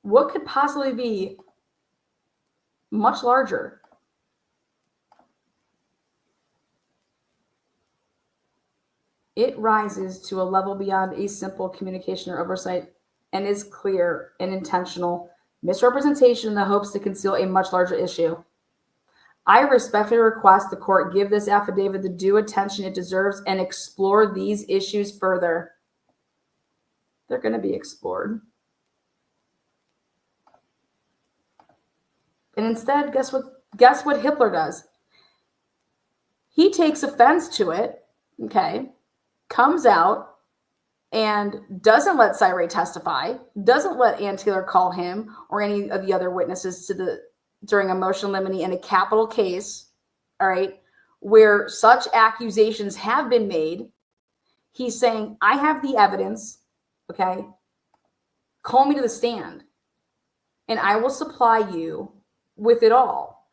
What could possibly be much larger? It rises to a level beyond a simple communication or oversight and is clear and intentional misrepresentation in the hopes to conceal a much larger issue. I respectfully request the court give this affidavit the due attention it deserves and explore these issues further. They're going to be explored. And instead, guess what Hitler does? He takes offense to it, okay? Comes out and doesn't let Cyril testify, doesn't let Ann Taylor call him or any of the other witnesses during a motion limine in a capital case, all right, where such accusations have been made. He's saying, I have the evidence, okay? Call me to the stand, and I will supply you with it all.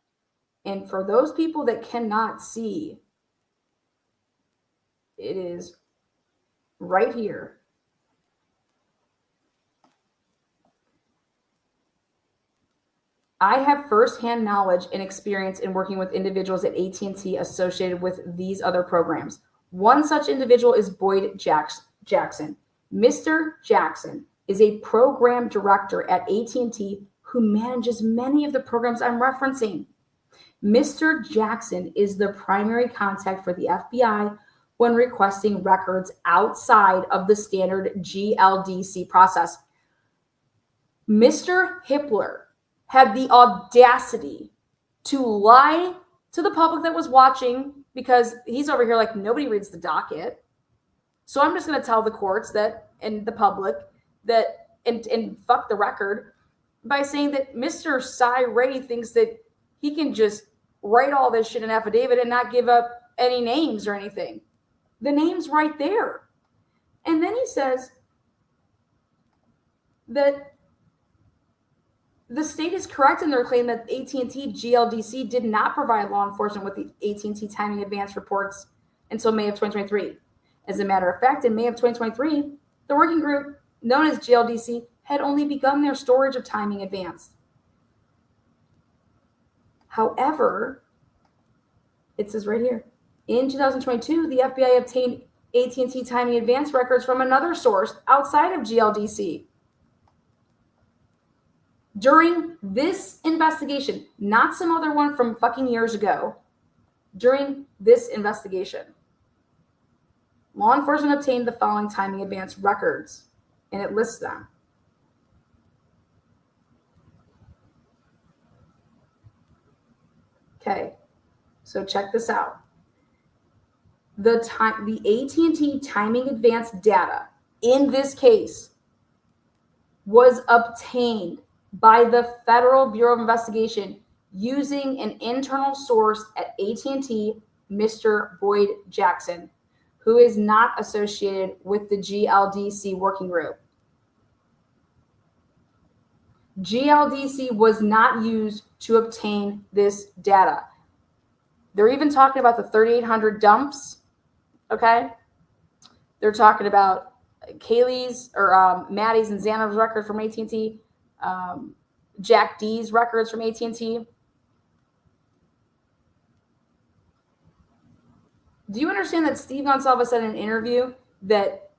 And for those people that cannot see, it is right here. I have firsthand knowledge and experience in working with individuals at AT&T associated with these other programs. One such individual is Boyd Jackson. Mr. Jackson is a program director at AT&T who manages many of the programs I'm referencing. Mr. Jackson is the primary contact for the FBI when requesting records outside of the standard GLDC process. Mr. Hippler had the audacity to lie to the public that was watching, because he's over here like, nobody reads the docket. So I'm just going to tell the courts that, and the public that, and fuck the record, by saying that Mr. Cy Ray thinks that he can just write all this shit in affidavit and not give up any names or anything. The name's right there. And then he says that the state is correct in their claim that AT&T GLDC did not provide law enforcement with the AT&T timing advance reports until May of 2023. As a matter of fact, in May of 2023, the working group known as GLDC had only begun their storage of timing advance. However, it says right here, in 2022, the FBI obtained AT&T timing advance records from another source outside of GLDC. During this investigation, not some other one from fucking years ago, during this investigation, law enforcement obtained the following timing advance records, and it lists them. Okay, so check this out. The AT&T timing advance data in this case was obtained by the Federal Bureau of Investigation using an internal source at AT&T, Mr. Boyd Jackson, who is not associated with the GLDC working group. GLDC was not used to obtain this data. They're even talking about the 3,800 dumps, okay? They're talking about Kaylee's or Maddie's and Xana's record from AT&T, Jack D's records from AT&T. Do you understand that Steve Gonsalves said in an interview that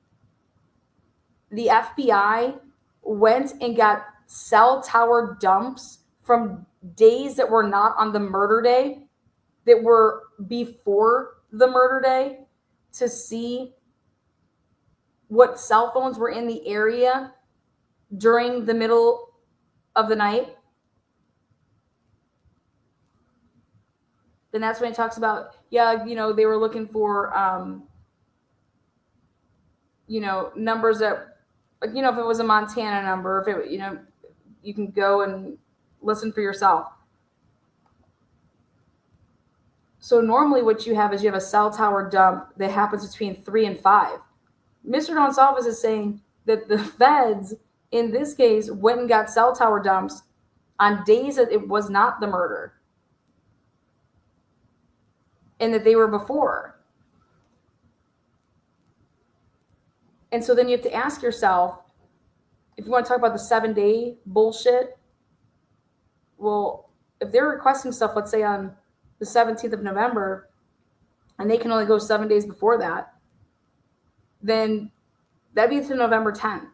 the FBI went and got cell tower dumps from days that were not on the murder day, that were before the murder day, to see what cell phones were in the area during the middle of the night? Then that's when it talks about, yeah, you know, they were looking for, you know, numbers that, like, you know, if it was a Montana number, if it, you know, you can go and listen for yourself. So normally what you have is you have a cell tower dump that happens between 3 and 5. Mr. Gonsalves is saying that the feds, in this case, went and got cell tower dumps on days that it was not the murder, and that they were before. And so then you have to ask yourself, if you want to talk about the 7-day bullshit, well, if they're requesting stuff, let's say on the 17th of November, and they can only go 7 days before that, then that'd be to November 10th.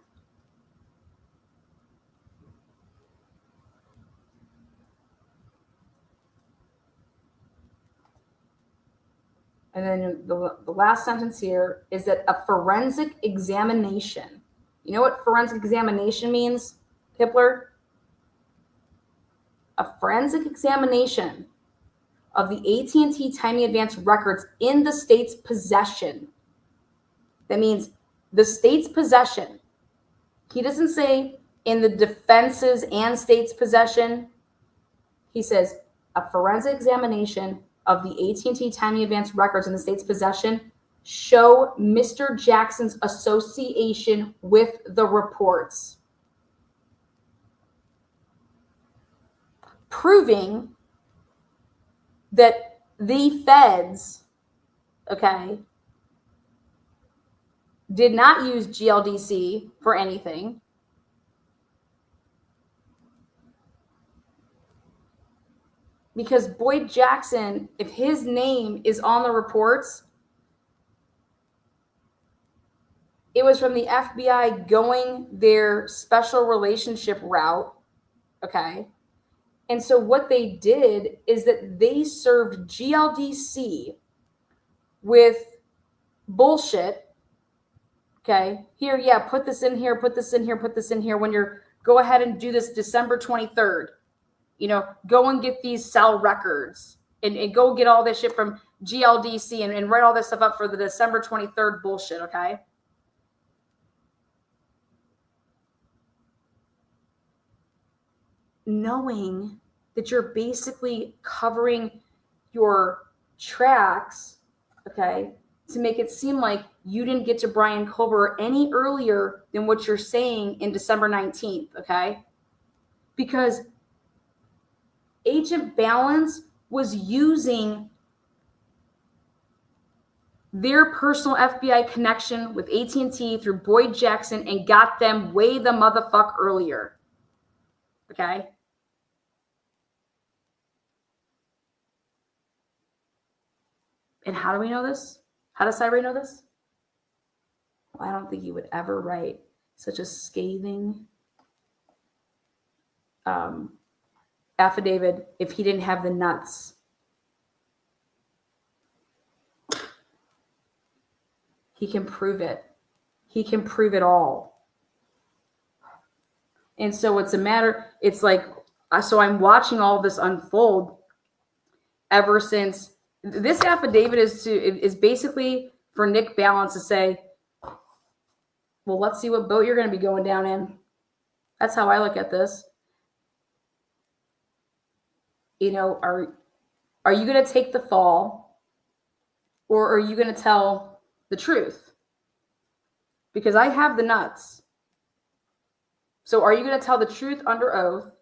And then the last sentence here is that a forensic examination. You know what forensic examination means, Hippler? A forensic examination of the AT&T timing advance records in the state's possession. That means the state's possession. He doesn't say in the defense's and state's possession. He says a forensic examination of the AT&T timing advance records in the state's possession show Mr. Jackson's association with the reports. proving that the feds, okay, did not use GLDC for anything. Because Boyd Jackson, if his name is on the reports, it was from the FBI going their special relationship route, okay? And so what they did is that they served GLDC with bullshit, okay? Here, yeah, put this in here, put this in here, put this in here. When you're, go ahead and do this December 23rd. You know, go and get these cell records and go get all this shit from GLDC and write all this stuff up for the December 23rd bullshit, okay? Knowing that you're basically covering your tracks, okay, to make it seem like you didn't get to Brian Culver any earlier than what you're saying in December 19th, okay? Because Agent Balance was using their personal FBI connection with AT&T through Boyd Jackson and got them way the motherfuck earlier. Okay? And how do we know this? How does Cyber know this? Well, I don't think he would ever write such a scathing affidavit if he didn't have the nuts. He can prove it. He can prove it all. And so it's a matter, it's like, so I'm watching all of this unfold ever since this affidavit is basically for Nick Balance to say, well, let's see what boat you're going to be going down in. That's how I look at this. You know, are you going to take the fall, or are you going to tell the truth? Because I have the nuts. So are you going to tell the truth under oath,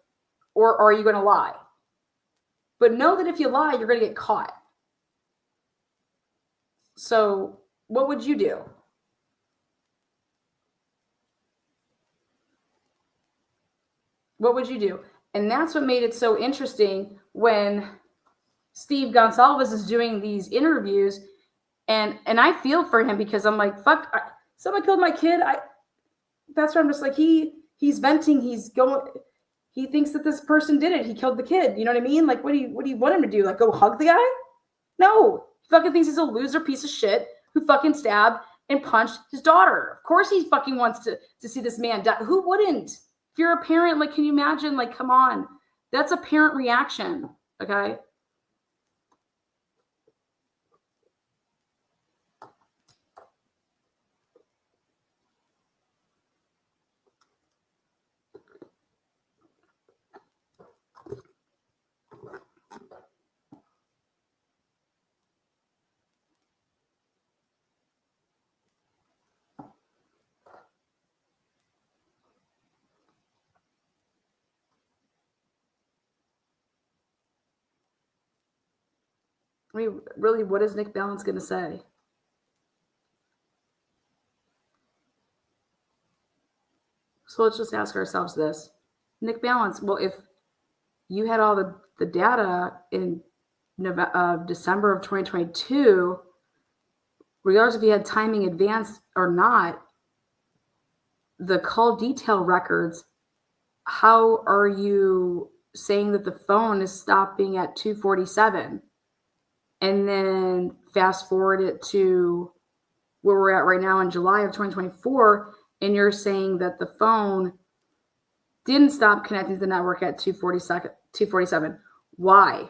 or are you going to lie? But know that if you lie, you're going to get caught. So what would you do? What would you do? And that's what made it so interesting when Steve Gonsalves is doing these interviews, and I feel for him because I'm like, fuck, someone killed my kid. That's where I'm just like, he's venting, he thinks that this person did it. He killed the kid. You know what I mean? Like, what do you want him to do? Like, go hug the guy? No, he fucking thinks he's a loser piece of shit who fucking stabbed and punched his daughter. Of course he fucking wants to see this man die. Who wouldn't? If you're a parent, like, can you imagine? Like, come on. That's a parent reaction, okay? I mean, really, what is Nick Balance going to say? So let's just ask ourselves this. Nick Balance, well, if you had all the data in December of 2022, regardless if you had timing advanced or not, the call detail records, how are you saying that the phone is stopping at 2:47? And then fast forward it to where we're at right now in July of 2024, and you're saying that the phone didn't stop connecting to the network at 2:47. Why?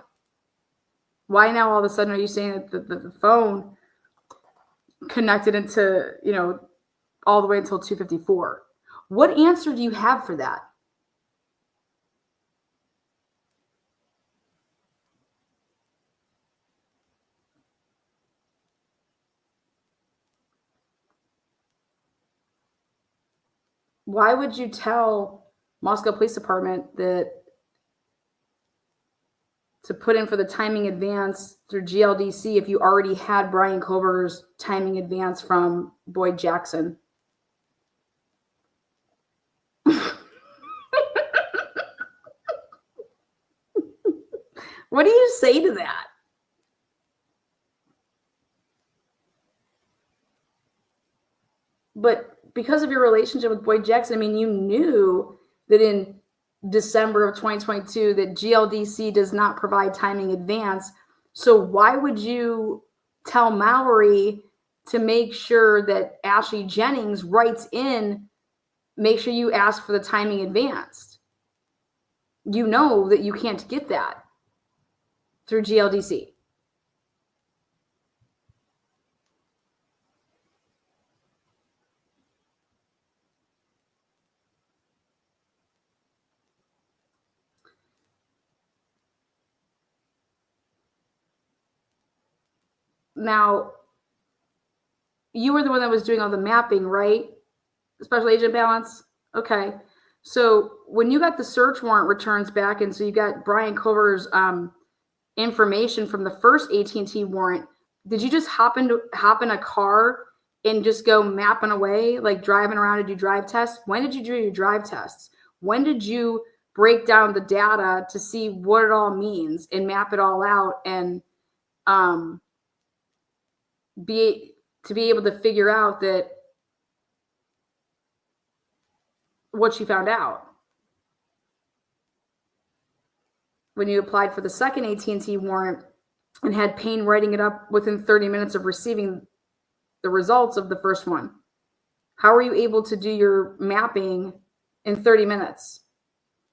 Why now all of a sudden are you saying that the phone connected into, you know, all the way until 2:54? What answer do you have for that? Why would you tell Moscow Police Department that to put in for the timing advance through GLDC if you already had Brian Koberger's timing advance from Boyd Jackson? What do you say to that? But because of your relationship with Boyd Jackson, I mean, you knew that in December of 2022 that GLDC does not provide timing advance. So why would you tell Mallory to make sure that Ashley Jennings writes in, make sure you ask for the timing advanced? You know that you can't get that through GLDC. Now, you were the one that was doing all the mapping, right? Special Agent Balance? Okay. So when you got the search warrant returns back, and so you got Brian Koberger's information from the first AT&T warrant, did you just hop in a car and just go mapping away, like driving around to do drive tests? When did you do your drive tests? When did you break down the data to see what it all means and map it all out and be able to figure out that what you found out when you applied for the second AT&T warrant and had Payne writing it up within 30 minutes of receiving the results of the first one? How were you able to do your mapping in 30 minutes?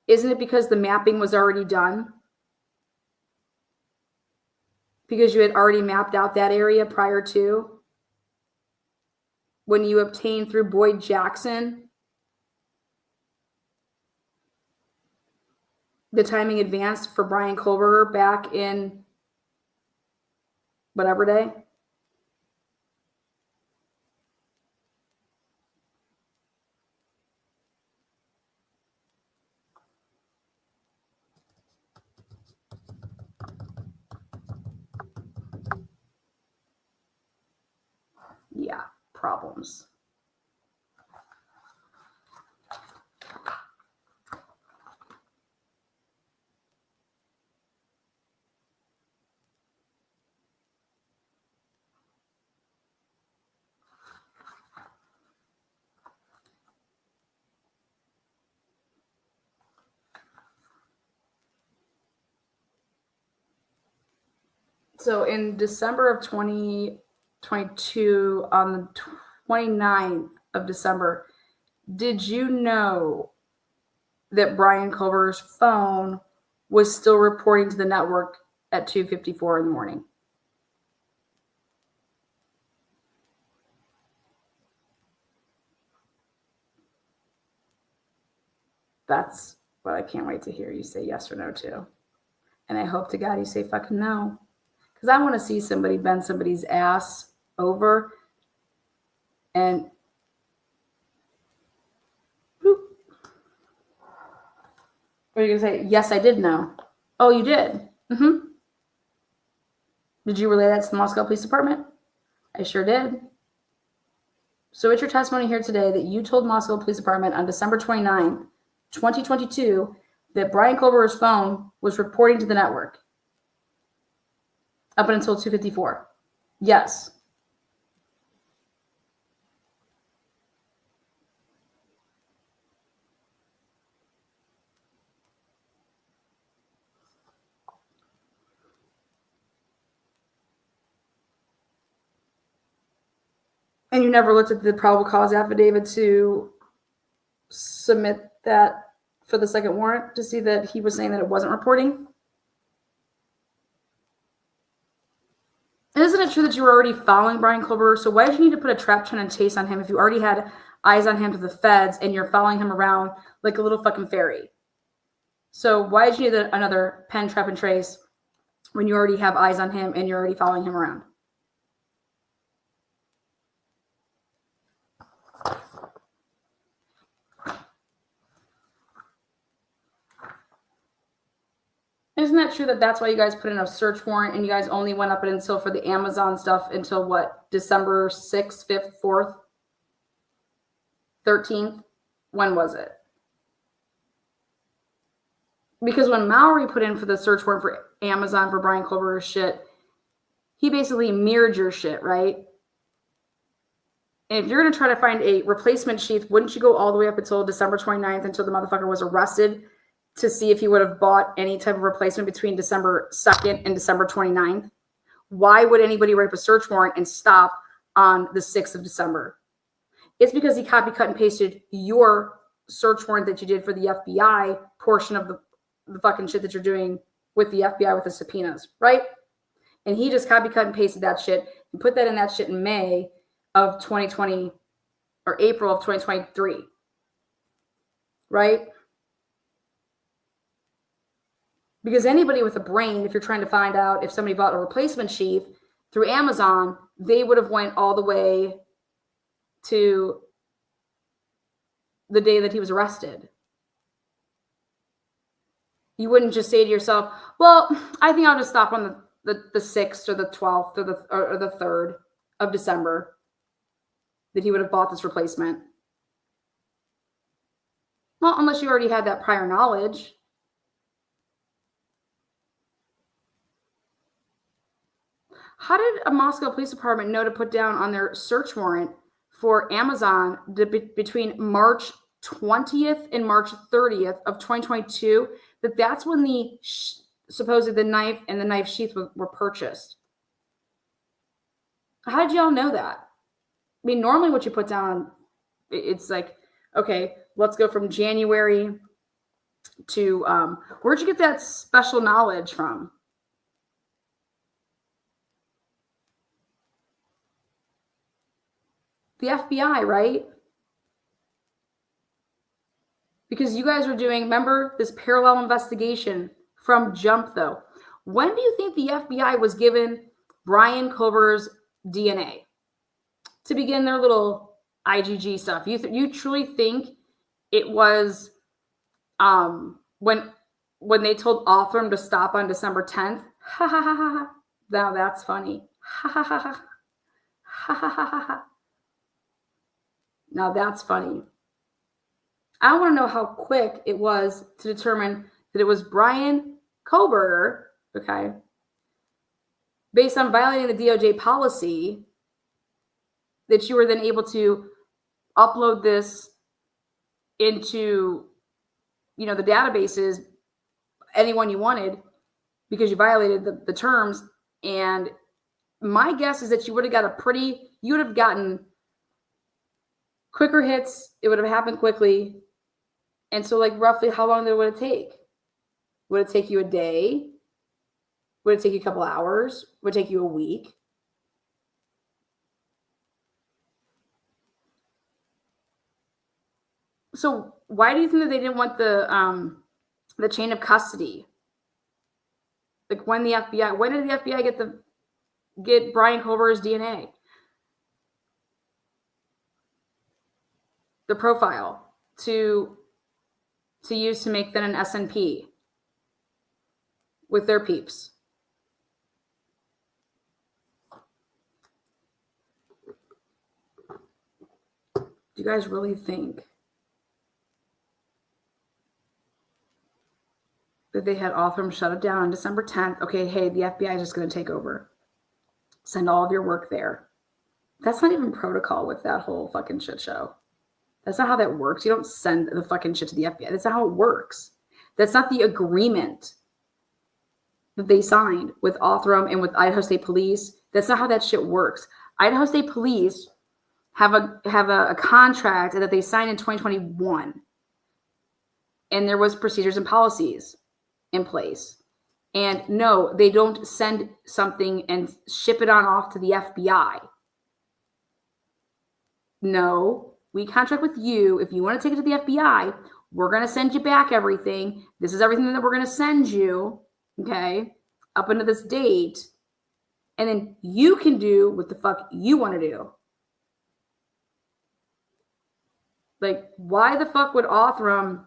Isn't it because the mapping was already done? Because you had already mapped out that area prior to when you obtained through Boyd Jackson the timing advance for Brian Koberger back in whatever day? Yeah, problems. So in December of 2022, on the 29th of December, did you know that Brian Koberger's phone was still reporting to the network at 2:54 in the morning? That's what I can't wait to hear you say yes or no to. And I hope to God you say fucking no. Because I want to see somebody bend somebody's ass over and whoop. Or you're going to say, yes, I did know. Oh, you did? Mm-hmm. Did you relay that to the Moscow Police Department? I sure did. So it's your testimony here today that you told Moscow Police Department on December 29th, 2022, that Brian Koberger's phone was reporting to the network up until 2:54. Yes. And you never looked at the probable cause affidavit to submit that for the second warrant to see that he was saying that it wasn't reporting? And isn't it true that you were already following Brian Koberger? So why did you need to put a trap, turn, and chase on him if you already had eyes on him to the feds and you're following him around like a little fucking fairy? So why did you need another pen, trap, and trace when you already have eyes on him and you're already following him around? Isn't that true that that's why you guys put in a search warrant and you guys only went up until for the Amazon stuff until what? December 6th, 5th, 4th, 13th? When was it? Because when Mowry put in for the search warrant for Amazon for Brian Culber's shit, he basically mirrored your shit, right? And if you're going to try to find a replacement sheath, wouldn't you go all the way up until December 29th until the motherfucker was arrested to see if he would have bought any type of replacement between December 2nd and December 29th? Why would anybody write up a search warrant and stop on the 6th of December? It's because he copy, cut, and pasted your search warrant that you did for the FBI portion of the fucking shit that you're doing with the FBI with the subpoenas, right? And he just copy, cut, and pasted that shit and put that in that shit in May of 2020 or April of 2023, right? Because anybody with a brain, if you're trying to find out if somebody bought a replacement sheath through Amazon, they would have went all the way to the day that he was arrested. You wouldn't just say to yourself, well, I think I'll just stop on the 6th or the 12th or the 3rd of December that he would have bought this replacement. Well, unless you already had that prior knowledge. How did a Moscow Police Department know to put down on their search warrant for Amazon between March 20th and March 30th of 2022 that that's when the supposedly the knife and the knife sheath were purchased? How did y'all know that? I mean, normally what you put down, it's like, okay, let's go from January to, where'd you get that special knowledge from? The FBI, right? Because you guys are doing, remember, this parallel investigation from jump, though. When do you think the FBI was given Brian Culber's DNA to begin their little IgG stuff? You truly think it was when they told Othram to stop on December 10th? Ha ha ha ha. Now that's funny. Ha ha ha ha. Ha ha ha ha ha. Now that's funny. I want to know how quick it was to determine that it was Brian Culber, okay, based on violating the DOJ policy, that you were then able to upload this into, the databases, anyone you wanted, because you violated the terms. And my guess is that you would have gotten quicker hits. It would have happened quickly. And so, like, roughly how long would it take? Would it take you a day? Would it take you a couple hours? Would it take you a week? So why do you think that they didn't want the chain of custody? Like, when did the FBI get Brian Culber's DNA? The profile to use to make then an SNP with their peeps. Do you guys really think that they had Othram shut it down on December 10th? Okay, hey, the FBI is just going to take over. Send all of your work there. That's not even protocol with that whole fucking shit show. That's not how that works. You don't send the fucking shit to the FBI. That's not how it works. That's not the agreement that they signed with Othram and with Idaho State Police. That's not how that shit works. Idaho State Police have a contract that they signed in 2021. And there was procedures and policies in place. And no, they don't send something and ship it on off to the FBI. No. We contract with you. If you want to take it to the FBI, we're going to send you back everything. This is everything that we're going to send you, okay, up until this date. And then you can do what the fuck you want to do. Like, why the fuck would Othram,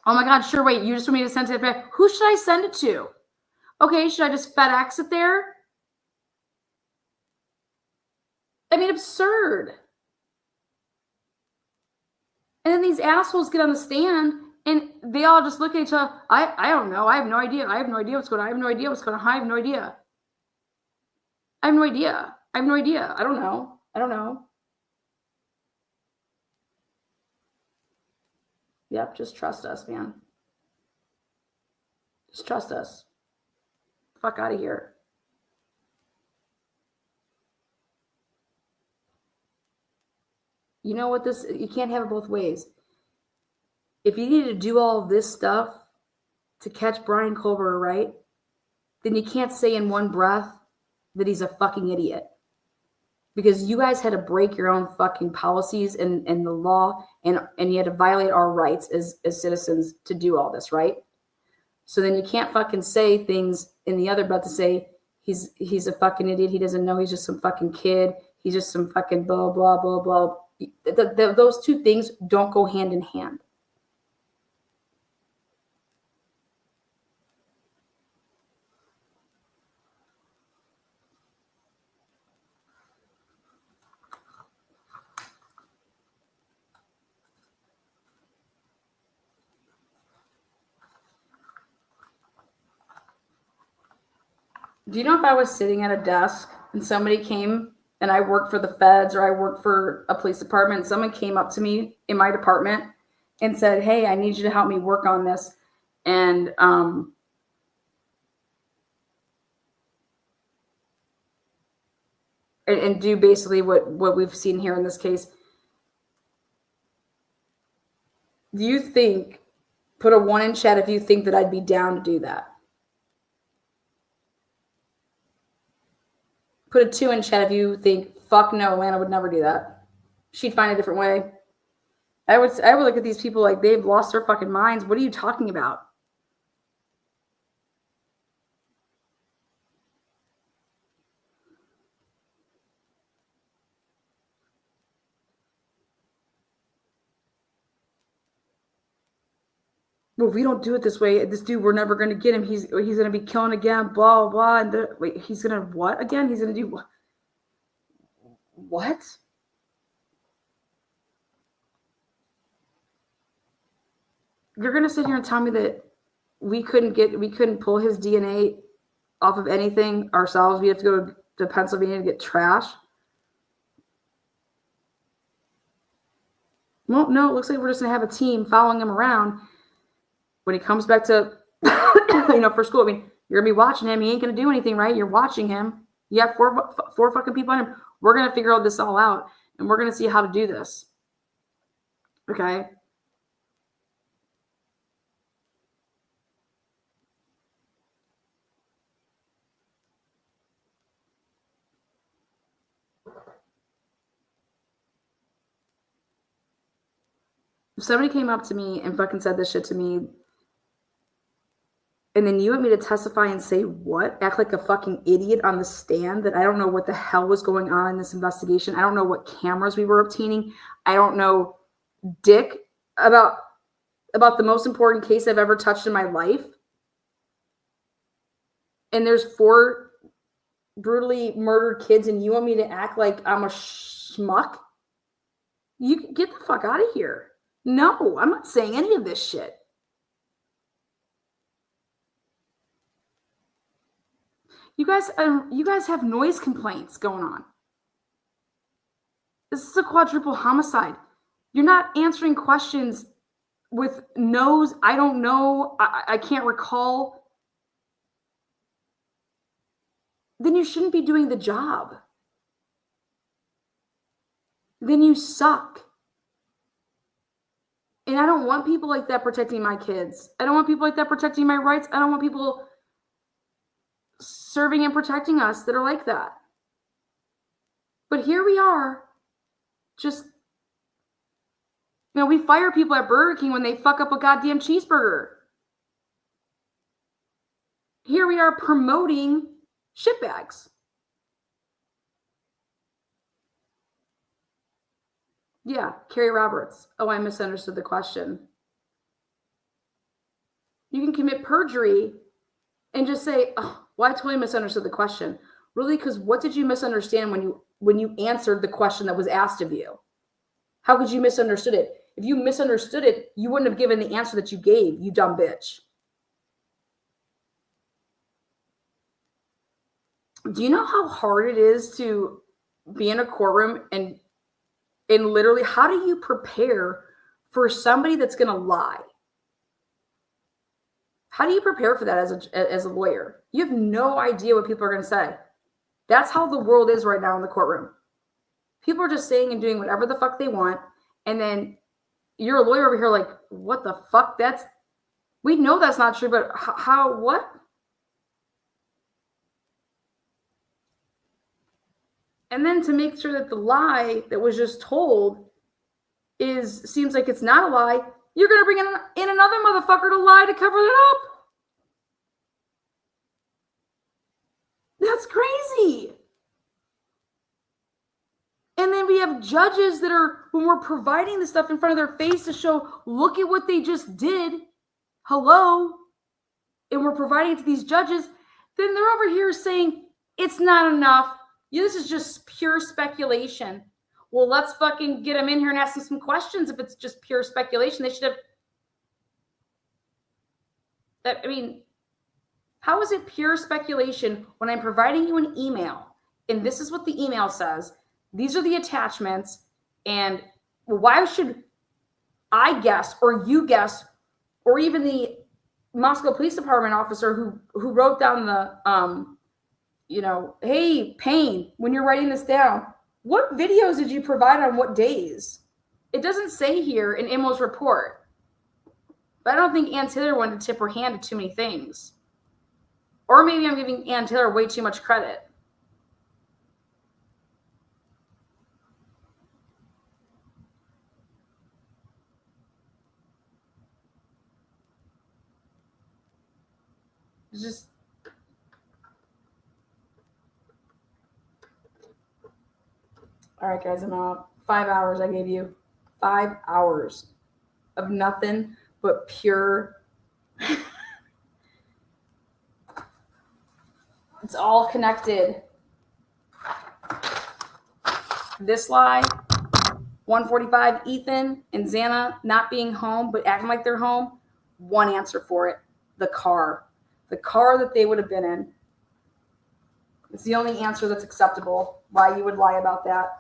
oh my God, sure, wait, you just want me to send it to the FBI? Who should I send it to? Okay, should I just FedEx it there? I mean, absurd. And then these assholes get on the stand and they all just look at each other. I don't know. I have no idea. I have no idea what's going on. I have no idea what's going on. I have no idea. I have no idea. I have no idea. I don't know. I don't know. Yep, just trust us, man. Just trust us. Fuck out of here. You know what this, you can't have it both ways. If you need to do all this stuff to catch Brian Culver, right, then you can't say in one breath that he's a fucking idiot. Because you guys had to break your own fucking policies and the law, and you had to violate our rights as citizens to do all this, right? So then you can't fucking say things in the other breath to say he's a fucking idiot. He doesn't know. He's just some fucking kid. He's just some fucking blah, blah, blah, blah. Those two things don't go hand in hand. Do you know if I was sitting at a desk and somebody came and I worked for the feds or I worked for a police department, someone came up to me in my department and said, hey, I need you to help me work on this. And do basically what we've seen here in this case. Do you think, put a 1 in chat if you think that I'd be down to do that? Put a 2 in chat if you think, fuck no, Lana would never do that. She'd find a different way. I would look at these people like they've lost their fucking minds. What are you talking about? Well, if we don't do it this way, this dude, we're never going to get him. He's going to be killing again, blah, blah. And wait, he's going to what again? He's going to do what? What? You're going to sit here and tell me that we couldn't pull his DNA off of anything ourselves. We have to go to Pennsylvania to get trash. Well, no, it looks like we're just going to have a team following him around. When he comes back to, for school, I mean, you're going to be watching him. He ain't going to do anything, right? You're watching him. You have four fucking people on him. We're going to figure all this all out, and we're going to see how to do this. Okay? If somebody came up to me and fucking said this shit to me, and then you want me to testify and say what? Act like a fucking idiot on the stand that I don't know what the hell was going on in this investigation. I don't know what cameras we were obtaining. I don't know dick about the most important case I've ever touched in my life. And there's 4 brutally murdered kids and you want me to act like I'm a schmuck? You get the fuck out of here. No, I'm not saying any of this shit. You guys have noise complaints going on. This is a quadruple homicide. You're not answering questions with no's, I don't know, I can't recall. Then you shouldn't be doing the job. Then you suck. And I don't want people like that protecting my kids. I don't want people like that protecting my rights. I don't want people serving and protecting us that are like that. But here we are, just, we fire people at Burger King when they fuck up a goddamn cheeseburger. Here we are promoting shitbags. Yeah, Carrie Roberts. Oh, I misunderstood the question. You can commit perjury and just say, oh, well, I totally misunderstood the question. Really? Because what did you misunderstand when you answered the question that was asked of you? How could you misunderstood it? If you misunderstood it, you wouldn't have given the answer that you gave, you dumb bitch. Do you know how hard it is to be in a courtroom and literally, how do you prepare for somebody that's going to lie? How do you prepare for that as a lawyer? You have no idea what people are going to say. That's how the world is right now in the courtroom. People are just saying and doing whatever the fuck they want. And then you're a lawyer over here like, what the fuck? We know that's not true, but how, what? And then to make sure that the lie that was just told seems like it's not a lie, you're going to bring in another motherfucker to lie to cover it up. That's crazy. And then we have judges that are, when we're providing the stuff in front of their face to show, look at what they just did. Hello. And we're providing it to these judges. Then they're over here saying, it's not enough. This is just pure speculation. Well, let's fucking get them in here and ask them some questions. If it's just pure speculation, they should have. I mean, how is it pure speculation when I'm providing you an email and this is what the email says? These are the attachments. And why should I guess, or you guess, or even the Moscow Police Department officer who wrote down the, hey, Payne, when you're writing this down, what videos did you provide on what days? It doesn't say here in Immo's report. But I don't think Ann Taylor wanted to tip her hand to too many things. Or maybe I'm giving Ann Taylor way too much credit. It's just... All right, guys, I'm out. 5 hours I gave you. 5 hours of nothing but pure. It's all connected. This lie, 145, Ethan and Xana not being home, but acting like they're home. One answer for it. The car. The car that they would have been in. It's the only answer that's acceptable. Why you would lie about that.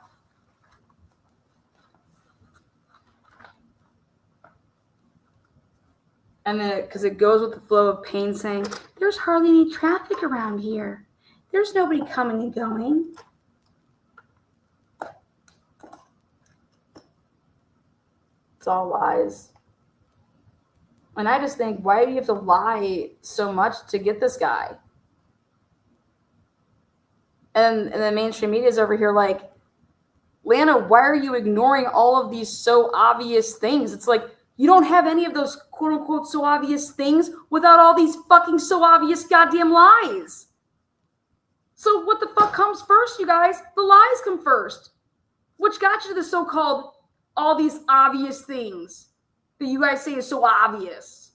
And then, because it goes with the flow of Payne saying, there's hardly any traffic around here. There's nobody coming and going. It's all lies. And I just think, why do you have to lie so much to get this guy? And the mainstream media is over here like, Lana, why are you ignoring all of these so obvious things? It's like, you don't have any of those quote unquote so obvious things without all these fucking so obvious goddamn lies. So what the fuck comes first, you guys? The lies come first. Which got you to the so-called all these obvious things that you guys say is so obvious.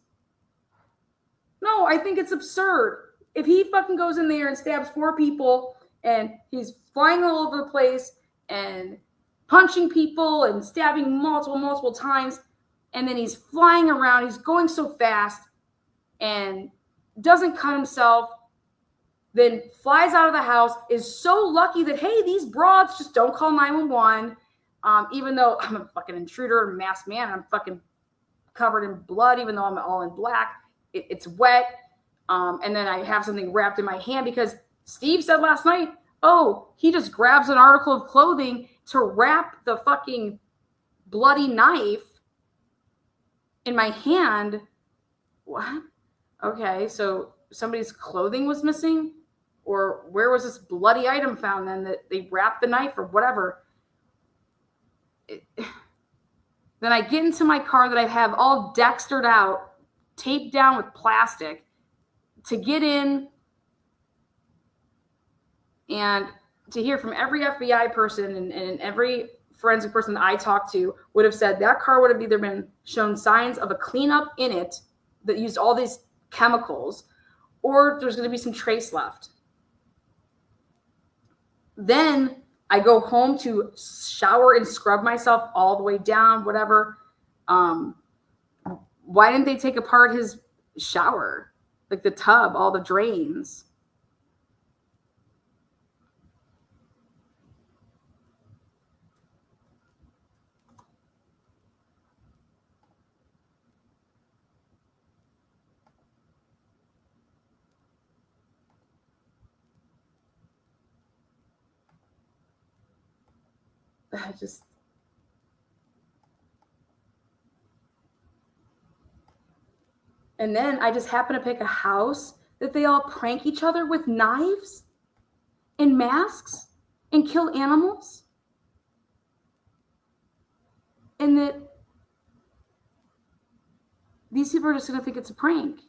No, I think it's absurd. If he fucking goes in there and stabs 4 people and he's flying all over the place and punching people and stabbing multiple times, and then he's flying around, he's going so fast and doesn't cut himself, then flies out of the house, is so lucky that, hey, these broads just don't call 911, even though I'm a fucking intruder and masked man, and I'm fucking covered in blood, even though I'm all in black. It's wet. And then I have something wrapped in my hand because Steve said last night, oh, he just grabs an article of clothing to wrap the fucking bloody knife in my hand. What? Okay, so somebody's clothing was missing? Or where was this bloody item found then that they wrapped the knife or whatever? Then I get into my car that I have all dextered out, taped down with plastic to get in and to hear from every FBI person and every forensic person that I talked to would have said that car would have either been shown signs of a cleanup in it that used all these chemicals, or there's going to be some trace left. Then I go home to shower and scrub myself all the way down, whatever. Why didn't they take apart his shower? Like the tub, all the drains. And then I just happen to pick a house that they all prank each other with knives and masks and kill animals. And that these people are just going to think it's a prank.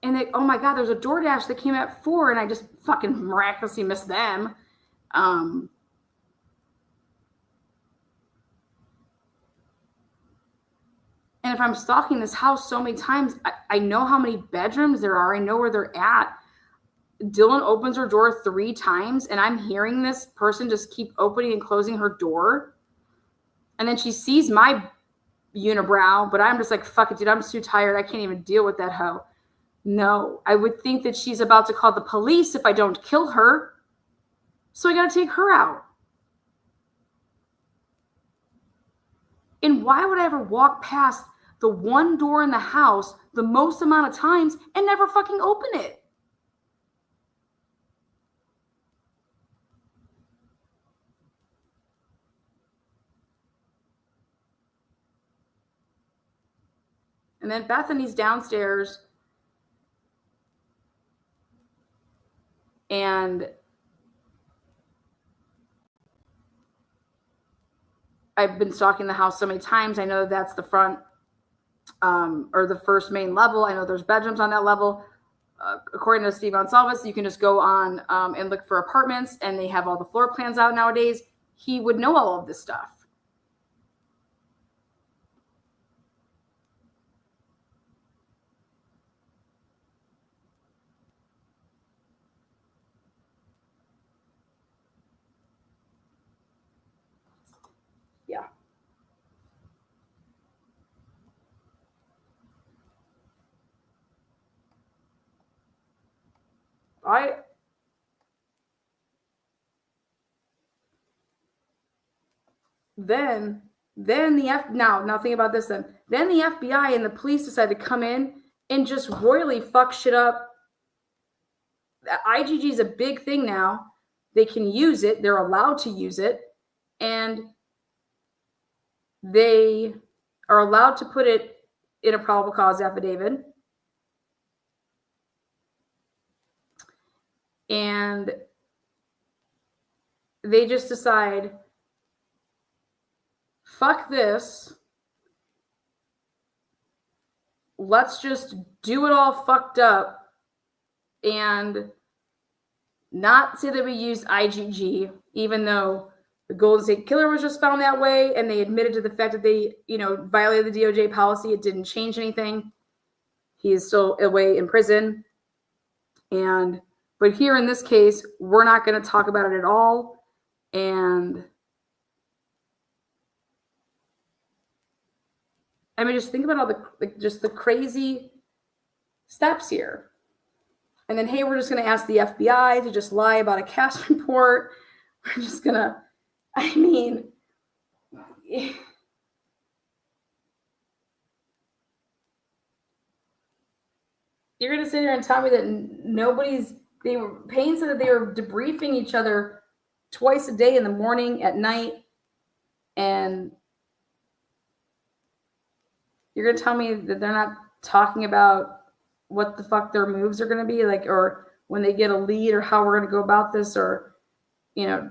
And they, oh my God, there's a DoorDash that came at 4 and I just fucking miraculously missed them. And if I'm stalking this house so many times, I know how many bedrooms there are. I know where they're at. Dylan opens her door 3 times and I'm hearing this person just keep opening and closing her door. And then she sees my unibrow, but I'm just like, fuck it, dude, I'm too tired. I can't even deal with that hoe. No, I would think that she's about to call the police if I don't kill her. So I got to take her out. And why would I ever walk past the one door in the house the most amount of times and never fucking open it? And then Bethany's downstairs and I've been stalking the house so many times. I know that's the front or the first main level. I know there's bedrooms on that level. According to Steve Gonsalves, you can just go on and look for apartments and they have all the floor plans out nowadays. He would know all of this stuff. Yeah. Then now think about this then. Then the FBI and the police decided to come in and just royally fuck shit up. IgG is a big thing now. They can use it. They're allowed to use it. And they are allowed to put it in a probable cause affidavit. And they just decide, fuck this. Let's just do it all fucked up and not say that we used IgG, even though the Golden State Killer was just found that way, and they admitted to the fact that they, violated the DOJ policy. It didn't change anything. He is still away in prison. But here in this case, we're not going to talk about it at all. And I mean, just think about all the crazy steps here. And then, hey, we're just going to ask the FBI to just lie about a cast report. We're just going to, you're going to sit here and tell me that Payne said that they were debriefing each other twice a day, in the morning, at night. And you're going to tell me that they're not talking about what the fuck their moves are going to be, or when they get a lead, or how we're going to go about this, or,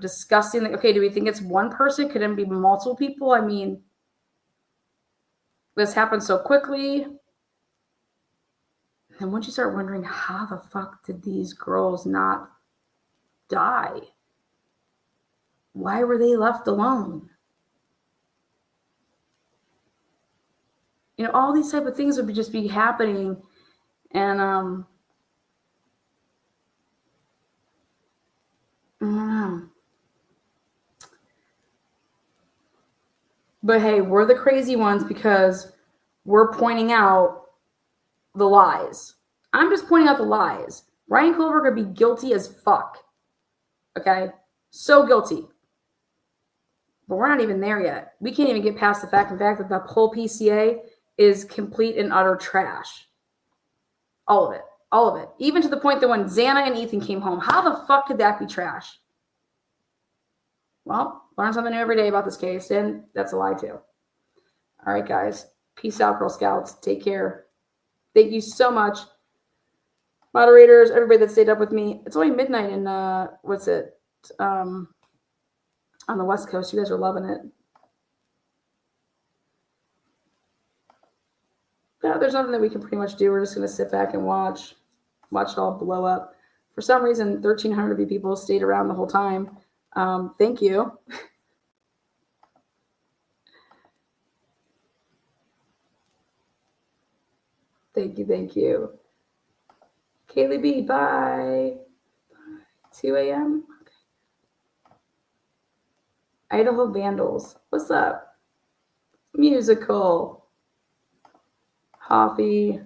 discussing, okay, do we think it's one person? Could it be multiple people? I mean, this happened so quickly. And once you start wondering, how the fuck did these girls not die? Why were they left alone? All these type of things would just be happening And I don't know. But hey, we're the crazy ones because we're pointing out the lies. I'm just pointing out the lies. Ryan Clover could be guilty as fuck. Okay? So guilty. But we're not even there yet. We can't even get past the fact that the whole PCA is complete and utter trash. All of it. All of it. Even to the point that when Xana and Ethan came home, how the fuck could that be trash? Well, learn something new every day about this case, and that's a lie too. All right, guys. Peace out, Girl Scouts. Take care. Thank you so much. Moderators, everybody that stayed up with me. It's only midnight in, what's it? On the West Coast. You guys are loving it. Yeah, there's nothing that we can pretty much do. We're just going to sit back and watch it all blow up. For some reason, 1,300 of you people stayed around the whole time. Thank you. Thank you, thank you. Kaylee B, bye. 2 a.m. Okay. Idaho Vandals, what's up? Musical. Coffee.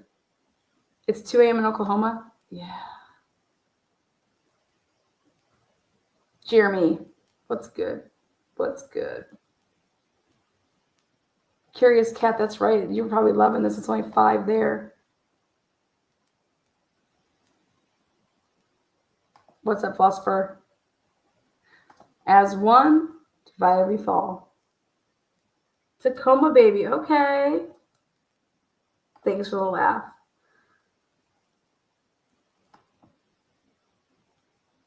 It's 2 a.m. in Oklahoma? Yeah. Jeremy, what's good? What's good? Curious Cat, that's right. You're probably loving this. It's only 5 there. What's up, philosopher? As one, divide we fall. Tacoma baby, okay. Thanks for the laugh.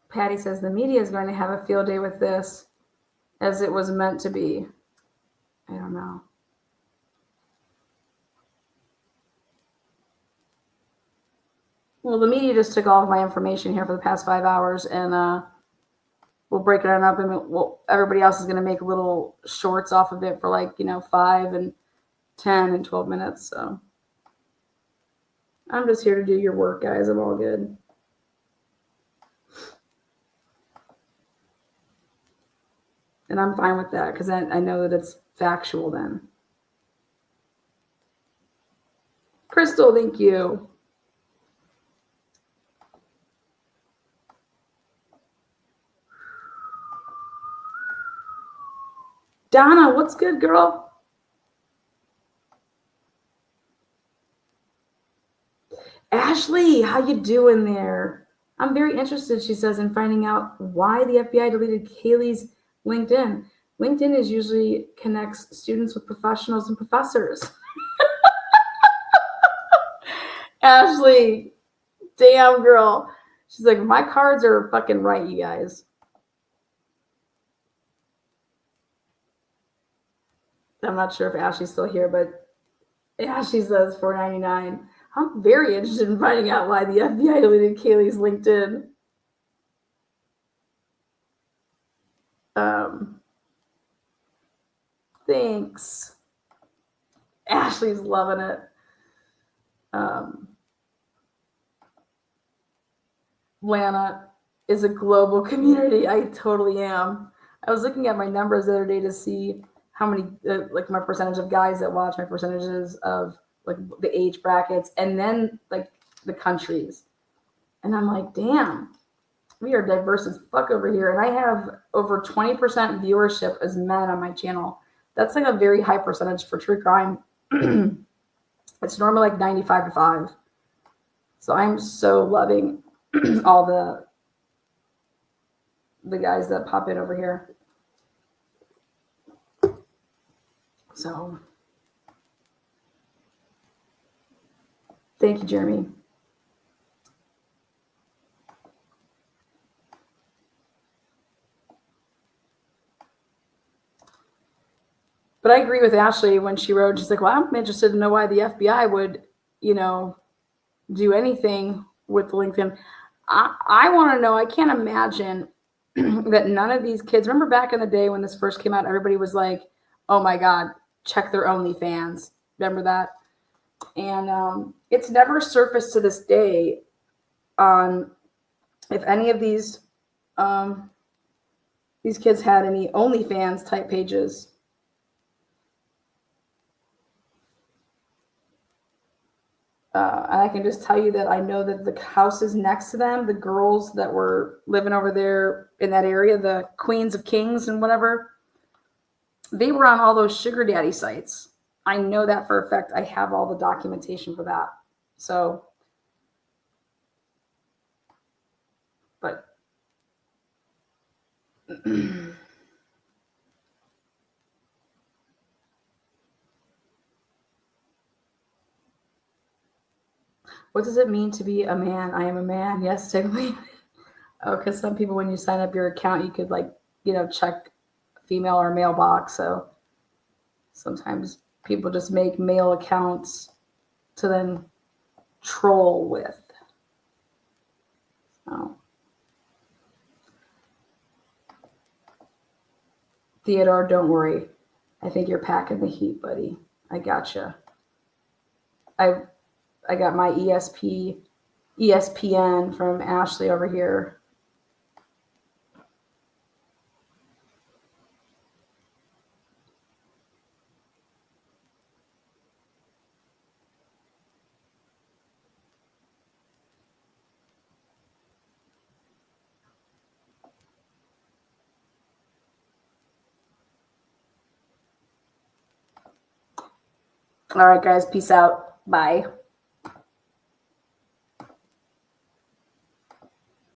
Patty says the media is going to have a field day with this as it was meant to be. I don't know. Well, the media just took all of my information here for the past 5 hours, and we'll break it up, and everybody else is going to make little shorts off of it for 5 and 10 and 12 minutes. So I'm just here to do your work, guys. I'm all good. And I'm fine with that because I know that it's factual then. Crystal, thank you. Donna, what's good, girl? Ashley, how you doing there? I'm very interested, she says, in finding out why the FBI deleted Kaylee's LinkedIn. LinkedIn is usually connects students with professionals and professors. Ashley, damn girl. She's like, my cards are fucking right, you guys. I'm not sure if Ashley's still here, but Ashley says $4.99. I'm very interested in finding out why the FBI deleted Kaylee's LinkedIn. Thanks. Ashley's loving it. Atlanta is a global community. I totally am. I was looking at my numbers the other day to see how many, my percentage of guys that watch, my percentages of the age brackets, and then the countries. And I'm like, damn, we are diverse as fuck over here. And I have over 20% viewership as men on my channel. That's a very high percentage for true crime. It's normally 95-5. So I'm so loving all the guys that pop in over here. So thank you, Jeremy. But I agree with Ashley when she wrote, she's like, well, I'm interested to know why the FBI would, do anything with LinkedIn. I want to know, I can't imagine that none of these kids, remember back in the day when this first came out, everybody was like, oh my God, check their OnlyFans. Remember that? And it's never surfaced to this day on if any of these kids had any OnlyFans type pages. And I can just tell you that I know that the houses next to them, the girls that were living over there in that area, the Queens of Kings and whatever, they were on all those sugar daddy sites. I know that for a fact. I have all the documentation for that. So, but what does it mean to be a man? I am a man. Yes, technically. Oh, because some people, when you sign up your account, you could check female or male box. So sometimes people just make male accounts to then troll with. So. Theodore, don't worry. I think you're packing the heat, buddy. I gotcha. I got my ESPN from Ashley over here. All right, guys. Peace out. Bye.